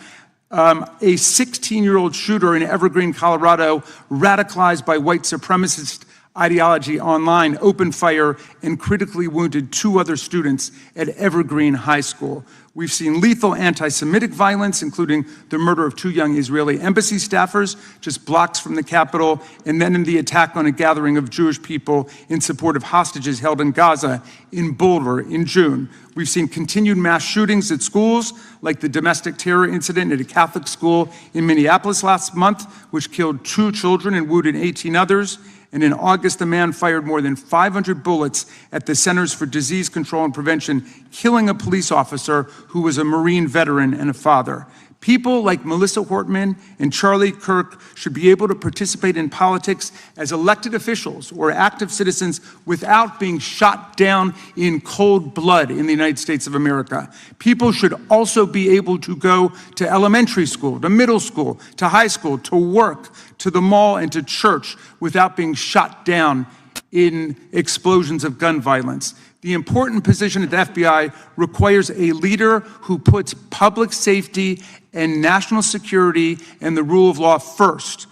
a 16-year-old shooter in Evergreen, Colorado, radicalized by white supremacist ideology online, opened fire and critically wounded 2 other students at Evergreen High School. We've seen lethal anti-Semitic violence, including the murder of 2 young Israeli embassy staffers just blocks from the Capitol, and then in the attack on a gathering of Jewish people in support of hostages held in Gaza in Boulder in June. We've seen continued mass shootings at schools, like the domestic terror incident at a Catholic school in Minneapolis last month, which killed 2 children and wounded 18 others. And in August, a man fired more than 500 bullets at the Centers for Disease Control and Prevention, killing a police officer who was a Marine veteran and a father. People like Melissa Hortman and Charlie Kirk should be able to participate in politics as elected officials or active citizens without being shot down in cold blood in the United States of America. People should also be able to go to elementary school, to middle school, to high school, to work, to the mall, and to church without being shot down in explosions of gun violence. The important position at the FBI requires a leader who puts public safety and national security and the rule of law first.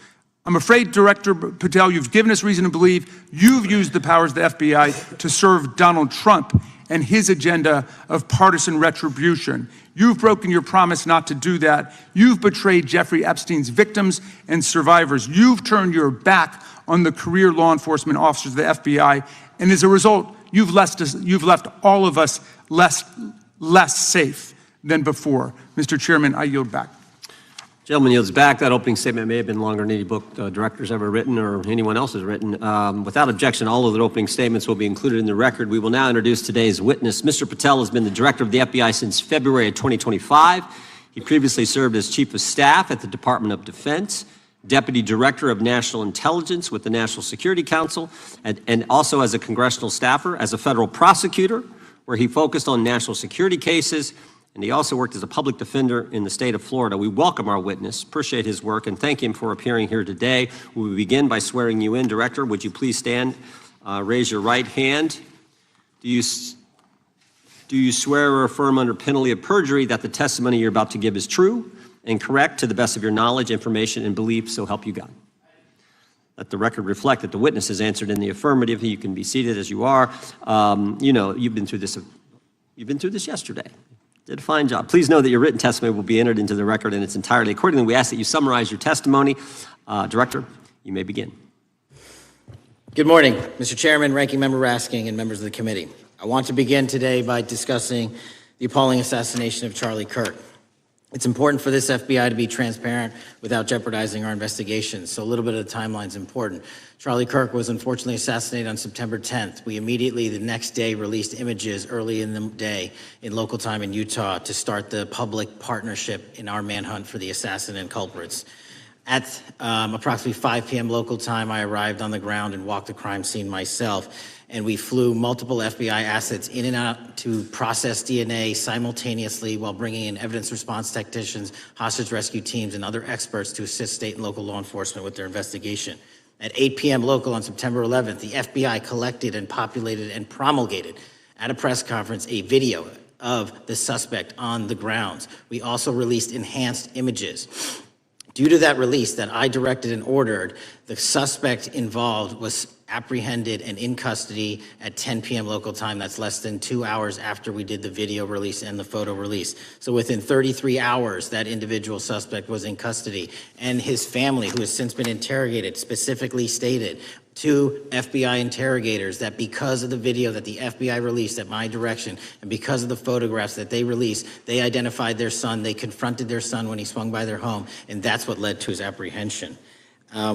I'm afraid, Director Patel, you've given us reason to believe you've used the powers of the FBI to serve Donald Trump and his agenda of partisan retribution. You've broken your promise not to do that. You've betrayed Jeffrey Epstein's victims and survivors. You've turned your back on the career law enforcement officers of the FBI, and as a result, you've left all of us less safe than before. Mr. Chairman, I yield back. Gentleman yields back. That opening statement may have been longer than any book director's ever written or anyone else has written. Without objection, all of the opening statements will be included in the record. We will now introduce today's witness. Mr. Patel has been the director of the FBI since February of 2025. He previously served as chief of staff at the Department of Defense, deputy director of national intelligence with the National Security Council, and also as a congressional staffer, as a federal prosecutor, where he focused on national security cases. And he also worked as a public defender in the state of Florida. We welcome our witness, appreciate his work, and thank him for appearing here today. We will begin by swearing you in. Director, would you please stand, raise your right hand. Do you swear or affirm under penalty of perjury that the testimony you're about to give is true and correct to the best of your knowledge, information, and belief, so help you God? Let the record reflect that the witness has answered in the affirmative. You can be seated as you are. You know, you've been through this yesterday. Did a fine job. Please know that your written testimony will be entered into the record in its entirety. Accordingly, we ask that you summarize your testimony. Director, you may begin. Good morning, Mr. Chairman, Ranking Member Raskin, and members of the committee. I want to begin today by discussing the appalling assassination of Charlie Kirk. It's important for this FBI to be transparent without jeopardizing our investigations, so a little bit of the timeline is important. Charlie Kirk was unfortunately assassinated on September 10th. We immediately, the next day, released images early in the day in local time in Utah to start the public partnership in our manhunt for the assassin and culprits. At approximately 5 p.m. local time, I arrived on the ground and walked the crime scene myself. And we flew multiple FBI assets in and out to process DNA simultaneously while bringing in evidence response technicians, hostage rescue teams, and other experts to assist state and local law enforcement with their investigation. At 8 p.m. local on September 11th, the FBI collected and populated and promulgated at a press conference a video of the suspect on the grounds. We also released enhanced images. Due to that release that I directed and ordered, the suspect involved was apprehended and in custody at 10 p.m. local time. That's less than 2 hours after we did the video release and the photo release. So within 33 hours, that individual suspect was in custody. And his family, who has since been interrogated, specifically stated to FBI interrogators that because of the video that the FBI released at my direction and because of the photographs that they released, they identified their son, they confronted their son when he swung by their home, and that's what led to his apprehension.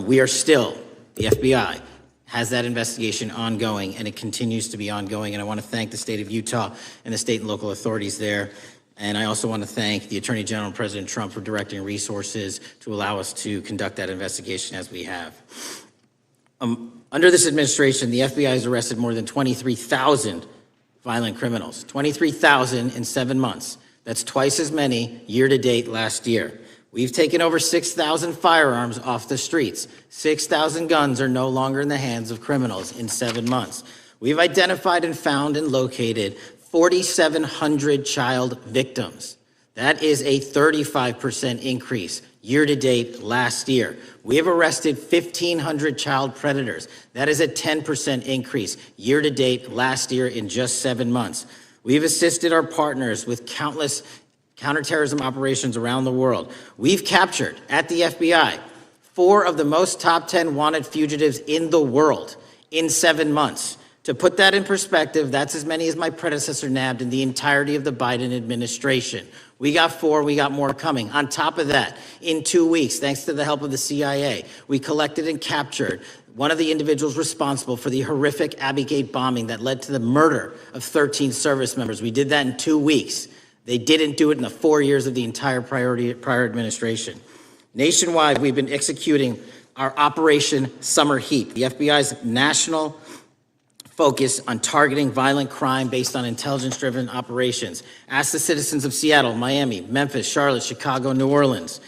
We are still, the FBI, has that investigation ongoing, and it continues to be ongoing. And I want to thank the state of Utah and the state and local authorities there. And I also want to thank the Attorney General and President Trump for directing resources to allow us to conduct that investigation as we have. Under this administration, the FBI has arrested more than 23,000 violent criminals. 23,000 in 7 months. That's twice as many year to date last year. We've taken over 6,000 firearms off the streets. 6,000 guns are no longer in the hands of criminals in 7 months. We've identified and found and located 4,700 child victims. That is a 35% increase year to date last year. We have arrested 1,500 child predators. That is a 10% increase year to date last year in just 7 months. We've assisted our partners with countless counterterrorism operations around the world. We've captured, at the FBI, 4 of the most top 10 wanted fugitives in the world in 7 months. To put that in perspective, that's as many as my predecessor nabbed in the entirety of the Biden administration. We got 4, we got more coming. On top of that, in 2 weeks, thanks to the help of the CIA, we collected and captured one of the individuals responsible for the horrific Abbey Gate bombing that led to the murder of 13 service members. We did that in 2 weeks. They didn't do it in the 4 years of the entire prior administration. Nationwide, we've been executing our Operation Summer Heat, the FBI's national focus on targeting violent crime based on intelligence-driven operations. Ask the citizens of Seattle, Miami, Memphis, Charlotte, Chicago, New Orleans.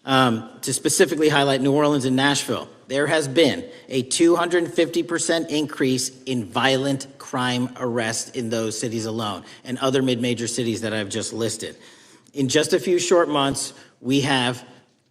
To specifically highlight New Orleans and Nashville, there has been a 250% increase in violent crime arrests in those cities alone, and other mid-major cities that I've just listed. In just a few short months, we have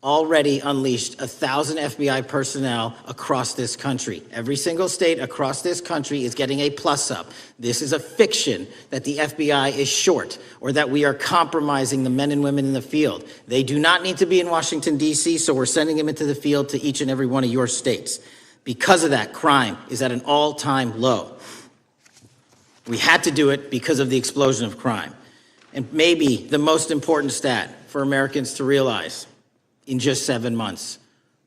already unleashed 1,000 FBI personnel across this country. Every single state across this country is getting a plus up. This is a fiction that the FBI is short or that we are compromising the men and women in the field. They do not need to be in Washington, D.C., so we're sending them into the field to each and every one of your states. Because of that, crime is at an all-time low. We had to do it because of the explosion of crime. And maybe the most important stat for Americans to realize: in just 7 months,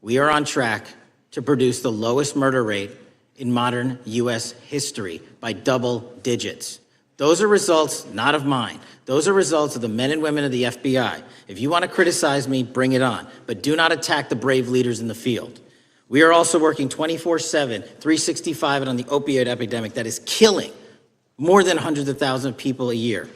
we are on track to produce the lowest murder rate in modern U.S. history by double digits. Those are results not of mine. Those are results of the men and women of the FBI. If you want to criticize me, bring it on, but do not attack the brave leaders in the field. We are also working 24/7, 365 on the opioid epidemic that is killing more than hundreds of thousands of people a year.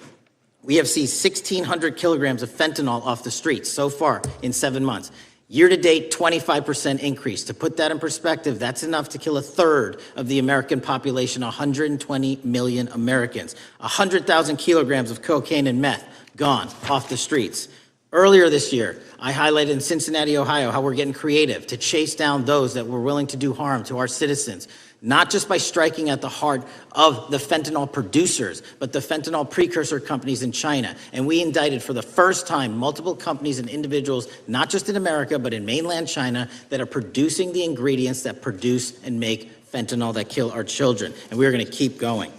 We have seized 1,600 kilograms of fentanyl off the streets so far in 7 months. Year to date, 25% increase. To put that in perspective, that's enough to kill a third of the American population, 120 million Americans. 100,000 kilograms of cocaine and meth gone off the streets. Earlier this year, I highlighted in Cincinnati, Ohio, how we're getting creative to chase down those that were willing to do harm to our citizens, not just by striking at the heart of the fentanyl producers, but the fentanyl precursor companies in China. And we indicted for the first time multiple companies and individuals, not just in America, but in mainland China, that are producing the ingredients that produce and make fentanyl that kill our children. And we're going to keep going.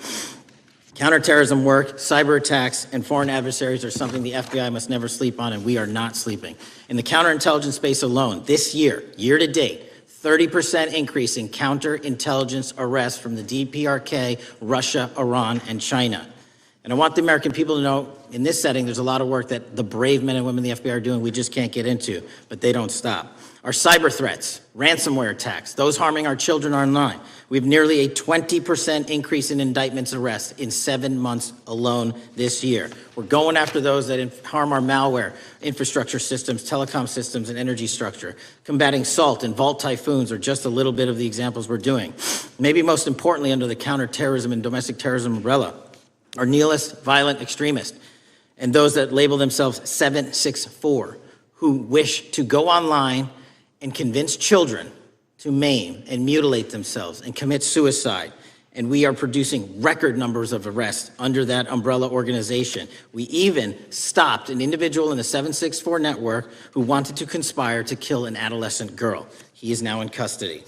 Counterterrorism work, cyber attacks, and foreign adversaries are something the FBI must never sleep on, and we are not sleeping. In the counterintelligence space alone, this year, year to date, 30% increase in counterintelligence arrests from the DPRK, Russia, Iran, and China. And I want the American people to know, in this setting, there's a lot of work that the brave men and women in the FBI are doing we just can't get into, but they don't stop. Our cyber threats, ransomware attacks, those harming our children online. We have nearly a 20% increase in indictments arrests in 7 months alone this year. We're going after those that harm our malware, infrastructure systems, telecom systems, and energy structure. Combating SALT and Vault typhoons are just a little bit of the examples we're doing. Maybe most importantly, under the counterterrorism and domestic terrorism umbrella, are nihilist, violent extremists, and those that label themselves 764, who wish to go online and convince children to maim and mutilate themselves and commit suicide. And we are producing record numbers of arrests under that umbrella organization. We even stopped an individual in the 764 network who wanted to conspire to kill an adolescent girl. He is now in custody.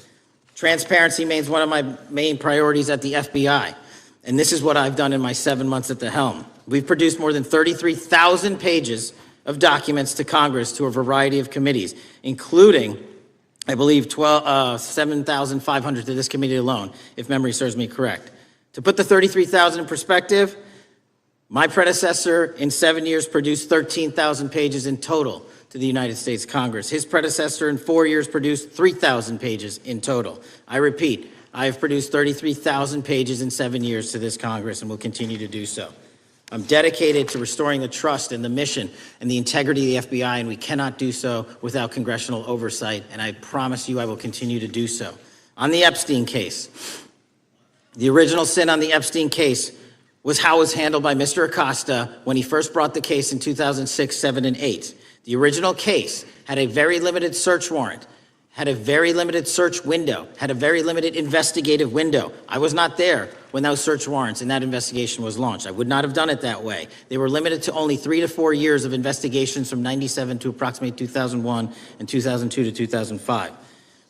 Transparency remains one of my main priorities at the FBI. And this is what I've done in my 7 months at the helm. We've produced more than 33,000 pages of documents to Congress to a variety of committees, including, I believe, 7,500 to this committee alone, if memory serves me correct. To put the 33,000 in perspective, my predecessor in 7 years produced 13,000 pages in total to the United States Congress. His predecessor in 4 years produced 3,000 pages in total. I repeat, I have produced 33,000 pages in 7 years to this Congress and will continue to do so. I'm dedicated to restoring the trust and the mission and the integrity of the FBI, and we cannot do so without congressional oversight, and I promise you I will continue to do so. On the Epstein case, the original sin on the Epstein case was how it was handled by Mr. Acosta when he first brought the case in 2006, 7, and 8. The original case had a very limited search warrant, had a very limited search window, had a very limited investigative window. I was not there when those search warrants and that investigation was launched. I would not have done it that way. They were limited to only 3 to 4 years of investigations from 97 to approximately 2001 and 2002 to 2005.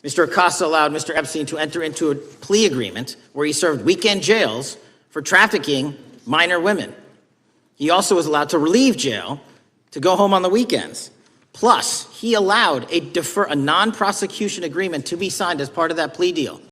Mr. Acosta allowed Mr. Epstein to enter into a plea agreement where he served weekend jails for trafficking minor women. He also was allowed to relieve jail to go home on the weekends. Plus, he allowed a non-prosecution agreement to be signed as part of that plea deal.